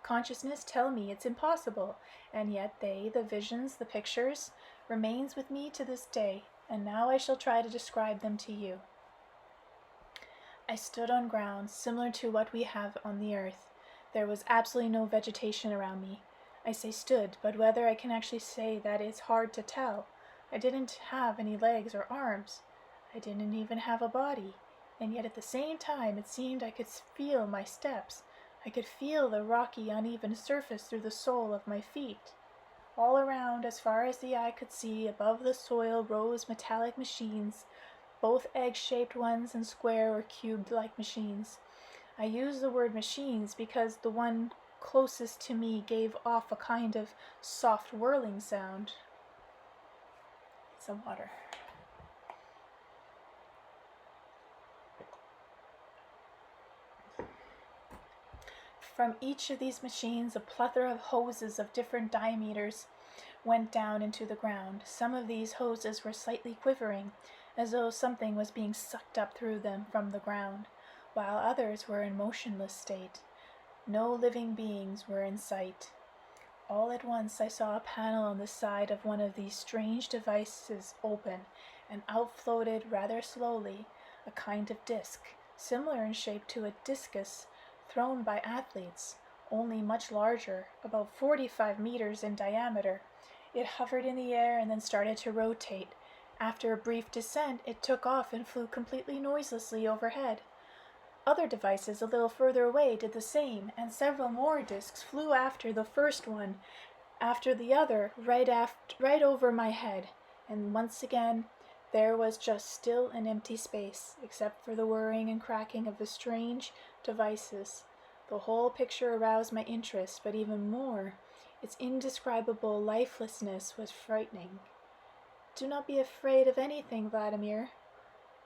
consciousness tell me it's impossible, and yet the visions, the pictures, remains with me to this day, and now I shall try to describe them to you. I stood on ground similar to what we have on the earth. There was absolutely no vegetation around me. I say stood, but whether I can actually say that is hard to tell. I didn't have any legs or arms. I didn't even have a body. And yet at the same time it seemed I could feel my steps. I could feel the rocky, uneven surface through the sole of my feet. All around, as far as the eye could see, above the soil rose metallic machines, both egg-shaped ones and square or cube-like machines. I use the word machines because the one closest to me gave off a kind of soft whirling sound. Some water. From each of these machines, a plethora of hoses of different diameters went down into the ground. Some of these hoses were slightly quivering, as though something was being sucked up through them from the ground, while others were in motionless state. No living beings were in sight. All at once I saw a panel on the side of one of these strange devices open, and out floated rather slowly a kind of disc, similar in shape to a discus thrown by athletes, only much larger, about 45 meters in diameter. It hovered in the air and then started to rotate. After a brief descent, it took off and flew completely noiselessly overhead. Other devices a little further away did the same, and several more discs flew after the first one, after the other, right over my head. And once again, there was just still an empty space, except for the whirring and cracking of the strange devices. The whole picture aroused my interest, but even more, its indescribable lifelessness was frightening. Do not be afraid of anything, Vladimir.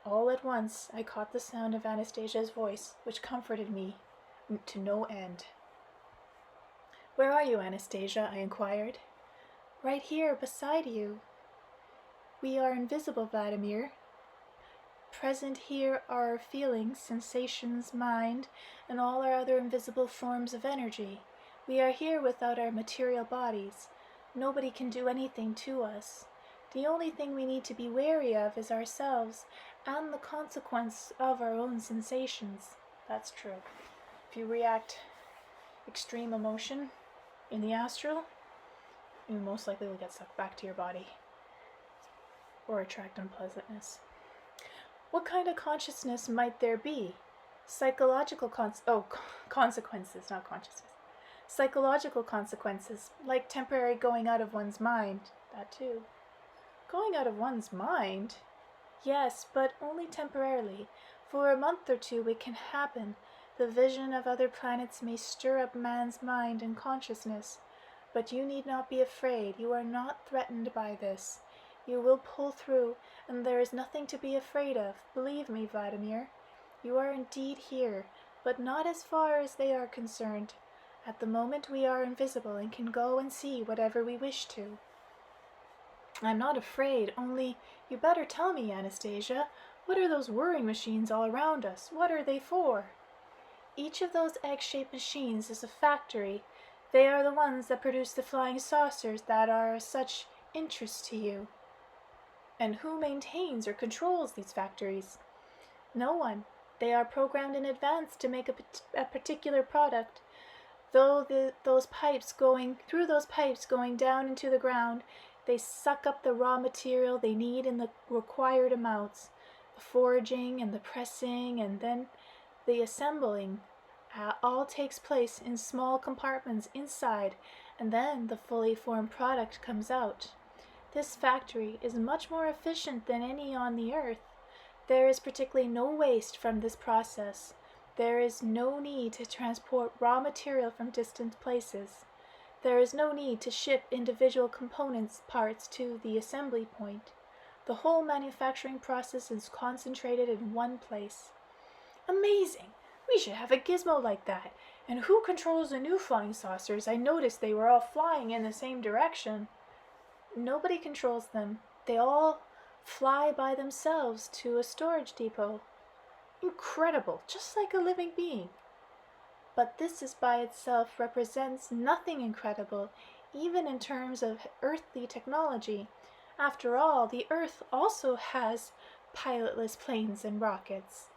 All at once I caught the sound of Anastasia's voice, which comforted me to no end. Where are you, Anastasia? I inquired. Right here, beside you. We are invisible, Vladimir. Present here are our feelings, sensations, mind, and all our other invisible forms of energy. We are here without our material bodies. Nobody can do anything to us. The only thing we need to be wary of is ourselves and the consequence of our own sensations. That's true. If you react extreme emotion in the astral, you most likely will get sucked back to your body or attract unpleasantness. What kind of consciousness might there be? Psychological consequences, not consciousness. Psychological consequences, like temporary going out of one's mind. That too. Going out of one's mind? Yes, but only temporarily. For a month or two it can happen. The vision of other planets may stir up man's mind and consciousness. But you need not be afraid. You are not threatened by this. You will pull through, and there is nothing to be afraid of. Believe me, Vladimir. You are indeed here, but not as far as they are concerned. At the moment we are invisible and can go and see whatever we wish to. I'm not afraid, only you better tell me, Anastasia, what are those whirring machines all around us? What are they for? Each of those egg-shaped machines is a factory. They are the ones that produce the flying saucers that are of such interest to you. And who maintains or controls these factories? No one. They are programmed in advance to make a particular product. Those pipes going down into the ground, they suck up the raw material they need in the required amounts. The forging and the pressing and then the assembling all takes place in small compartments inside, and then the fully formed product comes out. This factory is much more efficient than any on the earth. There is particularly no waste from this process. There is no need to transport raw material from distant places. There is no need to ship individual parts to the assembly point. The whole manufacturing process is concentrated in one place. Amazing! We should have a gizmo like that. And who controls the new flying saucers? I noticed they were all flying in the same direction. Nobody controls them. They all fly by themselves to a storage depot. Incredible, just like a living being. But this is by itself represents nothing incredible, even in terms of earthly technology. After all, the Earth also has pilotless planes and rockets.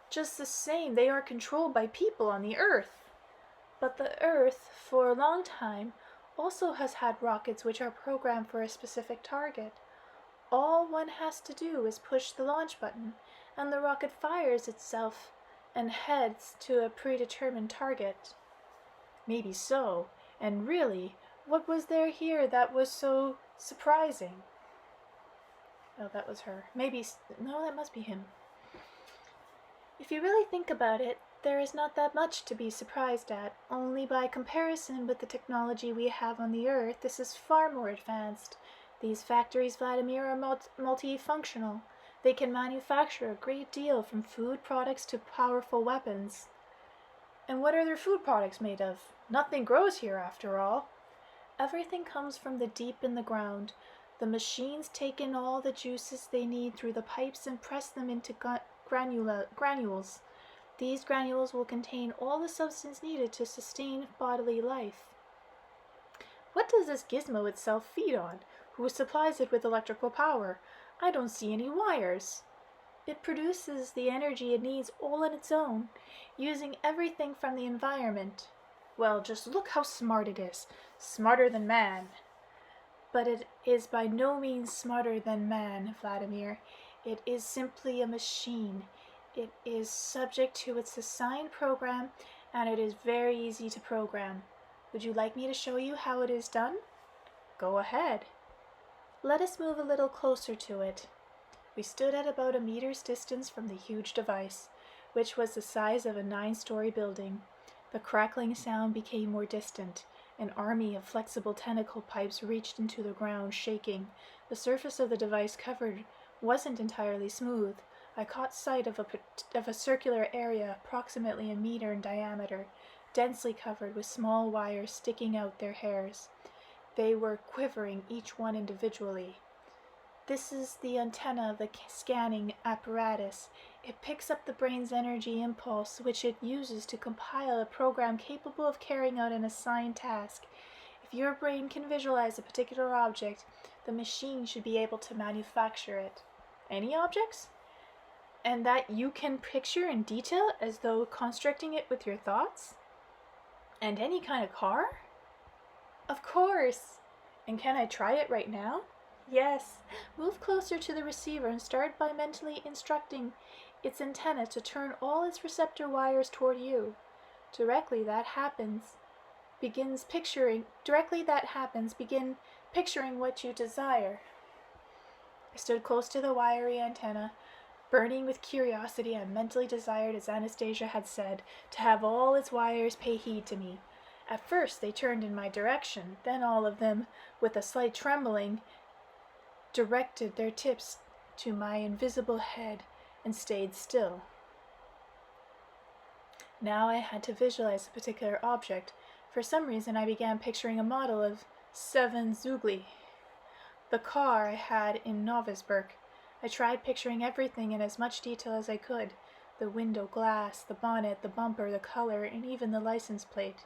Just the same, they are controlled by people on the Earth. But the Earth, for a long time, also has had rockets which are programmed for a specific target. All one has to do is push the launch button, and the rocket fires itself and heads to a predetermined target. Maybe so, and really, what was there here that was so surprising? Oh, that was her. No, that must be him. If you really think about it, there is not that much to be surprised at. Only by comparison with the technology we have on the Earth, this is far more advanced. These factories, Vladimir, are multifunctional. They can manufacture a great deal, from food products to powerful weapons. And what are their food products made of? Nothing grows here, after all. Everything comes from the deep in the ground. The machines take in all the juices they need through the pipes and press them into granules. These granules will contain all the substance needed to sustain bodily life. What does this gizmo itself feed on? Who supplies it with electrical power? I don't see any wires. It produces the energy it needs all on its own, using everything from the environment. Well, just look how smart it is. Smarter than man. But it is by no means smarter than man, Vladimir. It is simply a machine. It is subject to its assigned program, and it is very easy to program. Would you like me to show you how it is done? Go ahead. Let us move a little closer to it. We stood at about a meter's distance from the huge device, which was the size of a 9-story building. The crackling sound became more distant. An army of flexible tentacle pipes reached into the ground, shaking. The surface of the device covered wasn't entirely smooth. I caught sight of a circular area approximately a meter in diameter, densely covered with small wires sticking out their hairs. They were quivering, each one individually. This is the antenna of the scanning apparatus. It picks up the brain's energy impulse, which it uses to compile a program capable of carrying out an assigned task. If your brain can visualize a particular object, the machine should be able to manufacture it. Any objects? And that you can picture in detail as though constructing it with your thoughts? And any kind of car? Of course! And can I try it right now? Yes. Move closer to the receiver and start by mentally instructing its antenna to turn all its receptor wires toward you. Directly that happens, begin picturing what you desire. I stood close to the wiry antenna, burning with curiosity. I mentally desired, as Anastasia had said, to have all its wires pay heed to me. At first they turned in my direction, then all of them, with a slight trembling, directed their tips to my invisible head and stayed still. Now I had to visualize a particular object. For some reason I began picturing a model of 7 Zugli, the car I had in Novosburg. I tried picturing everything in as much detail as I could: the window glass, the bonnet, the bumper, the color, and even the license plate.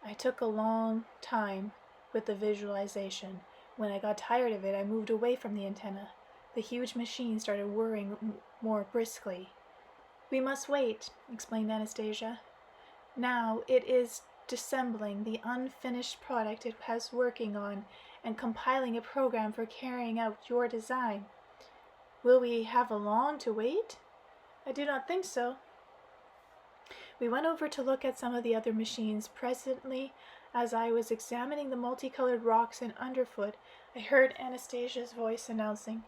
I took a long time with the visualization. When I got tired of it, I moved away from the antenna. The huge machine started whirring more briskly. We must wait, explained Anastasia. Now it is disassembling the unfinished product it has working on and compiling a program for carrying out your design. Will we have long to wait? I do not think so. We went over to look at some of the other machines. Presently, as I was examining the multicolored rocks and underfoot, I heard Anastasia's voice announcing,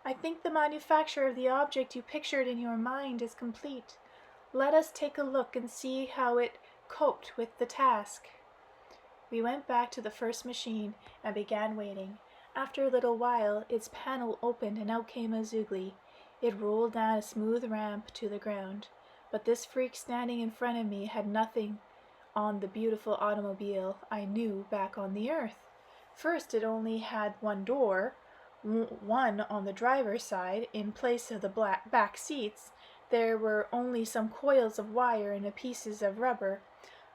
"I think the manufacture of the object you pictured in your mind is complete. Let us take a look and see how it coped with the task." We went back to the first machine and began waiting. After a little while, its panel opened and out came a Zugli. It rolled down a smooth ramp to the ground. But this freak standing in front of me had nothing on the beautiful automobile I knew back on the Earth. First, it only had one door, one on the driver's side. In place of the back seats, there were only some coils of wire and pieces of rubber.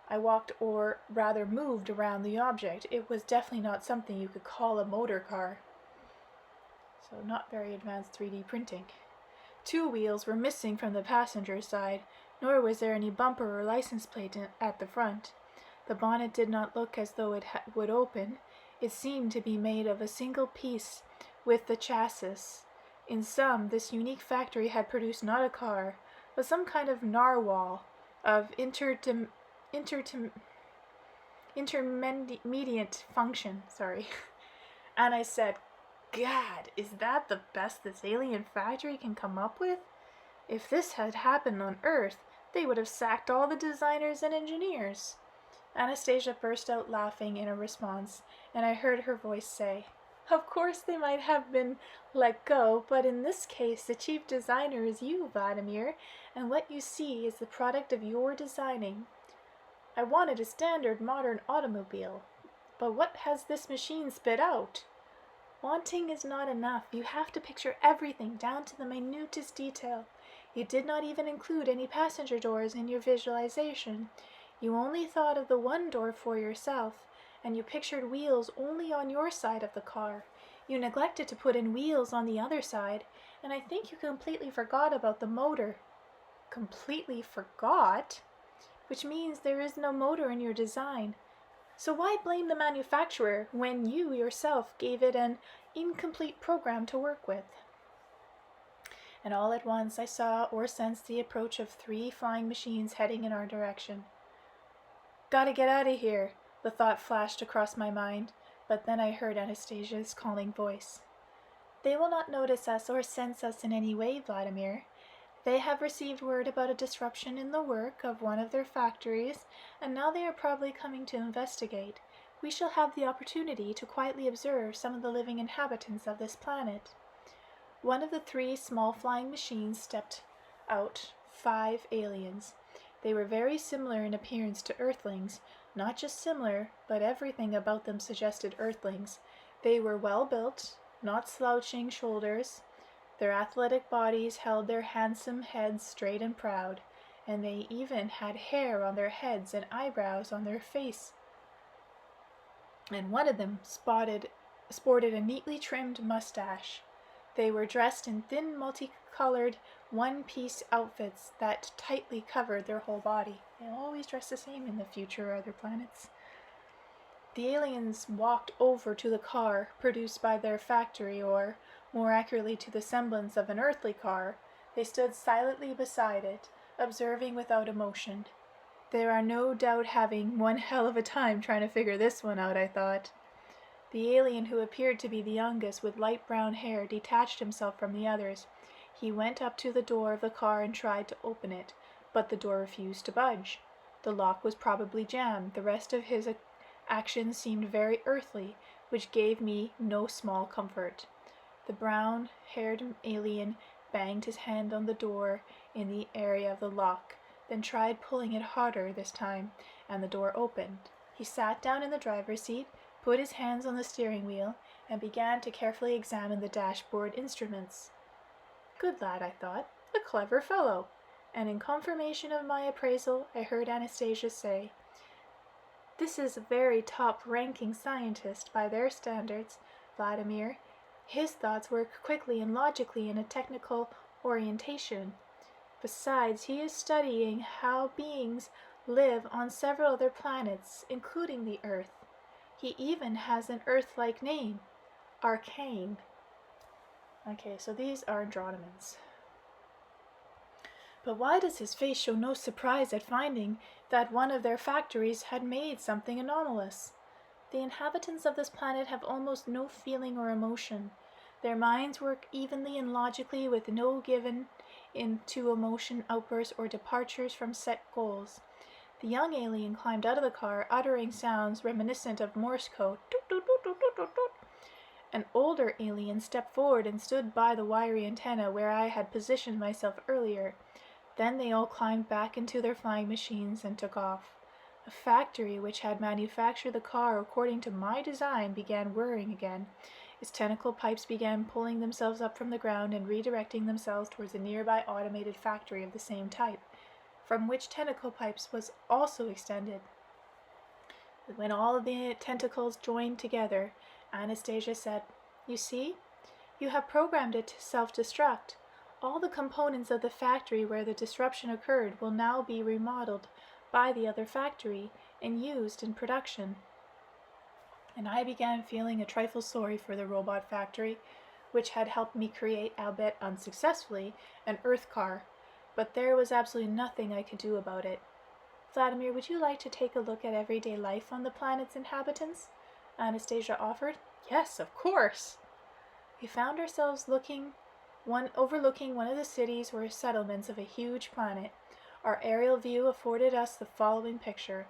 I walked, or rather moved, around the object. It was definitely not something you could call a motor car. So not very advanced 3D printing. 2 wheels were missing from the passenger side, nor was there any bumper or license plate at the front. The bonnet did not look as though it would open. It seemed to be made of a single piece with the chassis. In sum, this unique factory had produced not a car, but some kind of narwhal of intermediate function. And I said, God, is that the best this alien factory can come up with? If this had happened on Earth, they would have sacked all the designers and engineers. Anastasia burst out laughing in a response, and I heard her voice say, Of course they might have been let go, but in this case the chief designer is you, Vladimir, and what you see is the product of your designing. I wanted a standard modern automobile, but what has this machine spit out? Wanting is not enough. You have to picture everything down to the minutest detail. You did not even include any passenger doors in your visualization. You only thought of the one door for yourself, and you pictured wheels only on your side of the car. You neglected to put in wheels on the other side, and I think you completely forgot about the motor. Completely forgot? Which means there is no motor in your design. So why blame the manufacturer when you yourself gave it an incomplete program to work with? And all at once I saw or sensed the approach of 3 flying machines heading in our direction. Gotta get out of here, the thought flashed across my mind, but then I heard Anastasia's calling voice. They will not notice us or sense us in any way, Vladimir. They have received word about a disruption in the work of one of their factories, and now they are probably coming to investigate. We shall have the opportunity to quietly observe some of the living inhabitants of this planet. One of the 3 small flying machines stepped out, 5 aliens. They were very similar in appearance to Earthlings. Not just similar, but everything about them suggested Earthlings. They were well built, not slouching shoulders. Their athletic bodies held their handsome heads straight and proud, and they even had hair on their heads and eyebrows on their face. And one of them sported a neatly trimmed mustache. They were dressed in thin, multicolored, one-piece outfits that tightly covered their whole body. They always dress the same in the future or other planets. The aliens walked over to the car produced by their factory, or, more accurately, to the semblance of an earthly car. They stood silently beside it, observing without emotion. They are no doubt having one hell of a time trying to figure this one out, I thought. The alien, who appeared to be the youngest with light brown hair, detached himself from the others. He went up to the door of the car and tried to open it, but the door refused to budge. The lock was probably jammed. The rest of his actions seemed very earthly, which gave me no small comfort. The brown-haired alien banged his hand on the door in the area of the lock, then tried pulling it harder this time, and the door opened. He sat down in the driver's seat, put his hands on the steering wheel, and began to carefully examine the dashboard instruments. Good lad, I thought, a clever fellow. And in confirmation of my appraisal, I heard Anastasia say, This is a very top-ranking scientist by their standards, Vladimir. His thoughts work quickly and logically in a technical orientation. Besides, he is studying how beings live on several other planets, including the Earth. He even has an Earth-like name, Arcane. Okay, so these are Andromedans. But why does his face show no surprise at finding that one of their factories had made something anomalous? The inhabitants of this planet have almost no feeling or emotion. Their minds work evenly and logically with no given into emotion outbursts or departures from set goals. The young alien climbed out of the car, uttering sounds reminiscent of Morse code. Doot, doot, doot, doot, doot, doot. An older alien stepped forward and stood by the wiry antenna where I had positioned myself earlier. Then they all climbed back into their flying machines and took off. A factory which had manufactured the car according to my design began whirring again. Its tentacle pipes began pulling themselves up from the ground and redirecting themselves towards a nearby automated factory of the same type, from which tentacle pipes was also extended. When all the tentacles joined together, Anastasia said, "You see? You have programmed it to self-destruct. All the components of the factory where the disruption occurred will now be remodeled by the other factory and used in production." And I began feeling a trifle sorry for the robot factory, which had helped me create, albeit unsuccessfully, an Earth car, but there was absolutely nothing I could do about it. "Vladimir, would you like to take a look at everyday life on the planet's inhabitants?" Anastasia offered. "Yes, of course." We found ourselves overlooking one of the cities or settlements of a huge planet. Our aerial view afforded us the following picture.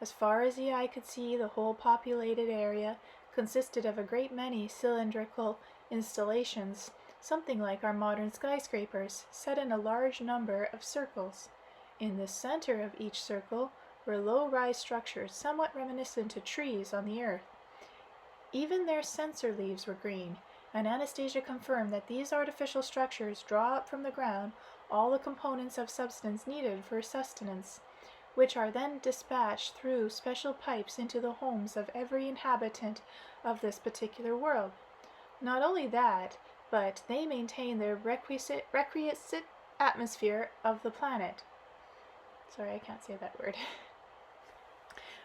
As far as the eye could see, the whole populated area consisted of a great many cylindrical installations, something like our modern skyscrapers, set in a large number of circles. In the center of each circle were low-rise structures somewhat reminiscent to trees on the Earth. Even their censer leaves were green, and Anastasia confirmed that these artificial structures draw up from the ground all the components of substance needed for sustenance, which are then dispatched through special pipes into the homes of every inhabitant of this particular world. Not only that, but they maintain the requisite atmosphere of the planet. Sorry, I can't say that word.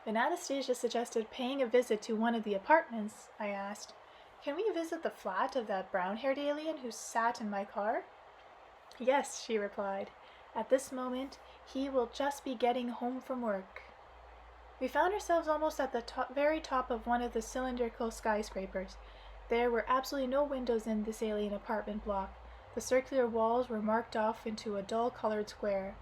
When Anastasia suggested paying a visit to one of the apartments, I asked, "Can we visit the flat of that brown-haired alien who sat in my car?" "Yes," she replied. "At this moment, he will just be getting home from work." We found ourselves almost at the very top of one of the cylindrical skyscrapers. There were absolutely no windows in this alien apartment block. The circular walls were marked off into a dull-colored square.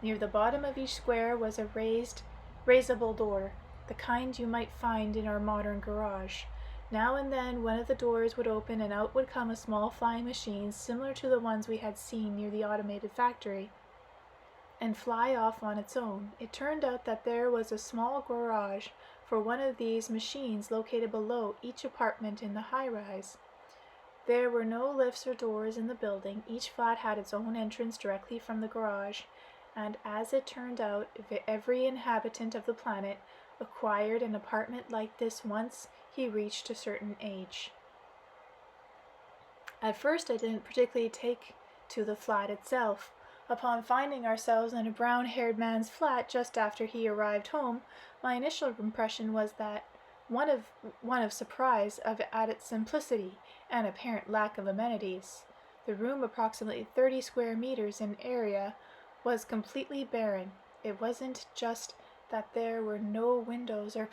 Near the bottom of each square was a raisable door, the kind you might find in our modern garage. Now and then one of the doors would open and out would come a small flying machine similar to the ones we had seen near the automated factory, and fly off on its own. It turned out that there was a small garage for one of these machines located below each apartment in the high-rise. There were no lifts or doors in the building. Each flat had its own entrance directly from the garage, and as it turned out, every inhabitant of the planet acquired an apartment like this once he reached a certain age. At first I didn't particularly take to the flat itself. Upon finding ourselves in a brown-haired man's flat just after he arrived home, my initial impression was that one of surprise at its simplicity and apparent lack of amenities. The room, approximately 30 square meters in area, was completely barren. It wasn't just that there were no windows or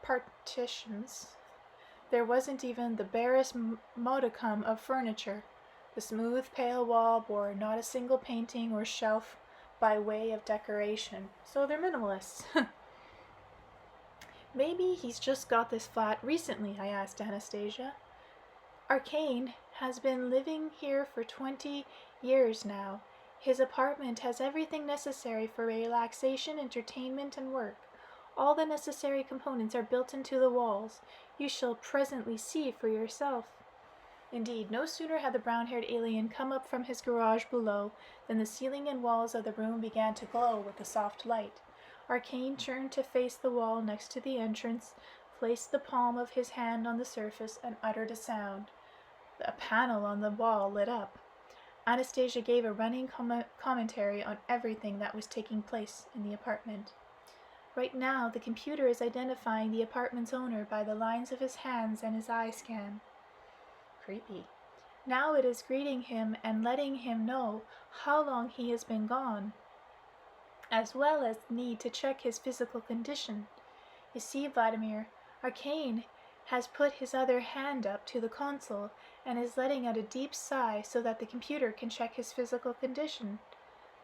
partitions. There wasn't even the barest modicum of furniture. The smooth, pale wall bore not a single painting or shelf by way of decoration, so they're minimalists. "Maybe he's just got this flat recently," I asked Anastasia. "Arcane has been living here for 20 years now. His apartment has everything necessary for relaxation, entertainment, and work. All the necessary components are built into the walls. You shall presently see for yourself." Indeed, no sooner had the brown-haired alien come up from his garage below than the ceiling and walls of the room began to glow with a soft light. Arcane turned to face the wall next to the entrance, placed the palm of his hand on the surface, and uttered a sound. A panel on the wall lit up. Anastasia gave a running commentary on everything that was taking place in the apartment. "Right now, the computer is identifying the apartment's owner by the lines of his hands and his eye scan." Creepy. "Now it is greeting him and letting him know how long he has been gone, as well as the need to check his physical condition. You see, Vladimir, Arcane has put his other hand up to the console and is letting out a deep sigh so that the computer can check his physical condition.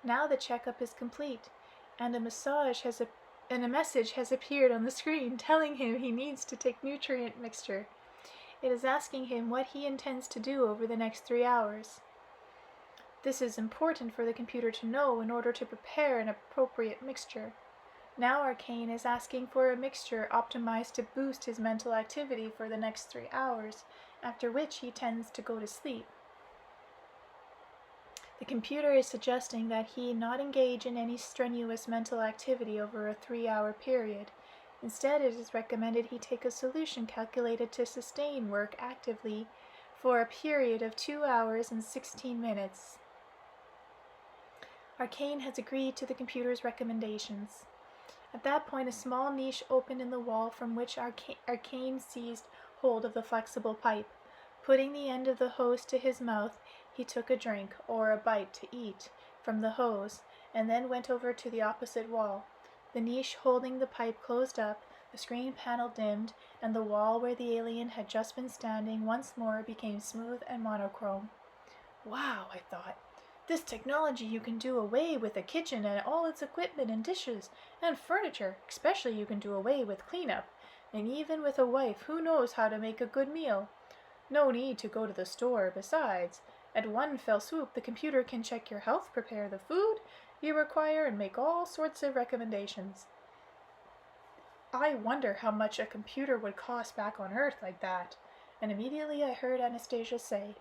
Now the checkup is complete, and a message has appeared on the screen telling him he needs to take nutrient mixture. It is asking him what he intends to do over the next 3 hours." This is important for the computer to know in order to prepare an appropriate mixture. Now Arcane is asking for a mixture optimized to boost his mental activity for the next 3 hours, after which he tends to go to sleep. The computer is suggesting that he not engage in any strenuous mental activity over a 3-hour period. Instead, it is recommended he take a solution calculated to sustain work actively for a period of 2 hours and 16 minutes. Arcane has agreed to the computer's recommendations. At that point, a small niche opened in the wall from which Arcane seized hold of the flexible pipe. Putting the end of the hose to his mouth, he took a drink, or a bite to eat, from the hose, and then went over to the opposite wall. The niche holding the pipe closed up, the screen panel dimmed, and the wall where the alien had just been standing once more became smooth and monochrome. Wow, I thought. This technology you can do away with a kitchen and all its equipment and dishes and furniture, especially you can do away with cleanup, and even with a wife who knows how to make a good meal. No need to go to the store. Besides, at one fell swoop, the computer can check your health, prepare the food you require, and make all sorts of recommendations. I wonder how much a computer would cost back on Earth like that. And immediately I heard Anastasia say,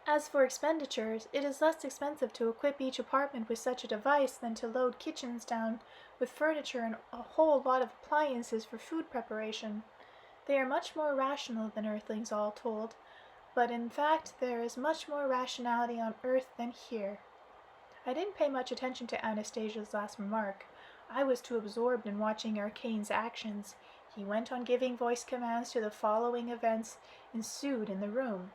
as for expenditures, it is less expensive to equip each apartment with such a device than to load kitchens down with furniture and a whole lot of appliances for food preparation. They are much more rational than Earthlings, all told, but in fact there is much more rationality on Earth than here. I didn't pay much attention to Anastasia's last remark. I was too absorbed in watching Arcane's actions. He went on giving voice commands to the following events ensued in the room.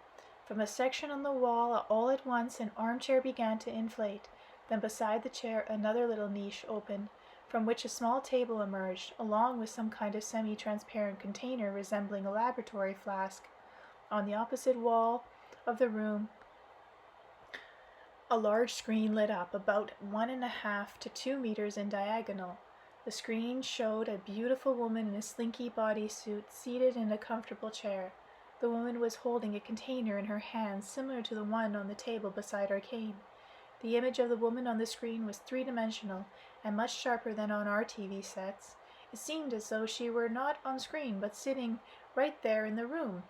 From a section on the wall, all at once an armchair began to inflate. Then beside the chair another little niche opened, from which a small table emerged, along with some kind of semi-transparent container resembling a laboratory flask. On the opposite wall of the room, a large screen lit up, about 1.5 to 2 meters in diagonal. The screen showed a beautiful woman in a slinky bodysuit seated in a comfortable chair. The woman was holding a container in her hands similar to the one on the table beside Arcane. The image of the woman on the screen was three-dimensional and much sharper than on our TV sets. It seemed as though she were not on screen but sitting right there in the room.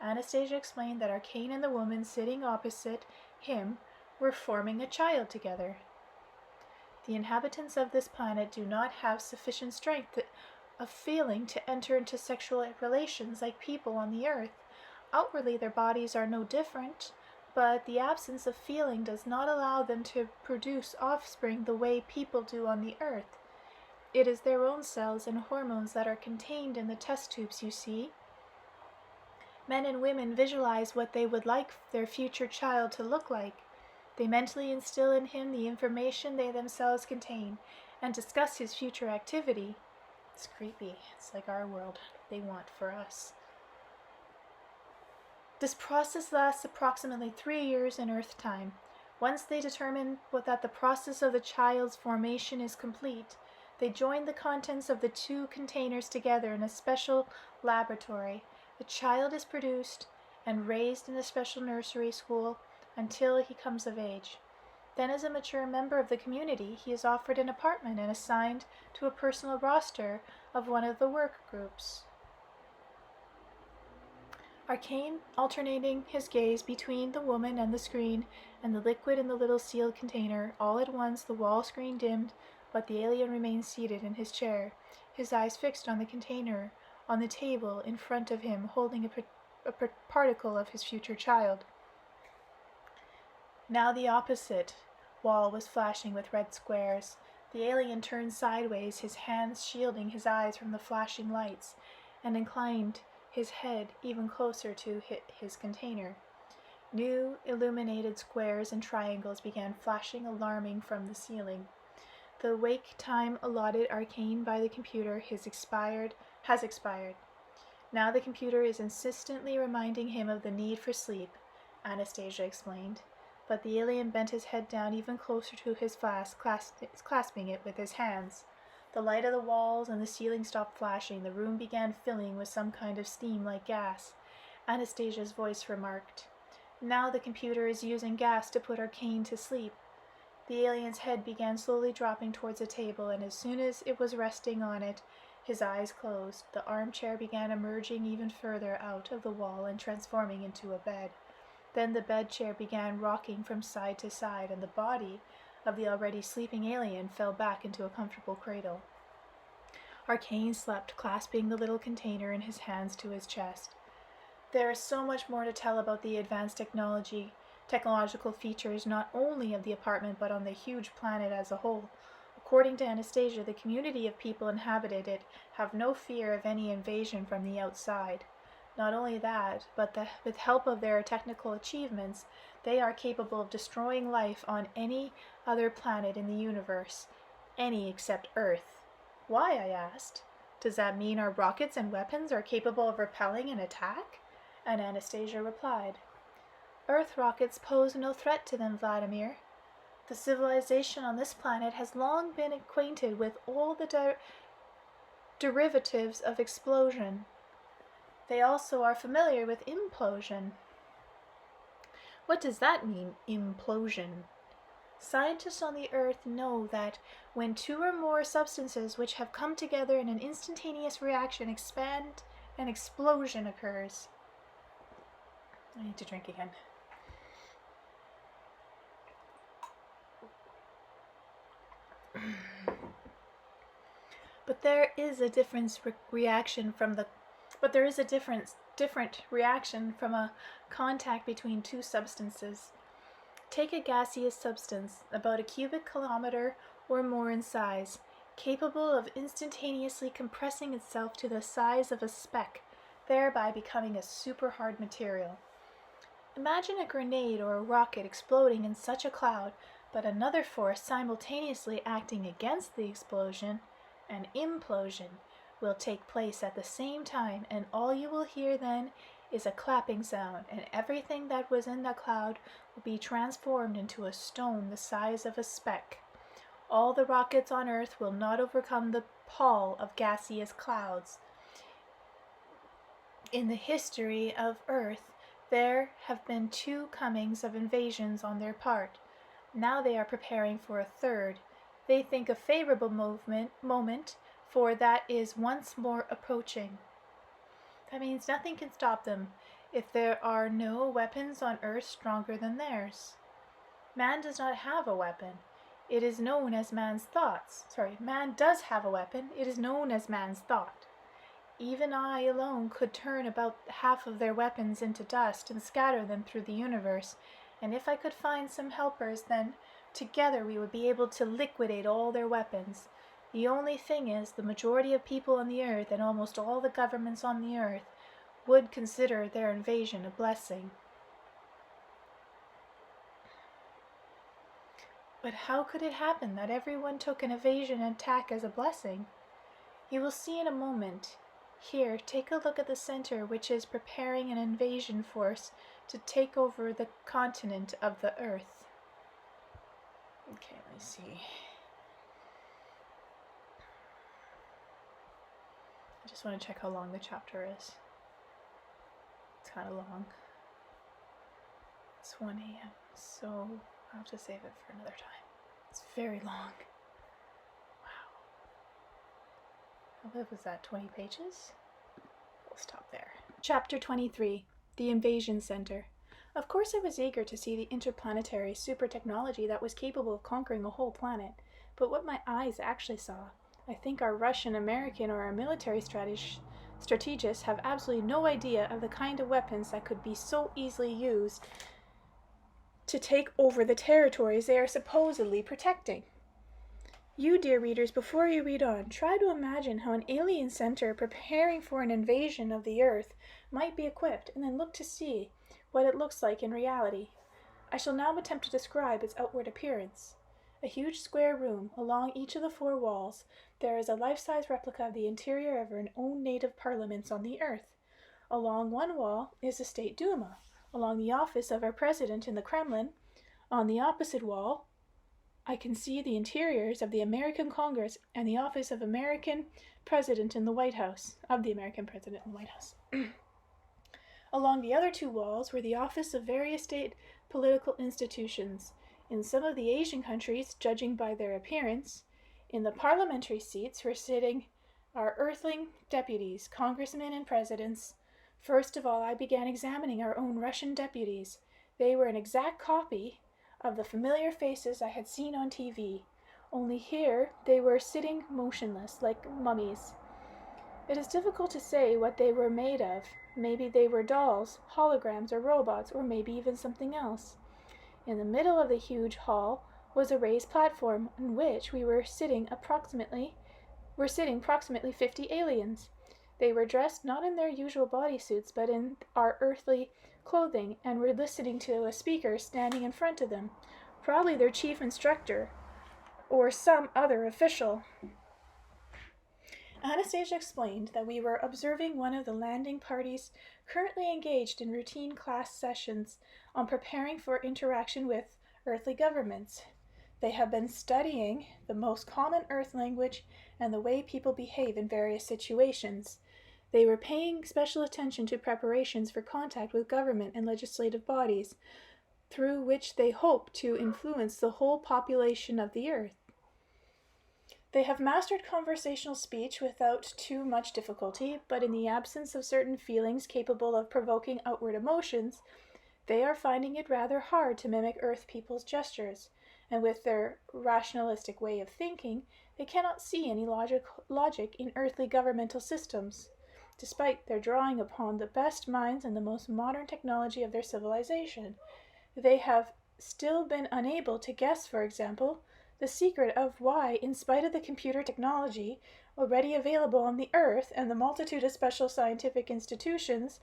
Anastasia explained that Arcane and the woman sitting opposite him were forming a child together. The inhabitants of this planet do not have sufficient strength of feeling to enter into sexual relations like people on the Earth. Outwardly their bodies are no different, but the absence of feeling does not allow them to produce offspring the way people do on the Earth. It is their own cells and hormones that are contained in the test tubes, you see. Men and women visualize what they would like their future child to look like. They mentally instill in him the information they themselves contain and discuss his future activity. It's creepy. It's like our world they want for us. This process lasts approximately 3 years in Earth time. Once they determine that the process of the child's formation is complete, they join the contents of the 2 containers together in a special laboratory. The child is produced and raised in a special nursery school until he comes of age. Then, as a mature member of the community, he is offered an apartment and assigned to a personal roster of one of the work groups. Arcane, alternating his gaze between the woman and the screen and the liquid in the little sealed container, all at once the wall screen dimmed, but the alien remained seated in his chair, his eyes fixed on the container on the table in front of him, holding a particle of his future child. Now the opposite wall was flashing with red squares. The alien turned sideways, his hands shielding his eyes from the flashing lights, and inclined his head even closer to his container. New illuminated squares and triangles began flashing alarming from the ceiling. The wake time allotted Arcane by the computer has expired. Now the computer is insistently reminding him of the need for sleep, Anastasia explained. But the alien bent his head down even closer to his flask, clasping it with his hands. The light of the walls and the ceiling stopped flashing. The room began filling with some kind of steam like gas. Anastasia's voice remarked, Now the computer is using gas to put Arcane to sleep. The alien's head began slowly dropping towards the table, and as soon as it was resting on it, his eyes closed. The armchair began emerging even further out of the wall and transforming into a bed. Then the bed chair began rocking from side to side, and the body of the already sleeping alien fell back into a comfortable cradle. Arcane slept, clasping the little container in his hands to his chest. There is so much more to tell about the advanced technological features not only of the apartment but on the huge planet as a whole. According to Anastasia, the community of people inhabited it have no fear of any invasion from the outside. Not only that, but with help of their technical achievements, they are capable of destroying life on any other planet in the universe, any except Earth. Why, I asked. Does that mean our rockets and weapons are capable of repelling an attack? And Anastasia replied, Earth rockets pose no threat to them, Vladimir. The civilization on this planet has long been acquainted with all the derivatives of explosion. They also are familiar with implosion. What does that mean, implosion? Scientists on the Earth know that when two or more substances which have come together in an instantaneous reaction expand, an explosion occurs. I need to drink again. But there is a different reaction from a contact between two substances. Take a gaseous substance, about a cubic kilometer or more in size, capable of instantaneously compressing itself to the size of a speck, thereby becoming a super hard material. Imagine a grenade or a rocket exploding in such a cloud, but another force simultaneously acting against the explosion, an implosion, will take place at the same time, and all you will hear then is a clapping sound, and everything that was in the cloud will be transformed into a stone the size of a speck. All the rockets on Earth will not overcome the pall of gaseous clouds. In the history of Earth, there have been 2 comings of invasions on their part. Now they are preparing for a third. They think a favorable moment for that is once more approaching. That means nothing can stop them if there are no weapons on Earth stronger than theirs. Man does not have a weapon. It is known as man's thoughts. Man does have a weapon. It is known as man's thought. Even I alone could turn about half of their weapons into dust and scatter them through the universe, and if I could find some helpers, then together we would be able to liquidate all their weapons. The only thing is, the majority of people on the Earth and almost all the governments on the Earth would consider their invasion a blessing. But how could it happen that everyone took an invasion attack as a blessing? You will see in a moment. Here, take a look at the center, which is preparing an invasion force to take over the continent of the Earth. Okay, let me see. I just want to check how long the chapter is. It's kind of long. It's 1 a.m., so I'll have to save it for another time. It's very long. How big was that, 20 pages? We'll stop there. Chapter 23, The Invasion Center. Of course I was eager to see the interplanetary super technology that was capable of conquering a whole planet, but what my eyes actually saw, I think our Russian, American, or our military strategists have absolutely no idea of the kind of weapons that could be so easily used to take over the territories they are supposedly protecting. You, dear readers, before you read on, try to imagine how an alien center preparing for an invasion of the Earth might be equipped, and then look to see what it looks like in reality. I shall now attempt to describe its outward appearance. A huge square room. Along each of the 4 walls, there is a life-size replica of the interior of our own native parliaments on the Earth. Along one wall is the State Duma. Along the office of our president in the Kremlin, on the opposite wall, I can see the interiors of the American Congress and the office of American President in the White House, Along the other two walls were the office of various state political institutions. In some of the Asian countries, judging by their appearance, in the parliamentary seats were sitting our earthling deputies, congressmen, and presidents. First of all, I began examining our own Russian deputies. They were an exact copy of the familiar faces I had seen on TV, only here they were sitting motionless, like mummies. It is difficult to say what they were made of. Maybe they were dolls, holograms, or robots, or maybe even something else. In the middle of the huge hall was a raised platform on which were sitting approximately 50 aliens. They were dressed not in their usual bodysuits, but in our earthly clothing, and were listening to a speaker standing in front of them, probably their chief instructor or some other official. Anastasia explained that we were observing one of the landing parties currently engaged in routine class sessions on preparing for interaction with earthly governments. They have been studying the most common Earth language and the way people behave in various situations. They were paying special attention to preparations for contact with government and legislative bodies, through which they hope to influence the whole population of the Earth. They have mastered conversational speech without too much difficulty, but in the absence of certain feelings capable of provoking outward emotions, they are finding it rather hard to mimic Earth people's gestures, and with their rationalistic way of thinking, they cannot see any logic in earthly governmental systems, despite their drawing upon the best minds and the most modern technology of their civilization. They have still been unable to guess, for example, the secret of why, in spite of the computer technology already available on the Earth and the multitude of special scientific institutions,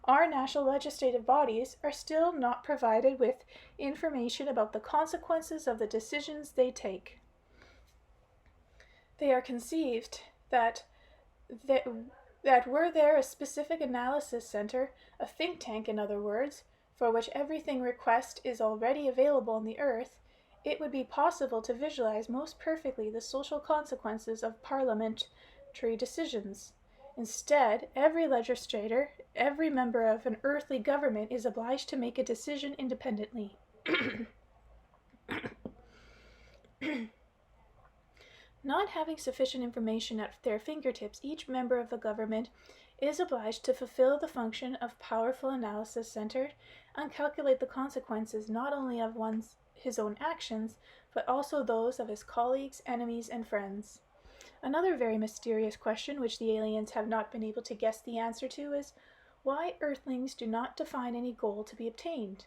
our national legislative bodies are still not provided with information about the consequences of the decisions they take. They are conceived that were there a specific analysis center, a think tank in other words, for which everything request is already available on the Earth, it would be possible to visualize most perfectly the social consequences of parliamentary decisions. Instead, every legislator, every member of an earthly government is obliged to make a decision independently. Not having sufficient information at their fingertips, each member of the government is obliged to fulfill the function of powerful analysis center and calculate the consequences not only of his own actions, but also those of his colleagues, enemies, and friends. Another very mysterious question which the aliens have not been able to guess the answer to is why Earthlings do not define any goal to be obtained.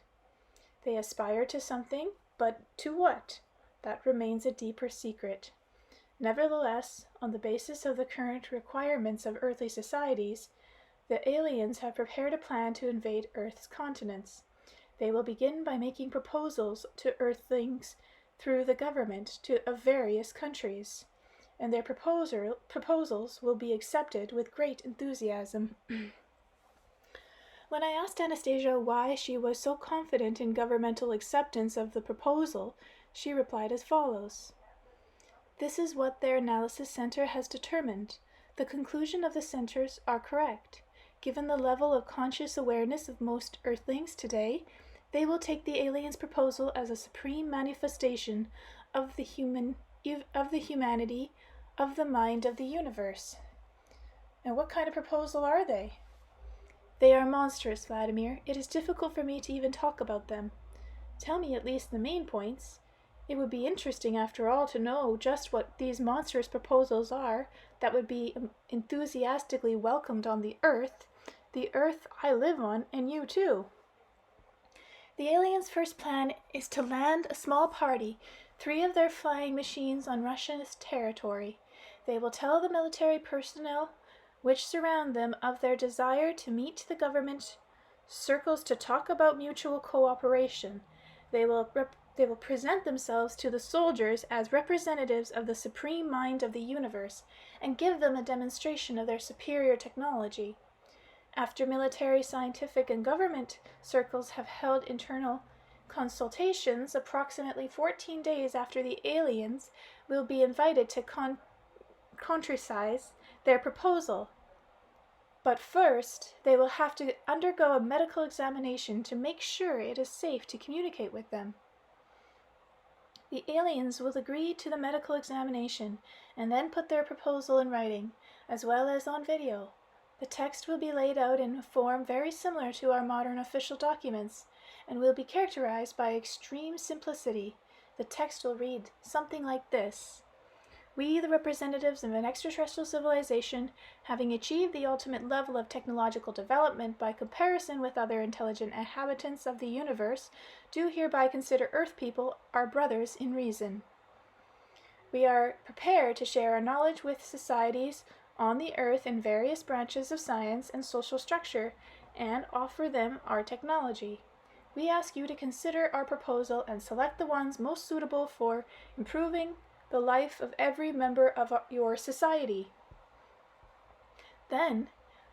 They aspire to something, but to what? That remains a deeper secret. Nevertheless, on the basis of the current requirements of earthly societies, the aliens have prepared a plan to invade Earth's continents. They will begin by making proposals to Earthlings through the government of various countries, and their proposals will be accepted with great enthusiasm. When I asked Anastasia why she was so confident in governmental acceptance of the proposal, she replied as follows. This is what their analysis center has determined. The conclusion of the centers are correct. Given the level of conscious awareness of most Earthlings today, they will take the aliens' proposal as a supreme manifestation of the humanity, of the mind of the universe. And what kind of proposal are they? They are monstrous, Vladimir. It is difficult for me to even talk about them. Tell me at least the main points. It would be interesting, after all, to know just what these monstrous proposals are that would be enthusiastically welcomed on the Earth I live on, and you too. The aliens' first plan is to land a small party, 3 of their flying machines on Russian territory. They will tell the military personnel which surround them of their desire to meet the government circles to talk about mutual cooperation. They will present themselves to the soldiers as representatives of the supreme mind of the universe and give them a demonstration of their superior technology. After military, scientific, and government circles have held internal consultations, approximately 14 days after the aliens will be invited to concretize their proposal. But first, they will have to undergo a medical examination to make sure it is safe to communicate with them. The aliens will agree to the medical examination and then put their proposal in writing, as well as on video. The text will be laid out in a form very similar to our modern official documents and will be characterized by extreme simplicity. The text will read something like this: "We, the representatives of an extraterrestrial civilization, having achieved the ultimate level of technological development by comparison with other intelligent inhabitants of the universe, do hereby consider Earth people our brothers in reason. We are prepared to share our knowledge with societies on the Earth in various branches of science and social structure, and offer them our technology. We ask you to consider our proposal and select the ones most suitable for improving the life of every member of your society." Then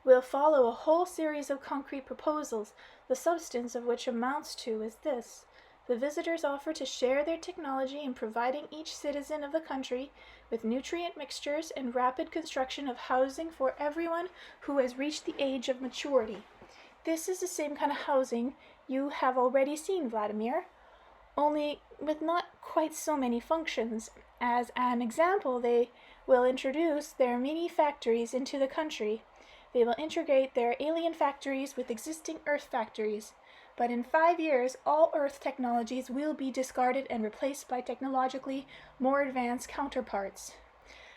will follow a whole series of concrete proposals, the substance of which amounts to is this: the visitors offer to share their technology in providing each citizen of the country with nutrient mixtures and rapid construction of housing for everyone who has reached the age of maturity. This is the same kind of housing you have already seen, Vladimir, only with not quite so many functions. As an example, they will introduce their mini factories into the country. They will integrate their alien factories with existing Earth factories. But in 5 years, all Earth technologies will be discarded and replaced by technologically more advanced counterparts.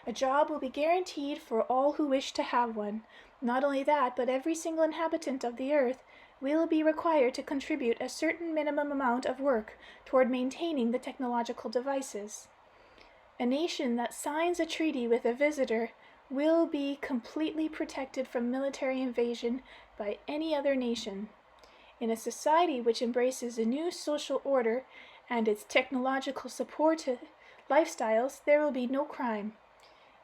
A job will be guaranteed for all who wish to have one. Not only that, but every single inhabitant of the Earth will be required to contribute a certain minimum amount of work toward maintaining the technological devices. A nation that signs a treaty with a visitor will be completely protected from military invasion by any other nation. In a society which embraces a new social order and its technological support lifestyles, there will be no crime.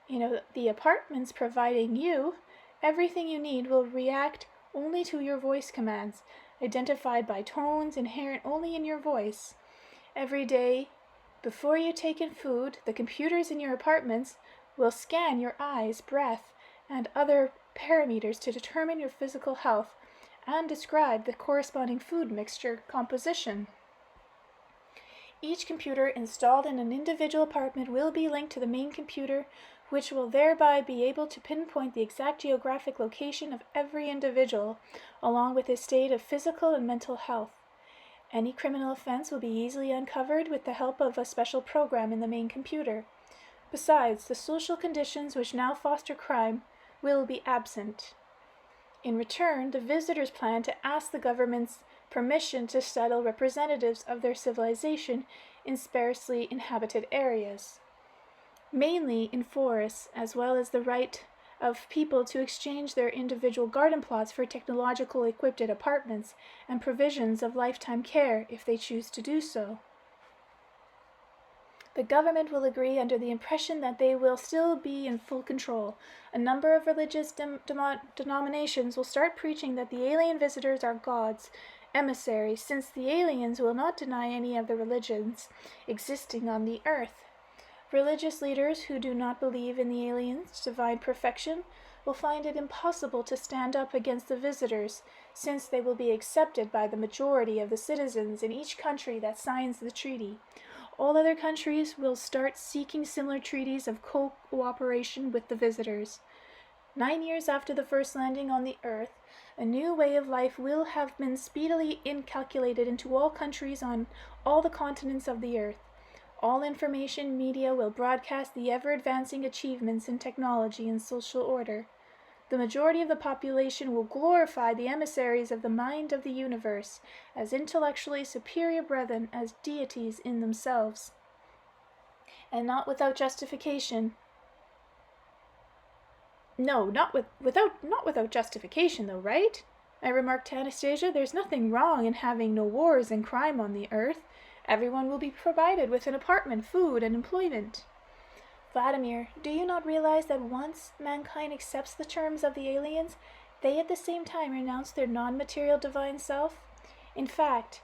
In the apartments providing you everything you need will react only to your voice commands, identified by tones inherent only in your voice. Every day, before you take in food, the computers in your apartments will scan your eyes, breath, and other parameters to determine your physical health and describe the corresponding food mixture composition. Each computer installed in an individual apartment will be linked to the main computer, which will thereby be able to pinpoint the exact geographic location of every individual, along with his state of physical and mental health. Any criminal offense will be easily uncovered with the help of a special program in the main computer. Besides, the social conditions which now foster crime will be absent. In return, the visitors plan to ask the government's permission to settle representatives of their civilization in sparsely inhabited areas, mainly in forests, as well as the right of people to exchange their individual garden plots for technological equipped apartments and provisions of lifetime care if they choose to do so. The government will agree under the impression that they will still be in full control. A number of religious denominations will start preaching that the alien visitors are gods, emissaries, since the aliens will not deny any of the religions existing on the earth. Religious leaders who do not believe in the aliens' divine perfection will find it impossible to stand up against the visitors, since they will be accepted by the majority of the citizens in each country that signs the treaty. All other countries will start seeking similar treaties of cooperation with the visitors. 9 years after the first landing on the Earth, a new way of life will have been speedily inculcated into all countries on all the continents of the Earth. All information media will broadcast the ever-advancing achievements in technology and social order. The majority of the population will glorify the emissaries of the mind of the universe as intellectually superior brethren, as deities in themselves. And not without justification. No, not without justification, though, right? I remarked to Anastasia, there's nothing wrong in having no wars and crime on the Earth. Everyone will be provided with an apartment, food, and employment. Vladimir, do you not realize that once mankind accepts the terms of the aliens, they at the same time renounce their non-material divine self? In fact,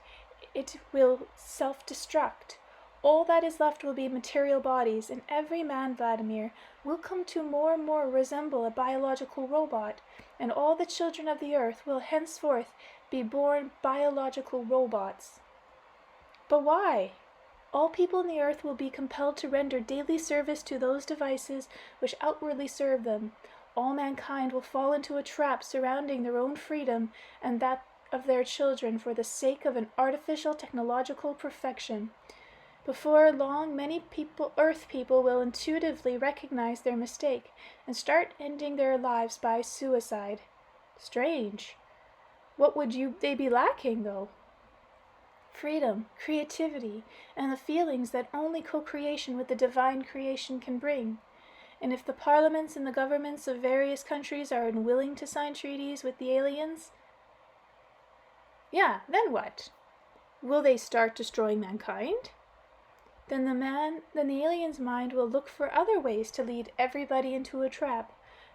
it will self-destruct. All that is left will be material bodies, and every man, Vladimir, will come to more and more resemble a biological robot. and all the children of the earth will henceforth be born biological robots. But why? All people in the earth will be compelled to render daily service to those devices which outwardly serve them. All mankind will fall into a trap surrounding their own freedom and that of their children for the sake of an artificial technological perfection. Before long, many Earth people will intuitively recognize their mistake and start ending their lives by suicide. Strange. What would they be lacking, though? Freedom, creativity, and the feelings that only co-creation with the divine creation can bring. And if the parliaments and the governments of various countries are unwilling to sign treaties with the aliens, then what? Will they start destroying mankind? Then the alien's mind will look for other ways to lead everybody into a trap.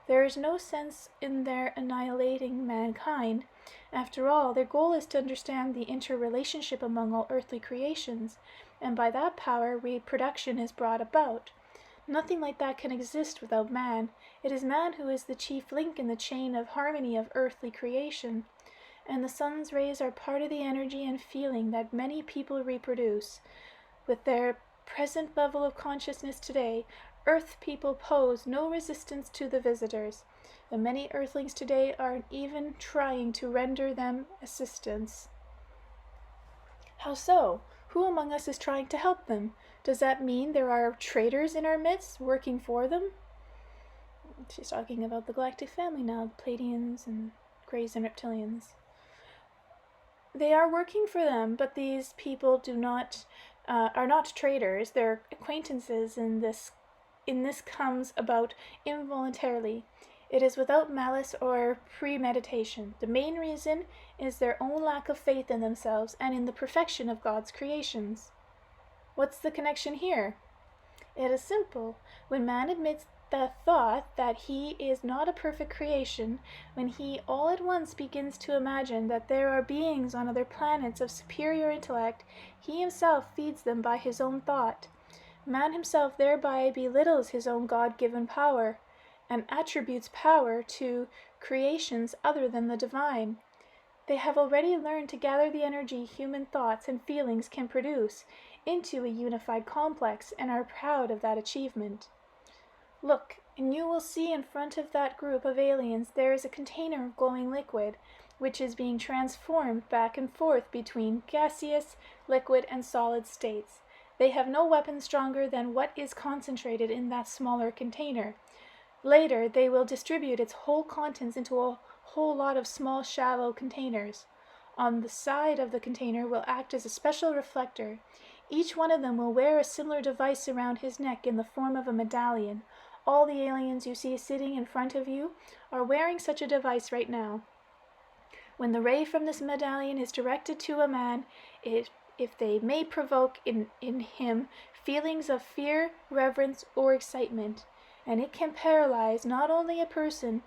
There is no sense in their annihilating mankind. After all, their goal is to understand the interrelationship among all earthly creations, and by that power reproduction is brought about. Nothing like that can exist without man. It is man who is the chief link in the chain of harmony of earthly creation, and the sun's rays are part of the energy and feeling that many people reproduce. With their present level of consciousness today, Earth people pose no resistance to the visitors. The many Earthlings today aren't even trying to render them assistance. How so? Who among us is trying to help them? Does that mean there are traitors in our midst working for them? She's talking about the galactic family now, the Pleiadians and Greys and Reptilians. They are working for them, but these people are not traitors. They're acquaintances, and this comes about involuntarily. It is without malice or premeditation. The main reason is their own lack of faith in themselves and in the perfection of God's creations. What's the connection here? It is simple. When man admits the thought that he is not a perfect creation, when he all at once begins to imagine that there are beings on other planets of superior intellect, he himself feeds them by his own thought. Man himself thereby belittles his own God-given power, and attributes power to creations other than the divine. They have already learned to gather the energy human thoughts and feelings can produce into a unified complex, and are proud of that achievement. Look, and you will see in front of that group of aliens there is a container of glowing liquid, which is being transformed back and forth between gaseous, liquid, and solid states. They have no weapon stronger than what is concentrated in that smaller container. Later, they will distribute its whole contents into a whole lot of small, shallow containers. On the side of the container will act as a special reflector. Each one of them will wear a similar device around his neck in the form of a medallion. All the aliens you see sitting in front of you are wearing such a device right now. When the ray from this medallion is directed to a man, if they may provoke in him feelings of fear, reverence, or excitement, and it can paralyze not only a person's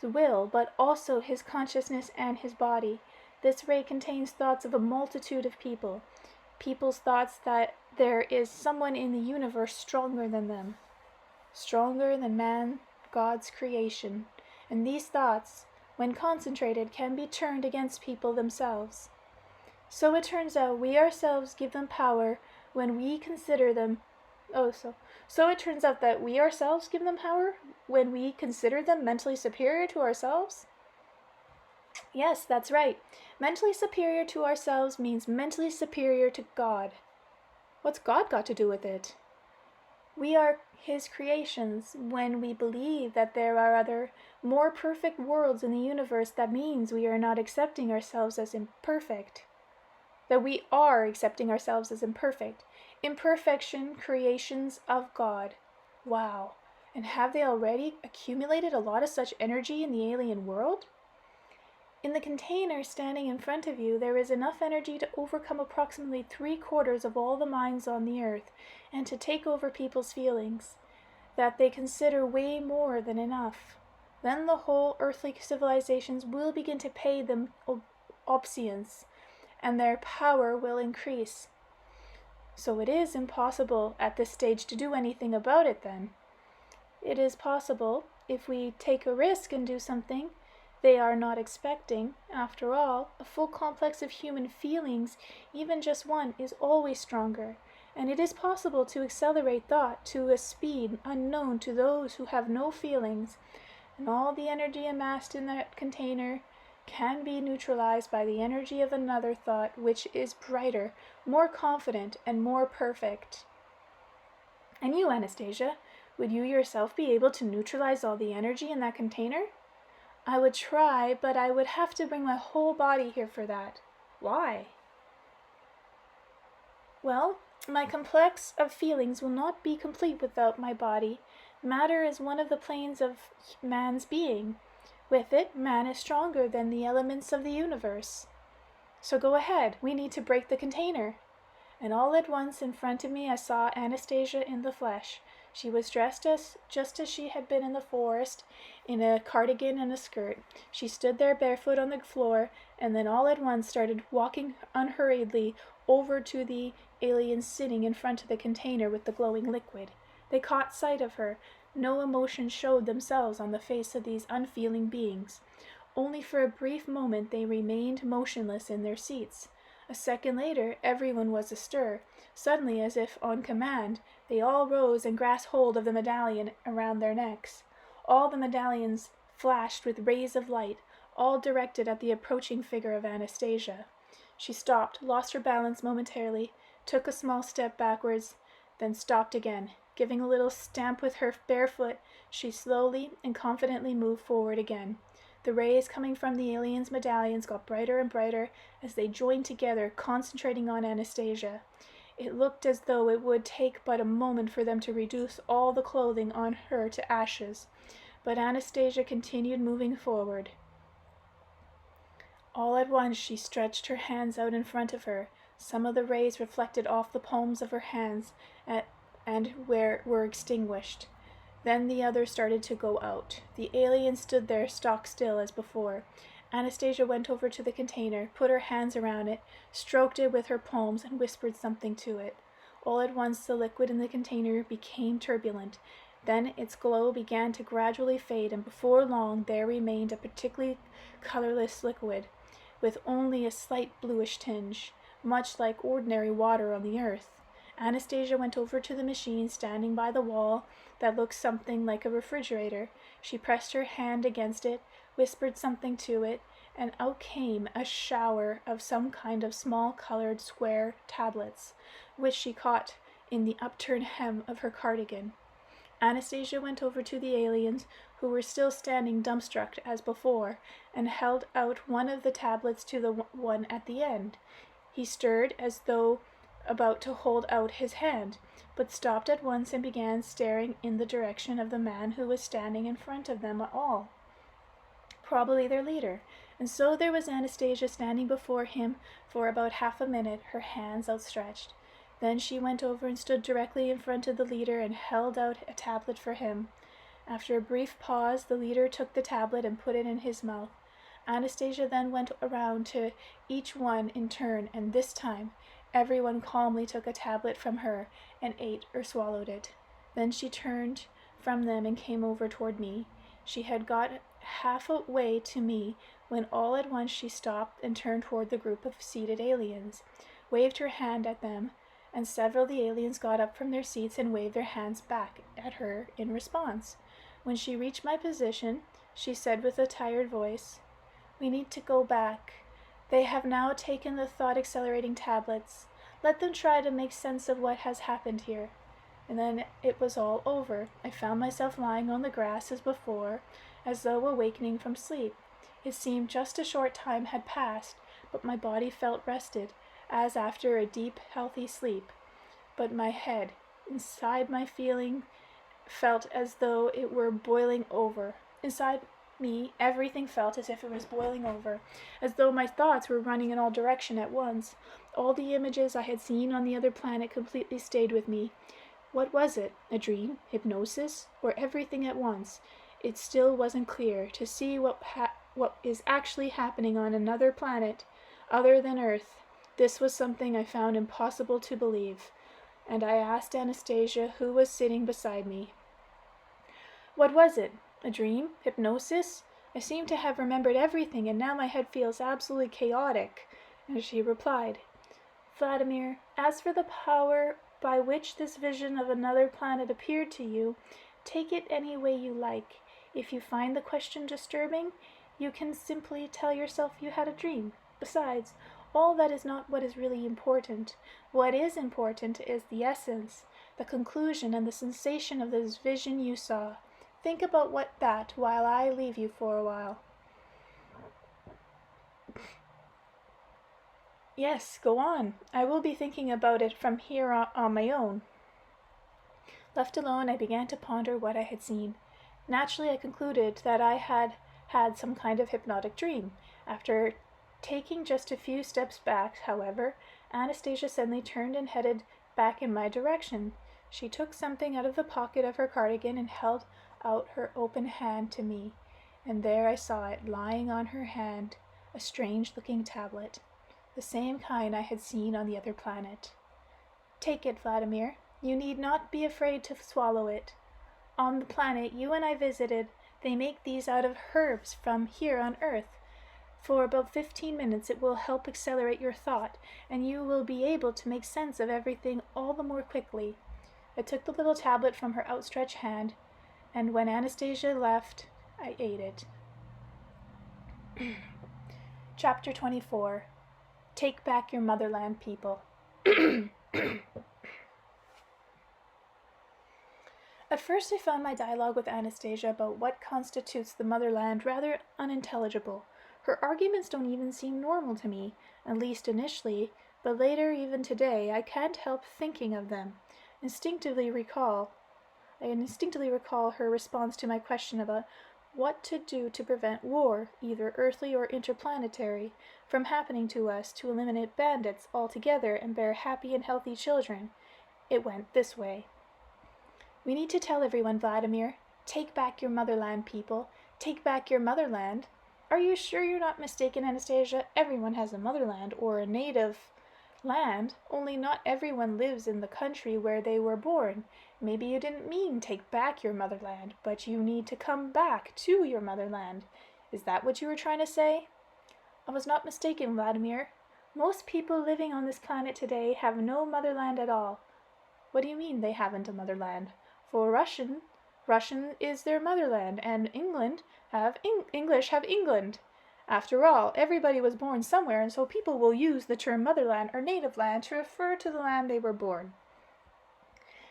will, but also his consciousness and his body. This ray contains thoughts of a multitude of people. People's thoughts that there is someone in the universe stronger than them, stronger than man, God's creation. And these thoughts, when concentrated, can be turned against people themselves. So it turns out we ourselves give them power when we consider them. So it turns out that we ourselves give them power when we consider them mentally superior to ourselves? Yes, that's right. Mentally superior to ourselves means mentally superior to God. What's God got to do with it? We are His creations. When we believe that there are other, more perfect worlds in the universe, that means we are not accepting ourselves as imperfect. That we are accepting ourselves as imperfect. Imperfection, creations of God. Wow. And have they already accumulated a lot of such energy in the alien world? In the container standing in front of you, there is enough energy to overcome approximately 3/4 of all the minds on the earth, and to take over people's feelings, that they consider way more than enough. Then the whole earthly civilizations will begin to pay them obeisance, and their power will increase. So it is impossible at this stage to do anything about it then. It is possible, if we take a risk and do something, they are not expecting. After all, a full complex of human feelings, even just one, is always stronger, and it is possible to accelerate thought to a speed unknown to those who have no feelings, and all the energy amassed in that container can be neutralized by the energy of another thought which is brighter, more confident, and more perfect. And you, Anastasia, would you yourself be able to neutralize all the energy in that container? I would try, but I would have to bring my whole body here for that. Why? Well, my complex of feelings will not be complete without my body. Matter is one of the planes of man's being. With it, man is stronger than the elements of the universe. So go ahead, we need to break the container. And all at once in front of me I saw Anastasia in the flesh. She was dressed just as she had been in the forest, in a cardigan and a skirt. She stood there barefoot on the floor, and then all at once started walking unhurriedly over to the aliens sitting in front of the container with the glowing liquid. They caught sight of her. No emotion showed themselves on the face of these unfeeling beings. Only for a brief moment they remained motionless in their seats. A second later, everyone was astir. Suddenly, as if on command, they all rose and grasped hold of the medallion around their necks. All the medallions flashed with rays of light, all directed at the approaching figure of Anastasia. She stopped, lost her balance momentarily, took a small step backwards, then stopped again. Giving a little stamp with her bare foot, she slowly and confidently moved forward again. The rays coming from the aliens' medallions got brighter and brighter as they joined together, concentrating on Anastasia. It looked as though it would take but a moment for them to reduce all the clothing on her to ashes. But Anastasia continued moving forward. All at once she stretched her hands out in front of her. Some of the rays reflected off the palms of her hands and were extinguished. Then the others started to go out. The alien stood there stock still as before. Anastasia went over to the container, put her hands around it, stroked it with her palms, and whispered something to it. All at once the liquid in the container became turbulent. Then its glow began to gradually fade, and before long there remained a particularly colorless liquid, with only a slight bluish tinge, much like ordinary water on the earth. Anastasia went over to the machine standing by the wall that looked something like a refrigerator. She pressed her hand against it, whispered something to it, and out came a shower of some kind of small colored square tablets, which she caught in the upturned hem of her cardigan. Anastasia went over to the aliens, who were still standing dumbstruck as before, and held out one of the tablets to the one at the end. He stirred as though about to hold out his hand, but stopped at once and began staring in the direction of the man who was standing in front of them all, probably their leader. And so there was Anastasia standing before him for about half a minute, her hands outstretched. Then she went over and stood directly in front of the leader and held out a tablet for him. After a brief pause, the leader took the tablet and put it in his mouth. Anastasia then went around to each one in turn, and this time everyone calmly took a tablet from her and ate or swallowed it. Then she turned from them and came over toward me. She had got halfway to me when all at once she stopped and turned toward the group of seated aliens, waved her hand at them, and several of the aliens got up from their seats and waved their hands back at her in response. When she reached my position, she said with a tired voice, "We need to go back. They have now taken the thought-accelerating tablets. Let them try to make sense of what has happened here." And then it was all over. I found myself lying on the grass as before, as though awakening from sleep. It seemed just a short time had passed, but my body felt rested, as after a deep, healthy sleep. But my head, inside my feeling, felt as though it were boiling over. Inside me, everything felt as if it was boiling over, as though my thoughts were running in all directions at once. All the images I had seen on the other planet completely stayed with me. What was it? A dream? Hypnosis? Or everything at once? It still wasn't clear. To see what is actually happening on another planet, other than Earth, this was something I found impossible to believe. And I asked Anastasia, who was sitting beside me. What was it? A dream? Hypnosis? I seem to have remembered everything, and now my head feels absolutely chaotic. And she replied, Vladimir, as for the power by which this vision of another planet appeared to you, take it any way you like. If you find the question disturbing, you can simply tell yourself you had a dream. Besides, all that is not what is really important. What is important is the essence, the conclusion, and the sensation of this vision you saw. Think about that while I leave you for a while. Yes, go on. I will be thinking about it from here on my own. Left alone, I began to ponder what I had seen. Naturally, I concluded that I had had some kind of hypnotic dream. After taking just a few steps back, however, Anastasia suddenly turned and headed back in my direction. She took something out of the pocket of her cardigan and held out her open hand to me, and there I saw it, lying on her hand, a strange-looking tablet, the same kind I had seen on the other planet. Take it, Vladimir. You need not be afraid to swallow it. On the planet you and I visited, they make these out of herbs from here on Earth. For about 15 minutes it will help accelerate your thought, and you will be able to make sense of everything all the more quickly. I took the little tablet from her outstretched hand, and when Anastasia left, I ate it. Chapter 24. Take back your motherland, people. At first I found my dialogue with Anastasia about what constitutes the motherland rather unintelligible. Her arguments don't even seem normal to me, at least initially, but later, even today, I can't help thinking of them. I instinctively recall her response to my question about what to do to prevent war, either earthly or interplanetary, from happening to us, to eliminate bandits altogether and bear happy and healthy children. It went this way. We need to tell everyone, Vladimir. Take back your motherland, people. Take back your motherland. Are you sure you're not mistaken, Anastasia? Everyone has a motherland, or a native land, only not everyone lives in the country where they were born. Maybe you didn't mean take back your motherland, but you need to come back to your motherland. Is that what you were trying to say? I was not mistaken, Vladimir. Most people living on this planet today have no motherland at all. What do you mean they haven't a motherland? For Russian is their motherland, and English have England. After all, everybody was born somewhere, and so people will use the term motherland or native land to refer to the land they were born.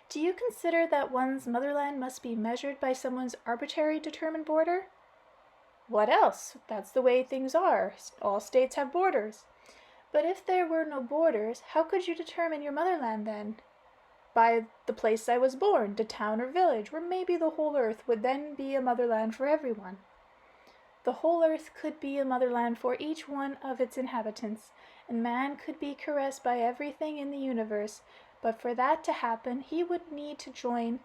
Do you consider that one's motherland must be measured by someone's arbitrary determined border? What else? That's the way things are. All states have borders. But if there were no borders, how could you determine your motherland then? By the place I was born, the town or village, or maybe the whole earth would then be a motherland for everyone. The whole earth could be a motherland for each one of its inhabitants, and man could be caressed by everything in the universe, but for that to happen he would need to join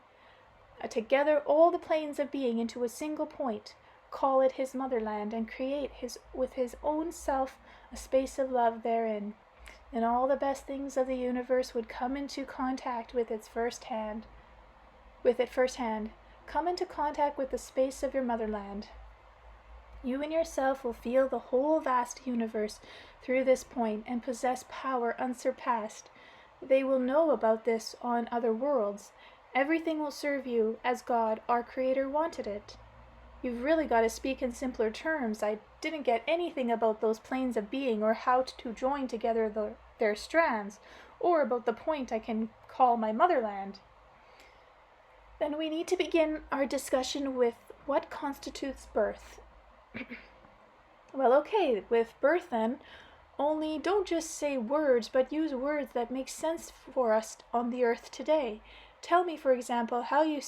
together all the planes of being into a single point, call it his motherland, and create with his own self a space of love therein. And all the best things of the universe would come into contact with it firsthand. Come into contact with the space of your motherland. You and yourself will feel the whole vast universe through this point and possess power unsurpassed. They will know about this on other worlds. Everything will serve you as God, our Creator, wanted it. You've really got to speak in simpler terms. I didn't get anything about those planes of being or how to join together their strands, or about the point I can call my motherland. Then we need to begin our discussion with what constitutes birth. Well, okay, with birth then, only don't just say words, but use words that make sense for us on the earth today. Tell me, for example, how you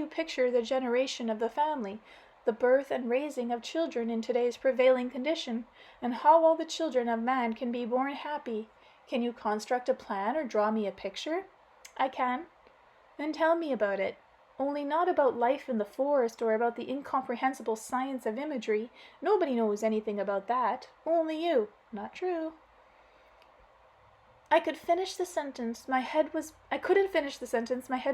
picture the generation of the family, the birth and raising of children in today's prevailing condition, and how all the children of man can be born happy. Can you construct a plan or draw me a picture? I can. Then tell me about it. Only not about life in the forest or about the incomprehensible science of imagery. Nobody knows anything about that. Only you. Not true. I couldn't finish the sentence. My head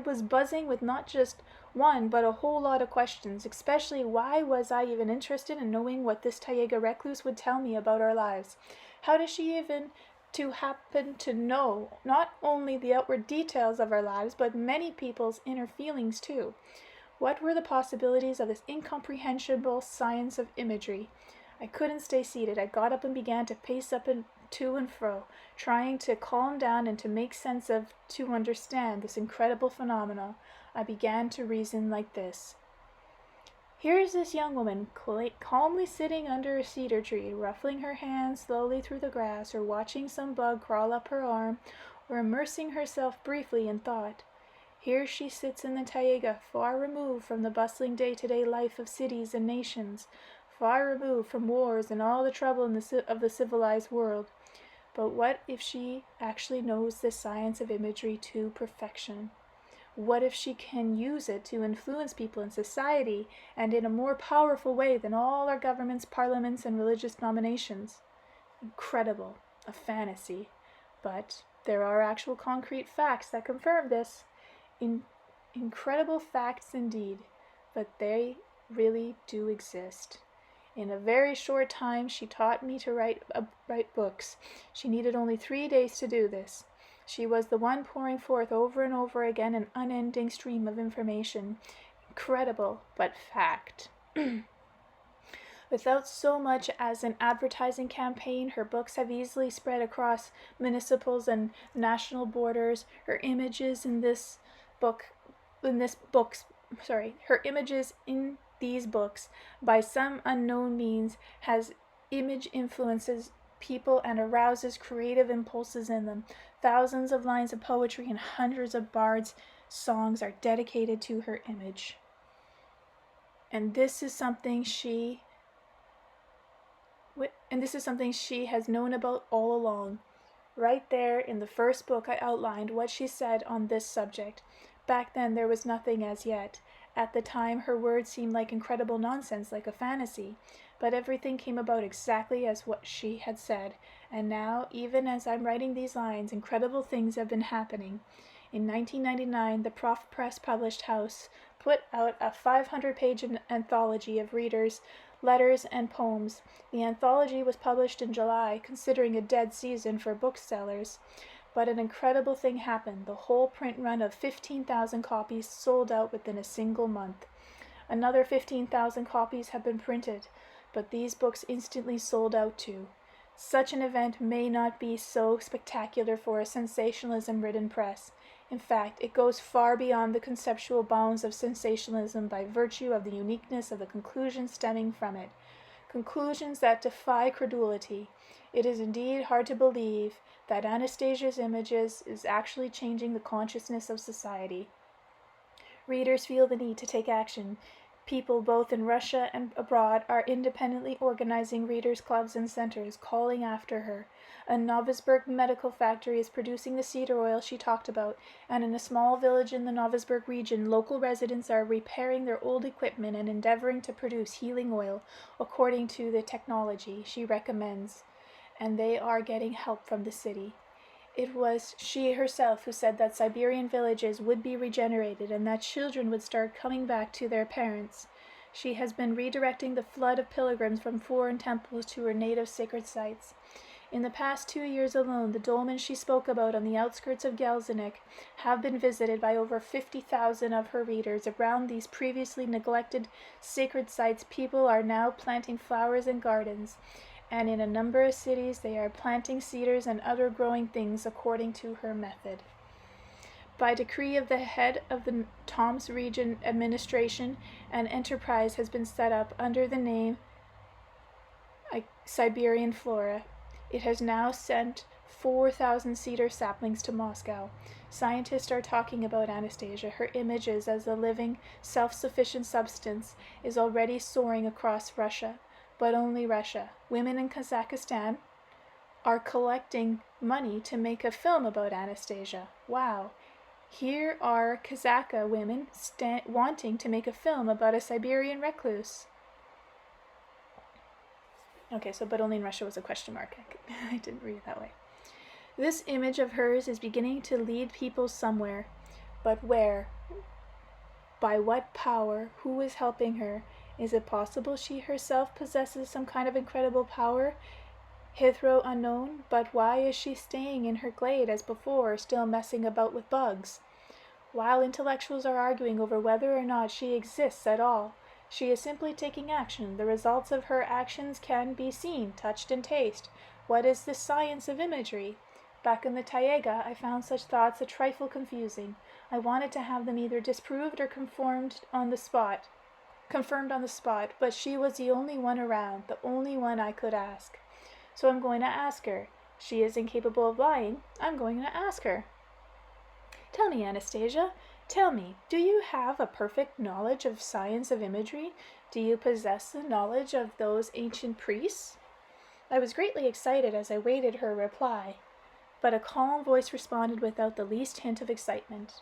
was buzzing with not just one, but a whole lot of questions, especially why was I even interested in knowing what this Taiga recluse would tell me about our lives? How does she even to happen to know not only the outward details of our lives, but many people's inner feelings too? What were the possibilities of this incomprehensible science of imagery? I couldn't stay seated. I got up and began to pace up and to and fro, trying to calm down and to make sense of, to understand this incredible phenomenon. I began to reason like this. Here is this young woman calmly sitting under a cedar tree, ruffling her hands slowly through the grass, or watching some bug crawl up her arm, or immersing herself briefly in thought. Here she sits in the taiga, far removed from the bustling day-to-day life of cities and nations, far removed from wars and all the trouble of the civilized world. But what if she actually knows the science of imagery to perfection? What if she can use it to influence people in society and in a more powerful way than all our governments, parliaments, and religious nominations? Incredible, a fantasy. But there are actual concrete facts that confirm this. Incredible facts indeed, but they really do exist. In a very short time, she taught me to write books. She needed only 3 days to do this. She was the one pouring forth over and over again an unending stream of information. Incredible, but fact. Without so much as an advertising campaign, her books have easily spread across municipals and national borders. Her images in these books, by some unknown means, has image influences people and arouses creative impulses in them. Thousands of lines of poetry and hundreds of bards' songs are dedicated to her image. And this is something she has known about all along. Right there in the first book I outlined what she said on this subject. Back then there was nothing as yet. At the time her words seemed like incredible nonsense, like a fantasy. But everything came about exactly as what she had said. And now, even as I'm writing these lines, incredible things have been happening. In 1999, the Prof Press published house put out a 500-page anthology of readers' letters and poems. The anthology was published in July, considering a dead season for booksellers. But an incredible thing happened. The whole print run of 15,000 copies sold out within a single month. Another 15,000 copies have been printed, but these books instantly sold out too. Such an event may not be so spectacular for a sensationalism-ridden press. In fact, it goes far beyond the conceptual bounds of sensationalism by virtue of the uniqueness of the conclusions stemming from it. Conclusions that defy credulity. It is indeed hard to believe that Anastasia's images is actually changing the consciousness of society. Readers feel the need to take action. People both in Russia and abroad are independently organizing readers' clubs and centers, calling after her. A Novosibirsk medical factory is producing the cedar oil she talked about, and in a small village in the Novosibirsk region, local residents are repairing their old equipment and endeavoring to produce healing oil according to the technology she recommends, and they are getting help from the city. It was she herself who said that Siberian villages would be regenerated and that children would start coming back to their parents. She has been redirecting the flood of pilgrims from foreign temples to her native sacred sites. In the past 2 years alone, the dolmens she spoke about on the outskirts of Gelsenik have been visited by over 50,000 of her readers. Around these previously neglected sacred sites, people are now planting flowers and gardens, and in a number of cities they are planting cedars and other growing things according to her method. By decree of the head of the Tomsk region administration, an enterprise has been set up under the name Siberian Flora. It has now sent 4,000 cedar saplings to Moscow. Scientists are talking about Anastasia. Her images as a living, self-sufficient substance is already soaring across Russia. But only Russia. Women in Kazakhstan are collecting money to make a film about Anastasia. Wow. Here are Kazakh women wanting to make a film about a Siberian recluse. Okay, so but only in Russia was a question mark. I didn't read it that way. This image of hers is beginning to lead people somewhere. But where? By what power? Who is helping her? Is it possible she herself possesses some kind of incredible power, hitherto unknown? But why is she staying in her glade as before, still messing about with bugs? While intellectuals are arguing over whether or not she exists at all, she is simply taking action. The results of her actions can be seen, touched, and tasted. What is this science of imagery? Back in the Taiga, I found such thoughts a trifle confusing. I wanted to have them either disproved or confirmed on the spot, but she was the only one around, the only one I could ask. So I'm going to ask her. She is incapable of lying. I'm going to ask her. Tell me, Anastasia, tell me, do you have a perfect knowledge of science of imagery? Do you possess the knowledge of those ancient priests? I was greatly excited as I waited her reply, but a calm voice responded without the least hint of excitement.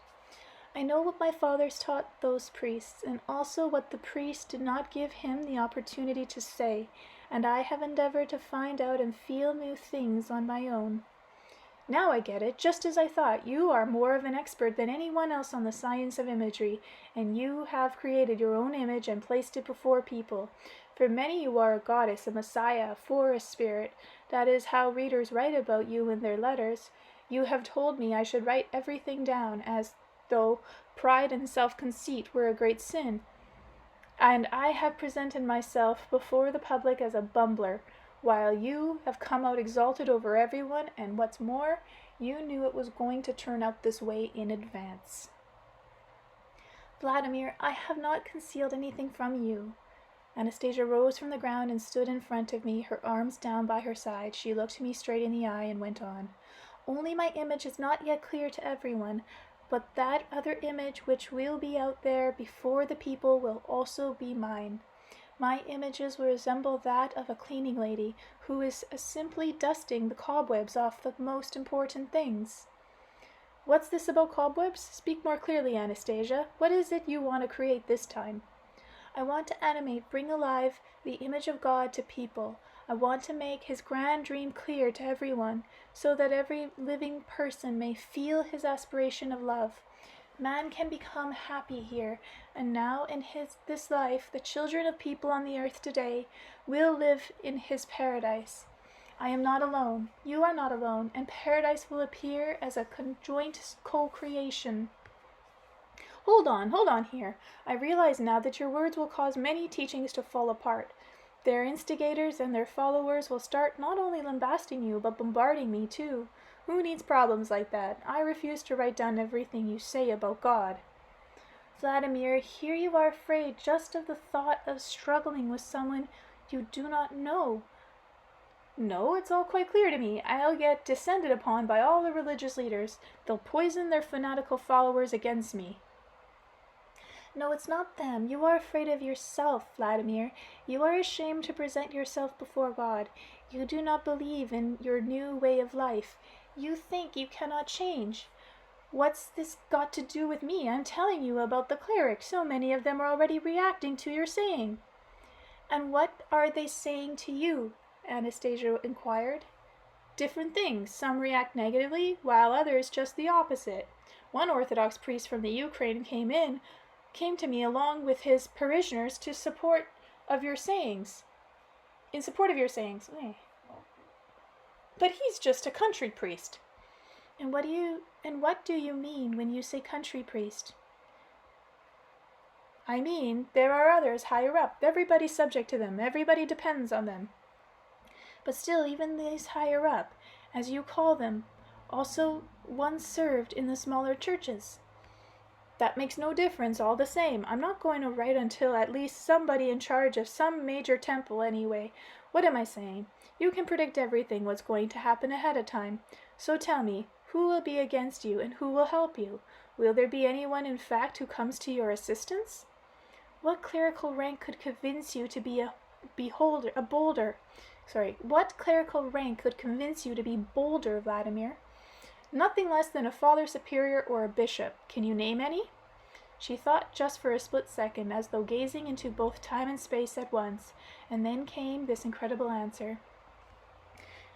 I know what my fathers taught those priests, and also what the priests did not give him the opportunity to say, and I have endeavored to find out and feel new things on my own. Now I get it, just as I thought. You are more of an expert than anyone else on the science of imagery, and you have created your own image and placed it before people. For many you are a goddess, a messiah, a forest spirit. That is how readers write about you in their letters. You have told me I should write everything down, as though pride and self-conceit were a great sin. And I have presented myself before the public as a bumbler, while you have come out exalted over everyone, and what's more, you knew it was going to turn out this way in advance. Vladimir, I have not concealed anything from you. Anastasia rose from the ground and stood in front of me, her arms down by her side. She looked me straight in the eye and went on. Only my image is not yet clear to everyone, but that other image which will be out there before the people will also be mine. My images will resemble that of a cleaning lady who is simply dusting the cobwebs off the most important things. What's this about cobwebs? Speak more clearly, Anastasia. What is it you want to create this time? I want to animate, bring alive the image of God to people. I want to make his grand dream clear to everyone, so that every living person may feel his aspiration of love. Man can become happy here, and now in this life, the children of people on the earth today will live in his paradise. I am not alone, you are not alone, and paradise will appear as a conjoint co-creation. Hold on here. I realize now that your words will cause many teachings to fall apart. Their instigators and their followers will start not only lambasting you, but bombarding me too. Who needs problems like that? I refuse to write down everything you say about God. Vladimir, here you are afraid just of the thought of struggling with someone you do not know. No, it's all quite clear to me. I'll get descended upon by all the religious leaders. They'll poison their fanatical followers against me. No, it's not them. You are afraid of yourself, Vladimir. You are ashamed to present yourself before God. You do not believe in your new way of life. You think you cannot change. What's this got to do with me? I'm telling you about the clerics. So many of them are already reacting to your saying. And what are they saying to you? Anastasia inquired. Different things. Some react negatively, while others just the opposite. One Orthodox priest from the Ukraine came to me along with his parishioners in support of your sayings. But he's just a country priest. And what do you mean when you say country priest? I mean, there are others higher up. Everybody's subject to them. Everybody depends on them. But still, even these higher up, as you call them, also once served in the smaller churches. That makes no difference, all the same. I'm not going to write until at least somebody in charge of some major temple anyway. What am I saying? You can predict everything what's going to happen ahead of time. So tell me, who will be against you and who will help you? Will there be anyone in fact who comes to your assistance? What clerical rank could convince you to be What clerical rank could convince you to be bolder, Vladimir? Nothing less than a father superior or a bishop. Can you name any? She thought just for a split second, as though gazing into both time and space at once, and then came this incredible answer.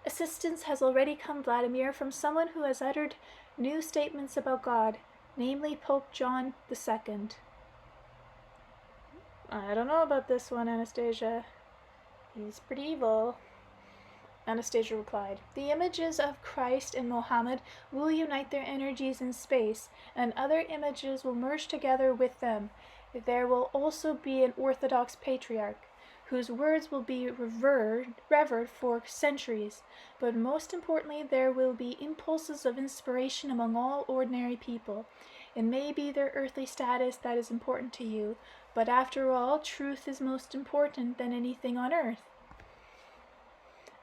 Assistance has already come, Vladimir, from someone who has uttered new statements about God, namely Pope John II. I don't know about this one, Anastasia. He's pretty evil. Anastasia replied, "The images of Christ and Mohammed will unite their energies in space, and other images will merge together with them. There will also be an Orthodox patriarch, whose words will be revered for centuries. But most importantly, there will be impulses of inspiration among all ordinary people. It may be their earthly status that is important to you, but after all, truth is most important than anything on earth."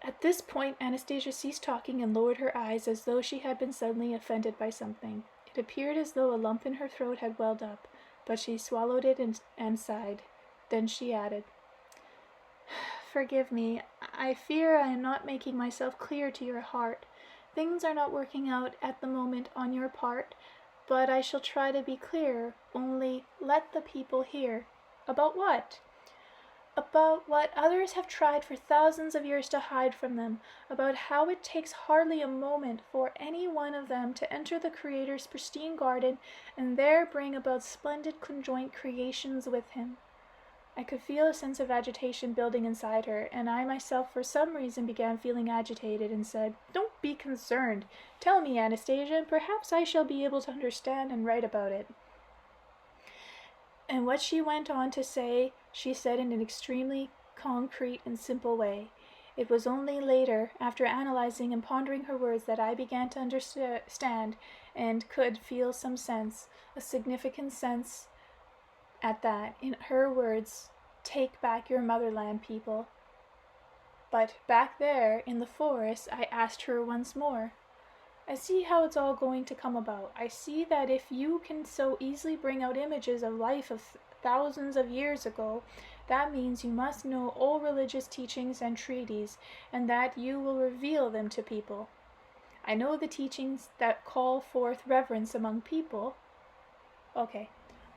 At this point, Anastasia ceased talking and lowered her eyes as though she had been suddenly offended by something. It appeared as though a lump in her throat had welled up, but she swallowed it and sighed. Then she added, "Forgive me. I fear I am not making myself clear to your heart. Things are not working out at the moment on your part, but I shall try to be clear. Only let the people hear." "About what?" "About what others have tried for thousands of years to hide from them, about how it takes hardly a moment for any one of them to enter the Creator's pristine garden and there bring about splendid conjoint creations with him." I could feel a sense of agitation building inside her, and I myself for some reason began feeling agitated and said, "Don't be concerned. Tell me, Anastasia, and perhaps I shall be able to understand and write about it." And what she went on to say, she said in an extremely concrete and simple way. It was only later, after analyzing and pondering her words, that I began to understand and could feel some sense, a significant sense at that, in her words, "Take back your motherland, people." But back there, in the forest, I asked her once more, "I see how it's all going to come about. I see that if you can so easily bring out images of life of thousands of years ago, that means you must know all religious teachings and treaties, and that you will reveal them to people. I know the teachings that call forth reverence among people." Okay.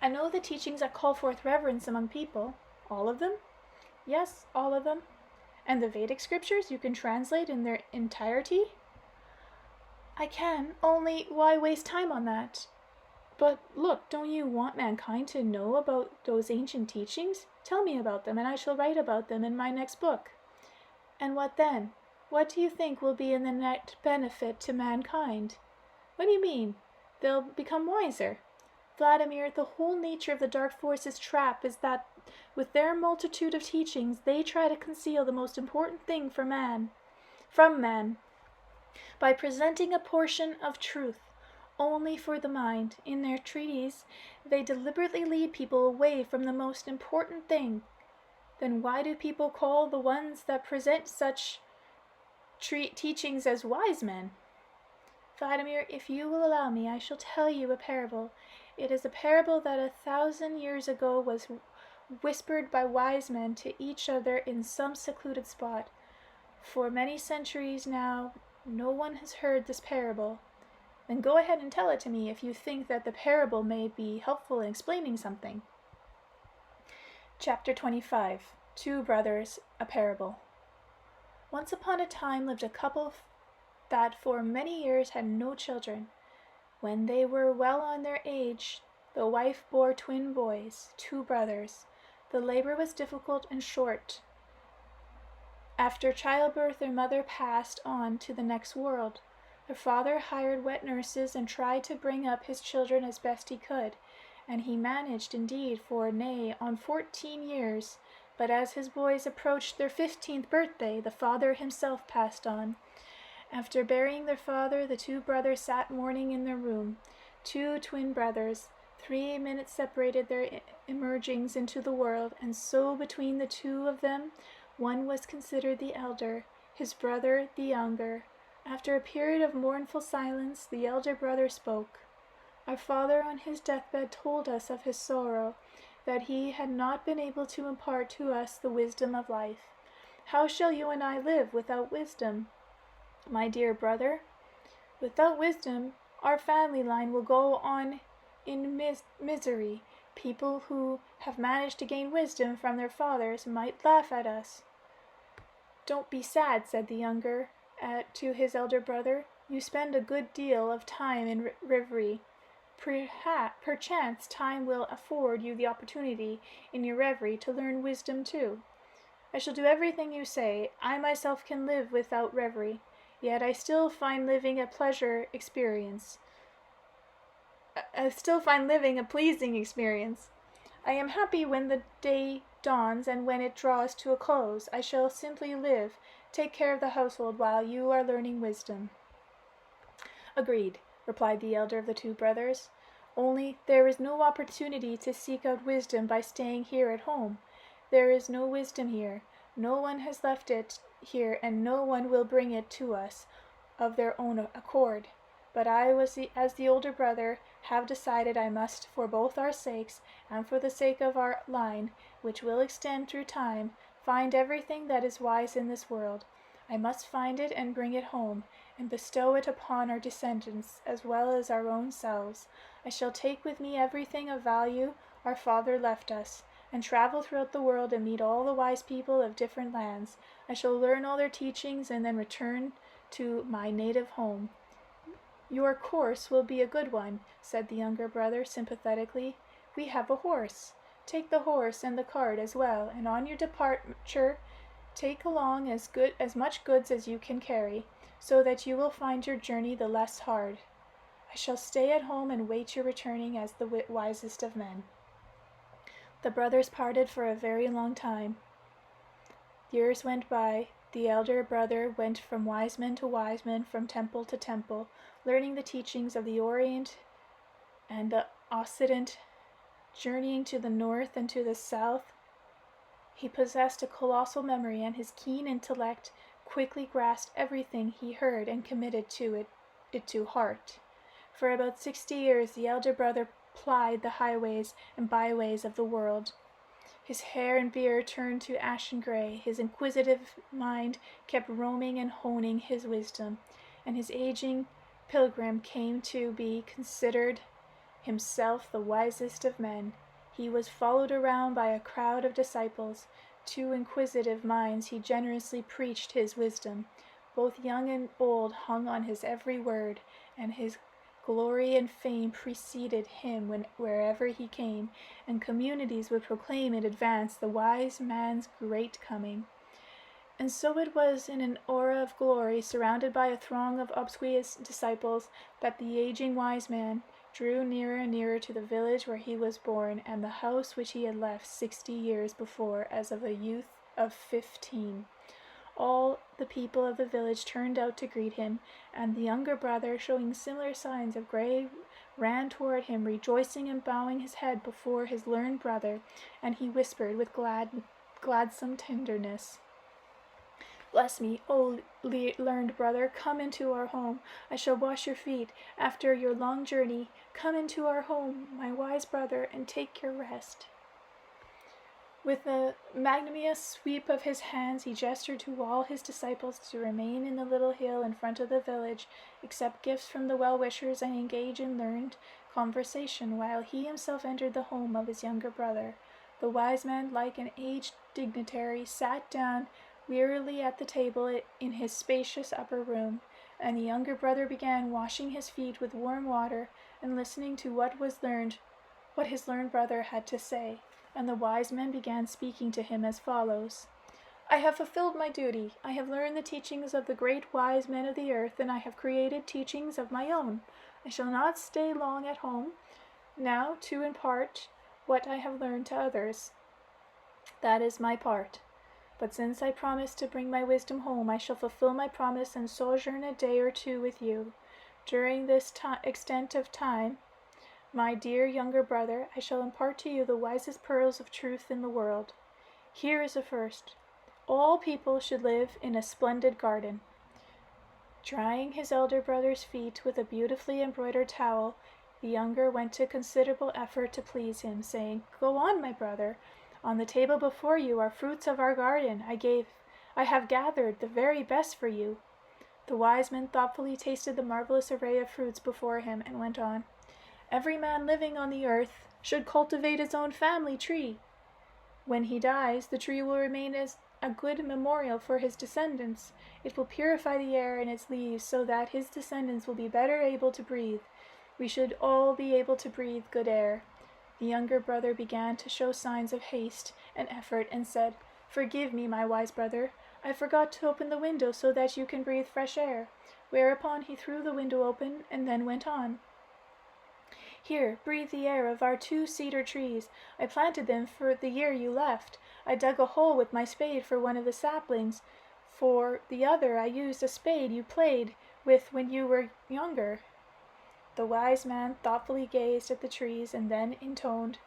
"I know the teachings that call forth reverence among people." "All of them?" "Yes, all of them." "And the Vedic scriptures you can translate in their entirety?" "I can, only why waste time on that?" "But look, don't you want mankind to know about those ancient teachings? Tell me about them, and I shall write about them in my next book." "And what then? What do you think will be in the net benefit to mankind?" "What do you mean?" "They'll become wiser." "Vladimir, the whole nature of the dark forces' trap is that with their multitude of teachings they try to conceal the most important thing from man, by presenting a portion of truth only for the mind. In their treaties, they deliberately lead people away from the most important thing. Then why do people call the ones that present such teachings as wise men?" "Vladimir, if you will allow me, I shall tell you a parable. It is a parable that 1,000 years ago was whispered by wise men to each other in some secluded spot. For many centuries now, no one has heard this parable." "Then go ahead and tell it to me if you think that the parable may be helpful in explaining something." Chapter 25. Two Brothers, a Parable. Once upon a time lived a couple that for many years had no children. When they were well on their age, the wife bore twin boys, two brothers. The labor was difficult and short. After childbirth, their mother passed on to the next world. Their father hired wet nurses and tried to bring up his children as best he could, and he managed indeed for nigh on 14 years. But as his boys approached their 15th birthday, the father himself passed on. After burying their father, the two brothers sat mourning in their room. Two twin brothers. 3 minutes separated their emergings into the world, and so between the two of them, one was considered the elder, his brother the younger. After a period of mournful silence, the elder brother spoke. "Our father on his deathbed told us of his sorrow, that he had not been able to impart to us the wisdom of life. How shall you and I live without wisdom, my dear brother? Without wisdom, our family line will go on in misery. People who have managed to gain wisdom from their fathers might laugh at us." "Don't be sad," said the younger. to his elder brother, "you spend a good deal of time in reverie. Perchance time will afford you the opportunity in your reverie to learn wisdom too. I shall do everything you say. I myself can live without reverie, yet I still find living a pleasing experience. I am happy when the day dawns, and when it draws to a close, I shall simply live, take care of the household while you are learning wisdom." "Agreed," replied the elder of the two brothers. "Only there is no opportunity to seek out wisdom by staying here at home. There is no wisdom here. No one has left it here, and no one will bring it to us of their own accord. But I, as the older brother, have decided I must, for both our sakes, and for the sake of our line, which will extend through time, find everything that is wise in this world. I must find it and bring it home, and bestow it upon our descendants, as well as our own selves. I shall take with me everything of value our father left us, and travel throughout the world and meet all the wise people of different lands. I shall learn all their teachings and then return to my native home." "Your course will be a good one," said the younger brother sympathetically. "We have a horse. Take the horse and the cart as well, and on your departure take along as much goods as you can carry, so that you will find your journey the less hard. I shall stay at home and wait your returning as the wisest of men." The brothers parted for a very long time. Years went by. The elder brother went from wise man to wise man, from temple to temple, learning the teachings of the Orient and the Occident, journeying to the north and to the south. He possessed a colossal memory, and his keen intellect quickly grasped everything he heard and committed it to heart. For about 60 years the elder brother plied the highways and byways of the world. His hair and beard turned to ashen gray. His inquisitive mind kept roaming and honing his wisdom, and his aging pilgrim came to be considered himself the wisest of men. He was followed around by a crowd of disciples. To inquisitive minds he generously preached his wisdom. Both young and old hung on his every word, and his glory and fame preceded him wherever he came, and communities would proclaim in advance the wise man's great coming. And so it was in an aura of glory, surrounded by a throng of obsequious disciples, that the aging wise man drew nearer and nearer to the village where he was born, and the house which he had left 60 years before as of a youth of 15. All the people of the village turned out to greet him, and the younger brother, showing similar signs of gray, ran toward him, rejoicing and bowing his head before his learned brother, and he whispered with gladsome tenderness, "Bless me, O learned brother, come into our home. I shall wash your feet after your long journey. Come into our home, my wise brother, and take your rest." With a magnanimous sweep of his hands, he gestured to all his disciples to remain in the little hill in front of the village, accept gifts from the well-wishers, and engage in learned conversation, while he himself entered the home of his younger brother. The wise man, like an aged dignitary, sat down wearily at the table in his spacious upper room, and the younger brother began washing his feet with warm water and listening to what his learned brother had to say. And the wise man began speaking to him as follows: "I have fulfilled my duty. I have learned the teachings of the great wise men of the earth, and I have created teachings of my own. I shall not stay long at home now to impart what I have learned to others. That is my part. But since I promised to bring my wisdom home, I shall fulfill my promise and sojourn a day or two with you. During this extent of time, my dear younger brother, I shall impart to you the wisest pearls of truth in the world. Here is the first. All people should live in a splendid garden." Drying his elder brother's feet with a beautifully embroidered towel, the younger went to considerable effort to please him, saying, "Go on, my brother. On the table before you are fruits of our garden. I have gathered the very best for you." The wise man thoughtfully tasted the marvelous array of fruits before him, and went on: "Every man living on the earth should cultivate his own family tree. When he dies, the tree will remain as a good memorial for his descendants. It will purify the air in its leaves so that his descendants will be better able to breathe. We should all be able to breathe good air." The younger brother began to show signs of haste and effort and said, "Forgive me, my wise brother. I forgot to open the window so that you can breathe fresh air." Whereupon he threw the window open and then went on. "Here, breathe the air of our 2 cedar trees. I planted them for the year you left. I dug a hole with my spade for one of the saplings. For the other I used a spade you played with when you were younger." The wise man thoughtfully gazed at the trees and then intoned,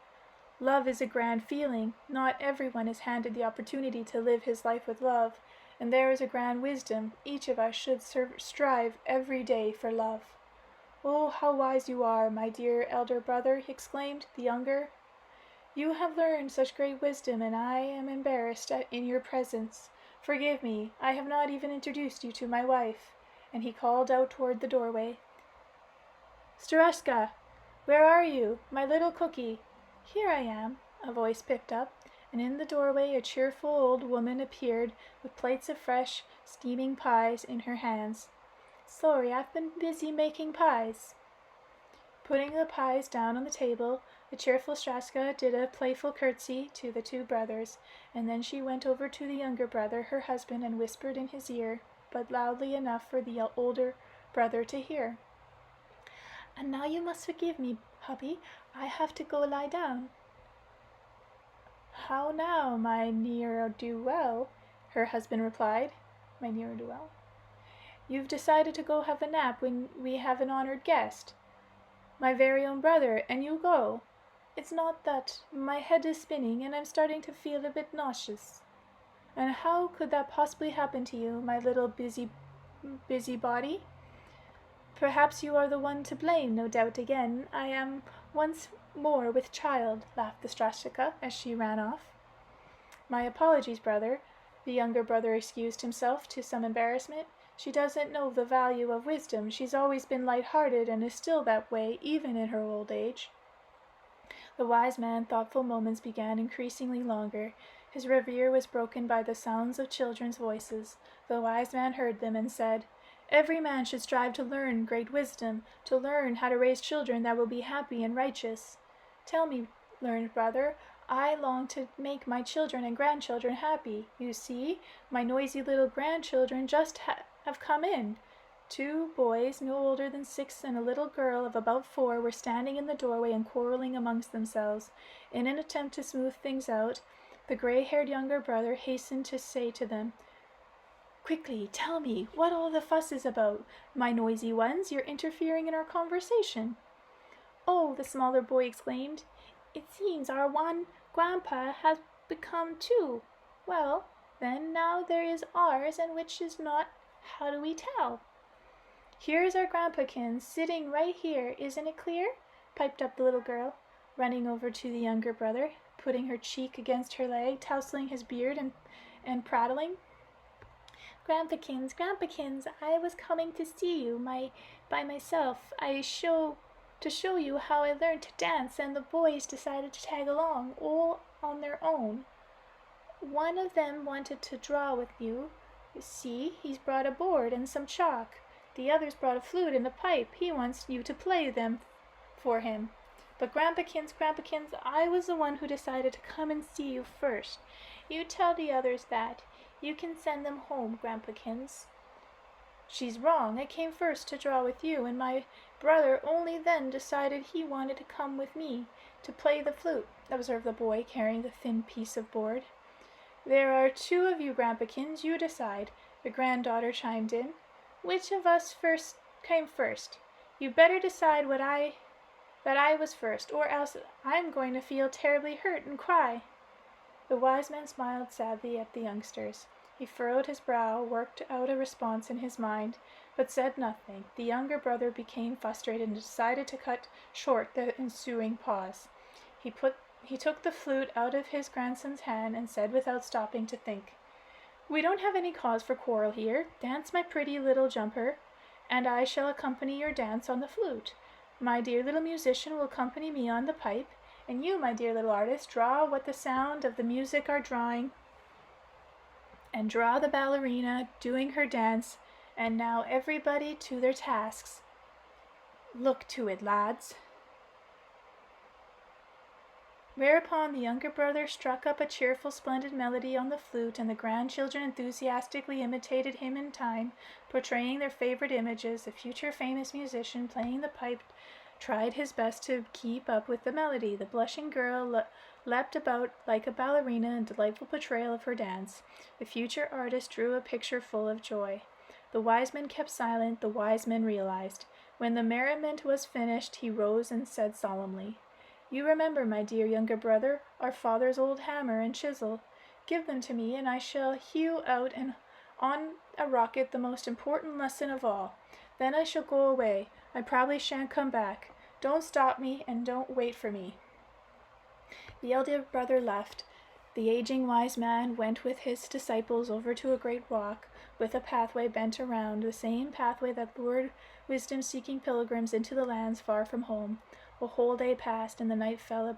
"Love is a grand feeling. Not everyone is handed the opportunity to live his life with love, and there is a grand wisdom. Each of us should strive every day for love." "Oh, how wise you are, my dear elder brother," exclaimed the younger. "You have learned such great wisdom, and I am embarrassed in your presence. Forgive me, I have not even introduced you to my wife." And he called out toward the doorway, "Starushka, where are you, my little cookie?" "Here I am," a voice picked up, and in the doorway a cheerful old woman appeared with plates of fresh, steaming pies in her hands. "Sorry, I've been busy making pies." Putting the pies down on the table, the cheerful Straska did a playful curtsy to the 2 brothers, and then she went over to the younger brother, her husband, and whispered in his ear, but loudly enough for the older brother to hear, "And now you must forgive me, hubby. I have to go lie down." "How now, my ne'er-do-well?" her husband replied. "My ne'er-do-well? You've decided to go have a nap when we have an honored guest, my very own brother, and you go. It's not that. My head is spinning, and I'm starting to feel a bit nauseous. And how could that possibly happen to you, my little busybody? Perhaps you are the one to blame, no doubt again. I am once more with child," laughed the Strashika as she ran off. "My apologies, brother." The younger brother excused himself to some embarrassment. "She doesn't know the value of wisdom. She's always been light-hearted and is still that way, even in her old age." The wise man's thoughtful moments began increasingly longer. His reverie was broken by the sounds of children's voices. The wise man heard them and said, "Every man should strive to learn great wisdom, to learn how to raise children that will be happy and righteous." "Tell me, learned brother, I long to make my children and grandchildren happy. You see, my noisy little grandchildren just have come in." 2 boys, no older than 6, and a little girl of about 4 were standing in the doorway and quarreling amongst themselves. In an attempt to smooth things out, the gray-haired younger brother hastened to say to them, "Quickly, tell me what all the fuss is about. My noisy ones, you're interfering in our conversation." "Oh," the smaller boy exclaimed, "it seems our one grandpa has become 2. Well, then, now there is ours, and which is not. How do we tell?" "Here's our grandpakins sitting right here, isn't it clear?" piped up the little girl, running over to the younger brother, putting her cheek against her leg, tousling his beard and prattling. "Grandpakins, I was coming to see you by myself. To show you how I learned to dance, and the boys decided to tag along, all on their own. One of them wanted to draw with you. You see, he's brought a board and some chalk. The other's brought a flute and a pipe. He wants you to play them for him. But grandpakins, I was the one who decided to come and see you first. You tell the others that. You can send them home, grandpakins." "She's wrong. I came first to draw with you, and my brother only then decided he wanted to come with me to play the flute," observed the boy, carrying the thin piece of board. "There are 2 of you, grandpakins. You decide," the granddaughter chimed in. "Which of us came first? You better decide that I was first, or else I'm going to feel terribly hurt and cry." The wise man smiled sadly at the youngsters. He furrowed his brow, worked out a response in his mind, but said nothing. The younger brother became frustrated and decided to cut short the ensuing pause. He took the flute out of his grandson's hand and said without stopping to think, "We don't have any cause for quarrel here. Dance, my pretty little jumper, and I shall accompany your dance on the flute. My dear little musician will accompany me on the pipe, and you, my dear little artist, draw what the sound of the music are drawing." and draw the ballerina doing her dance, and now everybody to their tasks. Look to it, lads." Whereupon the younger brother struck up a cheerful, splendid melody on the flute, and the grandchildren enthusiastically imitated him in time, portraying their favorite images. A future famous musician playing the pipe tried his best to keep up with the melody. The blushing girl leapt about like a ballerina in delightful portrayal of her dance. The future artist drew a picture full of joy. The wise men kept silent. The wise men realized. When the merriment was finished, he rose and said solemnly, "You remember, my dear younger brother, our father's old hammer and chisel. Give them to me, and I shall hew out and on a rocket the most important lesson of all. Then I shall go away. I probably shan't come back. Don't stop me, and don't wait for me." The elder brother left. The aging wise man went with his disciples over to a great rock, with a pathway bent around, the same pathway that lured wisdom-seeking pilgrims into the lands far from home. A whole day passed, and the night fell,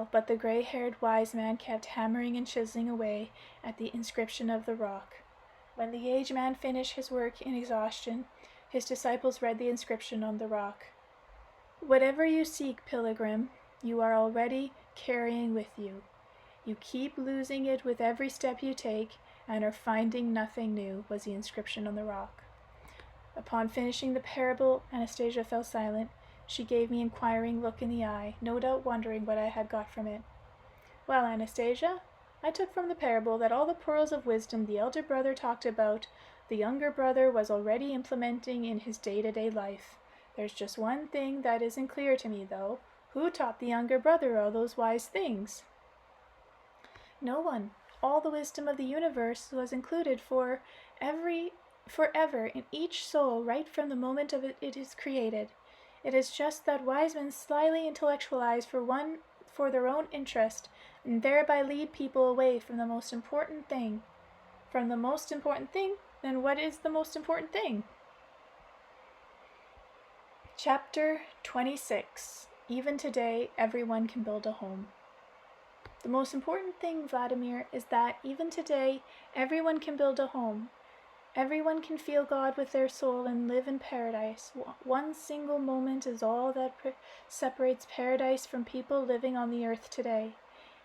but the gray-haired wise man kept hammering and chiseling away at the inscription of the rock. When the aged man finished his work in exhaustion, his disciples read the inscription on the rock. "Whatever you seek, pilgrim, you are already carrying with you. You keep losing it with every step you take, and are finding nothing new," was the inscription on the rock. Upon finishing the parable, Anastasia fell silent. She gave me an inquiring look in the eye, no doubt wondering what I had got from it. "Well, Anastasia, I took from the parable that all the pearls of wisdom the elder brother talked about, the younger brother was already implementing in his day-to-day life. There's just one thing that isn't clear to me, though. Who taught the younger brother all those wise things?" "No one. All the wisdom of the universe was included forever in each soul right from the moment of it is created. It is just that wise men slyly intellectualize for their own interest, and thereby lead people away from the most important thing." "From the most important thing? Then what is the most important thing?" Chapter 26. Even today, everyone can build a home. The most important thing, Vladimir, is that even today, everyone can build a home. Everyone can feel God with their soul and live in paradise. One single moment is all that separates paradise from people living on the earth today.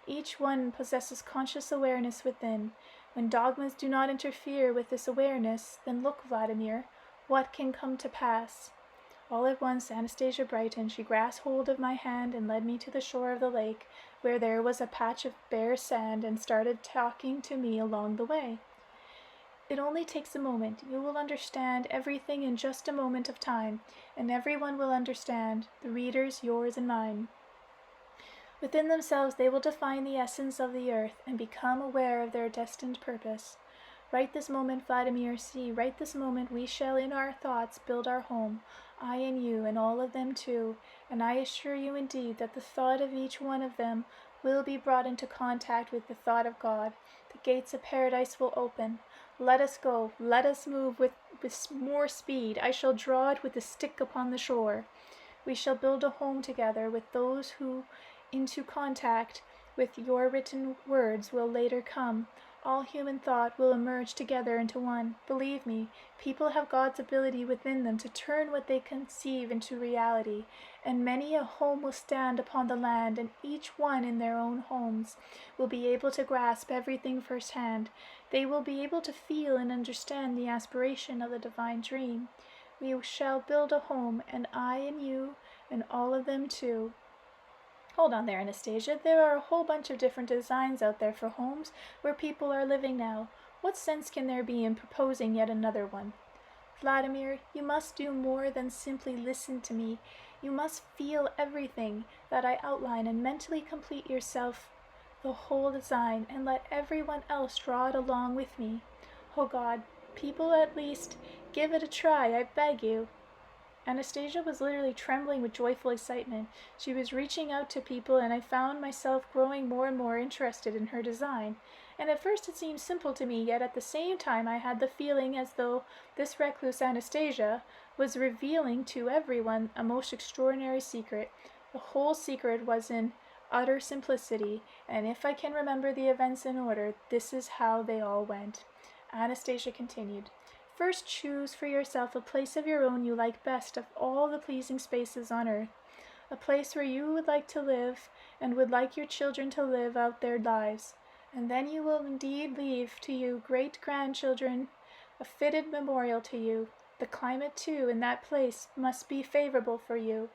Each one possesses conscious awareness within. When dogmas do not interfere with this awareness, then look, Vladimir, what can come to pass. All at once Anastasia brightened. She grasped hold of my hand and led me to the shore of the lake, where there was a patch of bare sand, and started talking to me along the way. "It only takes a moment. You will understand everything in just a moment of time, and everyone will understand, the readers, yours and mine. Within themselves they will define the essence of the earth and become aware of their destined purpose. Right this moment, Vladimir, see, right this moment we shall in our thoughts build our home, I and you, and all of them too, and I assure you indeed that the thought of each one of them will be brought into contact with the thought of God. The gates of paradise will open. Let us go. Let us move with more speed. I shall draw it with a stick upon the shore. We shall build a home together with those who into contact with your written words will later come. All human thought will emerge together into one. Believe me, people have God's ability within them to turn what they conceive into reality, and many a home will stand upon the land, and each one in their own homes will be able to grasp everything firsthand. They will be able to feel and understand the aspiration of the divine dream. We shall build a home, and I and you, and all of them too." Hold on there, Anastasia. There are a whole bunch of different designs out there for homes where people are living now. What sense can there be in proposing yet another one? Vladimir, you must do more than simply listen to me. You must feel everything that I outline and mentally complete yourself the whole design, and let everyone else draw it along with me. Oh God, people at least, give it a try, I beg you. Anastasia was literally trembling with joyful excitement. She was reaching out to people, and I found myself growing more and more interested in her design. And at first it seemed simple to me, yet at the same time I had the feeling as though this recluse Anastasia was revealing to everyone a most extraordinary secret. The whole secret was in utter simplicity, and if I can remember the events in order, this is how they all went. Anastasia continued. First, choose for yourself a place of your own you like best of all the pleasing spaces on earth, a place where you would like to live and would like your children to live out their lives, and then you will indeed leave to you great-grandchildren a fitted memorial to you. The climate, too, in that place must be favorable for you.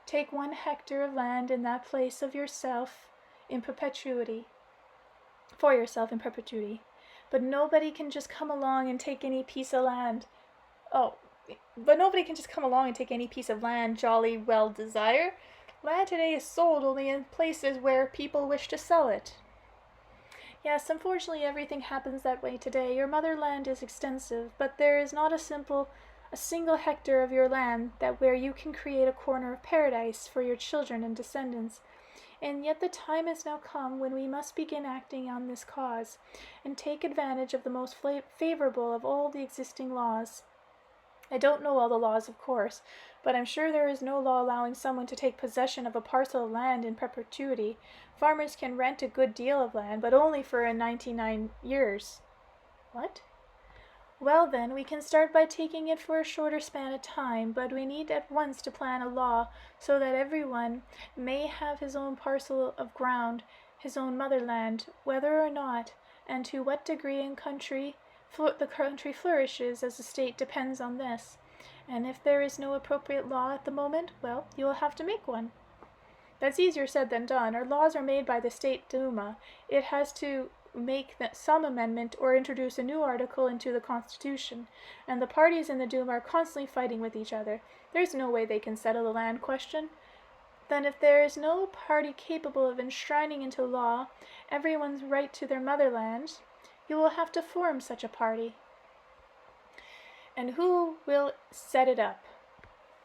Take 1 hectare of land in that place of yourself in perpetuity, for yourself in perpetuity. But nobody can just come along and take any piece of land. Jolly well desire. Land today is sold only in places where people wish to sell it. Yes, unfortunately everything happens that way today. Your motherland is extensive, but there is not a single hectare of your land that where you can create a corner of paradise for your children and descendants. And yet the time has now come when we must begin acting on this cause, and take advantage of the most favorable of all the existing laws. I don't know all the laws, of course, but I'm sure there is no law allowing someone to take possession of a parcel of land in perpetuity. Farmers can rent a good deal of land, but only for 99 years. What? Well then, we can start by taking it for a shorter span of time, but we need at once to plan a law so that everyone may have his own parcel of ground, his own motherland, whether or not, and to what degree the country flourishes as a state depends on this. And if there is no appropriate law at the moment, well, you will have to make one. That's easier said than done. Our laws are made by the State Duma. It has to make some amendment or introduce a new article into the Constitution, and the parties in the Duma are constantly fighting with each other. There's no way they can settle the land question. Then if there is no party capable of enshrining into law everyone's right to their motherland, you will have to form such a party. And who will set it up?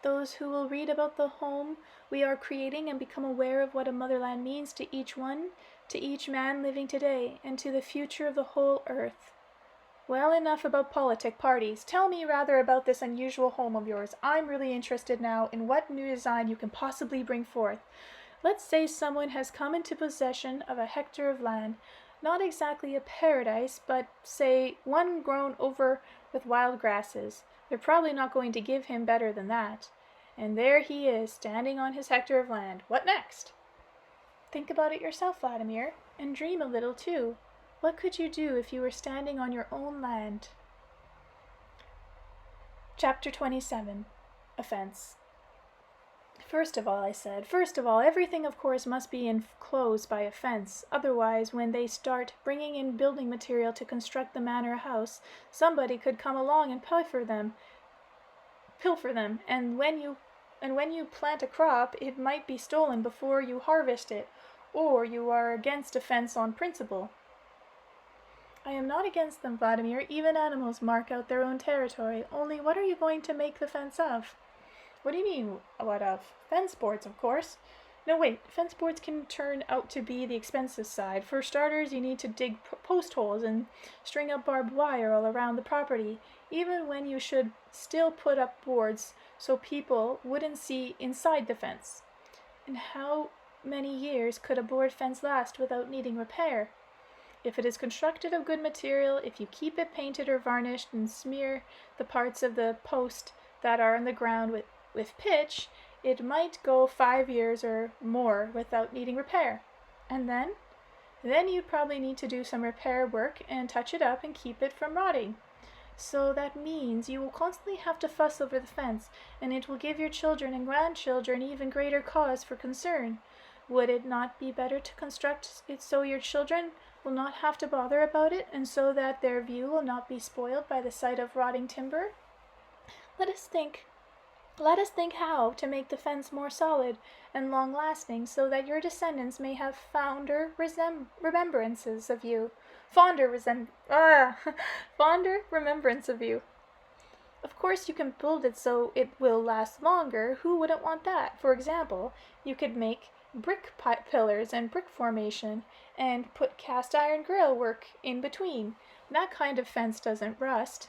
Those who will read about the home we are creating and become aware of what a motherland means to each one, to each man living today, and to the future of the whole earth. Well, enough about politic parties. Tell me rather about this unusual home of yours. I'm really interested now in what new design you can possibly bring forth. Let's say someone has come into possession of a hectare of land, not exactly a paradise, but, say, one grown over with wild grasses. They're probably not going to give him better than that. And there he is, standing on his hectare of land. What next? Think about it yourself, Vladimir, and dream a little, too. What could you do if you were standing on your own land? Chapter 27. Offense. First of all, everything, of course, must be enclosed by a fence. Otherwise, when they start bringing in building material to construct the manor house, somebody could come along and pilfer them. And when you plant a crop, it might be stolen before you harvest it, or you are against a fence on principle. I am not against them, Vladimir. Even animals mark out their own territory. Only what are you going to make the fence of? What do you mean, what of? Fence boards, of course. No, wait, fence boards can turn out to be the expensive side. For starters, you need to dig post holes and string up barbed wire all around the property, even when you should still put up boards so people wouldn't see inside the fence. And how many years could a board fence last without needing repair? If it is constructed of good material, if you keep it painted or varnished and smear the parts of the post that are on the ground with pitch, it might go 5 years or more without needing repair. And then you'd probably need to do some repair work and touch it up and keep it from rotting. So that means you will constantly have to fuss over the fence, and it will give your children and grandchildren even greater cause for concern. Would it not be better to construct it so your children will not have to bother about it, and so that their view will not be spoiled by the sight of rotting timber? Let us think how to make the fence more solid and long-lasting, so that your descendants may have fonder remembrance of you. Of course, you can build it so it will last longer. Who wouldn't want that? For example, you could make brick pillars and brick formation, and put cast iron grill work in between. That kind of fence doesn't rust.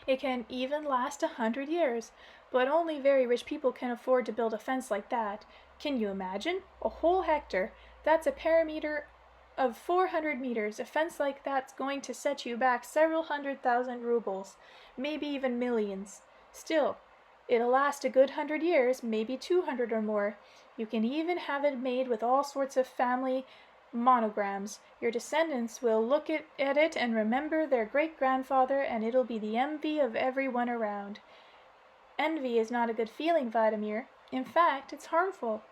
It can even last 100 years, but only very rich people can afford to build a fence like that. Can you imagine? A whole hectare. That's a perimeter of 400 meters. A fence like that's going to set you back several 100,000 rubles, maybe even millions. Still, it'll last a good 100 years, maybe 200 or more. You can even have it made with all sorts of family monograms. Your descendants will look at it and remember their great-grandfather, and it'll be the envy of everyone around. Envy is not a good feeling, Vladimir. In fact, it's harmful.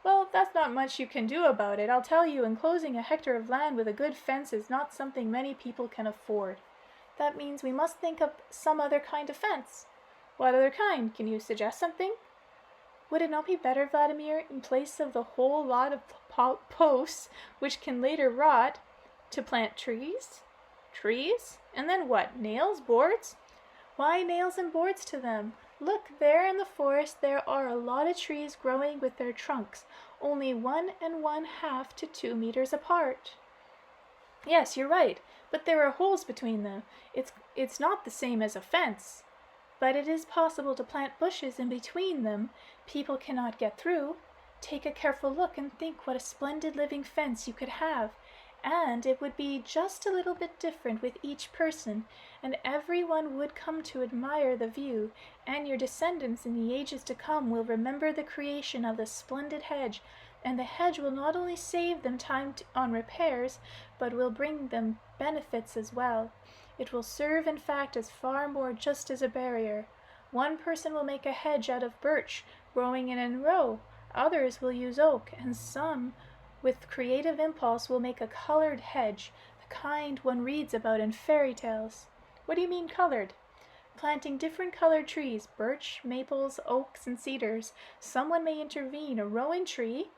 Well, that's not much you can do about it. I'll tell you, enclosing a hectare of land with a good fence is not something many people can afford. That means we must think up some other kind of fence. What other kind? Can you suggest something? Would it not be better, Vladimir, in place of the whole lot of posts, which can later rot, to plant trees? Trees? And then what? Nails? Boards? Why nails and boards to them? Look, there in the forest there are a lot of trees growing with their trunks, only 1 1/2 to 2 meters apart. Yes, you're right, but there are holes between them. It's not the same as a fence. But it is possible to plant bushes in between them. People cannot get through. Take a careful look and think what a splendid living fence you could have. And it would be just a little bit different with each person, and everyone would come to admire the view, and your descendants in the ages to come will remember the creation of this splendid hedge, and the hedge will not only save them time on repairs, but will bring them benefits as well. It will serve, in fact, as far more just as a barrier. One person will make a hedge out of birch, growing in a row. Others will use oak, and some, with creative impulse, will make a colored hedge, the kind one reads about in fairy tales. What do you mean colored? Planting different colored trees, birch, maples, oaks, and cedars. Someone may intervene, a rowan tree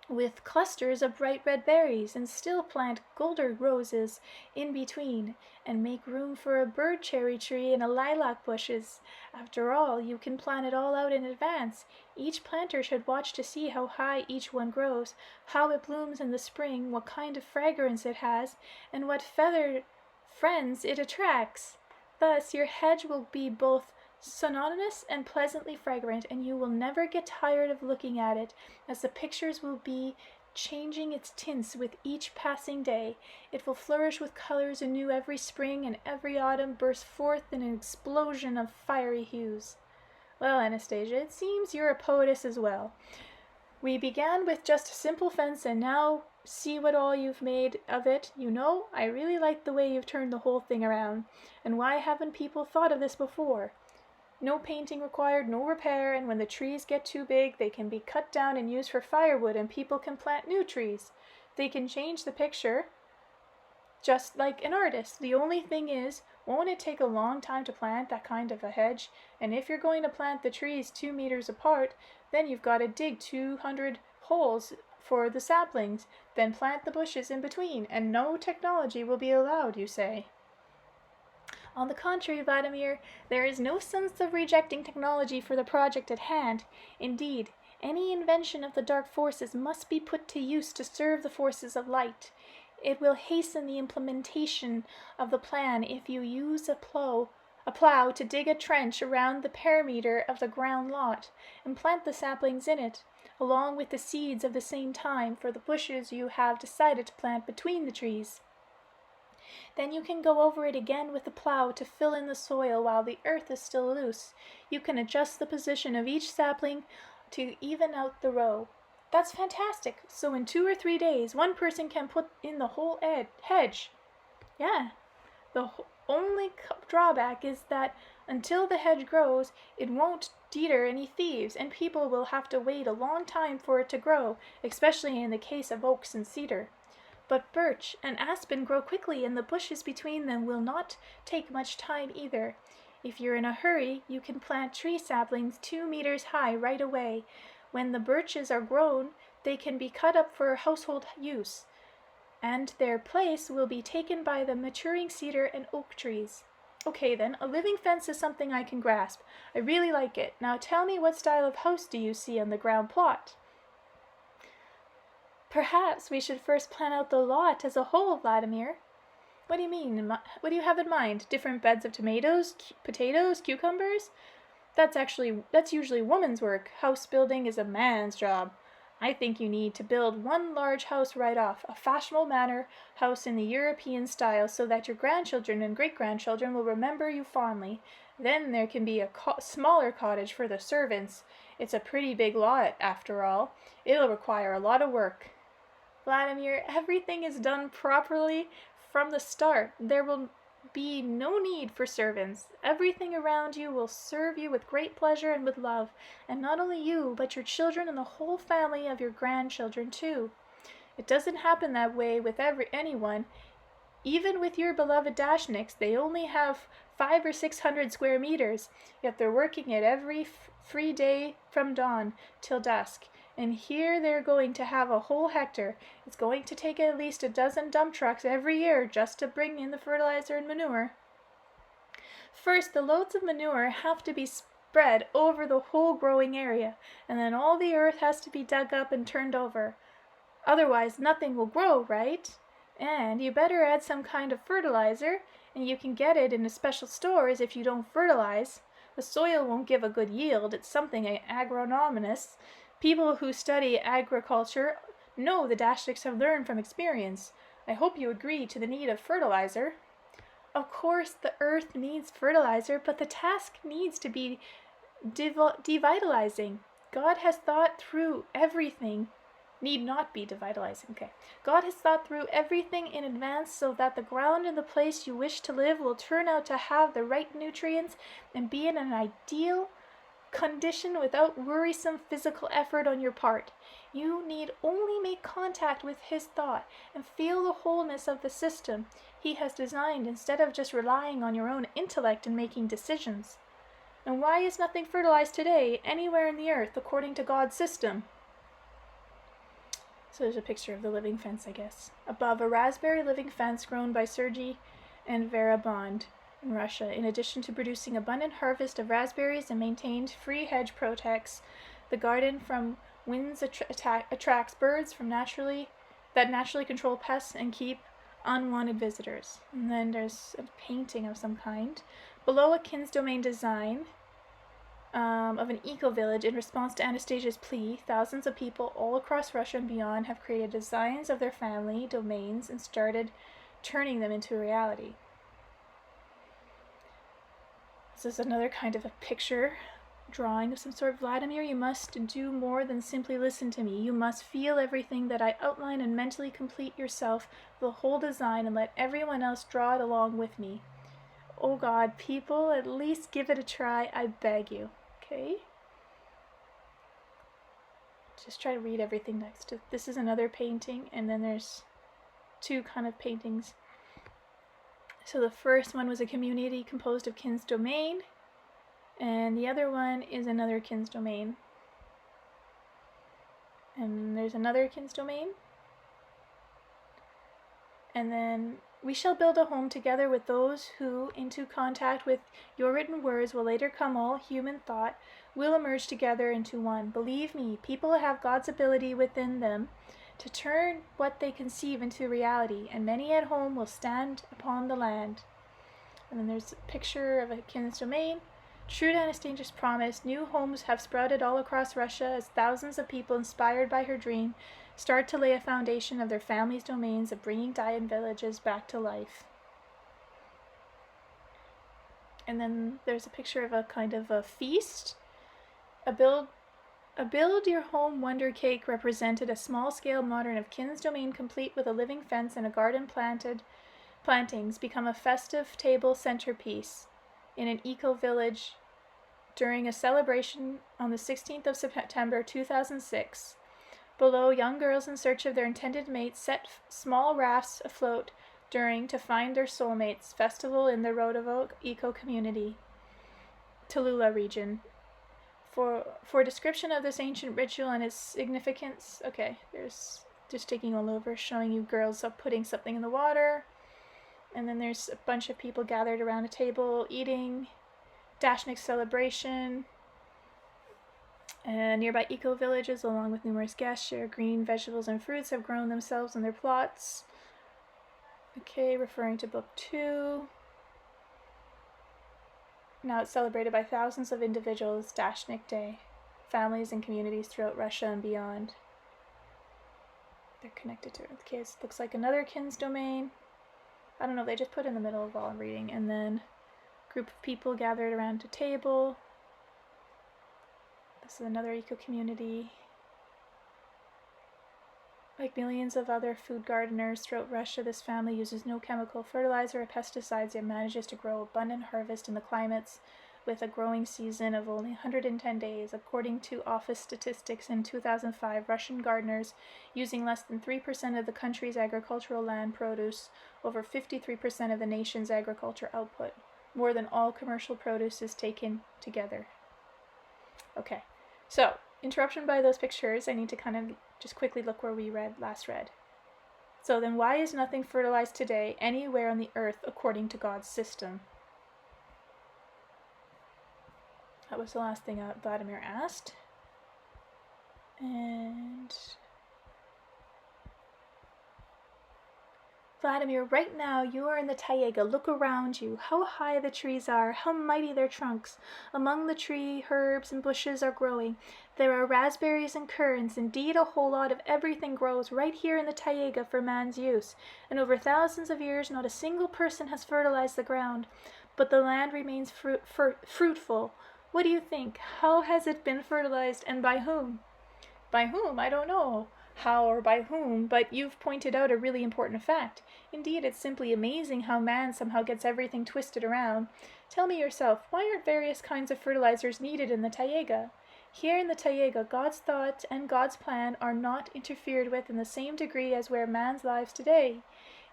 with clusters of bright red berries, and still plant golden roses in between, and make room for a bird cherry tree and a lilac bushes. After all, you can plan it all out in advance. Each planter should watch to see how high each one grows, how it blooms in the spring, what kind of fragrance it has, and what feathered friends it attracts. Thus your hedge will be both synonymous and pleasantly fragrant, and you will never get tired of looking at it, as the pictures will be changing its tints with each passing day. It will flourish with colors anew every spring, and every autumn burst forth in an explosion of fiery hues. Well, Anastasia, it seems you're a poetess as well. We began with just a simple fence, and now see what all you've made of it. You know, I really like the way you've turned the whole thing around. And why haven't people thought of this before? No painting required, no repair, and when the trees get too big, they can be cut down and used for firewood, and people can plant new trees. They can change the picture, just like an artist. The only thing is, won't it take a long time to plant that kind of a hedge? And if you're going to plant the trees 2 meters apart, then you've got to dig 200 holes for the saplings, then plant the bushes in between, and no technology will be allowed, you say. On the contrary, Vladimir, there is no sense of rejecting technology for the project at hand. Indeed, any invention of the dark forces must be put to use to serve the forces of light. It will hasten the implementation of the plan if you use a plow to dig a trench around the perimeter of the ground lot, and plant the saplings in it, along with the seeds of the same time for the bushes you have decided to plant between the trees. Then you can go over it again with the plow to fill in the soil while the earth is still loose. You can adjust the position of each sapling to even out the row. That's fantastic. So in 2 or 3 days, one person can put in the whole hedge. Yeah. The only drawback is that until the hedge grows, it won't deter any thieves, and people will have to wait a long time for it to grow, especially in the case of oaks and cedar. But birch and aspen grow quickly, and the bushes between them will not take much time either. If you're in a hurry, you can plant tree saplings 2 meters high right away. When the birches are grown, they can be cut up for household use, and their place will be taken by the maturing cedar and oak trees. Okay then, a living fence is something I can grasp. I really like it. Now tell me, what style of house do you see on the ground plot? Perhaps we should first plan out the lot as a whole, Vladimir. What do you mean? What do you have in mind? Different beds of tomatoes, potatoes, cucumbers? That's usually woman's work. House building is a man's job. I think you need to build one large house right off, a fashionable manor house in the European style, so that your grandchildren and great-grandchildren will remember you fondly. Then there can be a smaller cottage for the servants. It's a pretty big lot, after all. It'll require a lot of work. Vladimir, everything is done properly from the start. There will be no need for servants. Everything around you will serve you with great pleasure and with love, and not only you, but your children and the whole family of your grandchildren too. It doesn't happen that way with anyone. Even with your beloved Dashniks, they only have 500 or 600 square meters, yet they're working it every free day from dawn till dusk. And here they're going to have a whole hectare. It's going to take at least a dozen dump trucks every year just to bring in the fertilizer and manure. First, the loads of manure have to be spread over the whole growing area, and then all the earth has to be dug up and turned over. Otherwise, nothing will grow, right? And you better add some kind of fertilizer, and you can get it in the special stores if you don't fertilize. The soil won't give a good yield. It's something agronomists, people who study agriculture, know the Dashniks have learned from experience. I hope you agree to the need of fertilizer. Of course, the earth needs fertilizer, but the task needs to be devitalizing. God has thought through everything. Need not be devitalizing. Okay. God has thought through everything in advance so that the ground in the place you wish to live will turn out to have the right nutrients and be in an ideal condition without worrisome physical effort on your part. You need only make contact with his thought and feel the wholeness of the system he has designed instead of just relying on your own intellect in making decisions. And why is nothing fertilized today anywhere in the earth according to God's system? So there's a picture of the living fence, I guess. Above, a raspberry living fence grown by Sergei and Vera Bond in Russia. In addition to producing abundant harvest of raspberries and maintained free hedge protects the garden from winds, attracts birds from naturally control pests and keep unwanted visitors. And then there's a painting of some kind. Below, a Kin's domain design of an eco-village. In response to Anastasia's plea, thousands of people all across Russia and beyond have created designs of their family domains and started turning them into reality. This is another kind of a picture drawing of some sort. Vladimir, you must do more than simply listen to me. You must feel everything that I outline and mentally complete yourself the whole design and let everyone else draw it along with me. Oh God, people, at least give it a try, I beg you. Okay? Just try to read everything next to. This is another painting, and then there's two kind of paintings. So the first one was a community composed of Kin's domain, and the other one is another Kin's domain. And there's another Kin's domain. And then we shall build a home together with those who, into contact with your written words, will later come all human thought, will emerge together into one. Believe me, people have God's ability within them to turn what they conceive into reality, and many at home will stand upon the land. And then there's a picture of a Kin's domain. True to Anastasia's promise, new homes have sprouted all across Russia as thousands of people, inspired by her dream, start to lay a foundation of their families' domains of bringing dying villages back to life. And then there's a picture of a kind of a feast. A build your home wonder cake represented a small-scale modern of Kin's domain, complete with a living fence and a garden plantings, become a festive table centerpiece in an eco-village during a celebration on the 16th of September 2006. Below, young girls in search of their intended mates set small rafts afloat to find their soulmates. Festival in the Rodovo eco-community, Tallula region. For description of this ancient ritual and its significance, okay, there's just taking all over, showing you girls up putting something in the water, and then there's a bunch of people gathered around a table eating. Dashnik celebration, and nearby eco-villages, along with numerous guests, share green vegetables and fruits have grown themselves in their plots. Okay, referring to book 2. Now it's celebrated by thousands of individuals, Dashnik Day, families and communities throughout Russia and beyond. They're connected to it. Okay, it looks like another kin's domain. I don't know, they just put in the middle of all I'm reading. And then group of people gathered around a table. This is another eco-community. Like millions of other food gardeners throughout Russia, this family uses no chemical fertilizer or pesticides, yet manages to grow abundant harvest in the climates with a growing season of only 110 days. According to office statistics in 2005, Russian gardeners, using less than 3% of the country's agricultural land, produce over 53% of the nation's agriculture output. More than all commercial produce is taken together. Okay, so interruption by those pictures. I need to kind of just quickly look where we last read. So then why is nothing fertilized today anywhere on the earth according to God's system? That was the last thing Vladimir asked. And Vladimir, right now you are in the taiga. Look around you. How high the trees are, how mighty their trunks. Among the tree, herbs and bushes are growing. There are raspberries and currants. Indeed, a whole lot of everything grows right here in the taiga for man's use. And over thousands of years, not a single person has fertilized the ground. But the land remains fruitful. What do you think? How has it been fertilized, and by whom? By whom? I don't know how or by whom, but you've pointed out a really important fact. Indeed, it's simply amazing how man somehow gets everything twisted around. Tell me yourself, why aren't various kinds of fertilizers needed in the taiga? Here in the taiga, God's thought and God's plan are not interfered with in the same degree as where man's lives today.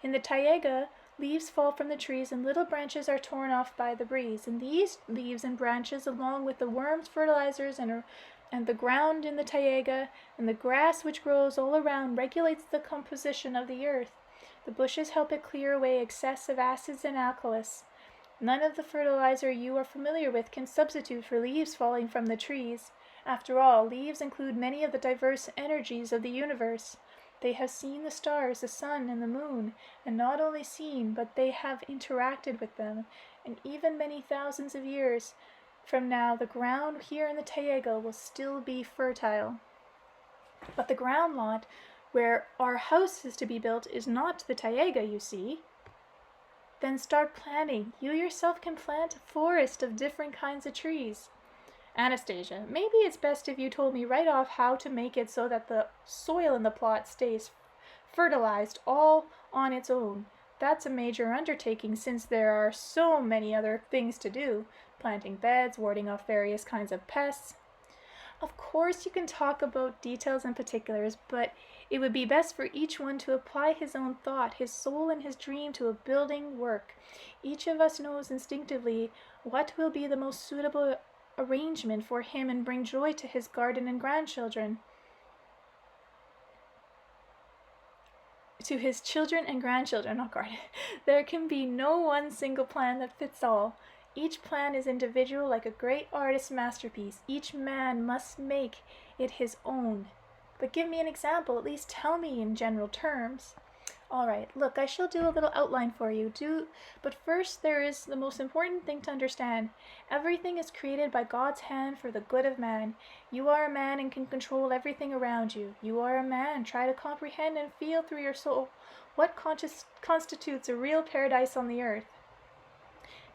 In the taiga, leaves fall from the trees and little branches are torn off by the breeze, and these leaves and branches, along with the worms, fertilizers, and the ground in the taiga, and the grass which grows all around, regulates the composition of the earth. The bushes help it clear away excessive acids and alkalis. None of the fertilizer you are familiar with can substitute for leaves falling from the trees. After all, leaves include many of the diverse energies of the universe. They have seen the stars, the sun, and the moon, and not only seen, but they have interacted with them, and even many thousands of years from now, the ground here in the taiga will still be fertile. But the ground lot where our house is to be built is not the taiga, you see. Then start planting. You yourself can plant a forest of different kinds of trees. Anastasia, maybe it's best if you told me right off how to make it so that the soil in the plot stays fertilized all on its own. That's a major undertaking since there are so many other things to do. Planting beds, warding off various kinds of pests. Of course you can talk about details and particulars, but it would be best for each one to apply his own thought, his soul, and his dream to a building work. Each of us knows instinctively what will be the most suitable arrangement for him and bring joy to his garden and grandchildren. To his children and grandchildren, not garden. There can be no one single plan that fits all. Each plan is individual, like a great artist's masterpiece. Each man must make it his own. But give me an example, at least tell me in general terms. All right, look, I shall do a little outline for you. But first, there is the most important thing to understand. Everything is created by God's hand for the good of man. You are a man and can control everything around you. You are a man. Try to comprehend and feel through your soul what constitutes a real paradise on the earth.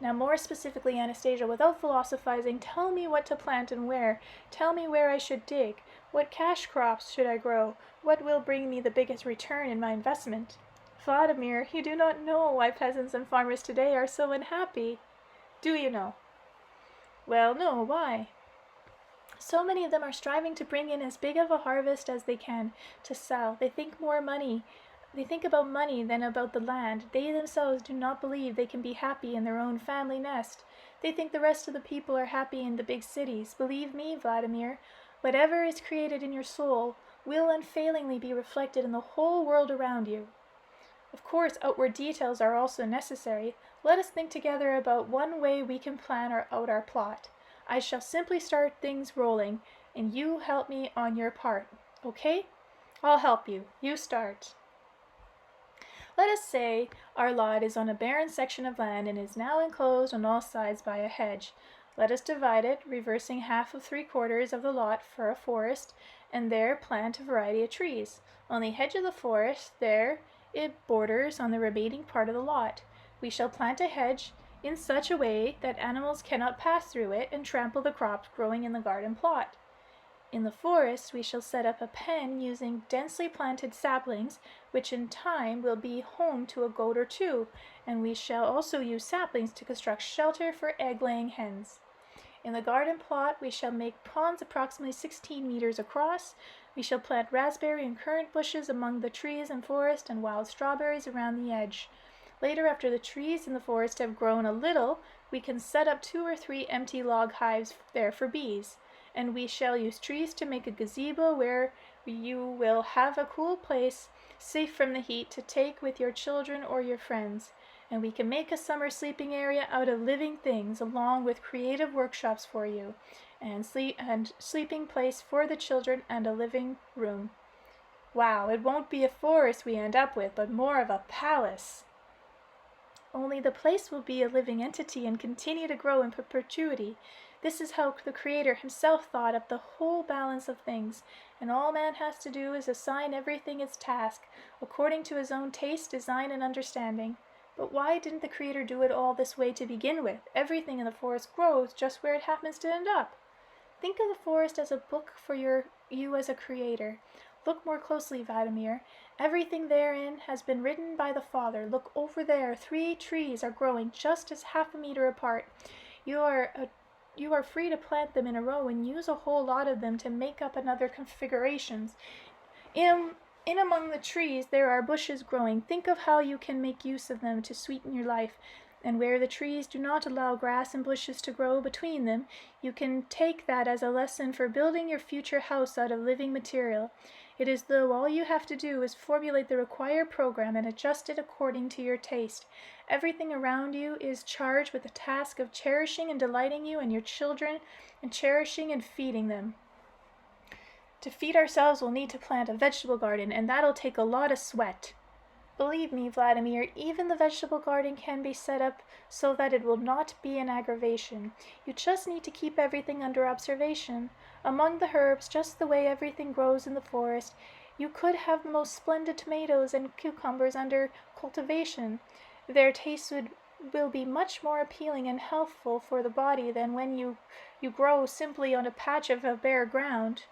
Now, more specifically, Anastasia, without philosophizing, tell me what to plant and where. Tell me where I should dig. What cash crops should I grow? What will bring me the biggest return in my investment? Vladimir, you do not know why peasants and farmers today are so unhappy. Do you know? Well, no, why? So many of them are striving to bring in as big of a harvest as they can to sell. They think about money than about the land. They themselves do not believe they can be happy in their own family nest. They think the rest of the people are happy in the big cities. Believe me, Vladimir, whatever is created in your soul will unfailingly be reflected in the whole world around you. Of course, outward details are also necessary. Let us think together about one way we can plan out our plot. I shall simply start things rolling, and you help me on your part. Okay? I'll help you. You start. Let us say our lot is on a barren section of land and is now enclosed on all sides by a hedge. Let us divide it, reversing half of 3/4 of the lot for a forest, and there plant a variety of trees. On the edge of the forest, there it borders on the remaining part of the lot. We shall plant a hedge in such a way that animals cannot pass through it and trample the crops growing in the garden plot. In the forest, we shall set up a pen using densely planted saplings, which in time will be home to a goat or two, and we shall also use saplings to construct shelter for egg-laying hens. In the garden plot, we shall make ponds approximately 16 meters across. We shall plant raspberry and currant bushes among the trees and forest and wild strawberries around the edge. Later, after the trees in the forest have grown a little, we can set up 2 or 3 empty log hives there for bees. And we shall use trees to make a gazebo where you will have a cool place, safe from the heat, to take with your children or your friends. And we can make a summer sleeping area out of living things, along with creative workshops for you, and sleeping place for the children, and a living room. Wow, it won't be a forest we end up with, but more of a palace. Only the place will be a living entity and continue to grow in perpetuity. This is how the Creator himself thought up the whole balance of things, and all man has to do is assign everything its task, according to his own taste, design, and understanding. But why didn't the Creator do it all this way to begin with? Everything in the forest grows just where it happens to end up. Think of the forest as a book for you as a creator. Look more closely, Vladimir. Everything therein has been written by the Father. Look over there. 3 trees are growing just as half a meter apart. You are free to plant them in a row and use a whole lot of them to make up another configurations. In among the trees there are bushes growing. Think of how you can make use of them to sweeten your life. And where the trees do not allow grass and bushes to grow between them, you can take that as a lesson for building your future house out of living material. It is though all you have to do is formulate the required program and adjust it according to your taste. Everything around you is charged with the task of cherishing and delighting you and your children, and cherishing and feeding them. To feed ourselves, we'll need to plant a vegetable garden, and that'll take a lot of sweat. Believe me, Vladimir, even the vegetable garden can be set up so that it will not be an aggravation. You just need to keep everything under observation. Among the herbs, just the way everything grows in the forest, you could have the most splendid tomatoes and cucumbers under cultivation. Their taste will be much more appealing and healthful for the body than when you grow simply on a patch of a bare ground.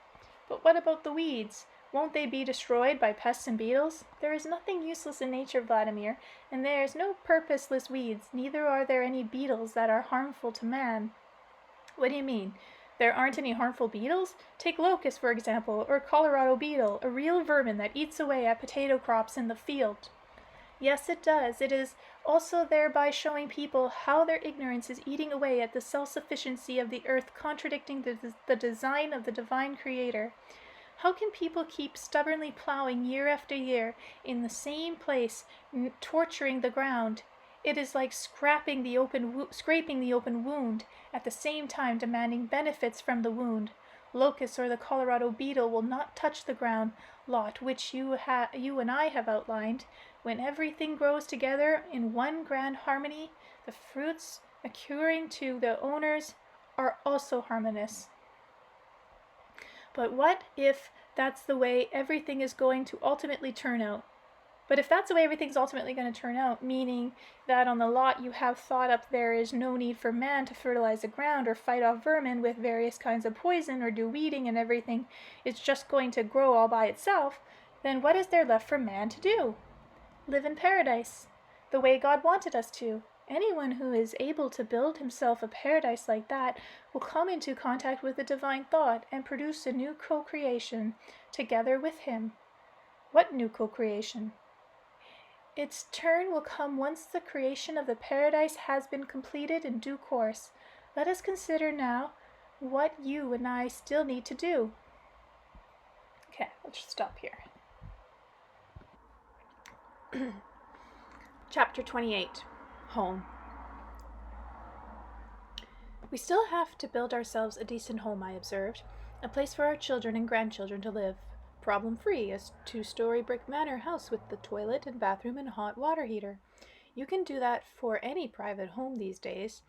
But what about the weeds? Won't they be destroyed by pests and beetles? There is nothing useless in nature, Vladimir, and there is no purposeless weeds, neither are there any beetles that are harmful to man. What do you mean? There aren't any harmful beetles? Take locusts, for example, or Colorado beetle, a real vermin that eats away at potato crops in the field. Yes, it does. It is also thereby showing people how their ignorance is eating away at the self-sufficiency of the earth, contradicting the design of the divine Creator. How can people keep stubbornly plowing year after year in the same place, torturing the ground? It is like scraping the open wound, at the same time demanding benefits from the wound. Locusts or the Colorado beetle will not touch the ground lot which you and I have outlined. When everything grows together in one grand harmony, the fruits accruing to the owners are also harmonious. But what if that's the way everything is going to ultimately turn out? But if that's the way everything's ultimately going to turn out, meaning that on the lot you have thought up there is no need for man to fertilize the ground or fight off vermin with various kinds of poison or do weeding and everything is just going to grow all by itself, then what is there left for man to do? Live in paradise, the way God wanted us to. Anyone who is able to build himself a paradise like that will come into contact with the divine thought and produce a new co-creation together with him. What new co-creation? Its turn will come once the creation of the paradise has been completed in due course. Let us consider now what you and I still need to do. Okay, let's just stop here. Chapter 28. Home. We still have to build ourselves a decent home, I observed, a place for our children and grandchildren to live. problem-free, a 2-story brick manor house with the toilet and bathroom and hot water heater. You can do that for any private home these days.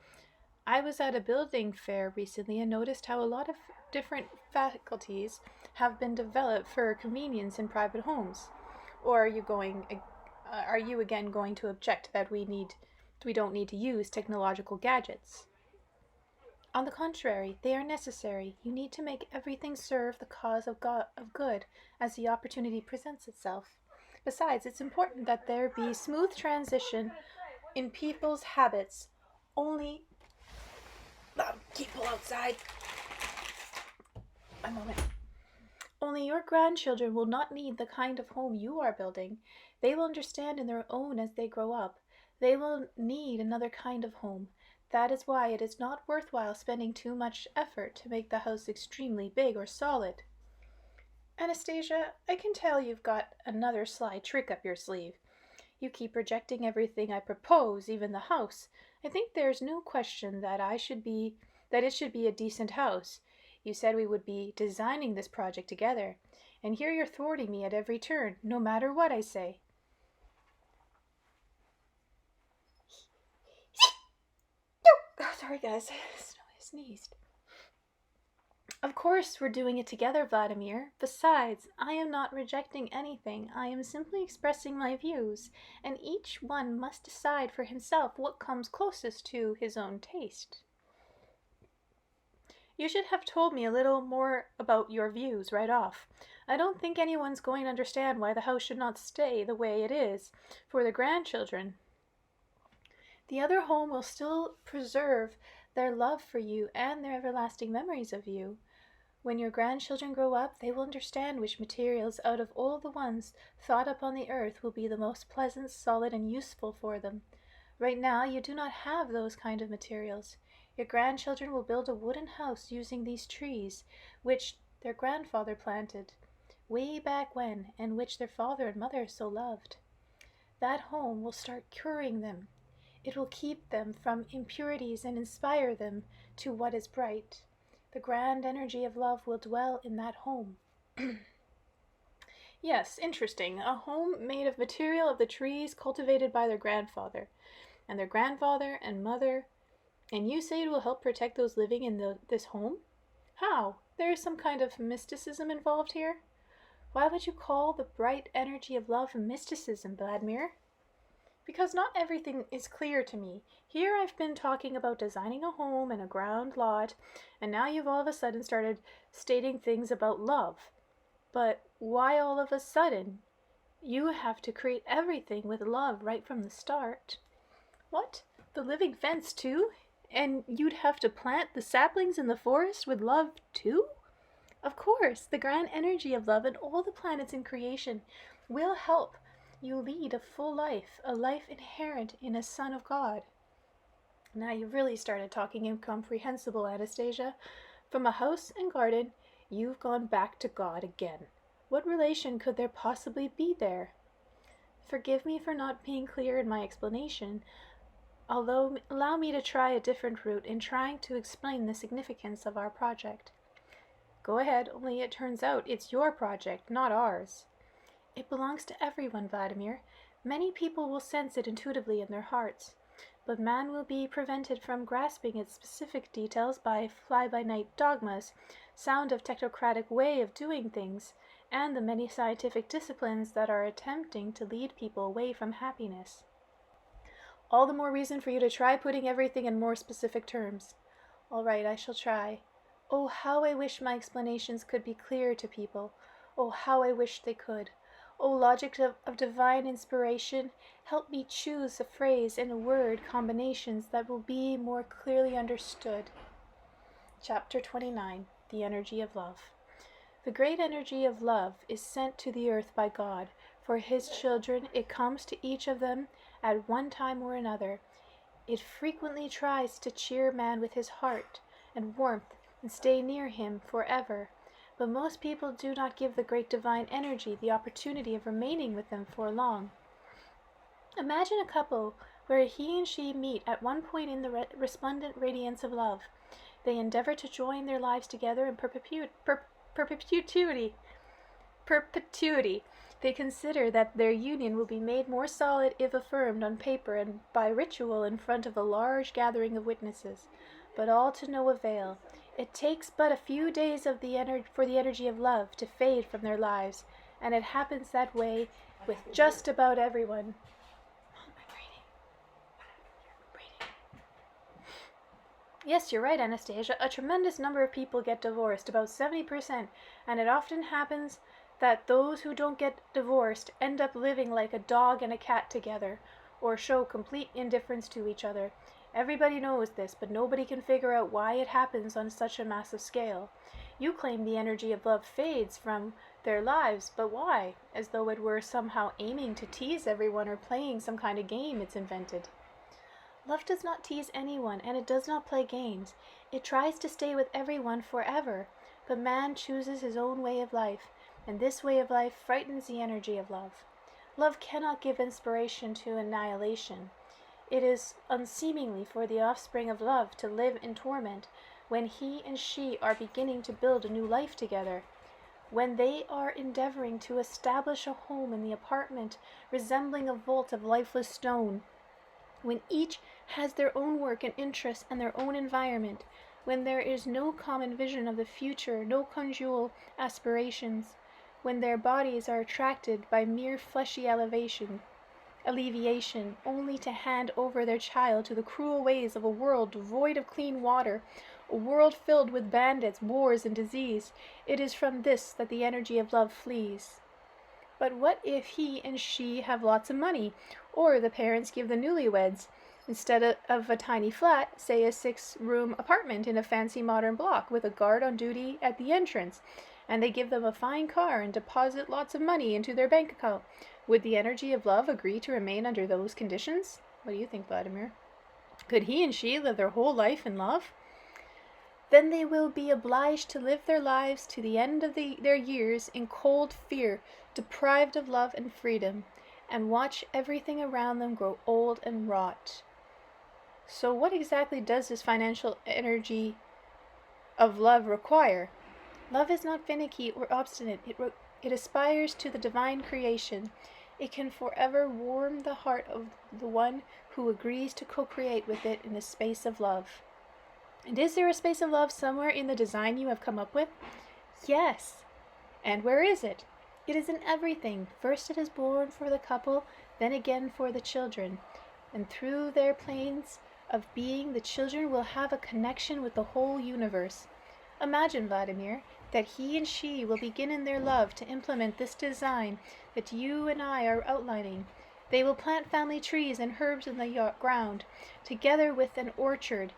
I was at a building fair recently and noticed how a lot of different faculties have been developed for convenience in private homes. Or are you again going to object that we don't need to use technological gadgets? On the contrary, they are necessary. You need to make everything serve the cause of good as the opportunity presents itself. Besides, it's important that there be smooth transition in people's habits. Only people outside. A moment. Only your grandchildren will not need the kind of home you are building. They will understand in their own as they grow up. They will need another kind of home. That is why it is not worthwhile spending too much effort to make the house extremely big or solid. Anastasia, I can tell you've got another sly trick up your sleeve. You keep rejecting everything I propose, even the house. I think there's no question that it should be a decent house. You said we would be designing this project together, and here you're thwarting me at every turn, no matter what I say. Sorry, guys. I sneezed. Of course, we're doing it together, Vladimir. Besides, I am not rejecting anything. I am simply expressing my views, and each one must decide for himself what comes closest to his own taste. You should have told me a little more about your views right off. I don't think anyone's going to understand why the house should not stay the way it is for the grandchildren. The other home will still preserve their love for you and their everlasting memories of you. When your grandchildren grow up, they will understand which materials out of all the ones thought upon the earth will be the most pleasant, solid, and useful for them. Right now, you do not have those kind of materials. Your grandchildren will build a wooden house using these trees, which their grandfather planted way back when, and which their father and mother so loved. That home will start curing them. It will keep them from impurities and inspire them to what is bright. The grand energy of love will dwell in that home. Yes, interesting. A home made of material of the trees cultivated by their grandfather, and their grandfather and mother. And you say it will help protect those living in this home? How? There is some kind of mysticism involved here? Why would you call the bright energy of love mysticism, Vladimir? Because not everything is clear to me. Here I've been talking about designing a home and a ground lot, and now you've all of a sudden started stating things about love. But why all of a sudden? You have to create everything with love right from the start. What? The living fence too? And you'd have to plant the saplings in the forest with love too? Of course, the grand energy of love and all the planets in creation will help you lead a full life, a life inherent in a Son of God. Now you've really started talking incomprehensible, Anastasia. From a house and garden, you've gone back to God again. What relation could there possibly be there? Forgive me for not being clear in my explanation, although allow me to try a different route in trying to explain the significance of our project. Go ahead, only it turns out it's your project, not ours. It belongs to everyone, Vladimir. Many people will sense it intuitively in their hearts, but man will be prevented from grasping its specific details by fly-by-night dogmas, sound of technocratic way of doing things, and the many scientific disciplines that are attempting to lead people away from happiness. All the more reason for you to try putting everything in more specific terms. All right, I shall try. Oh, how I wish my explanations could be clear to people. Oh, how I wish they could. O logic of divine inspiration, help me choose a phrase and a word combinations that will be more clearly understood. Chapter 29, The Energy of Love. The great energy of love is sent to the earth by God. For his children, it comes to each of them at one time or another. It frequently tries to cheer man with his heart and warmth and stay near him forever. But most people do not give the great divine energy the opportunity of remaining with them for long. Imagine a couple where he and she meet at one point in the resplendent radiance of love. They endeavor to join their lives together in perpetuity. perpetuity. They consider that their union will be made more solid if affirmed on paper and by ritual in front of a large gathering of witnesses, but all to no avail. It takes but a few days for the energy of love to fade from their lives, and it happens that way with just about everyone. Yes, you're right, Anastasia. A tremendous number of people get divorced, about 70%, and it often happens that those who don't get divorced end up living like a dog and a cat together, or show complete indifference to each other. Everybody knows this, but nobody can figure out why it happens on such a massive scale. You claim the energy of love fades from their lives, but why? As though it were somehow aiming to tease everyone or playing some kind of game it's invented. Love does not tease anyone, and it does not play games. It tries to stay with everyone forever, but man chooses his own way of life, and this way of life frightens the energy of love. Love cannot give inspiration to annihilation. It is unseemly for the offspring of love to live in torment when he and she are beginning to build a new life together. When they are endeavoring to establish a home in the apartment resembling a vault of lifeless stone, when each has their own work and interests and their own environment, when there is no common vision of the future, no conjugal aspirations, when their bodies are attracted by mere fleshy alleviation, only to hand over their child to the cruel ways of a world devoid of clean water, a world filled with bandits, wars, and disease, it is from this that the energy of love flees. But what if he and she have lots of money, or the parents give the newlyweds, instead of a tiny flat, say a 6-room apartment in a fancy modern block with a guard on duty at the entrance, and they give them a fine car and deposit lots of money into their bank account? Would the energy of love agree to remain under those conditions? What do you think, Vladimir? Could he and she live their whole life in love? Then they will be obliged to live their lives to the end of their years in cold fear, deprived of love and freedom, and watch everything around them grow old and rot. So what exactly does this financial energy of love require? Love is not finicky or obstinate. It aspires to the divine creation. It can forever warm the heart of the one who agrees to co-create with it in the space of love. And is there a space of love somewhere in the design you have come up with? Yes. And where is it? It is in everything. First it is born for the couple, then again for the children. And through their planes of being, the children will have a connection with the whole universe. Imagine, Vladimir, that he and she will begin in their love to implement this design that you and I are outlining. They will plant family trees and herbs in the ground, together with an orchard,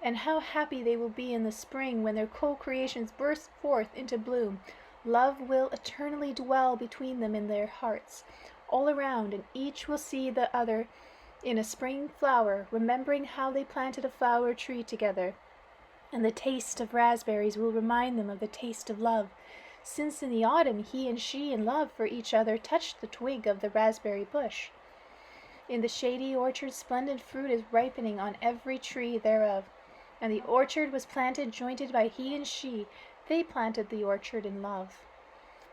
and how happy they will be in the spring when their co-creations burst forth into bloom. Love will eternally dwell between them in their hearts, all around, and each will see the other in a spring flower, remembering how they planted a flower tree together. And the taste of raspberries will remind them of the taste of love, since in the autumn he and she in love for each other touched the twig of the raspberry bush. In the shady orchard splendid fruit is ripening on every tree thereof, and the orchard was planted jointed by he and she. They planted the orchard in love.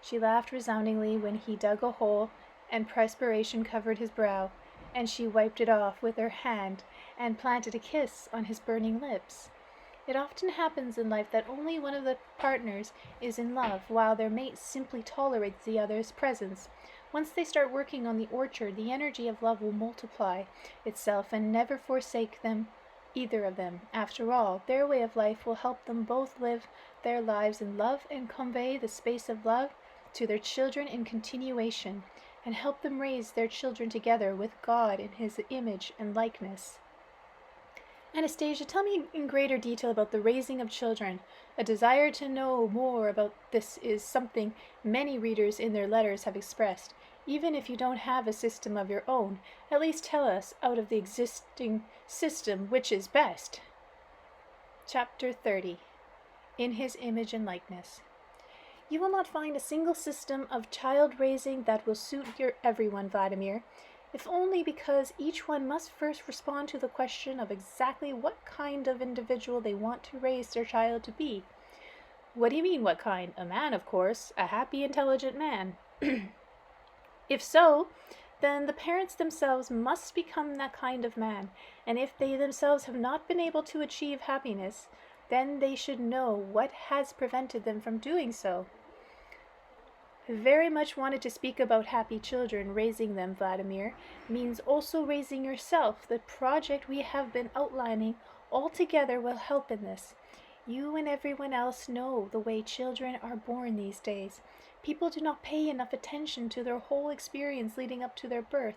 She laughed resoundingly when he dug a hole, and perspiration covered his brow, and she wiped it off with her hand and planted a kiss on his burning lips. It often happens in life that only one of the partners is in love, while their mate simply tolerates the other's presence. Once they start working on the orchard, the energy of love will multiply itself and never forsake them, either of them. After all, their way of life will help them both live their lives in love and convey the space of love to their children in continuation, and help them raise their children together with God in his image and likeness. Anastasia, tell me in greater detail about the raising of children. A desire to know more about this is something many readers in their letters have expressed. Even if you don't have a system of your own, at least tell us, out of the existing system, which is best. Chapter 30. In his image and likeness. You will not find a single system of child raising that will suit everyone, Vladimir, if only because each one must first respond to the question of exactly what kind of individual they want to raise their child to be. What do you mean, what kind? A man, of course. A happy, intelligent man. If so, then the parents themselves must become that kind of man, and if they themselves have not been able to achieve happiness, then they should know what has prevented them from doing so. I very much wanted to speak about happy children. Raising them, Vladimir, means also raising yourself. The project we have been outlining all together will help in this. You and everyone else know the way children are born these days. People do not pay enough attention to their whole experience leading up to their birth,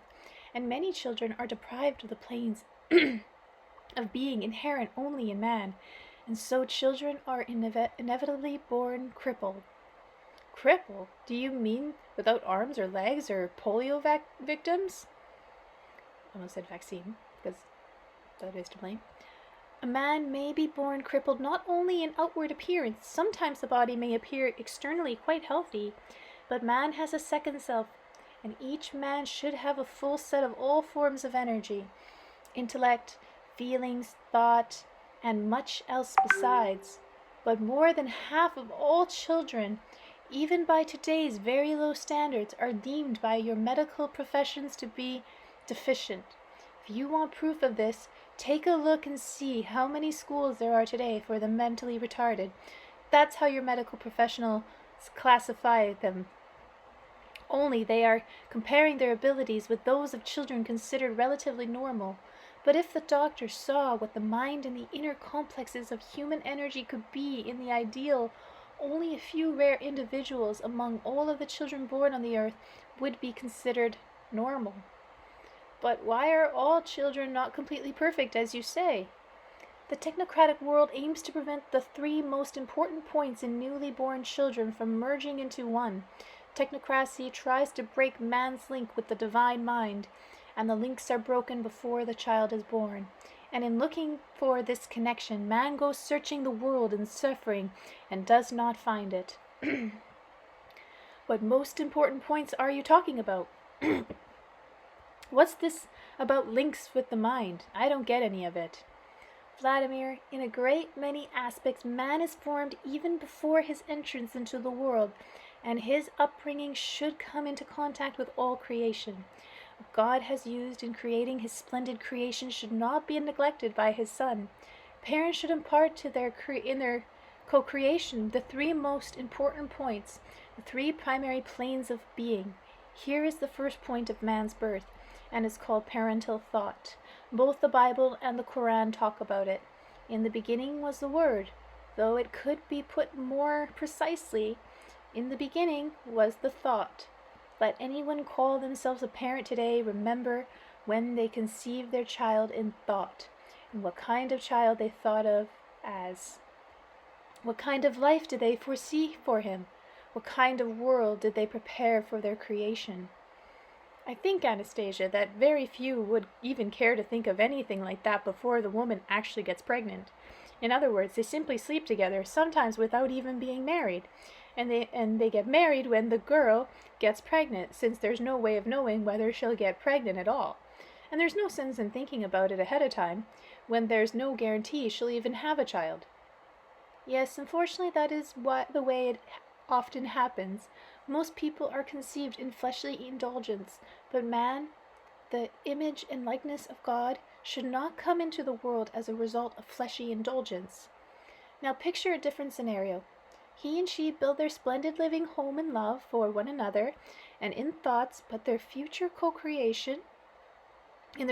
and many children are deprived of the planes of being inherent only in man, and so children are inevitably born crippled. Crippled? Do you mean without arms or legs, or polio victims? I almost said vaccine, because that is to blame. A man may be born crippled not only in outward appearance. Sometimes the body may appear externally quite healthy, but man has a second self, and each man should have a full set of all forms of energy, intellect, feelings, thought, and much else besides. But more than half of all children, even by today's very low standards, are deemed by your medical professions to be deficient. If you want proof of this, take a look and see how many schools there are today for the mentally retarded. That's how your medical professionals classify them. Only they are comparing their abilities with those of children considered relatively normal. But if the doctor saw what the mind and the inner complexes of human energy could be in the ideal, only a few rare individuals among all of the children born on the earth would be considered normal. But why are all children not completely perfect, as you say? The technocratic world aims to prevent the three most important points in newly born children from merging into one. Technocracy tries to break man's link with the divine mind, and the links are broken before the child is born. And in looking for this connection, man goes searching the world in suffering and does not find it. What most important points are you talking about? What's this about links with the mind? I don't get any of it. Vladimir, in a great many aspects, man is formed even before his entrance into the world, and his upbringing should come into contact with all creation. What God has used in creating his splendid creation should not be neglected by his son. Parents should impart to in their co-creation the three most important points, the three primary planes of being. Here is the first point of man's birth, and is called parental thought. Both the Bible and the Quran talk about it. In the beginning was the Word, though it could be put more precisely. In the beginning was the thought. Let anyone call themselves a parent today remember when they conceived their child in thought, and what kind of child they thought of as. What kind of life did they foresee for him? What kind of world did they prepare for their creation? I think, Anastasia, that very few would even care to think of anything like that before the woman actually gets pregnant. In other words, they simply sleep together, sometimes without even being married. And they get married when the girl gets pregnant, since there's no way of knowing whether she'll get pregnant at all. And there's no sense in thinking about it ahead of time, when there's no guarantee she'll even have a child. Yes, unfortunately that is the way it often happens. Most people are conceived in fleshly indulgence, but man, the image and likeness of God, should not come into the world as a result of fleshy indulgence. Now picture a different scenario. He and she build their splendid living home in love for one another and in thoughts, but in their future co-creation, and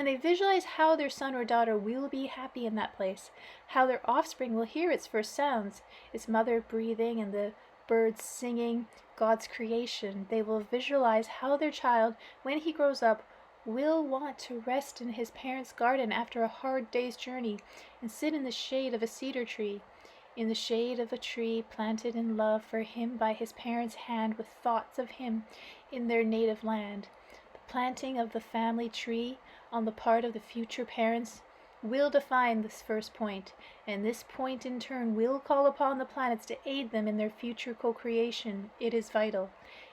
they visualize how their son or daughter will be happy in that place, how their offspring will hear its first sounds, its mother breathing and the birds singing, God's creation. They will visualize how their child, when he grows up, will want to rest in his parents' garden after a hard day's journey and sit in the shade of a cedar tree. In the shade of a tree planted in love for him by his parents' hand, with thoughts of him in their native land. The planting of the family tree on the part of the future parents will define this first point, and this point in turn will call upon the planets to aid them in their future co-creation. It is vital,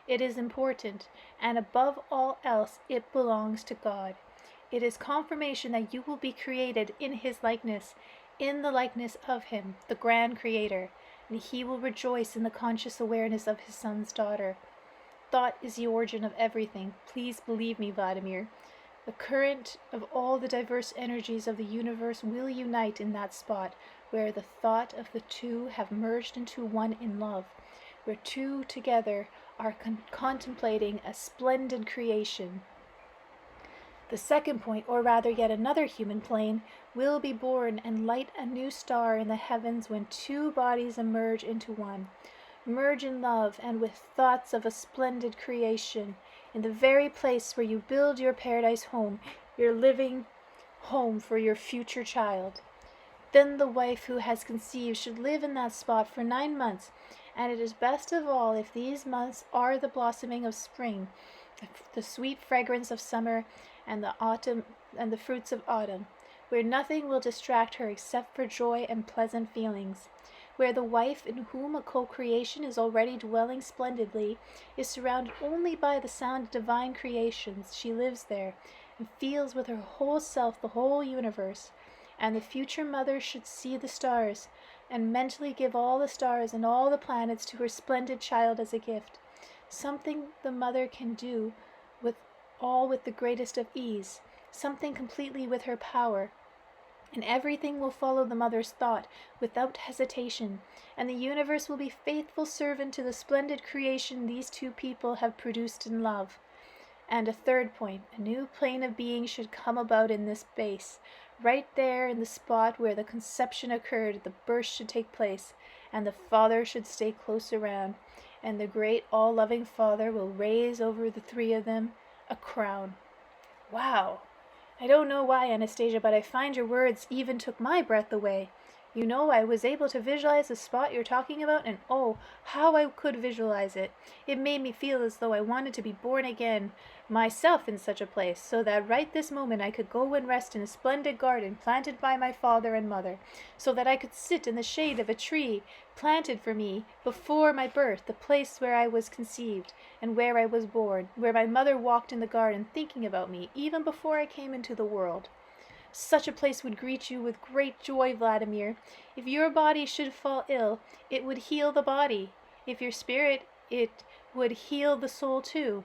it is important, and above all else, it belongs to God. It is confirmation that you will be created in his likeness, in the likeness of him, the grand creator, and he will rejoice in the conscious awareness of his son's daughter. Thought is the origin of everything. Please believe me, Vladimir. The current of all the diverse energies of the universe will unite in that spot where the thought of the two have merged into one in love, where two together are contemplating a splendid creation. The second point, or rather yet another human plane, will be born and light a new star in the heavens when two bodies emerge into one. Merge in love and with thoughts of a splendid creation, in the very place where you build your paradise home, your living home for your future child. Then the wife who has conceived should live in that spot for 9 months, and it is best of all if these months are the blossoming of spring, the sweet fragrance of summer, and the autumn and the fruits of autumn, where nothing will distract her except for joy and pleasant feelings, where the wife in whom a co-creation is already dwelling splendidly is surrounded only by the sound of divine creations. She lives there and feels with her whole self the whole universe, and the future mother should see the stars and mentally give all the stars and all the planets to her splendid child as a gift, something the mother can do with the greatest of ease, something completely with her power, and everything will follow the mother's thought without hesitation, and the universe will be faithful servant to the splendid creation these two people have produced in love. And a third point, a new plane of being should come about in this base, right there in the spot where the conception occurred. The birth should take place, and the father should stay close around, and the great all-loving Father will raise over the three of them a crown. Wow! I don't know why, Anastasia, but I find your words even took my breath away. You know, I was able to visualize the spot you're talking about, and oh, how I could visualize it. It made me feel as though I wanted to be born again myself in such a place, so that right this moment I could go and rest in a splendid garden planted by my father and mother, so that I could sit in the shade of a tree planted for me before my birth, the place where I was conceived and where I was born, where my mother walked in the garden thinking about me even before I came into the world. Such a place would greet you with great joy, Vladimir. If your body should fall ill, it would heal the body. If your spirit, it would heal the soul too.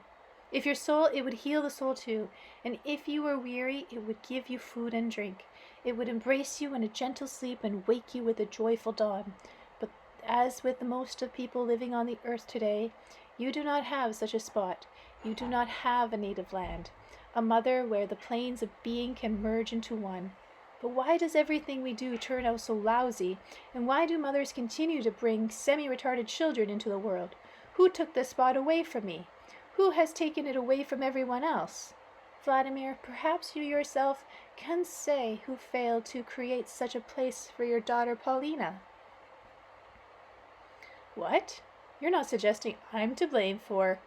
If your soul, it would heal the soul too. And if you were weary, it would give you food and drink. It would embrace you in a gentle sleep and wake you with a joyful dawn. But as with the most of people living on the earth today, you do not have such a spot. You do not have a native land, a mother where the planes of being can merge into one. But why does everything we do turn out so lousy? And why do mothers continue to bring semi-retarded children into the world? Who took this spot away from me? Who has taken it away from everyone else? Vladimir, perhaps you yourself can say who failed to create such a place for your daughter Paulina. What? You're not suggesting I'm to blame for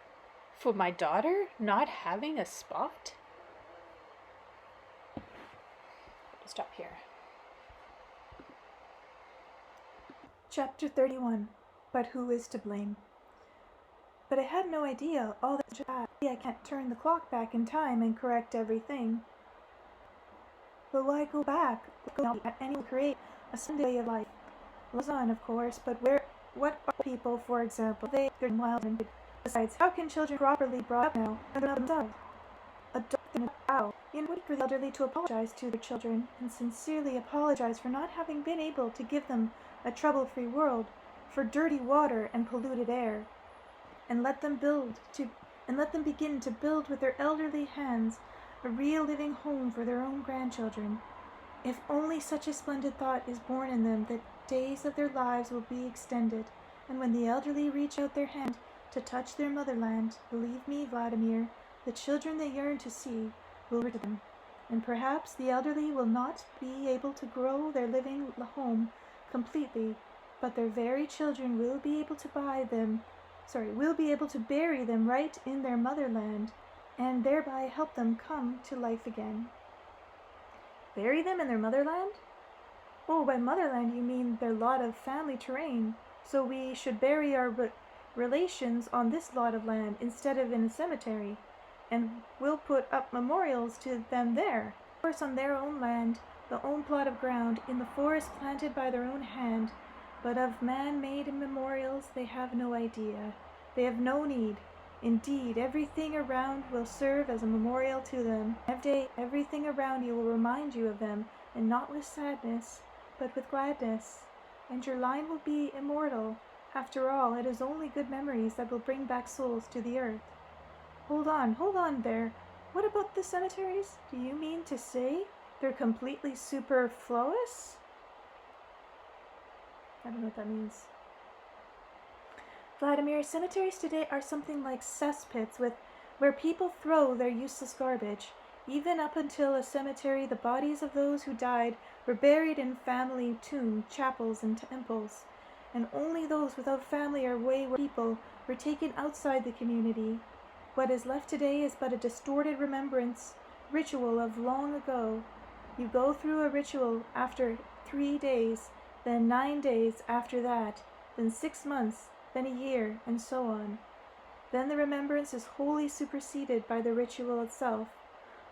my daughter not having a spot? I'll stop here. Chapter 31. But who is to blame? But I had no idea all that just happened. I can't turn the clock back in time and correct everything. But why go back? Anyone create a Sunday way of life. Lives on, of course, but what are people, for example? They're wild and besides, how can children properly brought up now and know themselves? Adopt them how? In wait for the elderly to apologize to their children and sincerely apologize for not having been able to give them a trouble-free world, for dirty water and polluted air. And let them begin to build with their elderly hands a real living home for their own grandchildren. If only such a splendid thought is born in them, the days of their lives will be extended, and when the elderly reach out their hand to touch their motherland, believe me, Vladimir, the children they yearn to see will return to them, and perhaps the elderly will not be able to grow their living home completely, but their very children will be able to bury them right in their motherland, and thereby help them come to life again. Bury them in their motherland? Oh, by motherland you mean their lot of family terrain, so we should bury our relations on this lot of land instead of in a cemetery, and we'll put up memorials to them there. Of course on their own land, the own plot of ground, in the forest planted by their own hand, but of man-made memorials they have no idea. They have no need. Indeed, everything around will serve as a memorial to them. Every day, everything around you will remind you of them, and not with sadness, but with gladness. And your line will be immortal. After all, it is only good memories that will bring back souls to the earth. Hold on there. What about the cemeteries? Do you mean to say they're completely superfluous? I don't know what that means. Vladimir, cemeteries today are something like cesspits where people throw their useless garbage. Even up until a cemetery, the bodies of those who died were buried in family tombs, chapels, and temples, and only those without family or wayward people were taken outside the community. What is left today is but a distorted remembrance ritual of long ago. You go through a ritual after 3 days, then 9 days after that, then 6 months, then a year, and so on. Then the remembrance is wholly superseded by the ritual itself.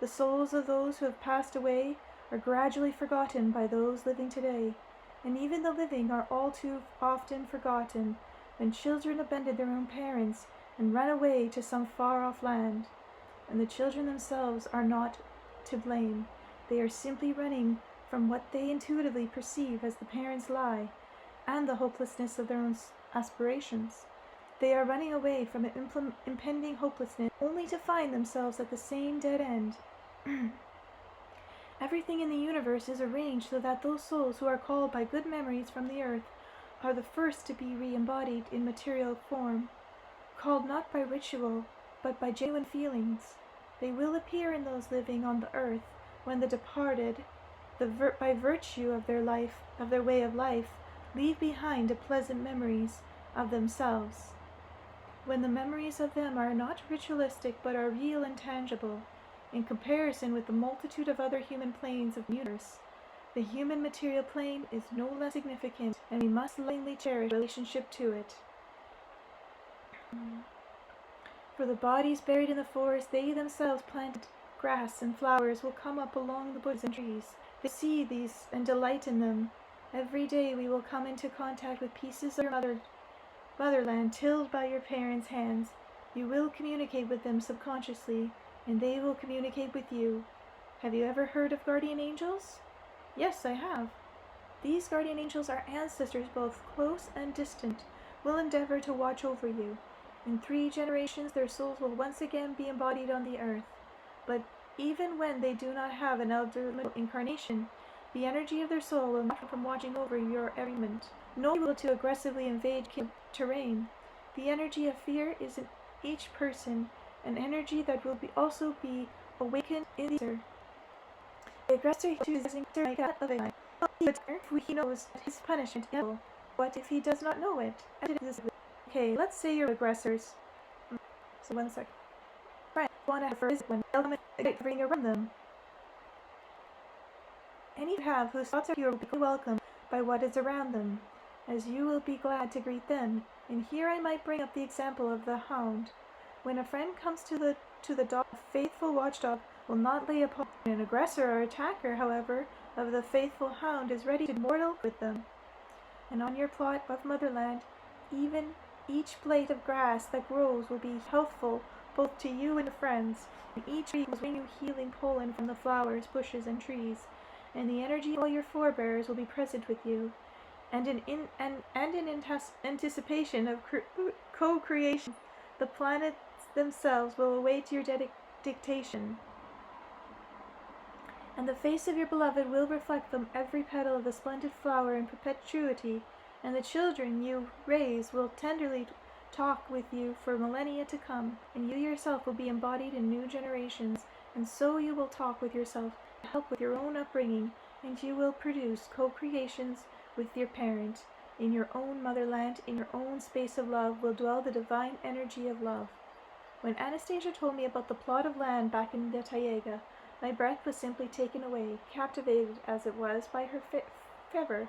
The souls of those who have passed away are gradually forgotten by those living today, and even the living are all too often forgotten when children abandon their own parents and run away to some far-off land. And the children themselves are not to blame. They are simply running from what they intuitively perceive as the parents' lie and the hopelessness of their own aspirations. They are running away from an impending hopelessness only to find themselves at the same dead end. Everything in the universe is arranged so that those souls who are called by good memories from the earth are the first to be re-embodied in material form, called not by ritual, but by genuine feelings. They will appear in those living on the earth when the departed, by virtue of their life, of their way of life, leave behind pleasant memories of themselves. When the memories of them are not ritualistic but are real and tangible, in comparison with the multitude of other human planes of the universe, the human material plane is no less significant, and we must lovingly cherish relationship to it. For the bodies buried in the forest, they themselves planted grass and flowers will come up along the bushes and trees. They see these and delight in them. Every day we will come into contact with pieces of your motherland tilled by your parents' hands. You will communicate with them subconsciously, and they will communicate with you. Have you ever heard of guardian angels? Yes, I have. These guardian angels are ancestors both close and distant, will endeavor to watch over you. In 3 generations their souls will once again be embodied on the earth. But even when they do not have an elderly incarnation, the energy of their soul will not come from watching over your every movement, nor will to aggressively invade terrain. The energy of fear is in each person, an energy that will also be awakened in the other. The aggressor choosing to make that of a if he knows that his punishment is evil. What if he does not know it? Okay, let's say you're aggressors. So 1 second. Right, want to have a visit when they'll come and bring around them. Any you have whose thoughts are pure will be welcomed by what is around them, as you will be glad to greet them. And here I might bring up the example of the hound. When a friend comes to the dog, a faithful watchdog will not lay upon an aggressor or attacker, however, of the faithful hound is ready to mortal with them. And on your plot of motherland, even each blade of grass that grows will be healthful both to you and your friends, and each tree will bring you healing pollen from the flowers, bushes, and trees, and the energy of all your forebears will be present with you, and in anticipation of co-creation, the planets themselves will await your dictation, and the face of your beloved will reflect from every petal of the splendid flower in perpetuity, and the children you raise will tenderly talk with you for millennia to come, and you yourself will be embodied in new generations, and so you will talk with yourself to help with your own upbringing, and you will produce co-creations with your parent. In your own motherland, in your own space of love, will dwell the divine energy of love. When Anastasia told me about the plot of land back in the Taiga, my breath was simply taken away, captivated as it was by her fervor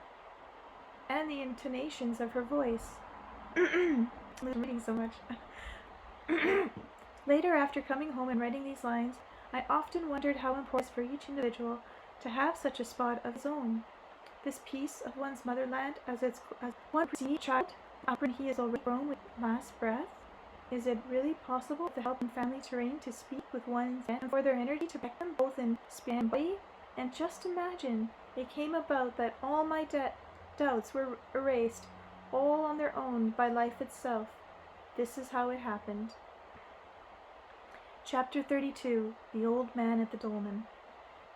and the intonations of her voice. I'm reading so much. Later, after coming home and writing these lines, I often wondered how important it is for each individual to have such a spot of his own. This piece of one's motherland, as one perceives a child, when he is already grown with last breath. Is it really possible to help in family terrain to speak with one's and for their energy to protect them both in spirit and body? And just imagine, it came about that all my doubts were erased all on their own by life itself. This is how it happened. Chapter 32. The Old Man at the Dolmen.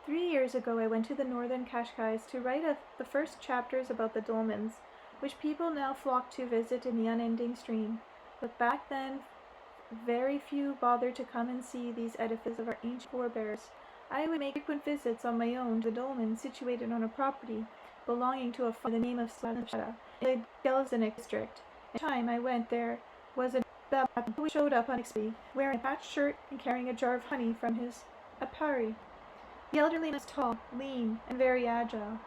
3 years ago I went to the northern Kashkais to write the first chapters about the dolmens, which people now flock to visit in the unending stream. But back then, very few bothered to come and see these edifices of our ancient forebears. I would make frequent visits on my own to the dolmen situated on a property belonging to a farm by the name of Slavnishara in the Gelzenik district. At the time I went, there was a Baba who showed up unexpectedly, wearing a patched shirt and carrying a jar of honey from his apari. The elderly man was tall, lean, and very agile.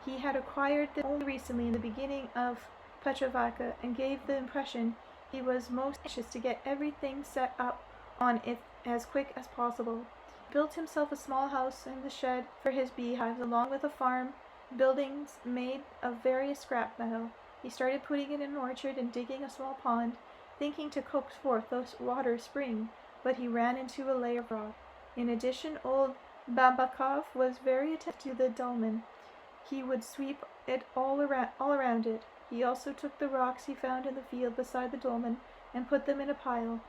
He had acquired this only recently in the beginning of Petrovaka and gave the impression he was most anxious to get everything set up on it as quick as possible. He built himself a small house in the shed for his beehives, along with a farm, buildings made of various scrap metal. He started putting in an orchard and digging a small pond, thinking to coax forth the water spring, but he ran into a layer of rock. In addition, old Babakov was very attentive to the dolmen. He would sweep it all around it. He also took the rocks he found in the field beside the dolmen and put them in a pile.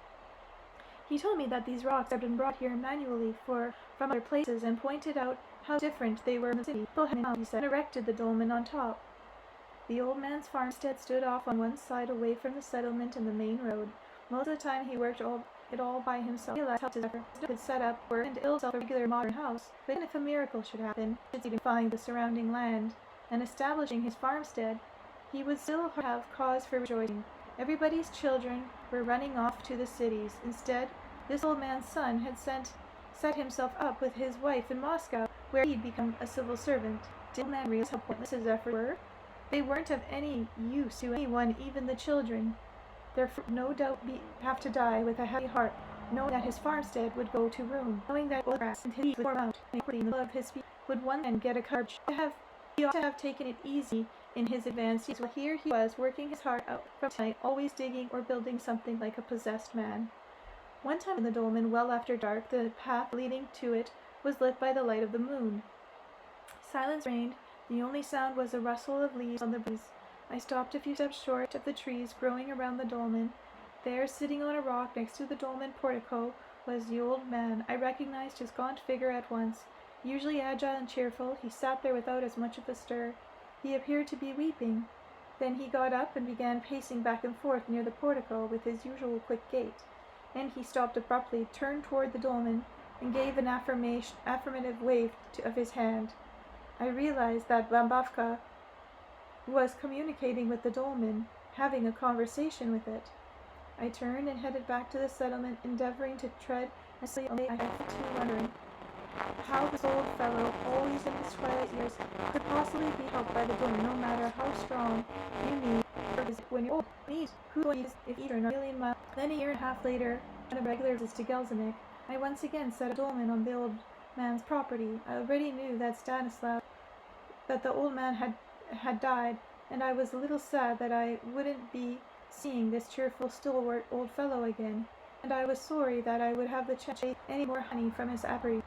He told me that these rocks had been brought here manually from other places and pointed out how different they were in the city. People had, he said, erected the dolmen on top. The old man's farmstead stood off on one side away from the settlement and the main road. Most of the time he worked it all by himself. He realized how his efforts could set up work and build a regular modern house. But even if a miracle should happen, identifying the surrounding land and establishing his farmstead, he would still have cause for rejoicing. Everybody's children were running off to the cities. Instead, this old man's son had set himself up with his wife in Moscow, where he'd become a civil servant. Did the old man realize how pointless his efforts were? They weren't of any use to anyone, even the children. Therefore, no doubt have to die with a heavy heart, knowing that his farmstead would go to ruin, knowing that old grass and his would form out, and in the middle of his feet would one day get a courage. He ought to have taken it easy in his advanced years. Well, here he was, working his heart out from night, always digging or building something like a possessed man. One time in the dolmen, well after dark, the path leading to it was lit by the light of the moon. Silence reigned. The only sound was the rustle of leaves on the breeze. I stopped a few steps short of the trees growing around the dolmen. There, sitting on a rock next to the dolmen portico, was the old man. I recognized his gaunt figure at once. Usually agile and cheerful, he sat there without as much of a stir. He appeared to be weeping. Then he got up and began pacing back and forth near the portico with his usual quick gait. And he stopped abruptly, turned toward the dolmen, and gave an affirmative wave of his hand. I realized that Bambavka was communicating with the dolmen, having a conversation with it. I turned and headed back to the settlement, endeavoring to tread as slowly as I could, wondering how this old fellow, always in his twilight years, could possibly be helped by the dolmen, no matter how strong you need when you're old. Who is if either a million miles? Then a year and a half later, on a regular visit to Gelzenik, I once again set a dolmen on the old man's property. I already knew that the old man had died, and I was a little sad that I wouldn't be seeing this cheerful, stalwart old fellow again, and I was sorry that I would have the chance to take any more honey from his apiary.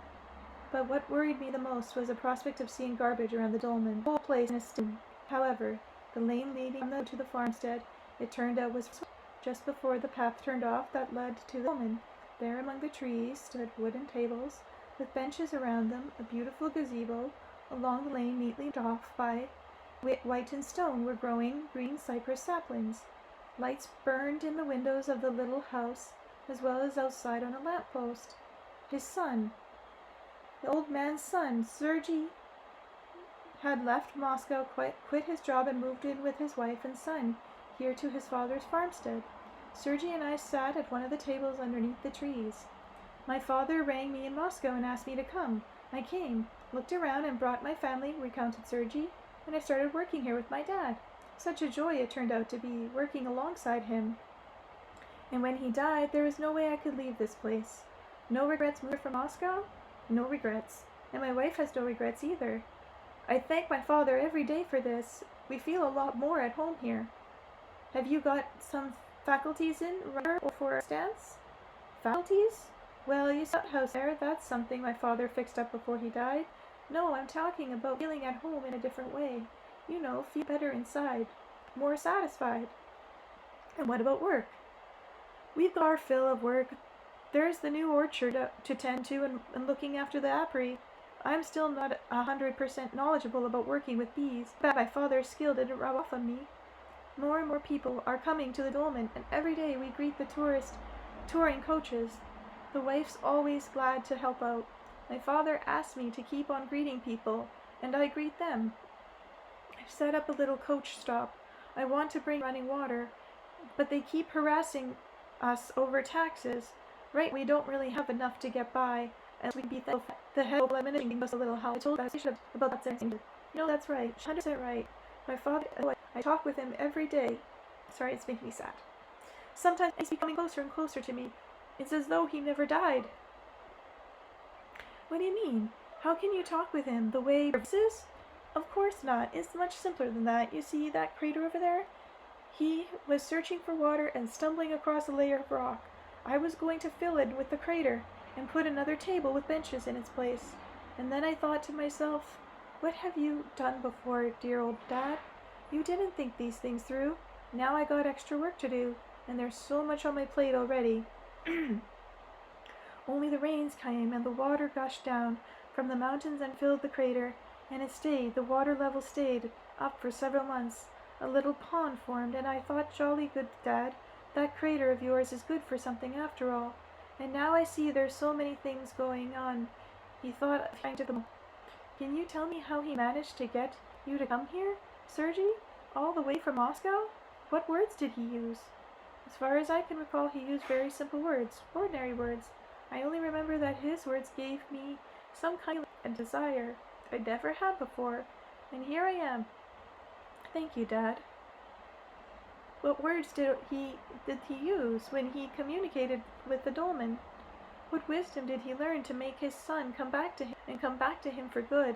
But what worried me the most was the prospect of seeing garbage around the dolmen, the whole place in a steam. However, the lane leading from to the farmstead, it turned out, was just before the path turned off that led to the dolmen. There among the trees stood wooden tables, with benches around them, a beautiful gazebo. Along the lane, neatly off by whitened stone, were growing green cypress saplings. Lights burned in the windows of the little house, as well as outside on a lamppost. His son, the old man's son, Sergei, had left Moscow, quit his job, and moved in with his wife and son here to his father's farmstead. Sergei and I sat at one of the tables underneath the trees. My father rang me in Moscow and asked me to come. I came, looked around, and brought my family, recounted Sergei, and I started working here with my dad. Such a joy it turned out to be, working alongside him. And when he died, there was no way I could leave this place. No regrets moving from Moscow? No regrets. and my wife has no regrets either. I thank my father every day for this. We feel a lot more at home here. Have you got some faculties in runner or for a dance? Faculties? Well, you saw house there. That's something my father fixed up before he died. No, I'm talking about feeling at home in a different way. You know, feel better inside, more satisfied. And what about work? We've got our fill of work. There's the new orchard to tend to and looking after the apiary. I'm still not 100% knowledgeable about working with bees, but my father's skill didn't rub off on me. More and more people are coming to the dolmen, and every day we greet the touring coaches. The wife's always glad to help out. My father asked me to keep on greeting people, and I greet them. I've set up a little coach stop. I want to bring running water, but they keep harassing us over taxes. Right, we don't really have enough to get by, and we beat the head of administrating us a little help. I told Anastasia about that. You know, that's right. 100% right. My father, I talk with him every day. Sorry, it's making me sad. Sometimes he's becoming closer and closer to me. It's as though he never died. What do you mean? How can you talk with him the way this is? Of course not. It's much simpler than that. You see that crater over there? He was searching for water and stumbling across a layer of rock. I was going to fill it with the crater and put another table with benches in its place. And then I thought to myself, what have you done before, dear old Dad? You didn't think these things through. Now I got extra work to do, and there's so much on my plate already. Only the rains came, and the water gushed down from the mountains and filled the crater, and the water level stayed up for several months. A little pond formed, and I thought, jolly good, Dad, that crater of yours is good for something after all. And now I see there's so many things going on. He thought of trying to them. Can you tell me how he managed to get you to come here, Sergei? All the way from Moscow? What words did he use? As far as I can recall, he used very simple words, ordinary words. I only remember that his words gave me some kind of desire I'd never had before, and here I am. Thank you, Dad. What words did he use when he communicated with the dolmen? What wisdom did he learn to make his son come back to him for good?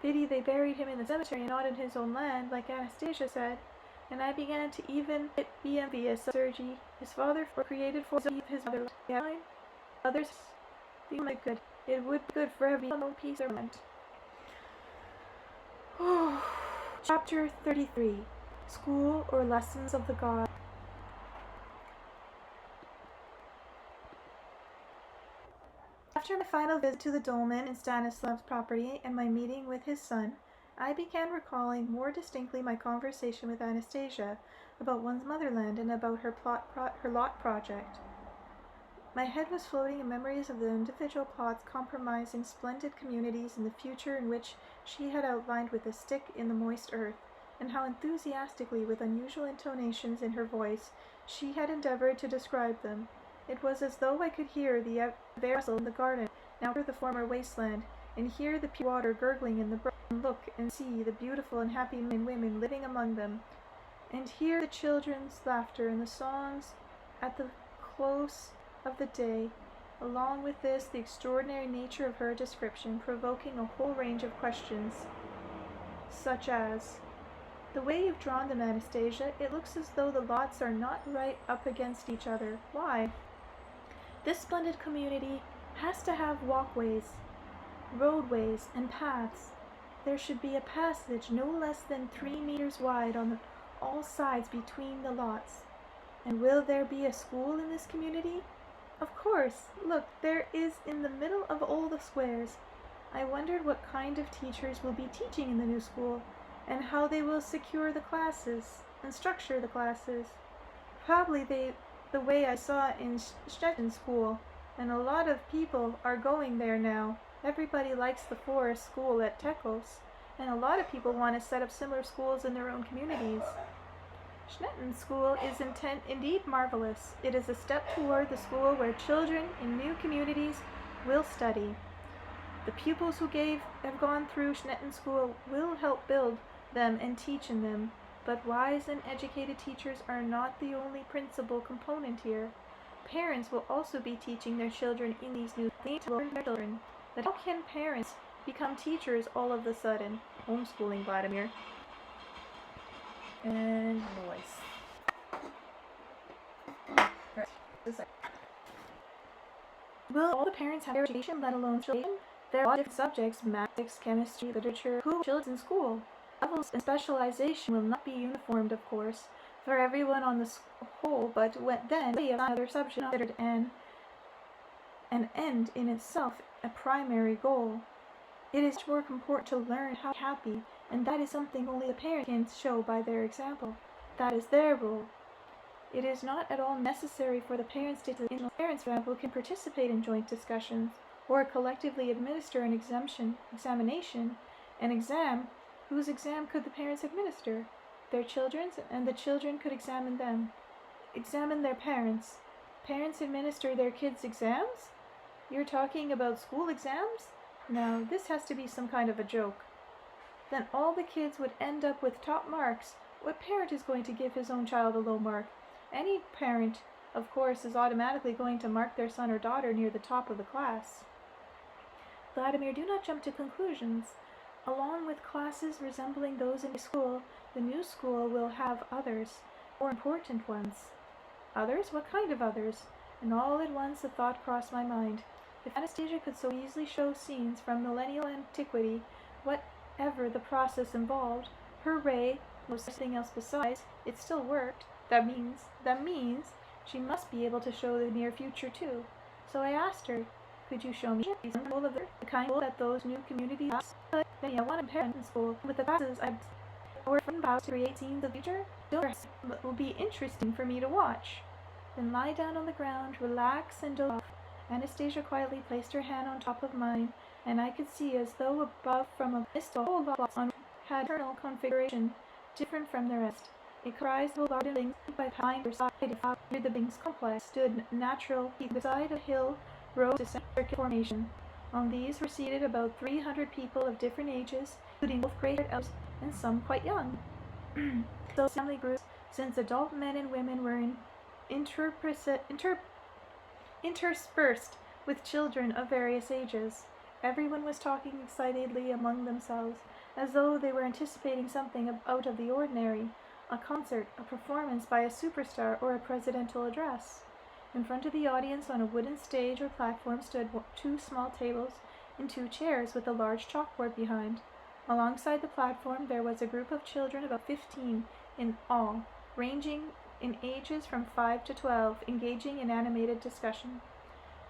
Pity they buried him in the cemetery and not in his own land, like Anastasia said. And I began to even be envious of Sergei. His father created for his mother. Others, be my good. It would be good for everyone. Peace or mind. Chapter 33. School or Lessons of the God. After my final visit to the dolmen in Stanislav's property and my meeting with his son, I began recalling more distinctly my conversation with Anastasia about one's motherland and about her lot project. My head was floating in memories of the individual plots compromising splendid communities in the future in which she had outlined with a stick in the moist earth, and how enthusiastically, with unusual intonations in her voice, she had endeavored to describe them. It was as though I could hear the air rustle in the garden, now the former wasteland, and hear the pure water gurgling in the brook, and look and see the beautiful and happy men and women living among them, and hear the children's laughter and the songs at the close of the day. Along with this, the extraordinary nature of her description, provoking a whole range of questions, such as, the way you've drawn them, Anastasia, it looks as though the lots are not right up against each other. Why? This splendid community has to have walkways, roadways, and paths. There should be a passage no less than 3 meters wide on all sides between the lots. And will there be a school in this community? Of course. Look, there is in the middle of all the squares. I wondered what kind of teachers will be teaching in the new school, and how they will secure the classes and structure the classes. Probably the way I saw in Stettin School, and a lot of people are going there now. Everybody likes the forest school at Tekos, and a lot of people want to set up similar schools in their own communities. Stettin School is indeed marvelous. It is a step toward the school where children in new communities will study. The pupils who have gone through Stettin School will help build them and teach in them, but wise and educated teachers are not the only principal component here. Parents will also be teaching their children in these new things to learn their children. But how can parents become teachers all of a sudden. Homeschooling Vladimir. And noise. Will all the parents have education, let alone children? There are different subjects, mathematics, chemistry, literature, who children in school. Levels and specialization will not be uniformed, of course, for everyone on the whole, but then another subject considered an end in itself, a primary goal. It is more important to learn how to be happy, and that is something only the parent can show by their example. That is their role. It is not at all necessary for the parents to parents, for example, can participate in joint discussions, or collectively administer an examination, an exam. Whose exam could the parents administer? Their children's, and the children could examine them. Examine their parents. Parents administer their kids' exams? You're talking about school exams? Now, this has to be some kind of a joke. Then all the kids would end up with top marks. What parent is going to give his own child a low mark? Any parent, of course, is automatically going to mark their son or daughter near the top of the class. Vladimir, do not jump to conclusions. Along with classes resembling those in school, the new school will have others, more important ones. Others? What kind of others? And all at once a thought crossed my mind. If Anastasia could so easily show scenes from millennial antiquity, whatever the process involved, her ray, was something else besides, it still worked. That means she must be able to show the near future too. So I asked her, could you show me the kind that those new communities have? Then I want a parent in school with the classes I've or from about to create scenes of the future. It will be interesting for me to watch. Then lie down on the ground, relax and doze off. Anastasia quietly placed her hand on top of mine, and I could see as though above from a mist a whole lot on had internal configuration, different from the rest. A chrysal garden buildings by pine or side near the Bings complex stood natural beside a hill rose to circular formation. On these were seated about 300 people of different ages, including both gray-haired elves and some quite young. Those family groups, since adult men and women were interspersed with children of various ages. Everyone was talking excitedly among themselves, as though they were anticipating something out of the ordinary, a concert, a performance by a superstar, or a presidential address. In front of the audience on a wooden stage or platform stood 2 small tables and 2 chairs with a large chalkboard behind. Alongside the platform there was a group of children, about 15 in all, ranging in ages from 5 to 12, engaging in animated discussion.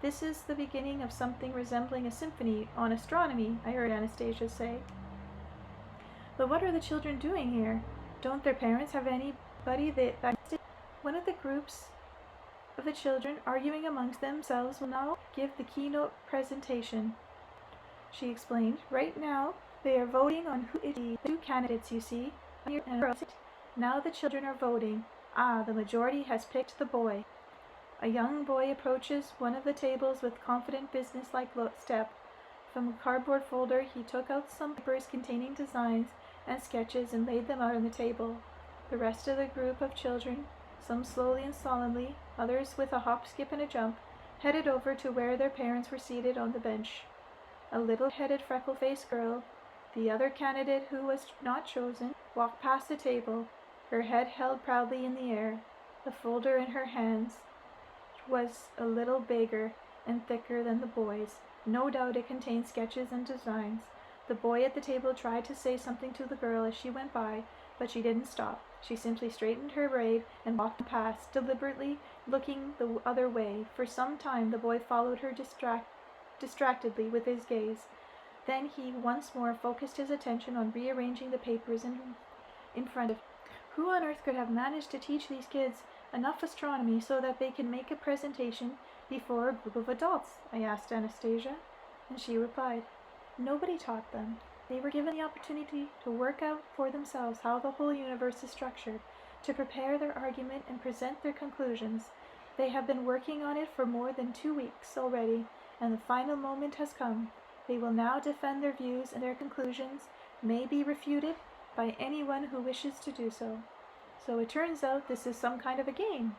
This is the beginning of something resembling a symphony on astronomy, I heard Anastasia say. But what are the children doing here? Don't their parents have anybody that one of the groups of the children, arguing amongst themselves, will now give the keynote presentation. She explained. Right now, they are voting on who is the 2 candidates, you see. Now the children are voting. The majority has picked the boy. A young boy approaches one of the tables with confident business-like step. From a cardboard folder, he took out some papers containing designs and sketches and laid them out on the table. The rest of the group of children, some slowly and solemnly, others with a hop, skip, and a jump, headed over to where their parents were seated on the bench. A little-headed, freckle-faced girl, the other candidate who was not chosen, walked past the table, her head held proudly in the air. The folder in her hands was a little bigger and thicker than the boy's. No doubt it contained sketches and designs. The boy at the table tried to say something to the girl as she went by, but she didn't stop. She simply straightened her braid and walked past, deliberately looking the other way. For some time the boy followed her distractedly with his gaze. Then he once more focused his attention on rearranging the papers in front of him. Who on earth could have managed to teach these kids enough astronomy so that they can make a presentation before a group of adults? I asked Anastasia, and she replied, nobody taught them. They were given the opportunity to work out for themselves how the whole universe is structured, to prepare their argument and present their conclusions. They have been working on it for more than 2 weeks already, and the final moment has come. They will now defend their views, and their conclusions may be refuted by anyone who wishes to do so. So it turns out this is some kind of a game.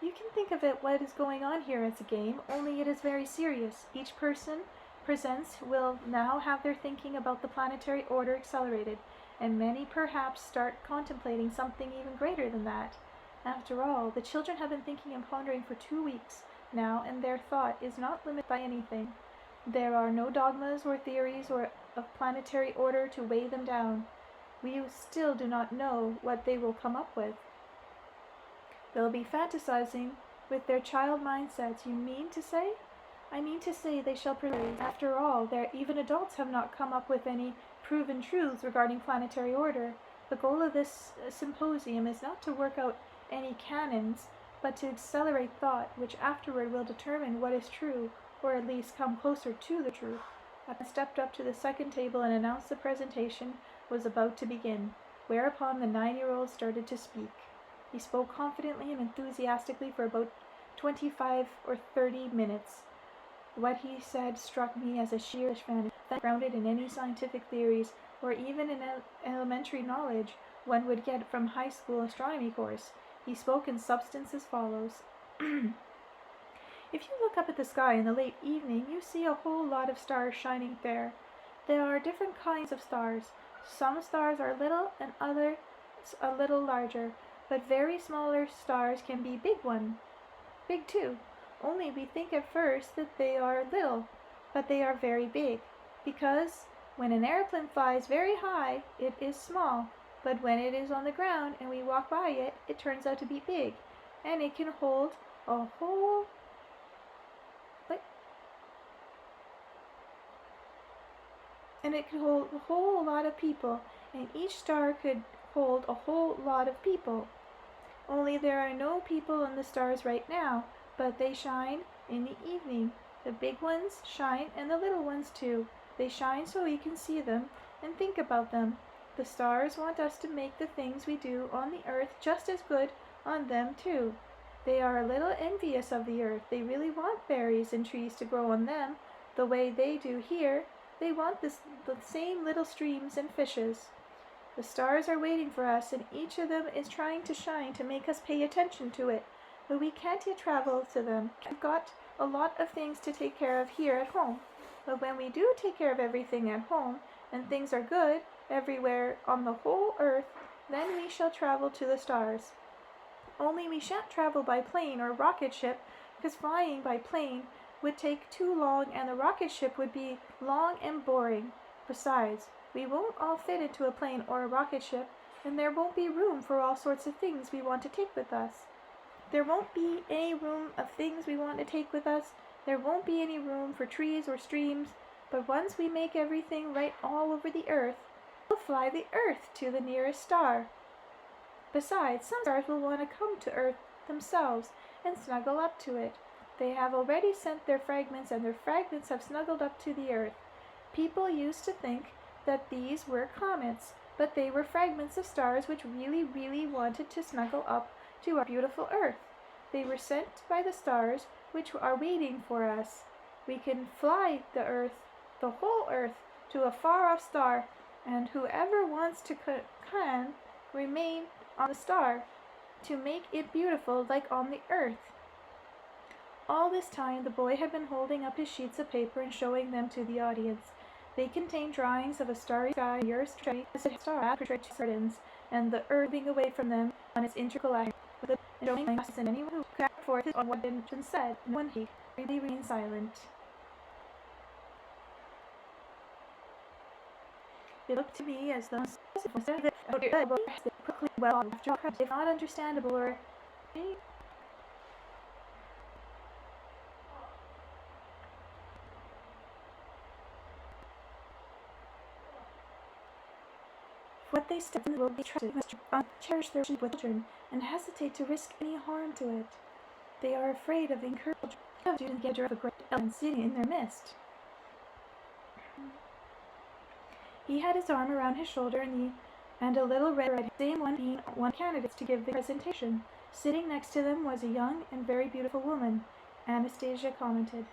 You can think of it what is going on here as a game, only it is very serious. Each person presents will now have their thinking about the planetary order accelerated, and many perhaps start contemplating something even greater than that. After all, the children have been thinking and pondering for 2 weeks now, and their thought is not limited by anything. There are no dogmas or theories of planetary order to weigh them down. We still do not know what they will come up with. They'll be fantasizing with their child mindsets, you mean to say? I mean to say they shall preserve. After all, even adults have not come up with any proven truths regarding planetary order. The goal of this symposium is not to work out any canons, but to accelerate thought, which afterward will determine what is true, or at least come closer to the truth. I stepped up to the second table and announced the presentation was about to begin, whereupon the 9-year-old started to speak. He spoke confidently and enthusiastically for about 25 or 30 minutes. What he said struck me as a sheer fantasy, not grounded in any scientific theories or even in elementary knowledge one would get from high school astronomy course. He spoke in substance as follows. If you look up at the sky in the late evening, you see a whole lot of stars shining there. There are different kinds of stars. Some stars are little and others a little larger, but very smaller stars can be big too. Only we think at first that they are little, but they are very big, because when an airplane flies very high, it is small, but when it is on the ground and we walk by it, it turns out to be big, and it can hold a whole lot of people, and each star could hold a whole lot of people. Only there are no people on the stars right now, but they shine in the evening. The big ones shine and the little ones too. They shine so we can see them and think about them. The stars want us to make the things we do on the earth just as good on them too. They are a little envious of the earth. They really want berries and trees to grow on them the way they do here. They want the same little streams and fishes. The stars are waiting for us, and each of them is trying to shine to make us pay attention to it. But we can't yet travel to them. We've got a lot of things to take care of here at home. But when we do take care of everything at home, and things are good everywhere on the whole earth, then we shall travel to the stars. Only we shan't travel by plane or rocket ship, because flying by plane would take too long and the rocket ship would be long and boring. Besides, we won't all fit into a plane or a rocket ship, and there won't be room for all sorts of things we want to take with us. There won't be any room of things we want to take with us. There won't be any room for trees or streams, but once we make everything right all over the earth, we'll fly the earth to the nearest star. Besides, some stars will want to come to Earth themselves and snuggle up to it. They have already sent their fragments, and their fragments have snuggled up to the Earth. People used to think that these were comets, but they were fragments of stars which really, really wanted to snuggle up to our beautiful Earth. They were sent by the stars which are waiting for us. We can fly the Earth, the whole Earth, to a far-off star, and whoever wants to can remain on the star to make it beautiful like on the Earth. All this time the boy had been holding up his sheets of paper and showing them to the audience. They contained drawings of a starry sky, the Earth's star portrayed two gardens, and the Earth moving away from them on its intergalactic with the showing glasses, and anyone who could forth on what had been said, no one he really remained silent. It looked to me as though well, if not understandable or what they step in will be trusted, must cherish their sheep with children, and hesitate to risk any harm to it. They are afraid of encouraging students to get a great elephant sitting in their midst. He had his arm around his shoulder, and a little red red, same one being one candidate to give the presentation. Sitting next to them was a young and very beautiful woman. Anastasia commented.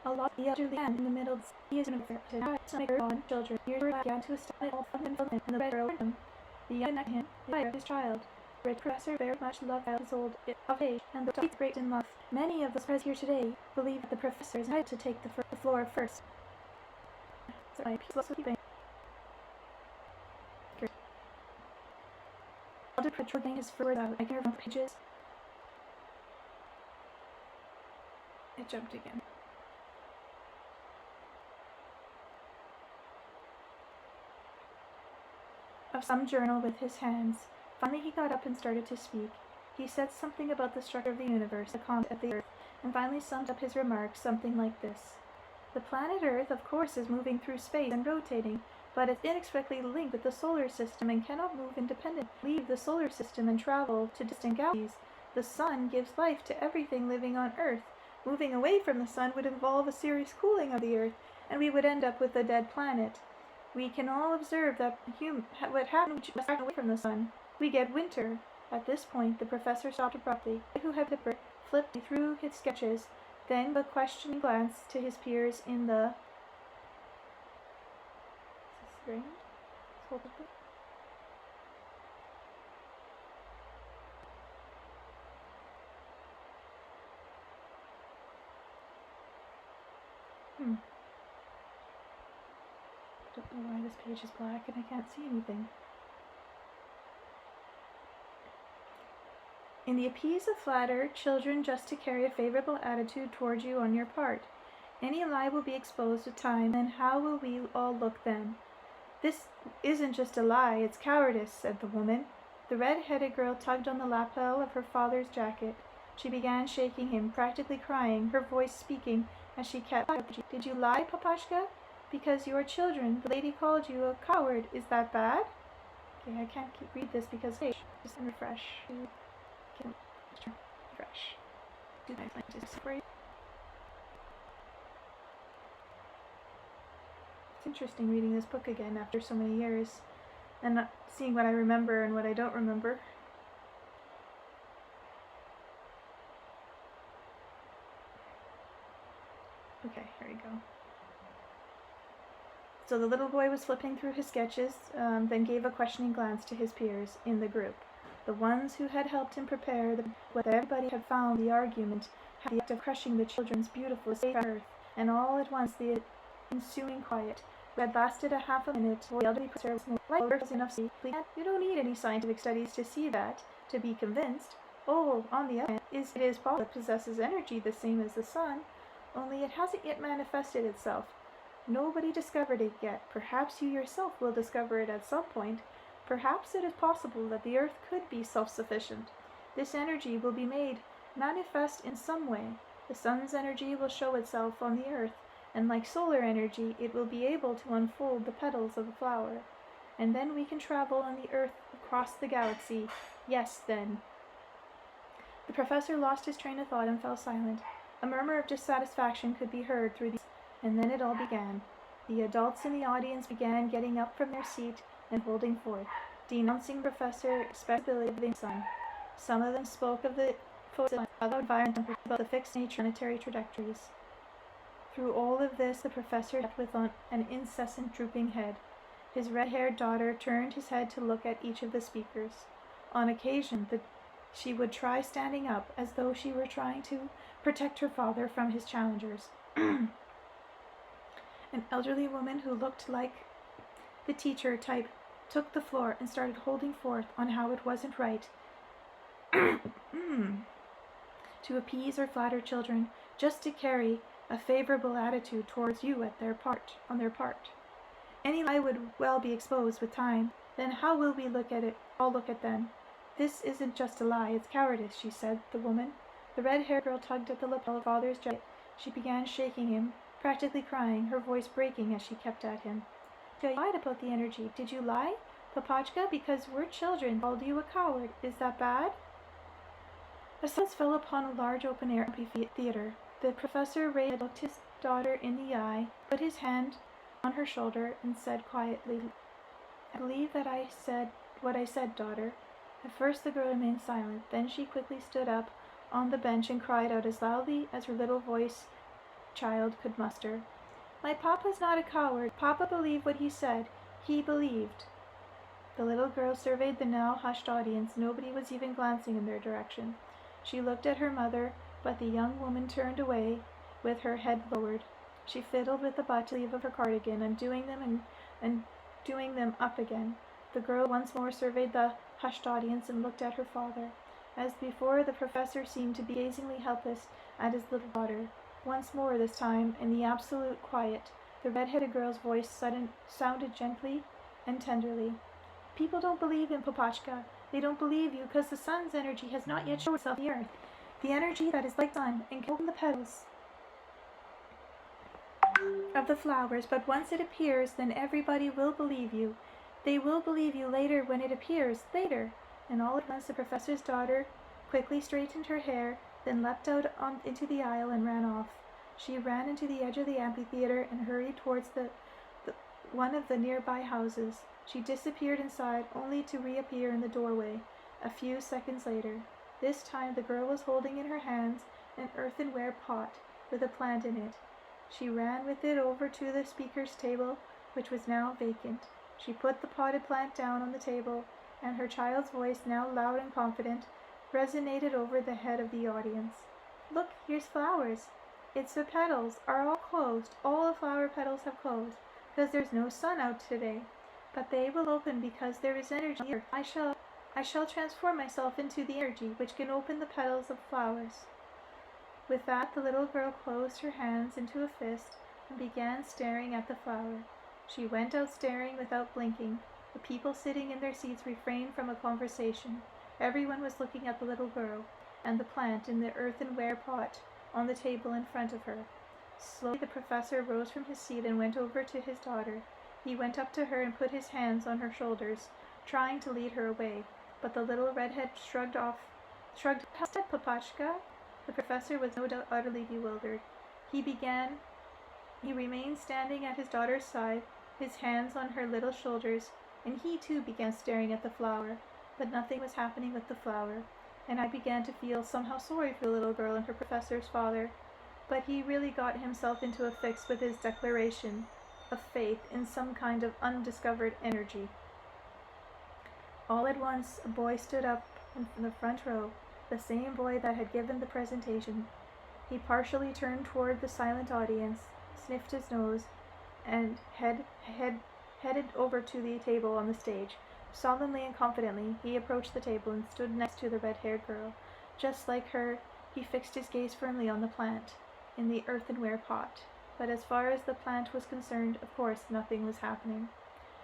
A lot of the elderly man in the middle, he is an affected. Children, here began to study all fun and the red around him. The young next to him, his child. The red professor very much loved his old of age, and the great in love. Many of us present here today believe that the professor is entitled to take the floor first. My peace keeping. I'll do patrolling his further out. I can remove pages. It jumped again. Of some journal with his hands. Finally he got up and started to speak. He said something about the structure of the universe, the comet of the Earth, and finally summed up his remarks something like this. The planet Earth, of course, is moving through space and rotating, but it's inextricably linked with the solar system and cannot move independently. Leave the solar system and travel to distant galaxies. The sun gives life to everything living on Earth. Moving away from the sun would involve a serious cooling of the Earth, and we would end up with a dead planet. We can all observe that what happens away from the sun. We get winter. At this point, the professor stopped abruptly. Who had the flipped through his sketches, then a questioning glance to his peers in the... Is this strange? I don't know why this page is black and I can't see anything. In the appease of flatter children just to carry a favorable attitude towards you on your part. Any lie will be exposed to time, and how will we all look then? This isn't just a lie, it's cowardice, said the woman. The red-headed girl tugged on the lapel of her father's jacket. She began shaking him, practically crying, her voice speaking as she kept... Did you lie, Papashka? Because you are children. The lady called you a coward. Is that bad? Okay, I can't read this because... Just refresh. Refresh. Do I find this for you? It's interesting reading this book again after so many years and seeing what I remember and what I don't remember. Okay, here we go. So the little boy was flipping through his sketches, then gave a questioning glance to his peers in the group. The ones who had helped him prepare what everybody had found the argument had the act of crushing the children's beautiful safe earth, and all at once the ensuing quiet, which had lasted a half a minute, the elderly professor was like enough to see. You don't need any scientific studies to see that, to be convinced. Oh, on the other hand, it is possible it possesses energy the same as the sun, only it hasn't yet manifested itself. Nobody discovered it yet. Perhaps you yourself will discover it at some point. Perhaps it is possible that the Earth could be self-sufficient. This energy will be made manifest in some way. The sun's energy will show itself on the Earth, and like solar energy, it will be able to unfold the petals of a flower. And then we can travel on the Earth across the galaxy. Yes, then. The professor lost his train of thought and fell silent. A murmur of dissatisfaction could be heard through the... And then it all began. The adults in the audience began getting up from their seat and holding forth, denouncing the professor expectability of the sun. Some of them spoke of the environment, about the fixed nature of planetary trajectories. Through all of this, the professor sat with an incessant drooping head. His red-haired daughter turned his head to look at each of the speakers. On occasion, she would try standing up, as though she were trying to protect her father from his challengers. An elderly woman who looked like the teacher type took the floor and started holding forth on how it wasn't right to appease or flatter children, just to carry a favorable attitude towards you on their part. Any lie would well be exposed with time. Then how will we all look at them? This isn't just a lie, it's cowardice, she said, the woman. The red-haired girl tugged at the lapel of her father's jacket. She began shaking him, practically crying, her voice breaking as she kept at him. You lied about the energy. Did you lie, Papachka? Because we're children. Called you a coward. Is that bad? A silence fell upon a large open-air theater. The professor looked his daughter in the eye, put his hand on her shoulder, and said quietly, I believe that I said what I said, daughter. At first the girl remained silent. Then she quickly stood up on the bench and cried out as loudly as her little voice child could muster. My papa's not a coward. Papa believed what he said. He believed. The little girl surveyed the now hushed audience. Nobody was even glancing in their direction. She looked at her mother, but the young woman turned away with her head lowered. She fiddled with the butt sleeve of her cardigan, undoing them and doing them up again. The girl once more surveyed the hushed audience and looked at her father. As before, the professor seemed to be gazingly helpless at his little daughter. Once more, this time, in the absolute quiet, the red-headed girl's voice sounded gently and tenderly. People don't believe in Papachka. They don't believe you because the sun's energy has not yet shown itself on the earth. The energy that is like the sun and can open the petals of the flowers, but once it appears, then everybody will believe you. They will believe you later when it appears, later. And all at once the professor's daughter quickly straightened her hair, then leapt out into the aisle and ran off. She ran into the edge of the amphitheater and hurried towards one of the nearby houses. She disappeared inside, only to reappear in the doorway a few seconds later. This time the girl was holding in her hands an earthenware pot with a plant in it. She ran with it over to the speaker's table, which was now vacant. She put the potted plant down on the table, and her child's voice, now loud and confident, resonated over the head of the audience. Look, here's flowers. The petals are all closed. All the flower petals have closed, because there's no sun out today. But they will open because there is energy here. I shall transform myself into the energy which can open the petals of flowers. With that, the little girl closed her hands into a fist and began staring at the flower. She went out staring without blinking. The people sitting in their seats refrained from a conversation. Everyone was looking at the little girl and the plant in the earthenware pot on the table in front of her. Slowly the professor rose from his seat and went over to his daughter. He went up to her and put his hands on her shoulders, trying to lead her away, but the little redhead shrugged. "How's that, Papachka?" The professor was no doubt utterly bewildered. He remained standing at his daughter's side, his hands on her little shoulders, and he too began staring at the flower, but nothing was happening with the flower, and I began to feel somehow sorry for the little girl and her professor's father. But he really got himself into a fix with his declaration of faith in some kind of undiscovered energy. All at once, a boy stood up in the front row, the same boy that had given the presentation. He partially turned toward the silent audience, sniffed his nose, and headed over to the table on the stage. Solemnly and confidently, he approached the table and stood next to the red-haired girl. Just like her, he fixed his gaze firmly on the plant in the earthenware pot. But as far as the plant was concerned, of course, nothing was happening.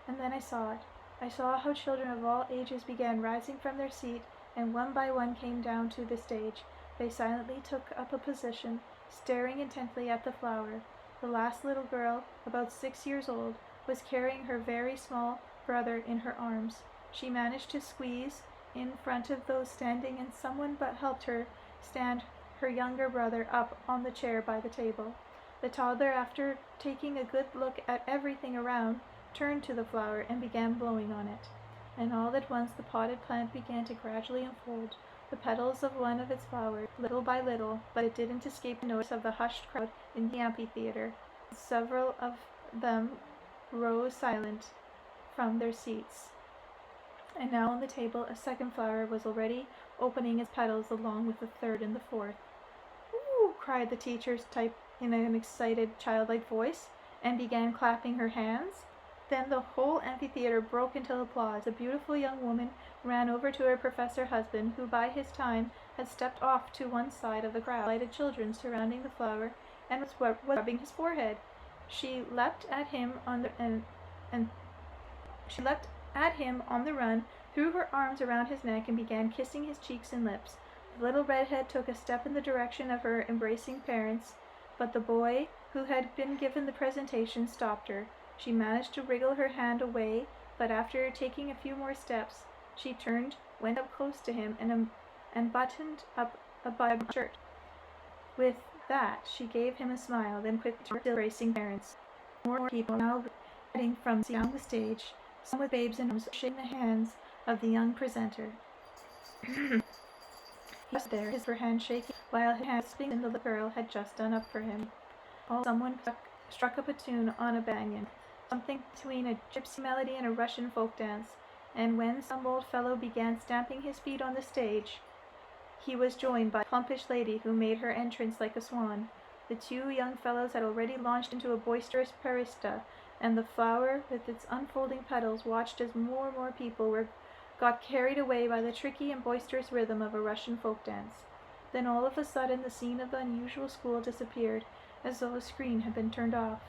And then I saw it. I saw how children of all ages began rising from their seat, and one by one came down to the stage. They silently took up a position, staring intently at the flower. The last little girl, about 6 years old, was carrying her very small brother in her arms. She managed to squeeze in front of those standing, and someone but helped her stand her younger brother up on the chair by the table. The toddler, after taking a good look at everything around, turned to the flower and began blowing on it. And all at once the potted plant began to gradually unfold the petals of one of its flowers, little by little, but it didn't escape the notice of the hushed crowd in the amphitheater. Several of them rose silent from their seats. And now on the table a second flower was already opening its petals along with the third and the fourth. "Ooh!" cried the teacher's type in an excited, childlike voice, and began clapping her hands. Then the whole amphitheater broke into applause. A beautiful young woman ran over to her professor husband, who by his time had stepped off to one side of the crowd, delighted children surrounding the flower, and was rubbing his forehead. She leapt at him on the run, threw her arms around his neck, and began kissing his cheeks and lips. The little redhead took a step in the direction of her embracing parents, but the boy, who had been given the presentation, stopped her. She managed to wriggle her hand away, but after taking a few more steps, she turned, went up close to him, and buttoned up a button on his shirt. With that, she gave him a smile, then quickly turned to the embracing parents. More people now heading from down the stage, some with babes in arms, shaking the hands of the young presenter. He was there, his hand shaking, while his hand spinning the little girl had just done up for him. Someone struck up a tune on a banyan, something between a gypsy melody and a Russian folk dance, and when some old fellow began stamping his feet on the stage, he was joined by a plumpish lady who made her entrance like a swan. The two young fellows had already launched into a boisterous parista, and the flower, with its unfolding petals, watched as more and more people got carried away by the tricky and boisterous rhythm of a Russian folk dance. Then all of a sudden the scene of the unusual school disappeared, as though a screen had been turned off.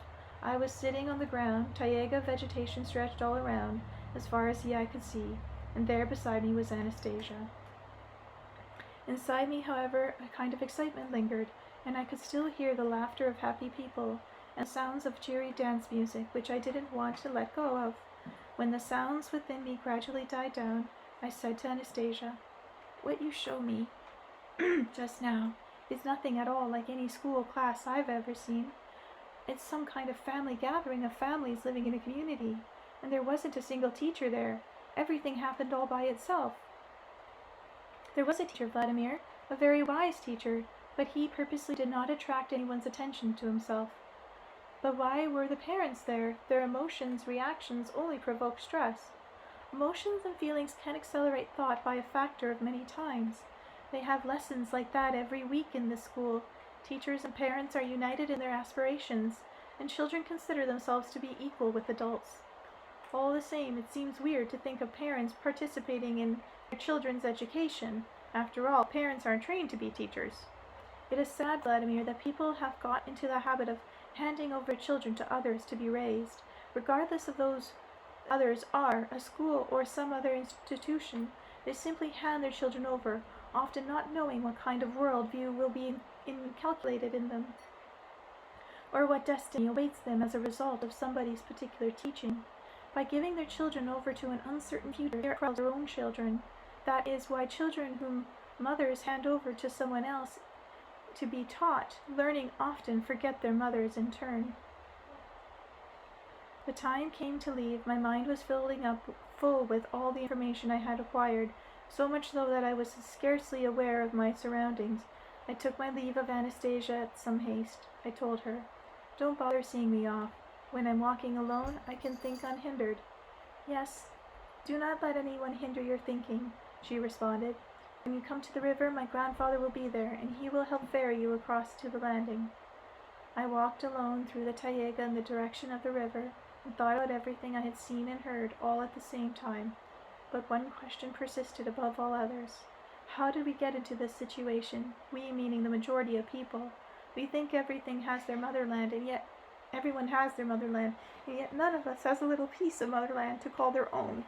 I was sitting on the ground, taiga vegetation stretched all around, as far as the eye could see, and there beside me was Anastasia. Inside me, however, a kind of excitement lingered, and I could still hear the laughter of happy people, and sounds of cheery dance music, which I didn't want to let go of. When the sounds within me gradually died down, I said to Anastasia, "What you show me just now is nothing at all like any school class I've ever seen. It's some kind of family gathering of families living in a community, and there wasn't a single teacher there. Everything happened all by itself. There was a teacher, Vladimir, a very wise teacher, but he purposely did not attract anyone's attention to himself. But why were the parents there? Their emotions, reactions only provoke stress. Emotions and feelings can accelerate thought by a factor of many times. They have lessons like that every week in this school. Teachers and parents are united in their aspirations, and children consider themselves to be equal with adults. All the same, it seems weird to think of parents participating in their children's education. After all, parents aren't trained to be teachers. It is sad, Vladimir, that people have got into the habit of handing over children to others to be raised, regardless of those others are a school or some other institution. They simply hand their children over, often not knowing what kind of worldview will be inculcated in them, or what destiny awaits them as a result of somebody's particular teaching. By giving their children over to an uncertain future, they are their own children. That is why children whom mothers hand over to someone else to be taught, learning often forget their mothers in turn. The time came to leave. My mind was filling up full with all the information I had acquired, so much so that I was scarcely aware of my surroundings. I took my leave of Anastasia at some haste. I told her, "Don't bother seeing me off. When I'm walking alone, I can think unhindered." "Yes, do not let anyone hinder your thinking," she responded. "When you come to the river, my grandfather will be there, and he will help ferry you across to the landing." I walked alone through the taiga in the direction of the river, and thought about everything I had seen and heard all at the same time. But one question persisted above all others. How did we get into this situation? We, meaning the majority of people. We think everything has their motherland, and yet everyone has their motherland, and yet none of us has a little piece of motherland to call their own.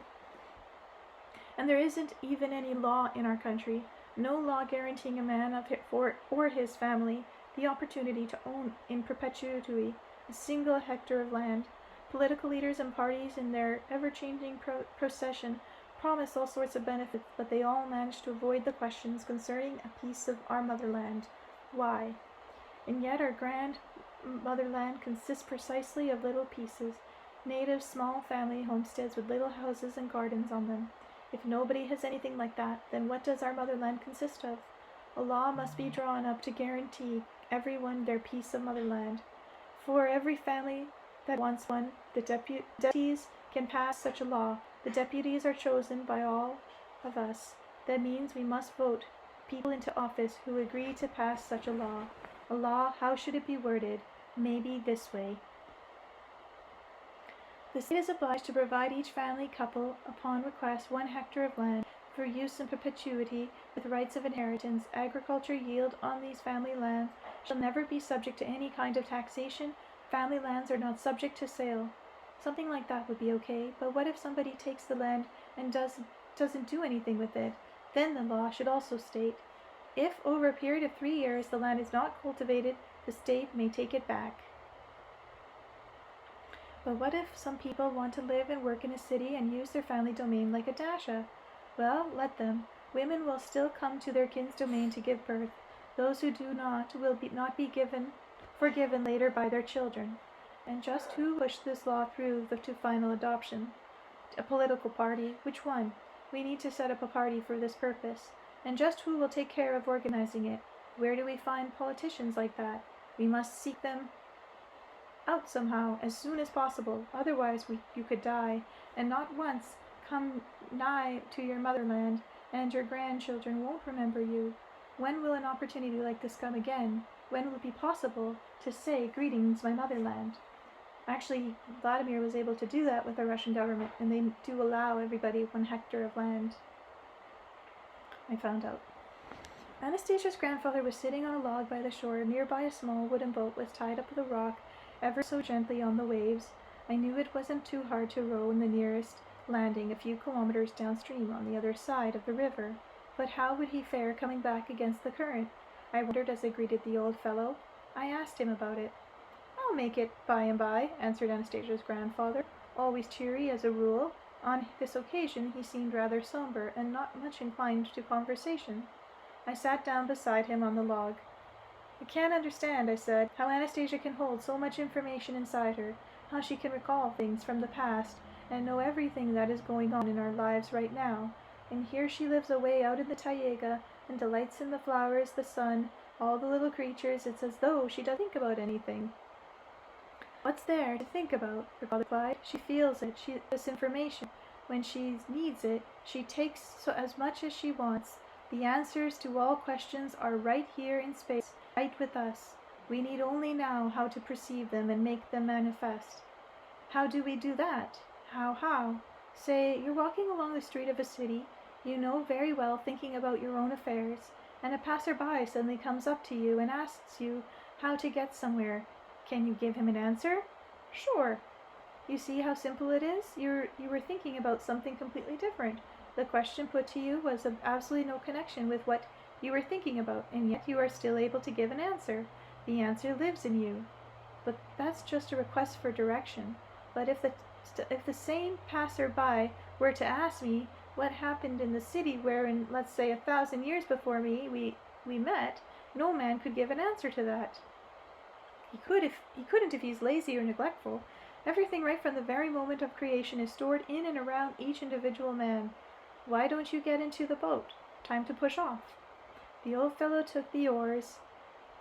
And there isn't even any law in our country, no law guaranteeing a man or his family the opportunity to own in perpetuity a single hectare of land. Political leaders and parties in their ever-changing procession promise all sorts of benefits, but they all manage to avoid the questions concerning a piece of our motherland. Why? And yet our grand motherland consists precisely of little pieces, native small family homesteads with little houses and gardens on them. If nobody has anything like that, then what does our motherland consist of? A law must be drawn up to guarantee everyone their piece of motherland. For every family that wants one, the deputies can pass such a law. The deputies are chosen by all of us. That means we must vote people into office who agree to pass such a law. A law, how should it be worded? Maybe this way. The state is obliged to provide each family couple, upon request, 1 hectare of land for use in perpetuity with rights of inheritance. Agriculture yield on these family lands shall never be subject to any kind of taxation. Family lands are not subject to sale. Something like that would be okay, but what if somebody takes the land and doesn't do anything with it? Then the law should also state, if over a period of 3 years the land is not cultivated, the state may take it back. But what if some people want to live and work in a city and use their family domain like a dasha? Well, let them. Women will still come to their kin's domain to give birth. Those who do not will not be forgiven later by their children. And just who pushed this law through to final adoption? A political party. Which one? We need to set up a party for this purpose. And just who will take care of organizing it? Where do we find politicians like that? We must seek them out somehow, as soon as possible. Otherwise you could die, and not once come nigh to your motherland, and your grandchildren won't remember you. When will an opportunity like this come again? When will it be possible to say, "Greetings, my motherland"? Actually, Vladimir was able to do that with the Russian government, and they do allow everybody 1 hectare of land. I found out. Anastasia's grandfather was sitting on a log by the shore. Nearby, a small wooden boat was tied up with a rock ever so gently on the waves. I knew it wasn't too hard to row in the nearest landing a few kilometers downstream on the other side of the river. But how would he fare coming back against the current? I wondered as I greeted the old fellow. I asked him about it. "I'll make it by and by," answered Anastasia's grandfather, always cheery as a rule. On this occasion he seemed rather somber and not much inclined to conversation. I sat down beside him on the log. "I can't understand," I said, "how Anastasia can hold so much information inside her, how she can recall things from the past and know everything that is going on in our lives right now. And here she lives away out in the taiga and delights in the flowers, the sun, all the little creatures. It's as though she doesn't think about anything." "What's there to think about?" her father replied. "She feels it, this information. When she needs it, she takes as much as she wants. The answers to all questions are right here in space, right with us. We need only now how to perceive them and make them manifest." "How do we do that?" How? Say, you're walking along the street of a city, you know very well, thinking about your own affairs, and a passerby suddenly comes up to you and asks you how to get somewhere. Can you give him an answer? Sure. You see how simple it is? You were thinking about something completely different. The question put to you was of absolutely no connection with what you were thinking about, and yet you are still able to give an answer. The answer lives in you. But that's just a request for direction. But if the same passerby were to ask me what happened in the city where, in, let's say, 1,000 years before me, we met, no man could give an answer to that. He couldn't if he's lazy or neglectful. Everything right from the very moment of creation is stored in and around each individual man. Why don't you get into the boat? Time to push off." The old fellow took the oars.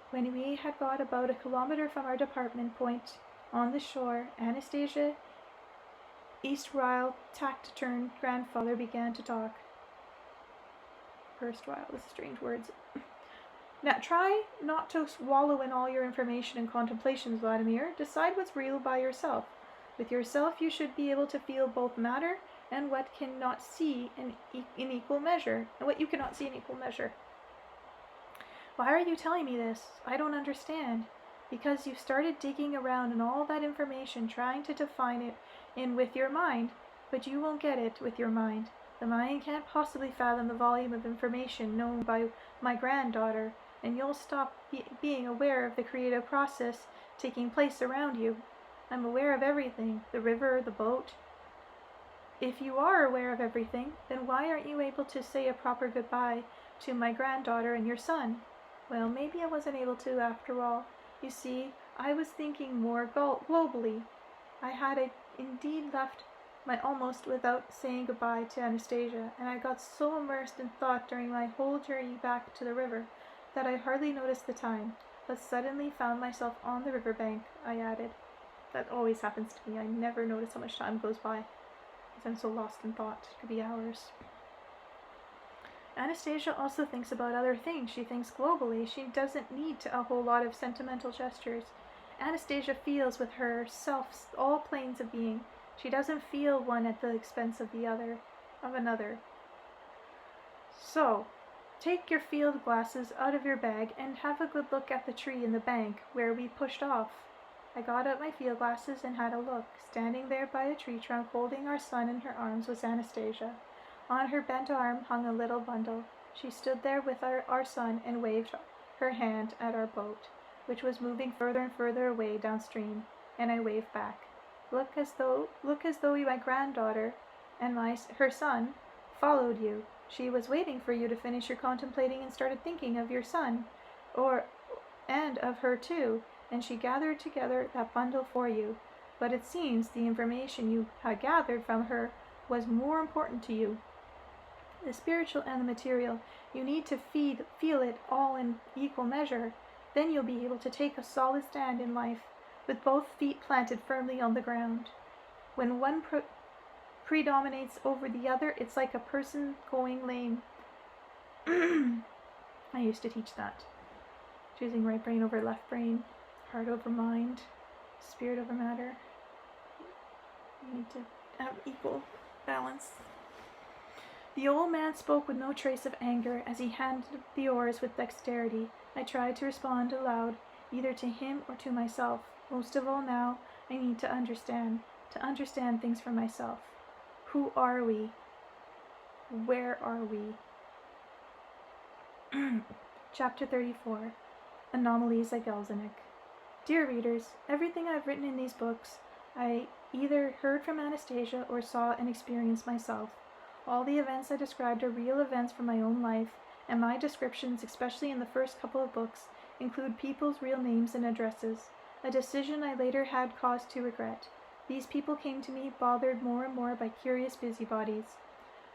When we had got about 1 kilometer from our department point on the shore, Anastasia, erstwhile taciturn grandfather, began to talk. Erstwhile, this is strange words. "Now try not to wallow in all your information and contemplations, Vladimir. Decide what's real by yourself. With yourself you should be able to feel both matter and what cannot see in equal measure, and what you cannot see in equal measure." "Why are you telling me this? I don't understand." "Because you've started digging around in all that information, trying to define it with your mind, but you won't get it with your mind. The mind can't possibly fathom the volume of information known by my granddaughter, and you'll stop being aware of the creative process taking place around you. I'm aware of everything, the river, the boat." "If you are aware of everything, then why aren't you able to say a proper goodbye to my granddaughter and your son?" "Well, maybe I wasn't able to after all. You see, I was thinking more globally. I had indeed left my almost without saying goodbye to Anastasia, and I got so immersed in thought during my whole journey back to the river that I hardly noticed the time, but suddenly found myself on the riverbank," I added. That always happens to me. I never notice how much time goes by, because I'm so lost in thought. It could be hours. Anastasia also thinks about other things. She thinks globally. She doesn't need a whole lot of sentimental gestures. Anastasia feels with herself all planes of being. She doesn't feel one at the expense of another. So, take your field glasses out of your bag and have a good look at the tree in the bank where we pushed off. I got out my field glasses and had a look. Standing there by a tree trunk, holding our son in her arms, was Anastasia. On her bent arm hung a little bundle. She stood there with our son and waved her hand at our boat, which was moving further and further away downstream, and I waved back. Look as though my granddaughter and her son followed you. She was waiting for you to finish your contemplating and started thinking of your son, and of her too, and she gathered together that bundle for you. But it seems the information you had gathered from her was more important to you. The spiritual and the material, you need to feel it all in equal measure. Then you'll be able to take a solid stand in life, with both feet planted firmly on the ground. When one predominates over the other, it's like a person going lame. I used to teach that. Choosing right brain over left brain, heart over mind, spirit over matter. You need to have equal balance. The old man spoke with no trace of anger as he handled the oars with dexterity. I tried to respond aloud, either to him or to myself. Most of all now, I need to understand things for myself. Who are we? Where are we? Chapter 34. Anomalies at Gelsenik. Dear readers, everything I've written in these books, I either heard from Anastasia or saw and experienced myself. All the events I described are real events from my own life, and my descriptions, especially in the first couple of books, include people's real names and addresses, a decision I later had cause to regret. These people came to me bothered more and more by curious busybodies.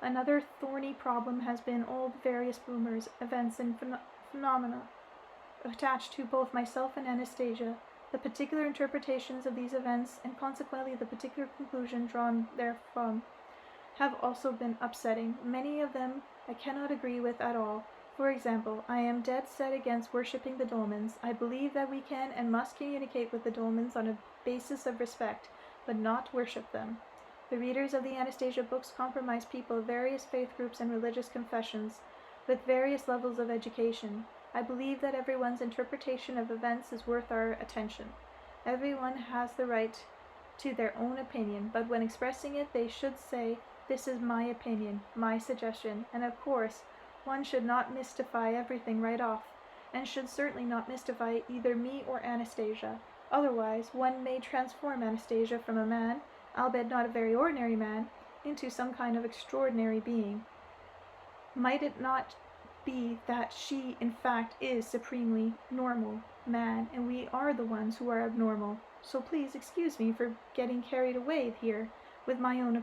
Another thorny problem has been all the various rumors, events, and phenomena attached to both myself and Anastasia, the particular interpretations of these events, and consequently the particular conclusion drawn therefrom, have also been upsetting. Many of them I cannot agree with at all. For example, I am dead set against worshipping the dolmens. I believe that we can and must communicate with the dolmens on a basis of respect, but not worship them. The readers of the Anastasia books comprise people of various faith groups and religious confessions, with various levels of education. I believe that everyone's interpretation of events is worth our attention. Everyone has the right to their own opinion, but when expressing it, they should say, "This is my opinion, my suggestion," and of course, one should not mystify everything right off, and should certainly not mystify either me or Anastasia. Otherwise, one may transform Anastasia from a man, albeit not a very ordinary man, into some kind of extraordinary being. Might it not be that she, in fact, is supremely normal man, and we are the ones who are abnormal? So please excuse me for getting carried away here with my own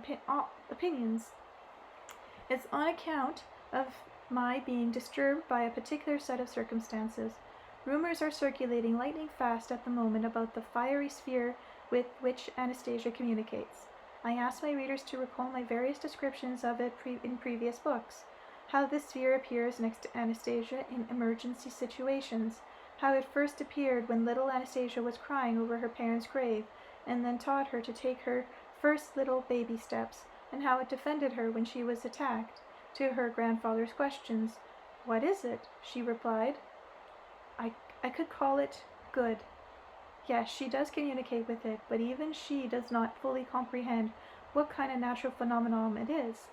opinions. It's on account of my being disturbed by a particular set of circumstances. Rumors are circulating lightning fast at the moment about the fiery sphere with which Anastasia communicates. I ask my readers to recall my various descriptions of it in previous books. How this sphere appears next to Anastasia in emergency situations. How it first appeared when little Anastasia was crying over her parents' grave, and then taught her to take her first little baby steps, and how it defended her when she was attacked. To her grandfather's questions, "What is it?" she replied, I could call it good. Yes, she does communicate with it, but even she does not fully comprehend what kind of natural phenomenon it is.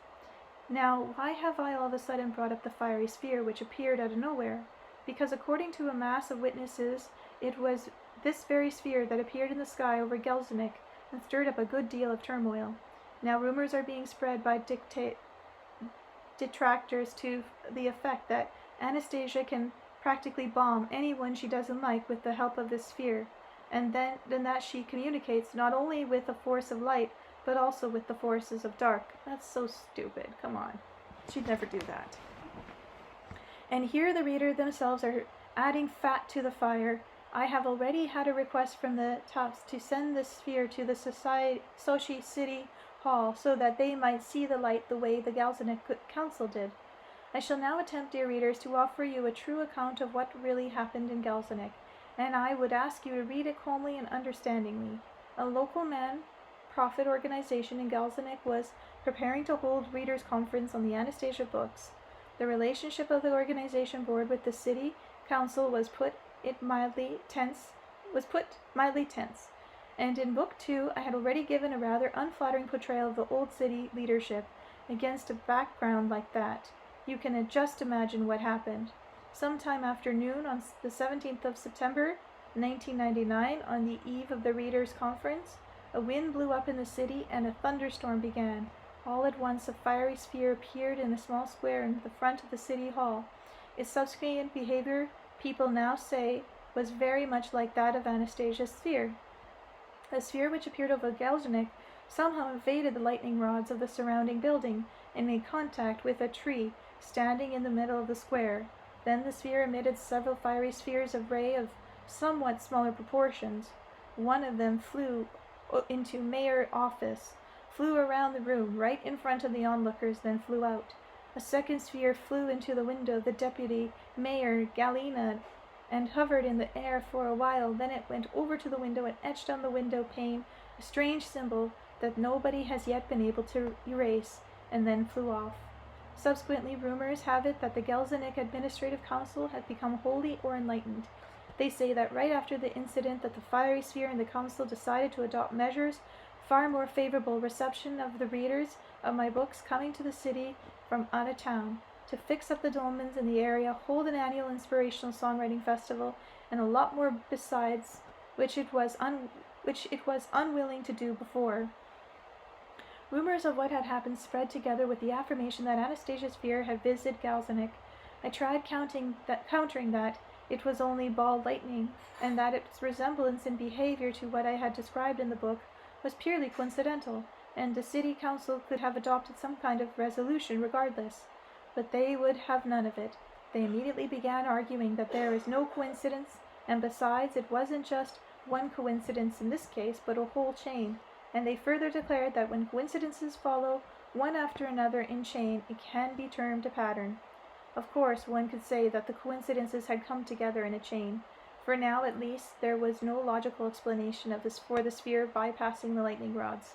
Now, why have I all of a sudden brought up the fiery sphere which appeared out of nowhere? Because according to a mass of witnesses, it was this very sphere that appeared in the sky over Gelsenik and stirred up a good deal of turmoil. Now rumors are being spread by detractors to the effect that Anastasia can practically bomb anyone she doesn't like with the help of this sphere, and then that she communicates not only with the force of light, but also with the forces of dark. That's so stupid. Come on. She'd never do that. And here the reader themselves are adding fat to the fire. I have already had a request from the Tufts to send this sphere to the Sochi City Hall so that they might see the light the way the Gelsenik Council did. I shall now attempt, dear readers, to offer you a true account of what really happened in Gelsenik, and I would ask you to read it calmly and understandingly. A local non-profit organization in Gelsenik was preparing to hold readers' conference on the Anastasia books. The relationship of the organization board with the city council was put mildly tense, and in Book 2 I had already given a rather unflattering portrayal of the old city leadership against a background like that. You can just imagine what happened. Sometime after noon on the 17th of September, 1999, on the eve of the readers' conference, a wind blew up in the city and a thunderstorm began. All at once a fiery sphere appeared in a small square in the front of the city hall. Its subsequent behavior, people now say, was very much like that of Anastasia's sphere. A sphere which appeared over Gelsenik somehow evaded the lightning rods of the surrounding building and made contact with a tree standing in the middle of the square. Then the sphere emitted several fiery spheres of ray of somewhat smaller proportions. One of them flew into mayor's office, flew around the room right in front of the onlookers, then flew out. A second sphere flew into the window of the deputy mayor, Galena, and hovered in the air for a while. Then it went over to the window and etched on the window pane a strange symbol that nobody has yet been able to erase, and then flew off. Subsequently, rumors have it that the Gelsenik Administrative Council had become holy or enlightened. They say that right after the incident that the fiery sphere and the council decided to adopt measures far more favorable reception of the readers of my books coming to the city from out of town, to fix up the dolmens in the area, hold an annual inspirational songwriting festival, and a lot more besides, which it was unwilling to do before. Rumors of what had happened spread together with the affirmation that Anastasia Sphere had visited Gelsenik. I tried countering that it was only ball lightning, and that its resemblance in behavior to what I had described in the book was purely coincidental, and the city council could have adopted some kind of resolution regardless. But they would have none of it. They immediately began arguing that there is no coincidence, and besides, it wasn't just one coincidence in this case, but a whole chain. And they further declared that when coincidences follow one after another in chain, it can be termed a pattern. Of course, one could say that the coincidences had come together in a chain. For now, at least, there was no logical explanation for the sphere bypassing the lightning rods.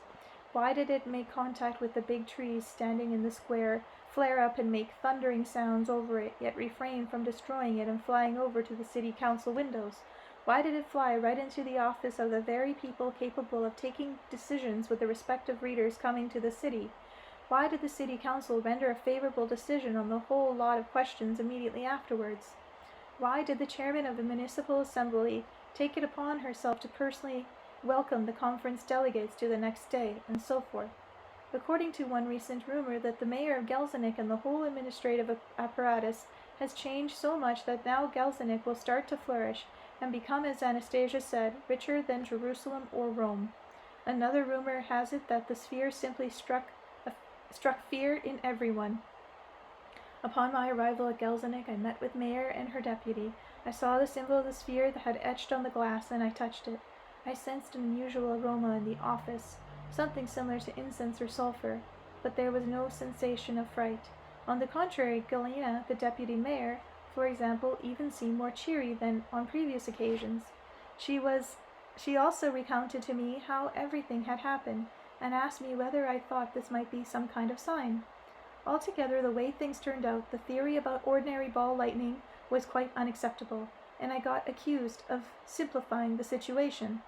Why did it make contact with the big trees standing in the square, flare up and make thundering sounds over it, yet refrain from destroying it and flying over to the city council windows? Why did it fly right into the office of the very people capable of taking decisions with the respective readers coming to the city? Why did the city council render a favorable decision on the whole lot of questions immediately afterwards? Why did the chairman of the municipal assembly take it upon herself to personally welcome the conference delegates to the next day, and so forth? According to one recent rumor that the mayor of Gelsenik and the whole administrative apparatus has changed so much that now Gelsenik will start to flourish and become, as Anastasia said, richer than Jerusalem or Rome. Another rumor has it that the sphere simply struck fear in everyone. Upon my arrival at Gelsenik, I met with Mayor and her deputy. I saw the symbol of the sphere that had etched on the glass, and I touched it. I sensed an unusual aroma in the office, something similar to incense or sulfur, but there was no sensation of fright. On the contrary, Galena, the deputy mayor, for example, even seemed more cheery than on previous occasions. She also recounted to me how everything had happened, and asked me whether I thought this might be some kind of sign. Altogether, the way things turned out, the theory about ordinary ball lightning was quite unacceptable, and I got accused of simplifying the situation.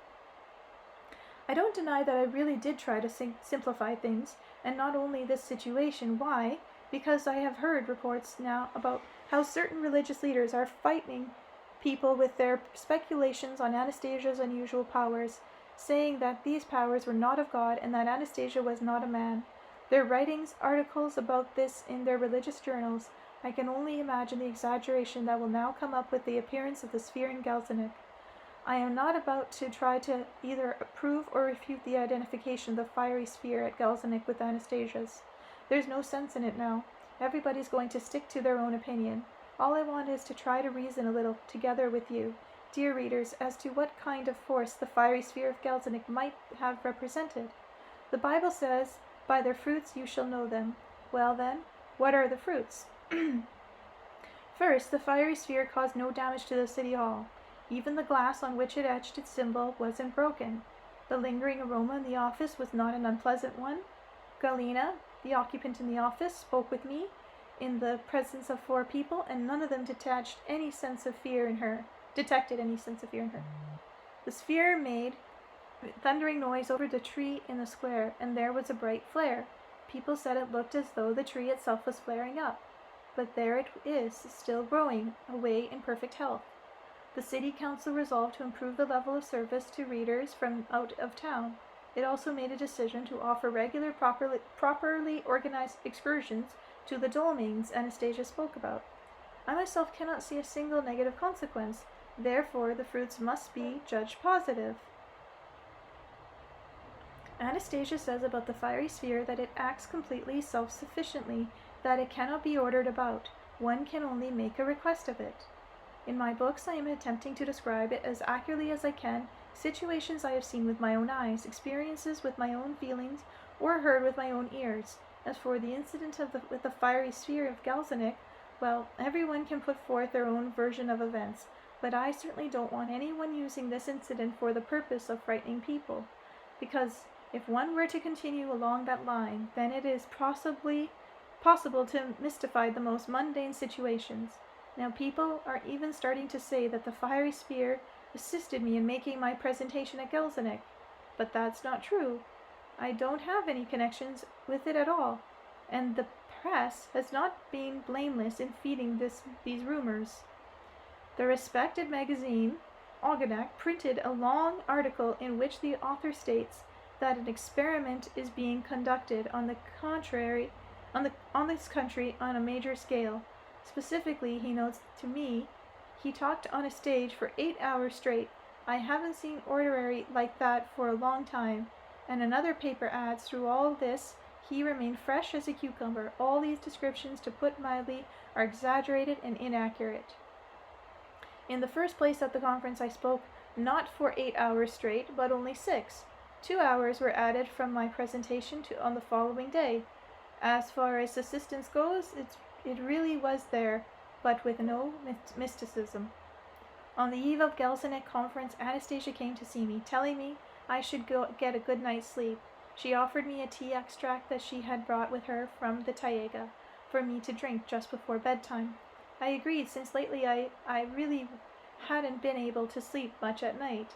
I don't deny that I really did try to simplify things, and not only this situation. Why? Because I have heard reports now about how certain religious leaders are fighting people with their speculations on Anastasia's unusual powers, saying that these powers were not of God and that Anastasia was not a man. Their writings, articles about this in their religious journals. I can only imagine the exaggeration that will now come up with the appearance of the sphere in Gelsenik. I am not about to try to either prove or refute the identification of the fiery sphere at Gelsenik with Anastasia's. There's no sense in it now. Everybody's going to stick to their own opinion. All I want is to try to reason a little together with you, dear readers, as to what kind of force the fiery sphere of Gelsenik might have represented. The Bible says, "By their fruits you shall know them." Well then, what are the fruits? First, the fiery sphere caused no damage to the city hall. Even the glass on which it etched its symbol wasn't broken. The lingering aroma in the office was not an unpleasant one. Galena, the occupant in the office, spoke with me in the presence of 4 people, and none of them detected any sense of fear in her. The sphere made thundering noise over the tree in the square, and there was a bright flare. People said it looked as though the tree itself was flaring up, but there it is, still growing away in perfect health. The city council resolved to improve the level of service to readers from out of town. It also made a decision to offer regular, properly organized excursions to the domains Anastasia spoke about. I myself cannot see a single negative consequence. Therefore, the fruits must be judged positive. Anastasia says about the fiery sphere that it acts completely self-sufficiently, that it cannot be ordered about. One can only make a request of it. In my books, I am attempting to describe it as accurately as I can, situations I have seen with my own eyes, experiences with my own feelings, or heard with my own ears, As for the incident with the fiery sphere of Galzanic, well, everyone can put forth their own version of events, but I certainly don't want anyone using this incident for the purpose of frightening people, because if one were to continue along that line, then it is possible to mystify the most mundane situations. Now people are even starting to say that the fiery sphere assisted me in making my presentation at Galzanic, but that's not true. I don't have any connections with it at all, and the press has not been blameless in feeding these rumors. The respected magazine, Algonac, printed a long article in which the author states that an experiment is being conducted on this country on a major scale. Specifically, he notes to me, he talked on a stage for 8 hours straight. I haven't seen oratory like that for a long time. And another paper adds, through all this, he remained fresh as a cucumber. All these descriptions, to put mildly, are exaggerated and inaccurate. In the first place at the conference, I spoke not for 8 hours straight, but only 6. 2 hours were added from my presentation on the following day. As far as assistance goes, it really was there, but with no mysticism. On the eve of Galzanic conference, Anastasia came to see me, telling me I should go get a good night's sleep. She offered me a tea extract that she had brought with her from the Taiga for me to drink just before bedtime. I agreed, since lately I really hadn't been able to sleep much at night.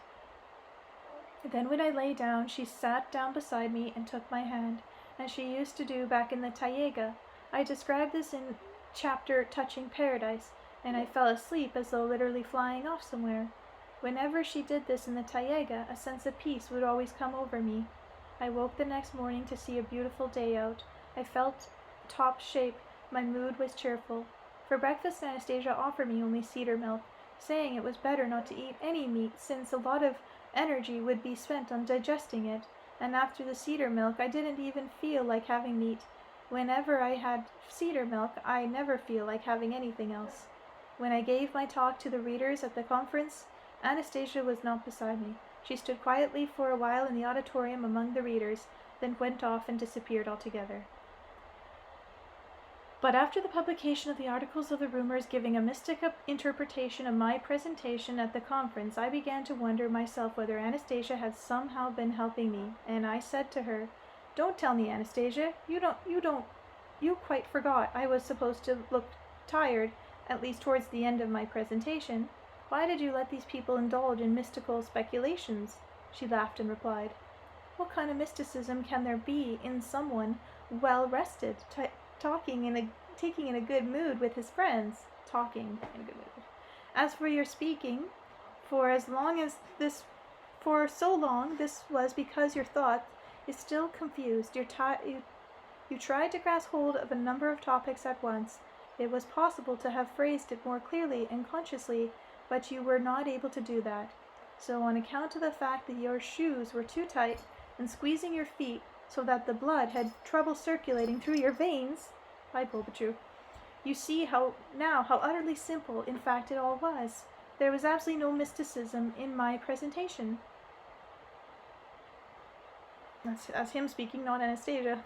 Then when I lay down, she sat down beside me and took my hand, as she used to do back in the Taiga. I described this in chapter Touching Paradise, and I fell asleep as though literally flying off somewhere. Whenever she did this in the Taiga, a sense of peace would always come over me. I woke the next morning to see a beautiful day out. I felt top shape. My mood was cheerful. For breakfast, Anastasia offered me only cedar milk, saying it was better not to eat any meat, since a lot of energy would be spent on digesting it, and after the cedar milk I didn't even feel like having meat. Whenever I had cedar milk, I never feel like having anything else. When I gave my talk to the readers at the conference, Anastasia was not beside me. She stood quietly for a while in the auditorium among the readers, then went off and disappeared altogether. But after the publication of the articles of the rumors giving a mystic interpretation of my presentation at the conference, I began to wonder myself whether Anastasia had somehow been helping me, and I said to her, "Don't tell me, Anastasia. You quite forgot I was supposed to look tired, at least towards the end of my presentation. Why did you let these people indulge in mystical speculations?" She laughed and replied, "What kind of mysticism can there be in someone well rested, taking in a good mood with his friends? Talking in a good mood. As for your speaking, for so long, this was because your thought is still confused. You tried to grasp hold of a number of topics at once. It was possible to have phrased it more clearly and consciously, but you were not able to do that. So on account of the fact that your shoes were too tight and squeezing your feet so that the blood had trouble circulating through your veins, I pulled the truth. You see how utterly simple, in fact, it all was. There was absolutely no mysticism in my presentation." That's him speaking, not Anastasia.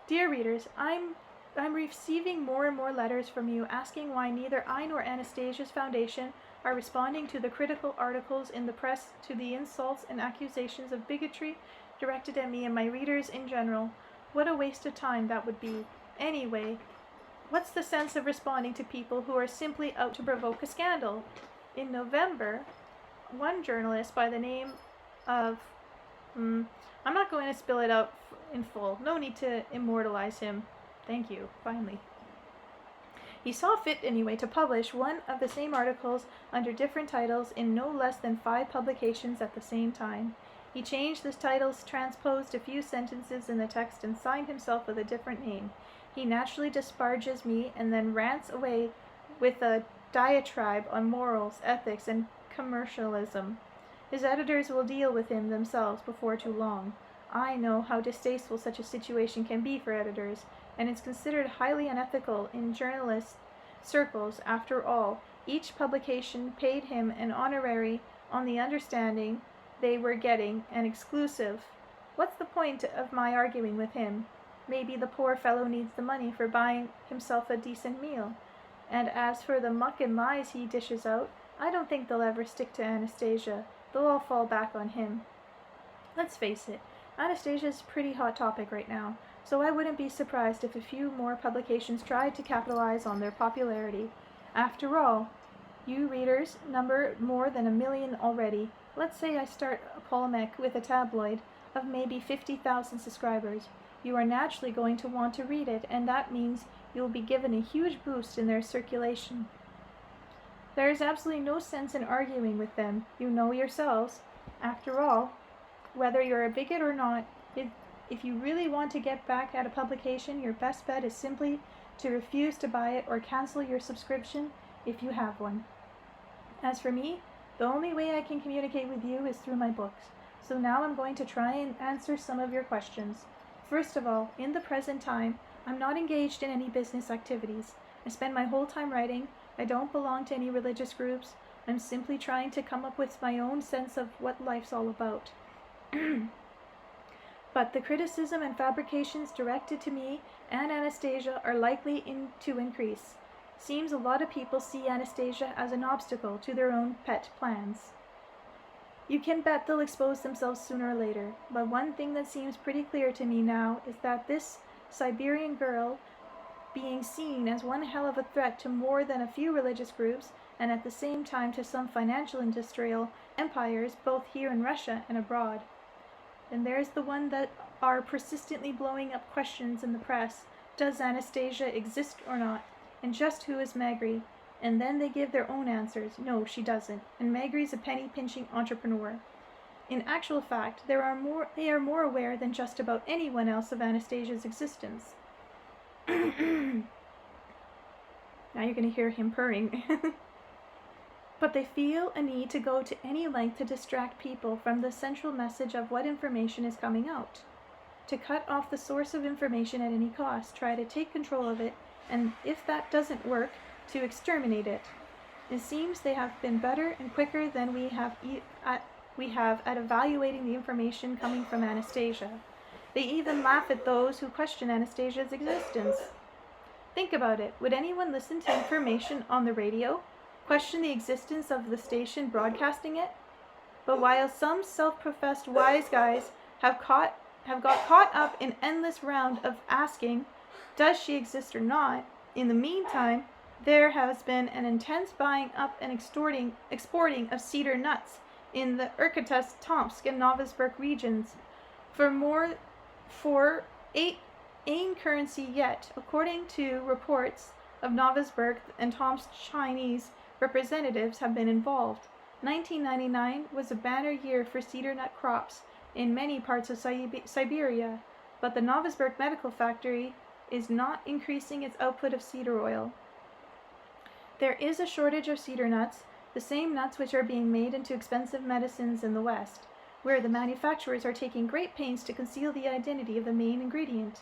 Dear readers, I'm receiving more and more letters from you asking why neither I nor Anastasia's foundation are responding to the critical articles in the press, to the insults and accusations of bigotry directed at me and my readers in general. What a waste of time that would be. Anyway, what's the sense of responding to people who are simply out to provoke a scandal? In November, one journalist by the name of... I'm not going to spill it out in full. No need to immortalize him. Thank you, finally. He saw fit anyway to publish one of the same articles under different titles in no less than 5 publications at the same time. He changed the titles, transposed a few sentences in the text, and signed himself with a different name. He naturally disparages me and then rants away with a diatribe on morals, ethics, and commercialism. His editors will deal with him themselves before too long. I know how distasteful such a situation can be for editors, and it's considered highly unethical in journalist circles. After all, each publication paid him an honorary on the understanding they were getting an exclusive. What's the point of my arguing with him? Maybe the poor fellow needs the money for buying himself a decent meal. And as for the muck and lies he dishes out, I don't think they'll ever stick to Anastasia. They'll all fall back on him. Let's face it, Anastasia's a pretty hot topic right now, so I wouldn't be surprised if a few more publications tried to capitalize on their popularity. After all, you readers number more than 1 million already. Let's say I start a polemic with a tabloid of maybe 50,000 subscribers. You are naturally going to want to read it, and that means you will be given a huge boost in their circulation. There is absolutely no sense in arguing with them. You know yourselves. After all, whether you're a bigot or not, if you really want to get back at a publication, your best bet is simply to refuse to buy it or cancel your subscription if you have one. As for me, the only way I can communicate with you is through my books. So now I'm going to try and answer some of your questions. First of all, in the present time, I'm not engaged in any business activities. I spend my whole time writing. I don't belong to any religious groups. I'm simply trying to come up with my own sense of what life's all about. But the criticism and fabrications directed to me and Anastasia are likely to increase. Seems a lot of people see Anastasia as an obstacle to their own pet plans. You can bet they'll expose themselves sooner or later, but one thing that seems pretty clear to me now is that this Siberian girl being seen as one hell of a threat to more than a few religious groups, and at the same time to some financial industrial empires both here in Russia and abroad. And there's the one that are persistently blowing up questions in the press. Does Anastasia exist or not? And just who is Magri? And then they give their own answers. No, she doesn't. And Magri's a penny-pinching entrepreneur. In actual fact, they are more aware than just about anyone else of Anastasia's existence. Now you're going to hear him purring. But they feel a need to go to any length to distract people from the central message of what information is coming out. To cut off the source of information at any cost, try to take control of it, and if that doesn't work, to exterminate it. It seems they have been better and quicker than we have at evaluating the information coming from Anastasia. They even laugh at those who question Anastasia's existence. Think about it. Would anyone listen to information on the radio? Question the existence of the station broadcasting it? But while some self-professed wise guys have got caught up in endless round of asking, does she exist or not, in the meantime, there has been an intense buying up and exporting of cedar nuts in the Irkutsk, Tomsk, and Novosibirsk regions for ain't currency yet, according to reports of Novosibirsk and Tomsk. Chinese representatives have been involved. 1999 was a banner year for cedar nut crops in many parts of Siberia, but the Novosibirsk medical factory is not increasing its output of cedar oil. There is a shortage of cedar nuts, the same nuts which are being made into expensive medicines in the West, where the manufacturers are taking great pains to conceal the identity of the main ingredient.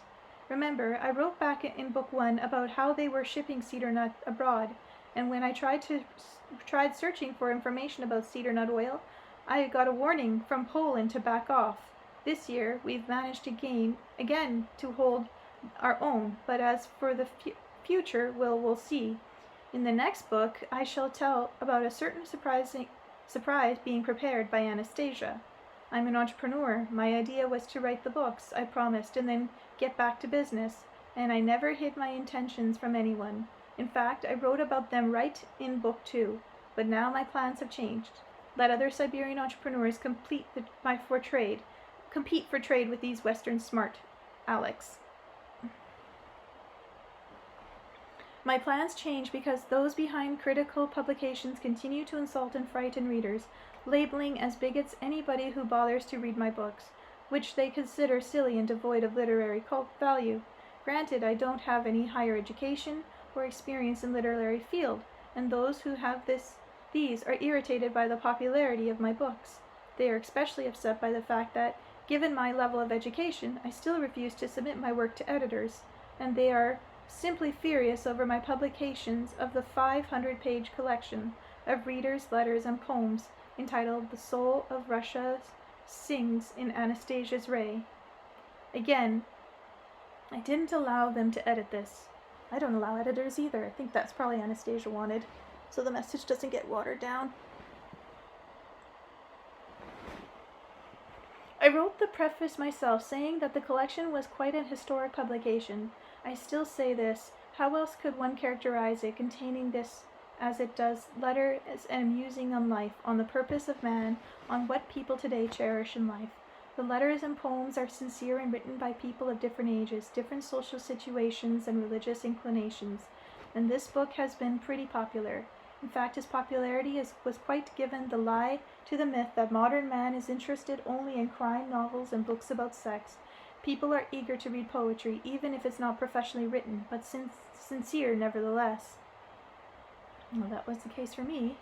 Remember, I wrote back in Book 1 about how they were shipping cedar nut abroad, and when I tried searching for information about cedar nut oil, I got a warning from Poland to back off. This year, we've managed to to hold our own, but as for the future, we'll see. In the next book, I shall tell about a certain surprise being prepared by Anastasia. I'm an entrepreneur. My idea was to write the books, I promised, and then get back to business, and I never hid my intentions from anyone. In fact, I wrote about them right in Book 2, but now my plans have changed. Let other Siberian entrepreneurs compete for trade with these Western smart Alex. My plans change because those behind critical publications continue to insult and frighten readers, labeling as bigots anybody who bothers to read my books, which they consider silly and devoid of literary value. Granted, I don't have any higher education or experience in the literary field, and those who have these are irritated by the popularity of my books. They are especially upset by the fact that, given my level of education, I still refuse to submit my work to editors, and they are simply furious over my publications of the 500-page collection of readers' letters and poems entitled The Soul of Russia Sings in Anastasia's Ray. Again, I didn't allow them to edit this. I don't allow editors either. I think that's probably Anastasia wanted, so the message doesn't get watered down. I wrote the preface myself, saying that the collection was quite an historic publication. I still say this. How else could one characterize it, containing this, as it does, letters and musing on life, on the purpose of man, on what people today cherish in life. The letters and poems are sincere and written by people of different ages, different social situations, and religious inclinations, and this book has been pretty popular. In fact, its popularity was quite given the lie to the myth that modern man is interested only in crime novels and books about sex. People are eager to read poetry, even if it's not professionally written, but sincere nevertheless. Well, that was the case for me.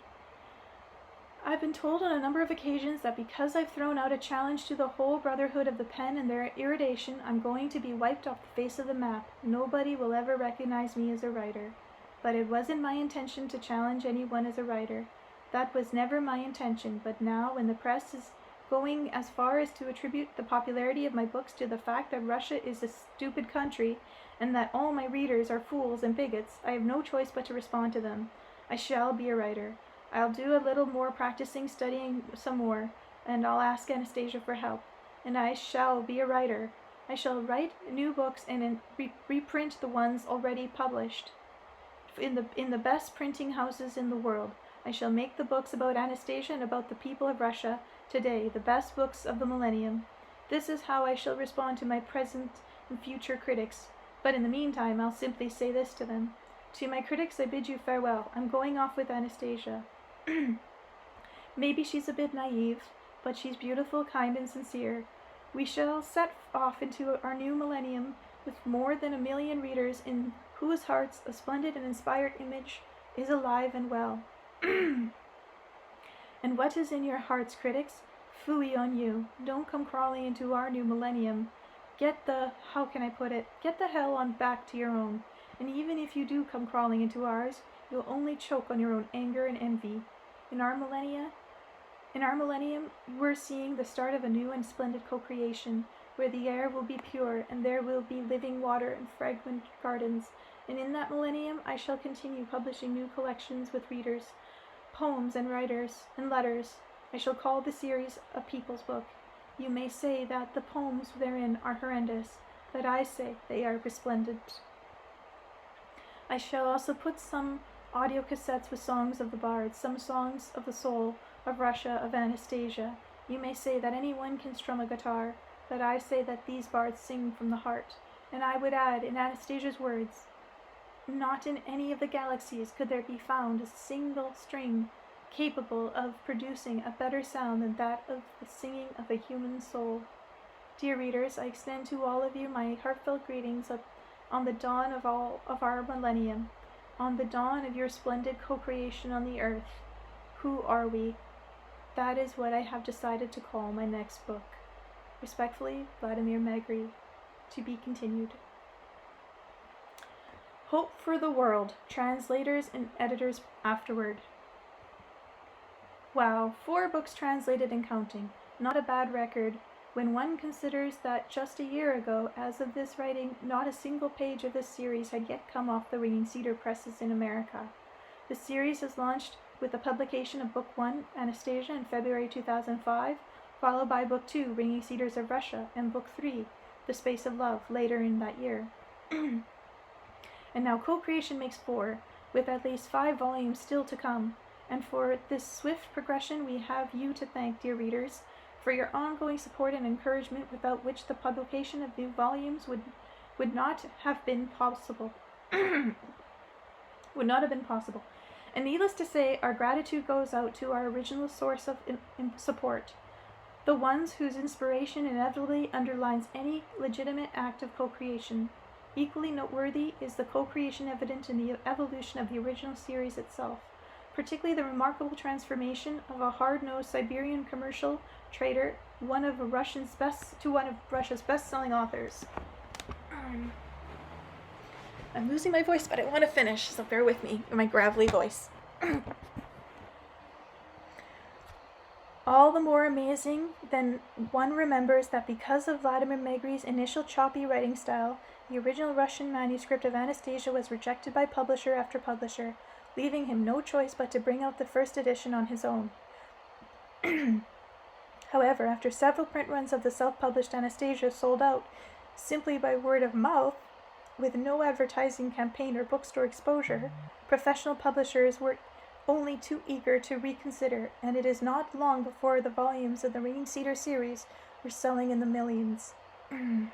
I've been told on a number of occasions that because I've thrown out a challenge to the whole brotherhood of the pen and their irritation, I'm going to be wiped off the face of the map. Nobody will ever recognize me as a writer. But it wasn't my intention to challenge anyone as a writer. That was never my intention, but now, when the press is going as far as to attribute the popularity of my books to the fact that Russia is a stupid country, and that all my readers are fools and bigots, I have no choice but to respond to them. I shall be a writer. I'll do a little more practicing, studying some more, and I'll ask Anastasia for help. And I shall be a writer. I shall write new books and reprint the ones already published in the best printing houses in the world. I shall make the books about Anastasia and about the people of Russia today, the best books of the millennium. This is how I shall respond to my present and future critics. But in the meantime, I'll simply say this to them. To my critics, I bid you farewell. I'm going off with Anastasia. Maybe she's a bit naive, but she's beautiful, kind, and sincere. We shall set off into our new millennium with more than 1 million readers in whose hearts a splendid and inspired image is alive and well. And what is in your hearts, critics? Phooey on you. Don't come crawling into our new millennium. Get the hell on back to your own. And even if you do come crawling into ours, you'll only choke on your own anger and envy. In our millennium, we're seeing the start of a new and splendid co-creation, where the air will be pure, and there will be living water and fragrant gardens. And in that millennium, I shall continue publishing new collections with readers, poems and writers, and letters. I shall call the series A People's Book. You may say that the poems therein are horrendous, but I say they are resplendent. I shall also put some audio cassettes with songs of the bards, some songs of the soul, of Russia, of Anastasia. You may say that anyone can strum a guitar, but I say that these bards sing from the heart. And I would add, in Anastasia's words, not in any of the galaxies could there be found a single string capable of producing a better sound than that of the singing of a human soul. Dear readers, I extend to all of you my heartfelt greetings on the dawn of our millennium, on the dawn of your splendid co-creation on the earth. Who are we? That is what I have decided to call my next book. Respectfully, Vladimir Magri. To be continued. Hope for the world. Translators and editors afterward. Wow, 4 books translated and counting. Not a bad record, when one considers that just a year ago, as of this writing, not a single page of this series had yet come off the ringing cedar presses in America. The series has launched with the publication of Book 1, Anastasia, in February 2005, followed by Book 2, Ringing Cedars of Russia, and Book 3, The Space of Love, later in that year. And now co-creation makes 4, with at least 5 volumes still to come. And for this swift progression, we have you to thank, dear readers, for your ongoing support and encouragement, without which the publication of new volumes would not have been possible. would not have been possible. And needless to say, our gratitude goes out to our original source of support, the ones whose inspiration inevitably underlines any legitimate act of co-creation. Equally noteworthy is the co-creation evident in the evolution of the original series itself, particularly the remarkable transformation of a hard-nosed Siberian commercial trader, one of Russia's best-selling authors. I'm losing my voice, but I want to finish, so bear with me in my gravelly voice. All the more amazing than one remembers that because of Vladimir Megri's initial choppy writing style, the original Russian manuscript of Anastasia was rejected by publisher after publisher, leaving him no choice but to bring out the first edition on his own. However, after several print runs of the self-published Anastasia sold out simply by word of mouth, with no advertising campaign or bookstore exposure, professional publishers were only too eager to reconsider, and it is not long before the volumes of the Ringing Cedar series were selling in the millions. And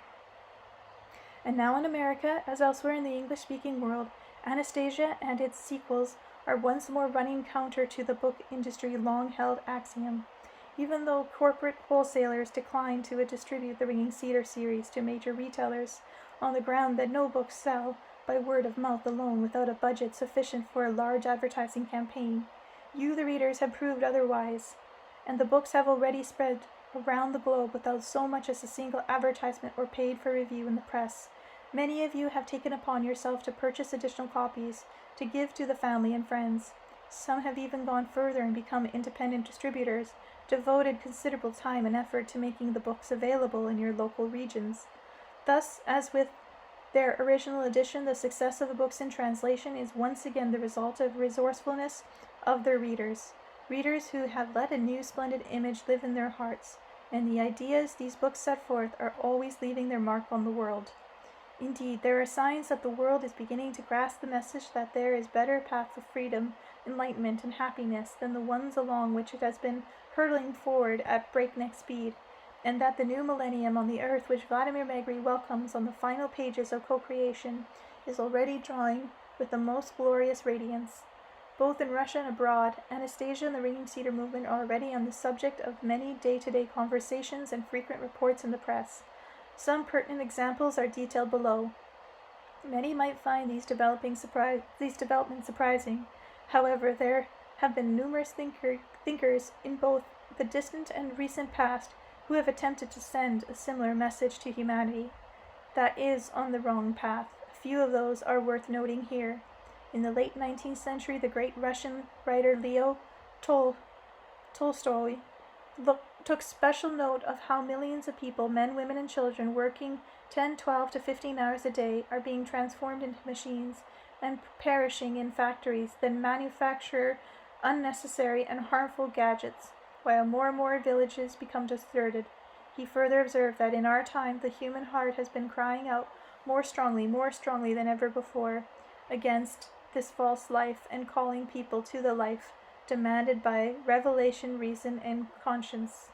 now in America, as elsewhere in the English-speaking world, Anastasia and its sequels are once more running counter to the book industry long-held axiom. Even though corporate wholesalers decline to distribute the Ringing Cedar series to major retailers on the ground that no books sell by word of mouth alone without a budget sufficient for a large advertising campaign, you, the readers, have proved otherwise, and the books have already spread around the globe without so much as a single advertisement or paid for review in the press. Many of you have taken upon yourself to purchase additional copies to give to the family and friends. Some have even gone further and become independent distributors, devoted considerable time and effort to making the books available in your local regions. Thus, as with their original edition, the success of the books in translation is once again the result of resourcefulness of their readers who have let a new splendid image live in their hearts, and the ideas these books set forth are always leaving their mark on the world. Indeed, there are signs that the world is beginning to grasp the message that there is better path of freedom, enlightenment, and happiness than the ones along which it has been hurtling forward at breakneck speed, and that the new millennium on the earth which Vladimir Megri welcomes on the final pages of co-creation is already drawing with the most glorious radiance. Both in Russia and abroad, Anastasia and the Ringing Cedar movement are already on the subject of many day-to-day conversations and frequent reports in the press. Some pertinent examples are detailed below. Many might find these developments surprising. However, there have been numerous thinkers in both the distant and recent past who have attempted to send a similar message to humanity that is on the wrong path. A few of those are worth noting here. In the late 19th century, the great Russian writer Leo Tolstoy took special note of how millions of people, men, women, and children, working 10, 12 to 15 hours a day, are being transformed into machines and perishing in factories that manufacture unnecessary and harmful gadgets, while more and more villages become deserted. He further observed that in our time the human heart has been crying out more strongly than ever before against this false life and calling people to the life demanded by revelation, reason, and conscience.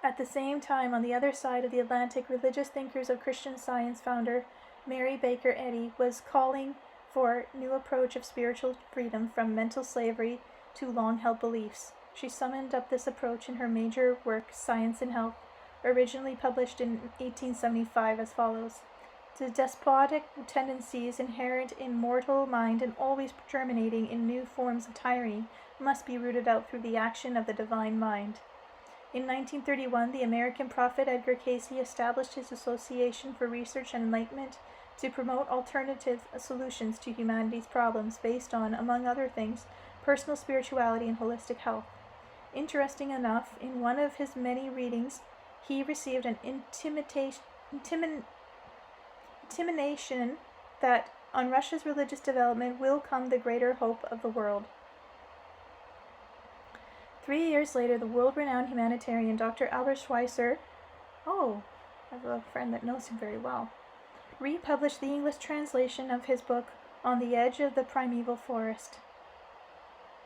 At the same time, on the other side of the Atlantic, religious thinkers of Christian Science founder Mary Baker Eddy was calling for a new approach of spiritual freedom from mental slavery to long-held beliefs. She summed up this approach in her major work, Science and Health, originally published in 1875 as follows. The despotic tendencies inherent in mortal mind and always germinating in new forms of tyranny must be rooted out through the action of the divine mind. In 1931, the American prophet Edgar Cayce established his Association for Research and Enlightenment to promote alternative solutions to humanity's problems based on, among other things, personal spirituality and holistic health. Interesting enough, in one of his many readings, he received an intimation that on Russia's religious development will come the greater hope of the world. 3 years later, the world-renowned humanitarian Dr. Albert Schweitzer, I have a friend that knows him very well, republished the English translation of his book On the Edge of the Primeval Forest.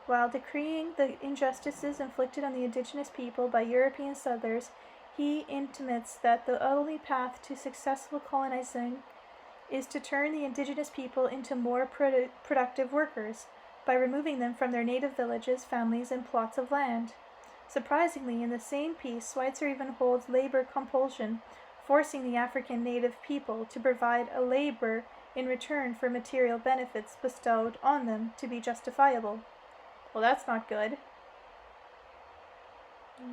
While decreeing the injustices inflicted on the indigenous people by European settlers, he intimates that the only path to successful colonizing is to turn the indigenous people into more productive workers by removing them from their native villages, families, and plots of land. Surprisingly, in the same piece, Schweitzer even holds labor compulsion, forcing the African native people to provide a labor in return for material benefits bestowed on them to be justifiable. Well, that's not good.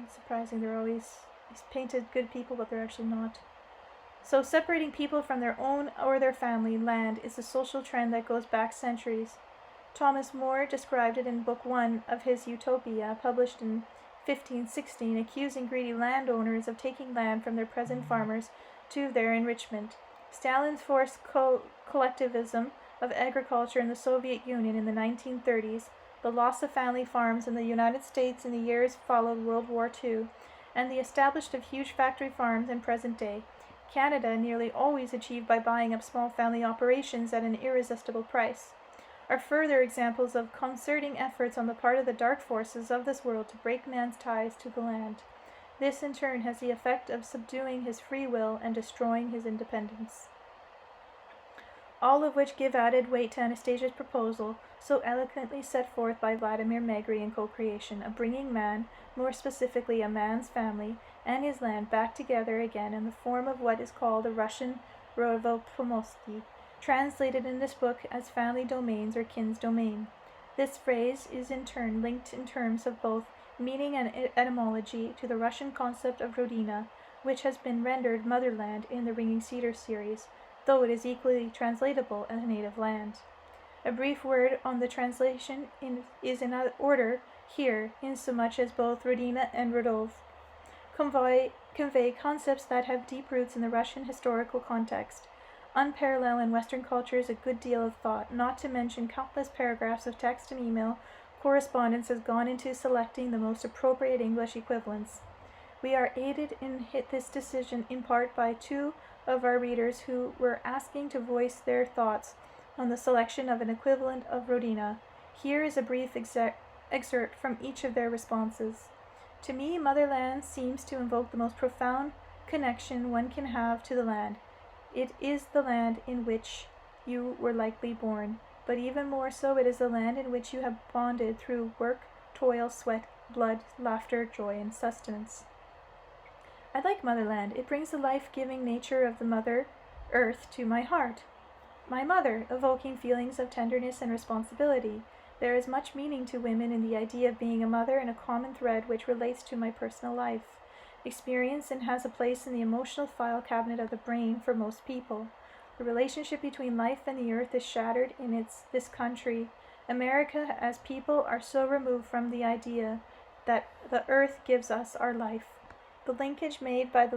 It's surprising, they're always painted good people, but they're actually not. So separating people from their own or their family land is a social trend that goes back centuries. Thomas More described it in Book 1 of his Utopia, published in 1516, accusing greedy landowners of taking land from their present farmers to their enrichment. Stalin's forced collectivism of agriculture in the Soviet Union in the 1930s, the loss of family farms in the United States in the years followed World War II, and the establishment of huge factory farms in present day. Canada, nearly always achieved by buying up small family operations at an irresistible price, are further examples of concerting efforts on the part of the dark forces of this world to break man's ties to the land. This, in turn, has the effect of subduing his free will and destroying his independence. All of which give added weight to Anastasia's proposal, so eloquently set forth by Vladimir Megre in Co-Creation, of bringing man, more specifically a man's family, and his land back together again in the form of what is called a Russian rodopomosti, translated in this book as family domains or kin's domain. This phrase is in turn linked in terms of both meaning and etymology to the Russian concept of rodina, which has been rendered motherland in the Ringing Cedars series, though it is equally translatable as native land. A brief word on the translation is in order here, insomuch as both rodina and rodov convey concepts that have deep roots in the Russian historical context. Unparalleled in Western cultures a good deal of thought, not to mention countless paragraphs of text and email correspondence has gone into selecting the most appropriate English equivalents. We are aided in this decision in part by two of our readers who were asking to voice their thoughts on the selection of an equivalent of rodina. Here is a brief excerpt from each of their responses. To me, motherland seems to invoke the most profound connection one can have to the land. It is the land in which you were likely born, but even more so, it is the land in which you have bonded through work, toil, sweat, blood, laughter, joy, and sustenance. I like motherland. It brings the life-giving nature of the Mother Earth to my heart. My mother, evoking feelings of tenderness and responsibility. There is much meaning to women in the idea of being a mother, and a common thread which relates to my personal life, experience, and has a place in the emotional file cabinet of the brain for most people. The relationship between life and the earth is shattered in this country. America, as people, are so removed from the idea that the earth gives us our life. The linkage made by the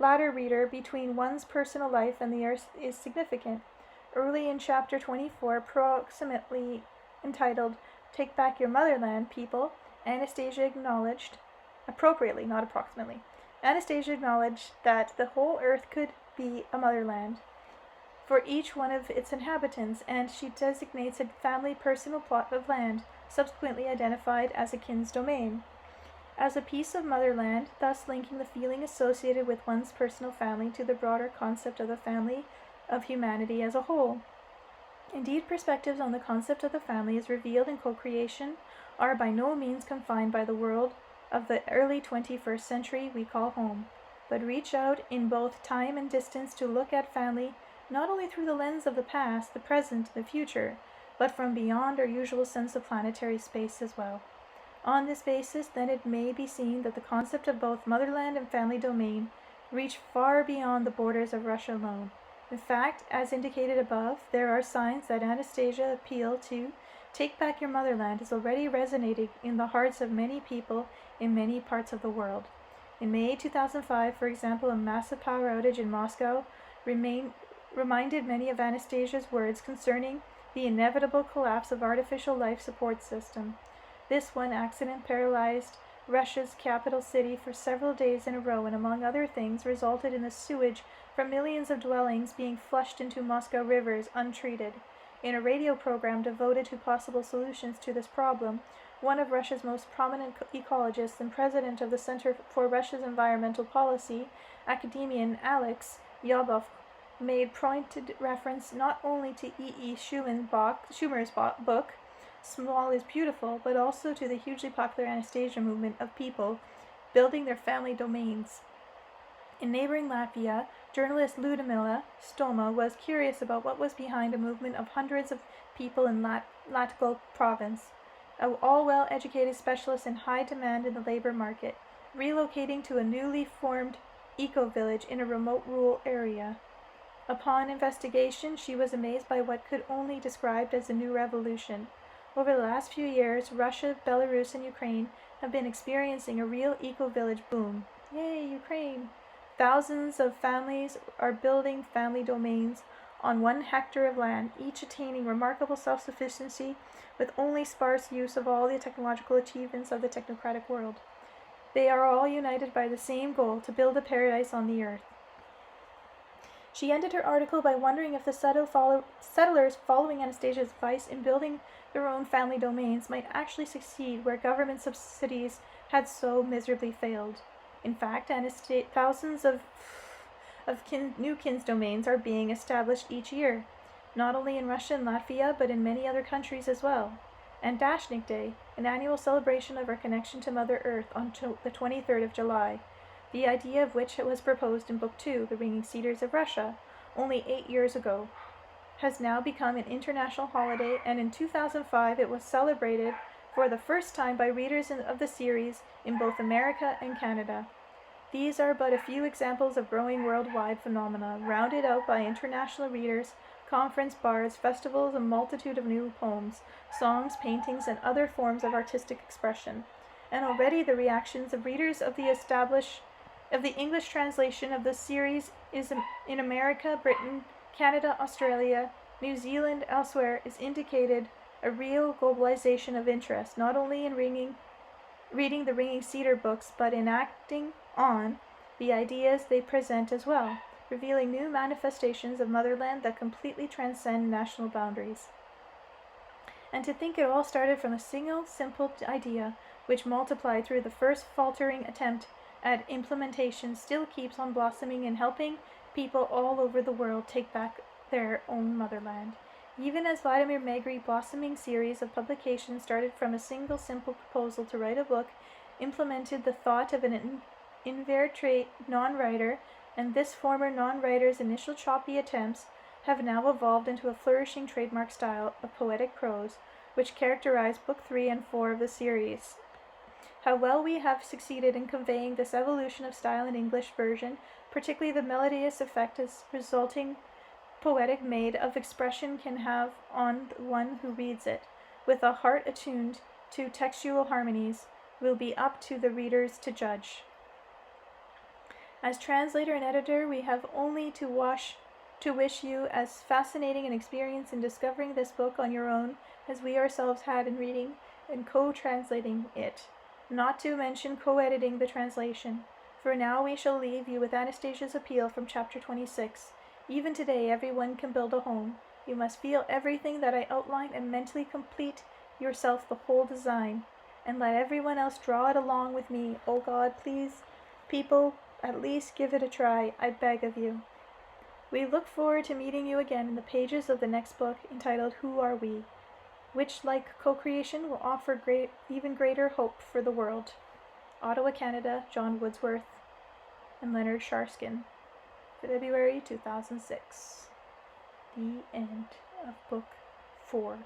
latter reader between one's personal life and the earth is significant. Early in chapter 24, approximately entitled Take Back Your Motherland, People, Anastasia acknowledged, appropriately, not approximately, Anastasia acknowledged that the whole earth could be a motherland for each one of its inhabitants, and she designates a family personal plot of land, subsequently identified as a kin's domain, as a piece of motherland, thus linking the feeling associated with one's personal family to the broader concept of the family of humanity as a whole. Indeed, perspectives on the concept of the family as revealed in Co-Creation are by no means confined by the world of the early 21st century we call home, but reach out in both time and distance to look at family not only through the lens of the past, the present, and the future, but from beyond our usual sense of planetary space as well. On this basis, then, it may be seen that the concept of both motherland and family domain reach far beyond the borders of Russia alone. In fact, as indicated above, there are signs that Anastasia's appeal to take back your motherland is already resonating in the hearts of many people in many parts of the world. In May 2005, for example, a massive power outage in Moscow reminded many of Anastasia's words concerning the inevitable collapse of artificial life support system. This one accident paralyzed Russia's capital city for several days in a row, and among other things resulted in the sewage from millions of dwellings being flushed into Moscow rivers untreated. In a radio program devoted to possible solutions to this problem, one of Russia's most prominent ecologists and president of the Center for Russia's Environmental Policy, academician Alex Yabov, made pointed reference not only to E. Schumer's book, Small is Beautiful, but also to the hugely popular Anastasia movement of people building their family domains. In neighboring Latvia, journalist Ludmila Stoma was curious about what was behind a movement of hundreds of people in Latgal province, all well-educated specialists in high demand in the labor market, relocating to a newly formed eco-village in a remote rural area. Upon investigation, she was amazed by what could only be described as a new revolution. Over the last few years, Russia, Belarus, and Ukraine have been experiencing a real eco-village boom. Yay, Ukraine! Thousands of families are building family domains on 1 hectare of land, each attaining remarkable self-sufficiency with only sparse use of all the technological achievements of the technocratic world. They are all united by the same goal, to build a paradise on the earth. She ended her article by wondering if the settlers following Anastasia's advice in building their own family domains might actually succeed where government subsidies had so miserably failed. In fact, thousands of new kins domains are being established each year, not only in Russia and Latvia, but in many other countries as well. And Dashnik Day, an annual celebration of our connection to Mother Earth on the 23rd of July, the idea of which was proposed in Book 2, The Ringing Cedars of Russia, only 8 years ago, has now become an international holiday, and in 2005 it was celebrated for the first time by readers of the series in both America and Canada. These are but a few examples of growing worldwide phenomena, rounded out by international readers, conference bars, festivals, a multitude of new poems, songs, paintings, and other forms of artistic expression. And already the reactions of readers of the English translation of the series is in America, Britain, Canada, Australia, New Zealand, elsewhere, is indicated a real globalization of interest, not only in reading the Ringing Cedar books, but in acting on the ideas they present as well, revealing new manifestations of motherland that completely transcend national boundaries. And to think it all started from a single, simple idea, which multiplied through the first faltering attempt at implementation, still keeps on blossoming and helping people all over the world take back their own motherland. Even as Vladimir Megri's blossoming series of publications started from a single simple proposal to write a book, implemented the thought of an inveterate non-writer, and this former non-writer's initial choppy attempts have now evolved into a flourishing trademark style of poetic prose, which characterized Book 3 and 4 of the series. How well we have succeeded in conveying this evolution of style in English version, particularly the melodious effect as resulting poetic made of expression can have on the one who reads it, with a heart attuned to textual harmonies, will be up to the readers to judge. As translator and editor, we have only to wish you as fascinating an experience in discovering this book on your own as we ourselves had in reading and co-translating it, not to mention co-editing the translation. For now we shall leave you with Anastasia's appeal from chapter 26. Even today everyone can build a home. You must feel everything that I outline and mentally complete yourself the whole design, and let everyone else draw it along with me. Oh God, please, people, at least give it a try, I beg of you. We look forward to meeting you again in the pages of the next book, entitled Who Are We?, which, like co-creation, will offer even greater hope for the world. Ottawa, Canada, John Wordsworth and Leonard Sharskin, February 2006. The end of Book 4.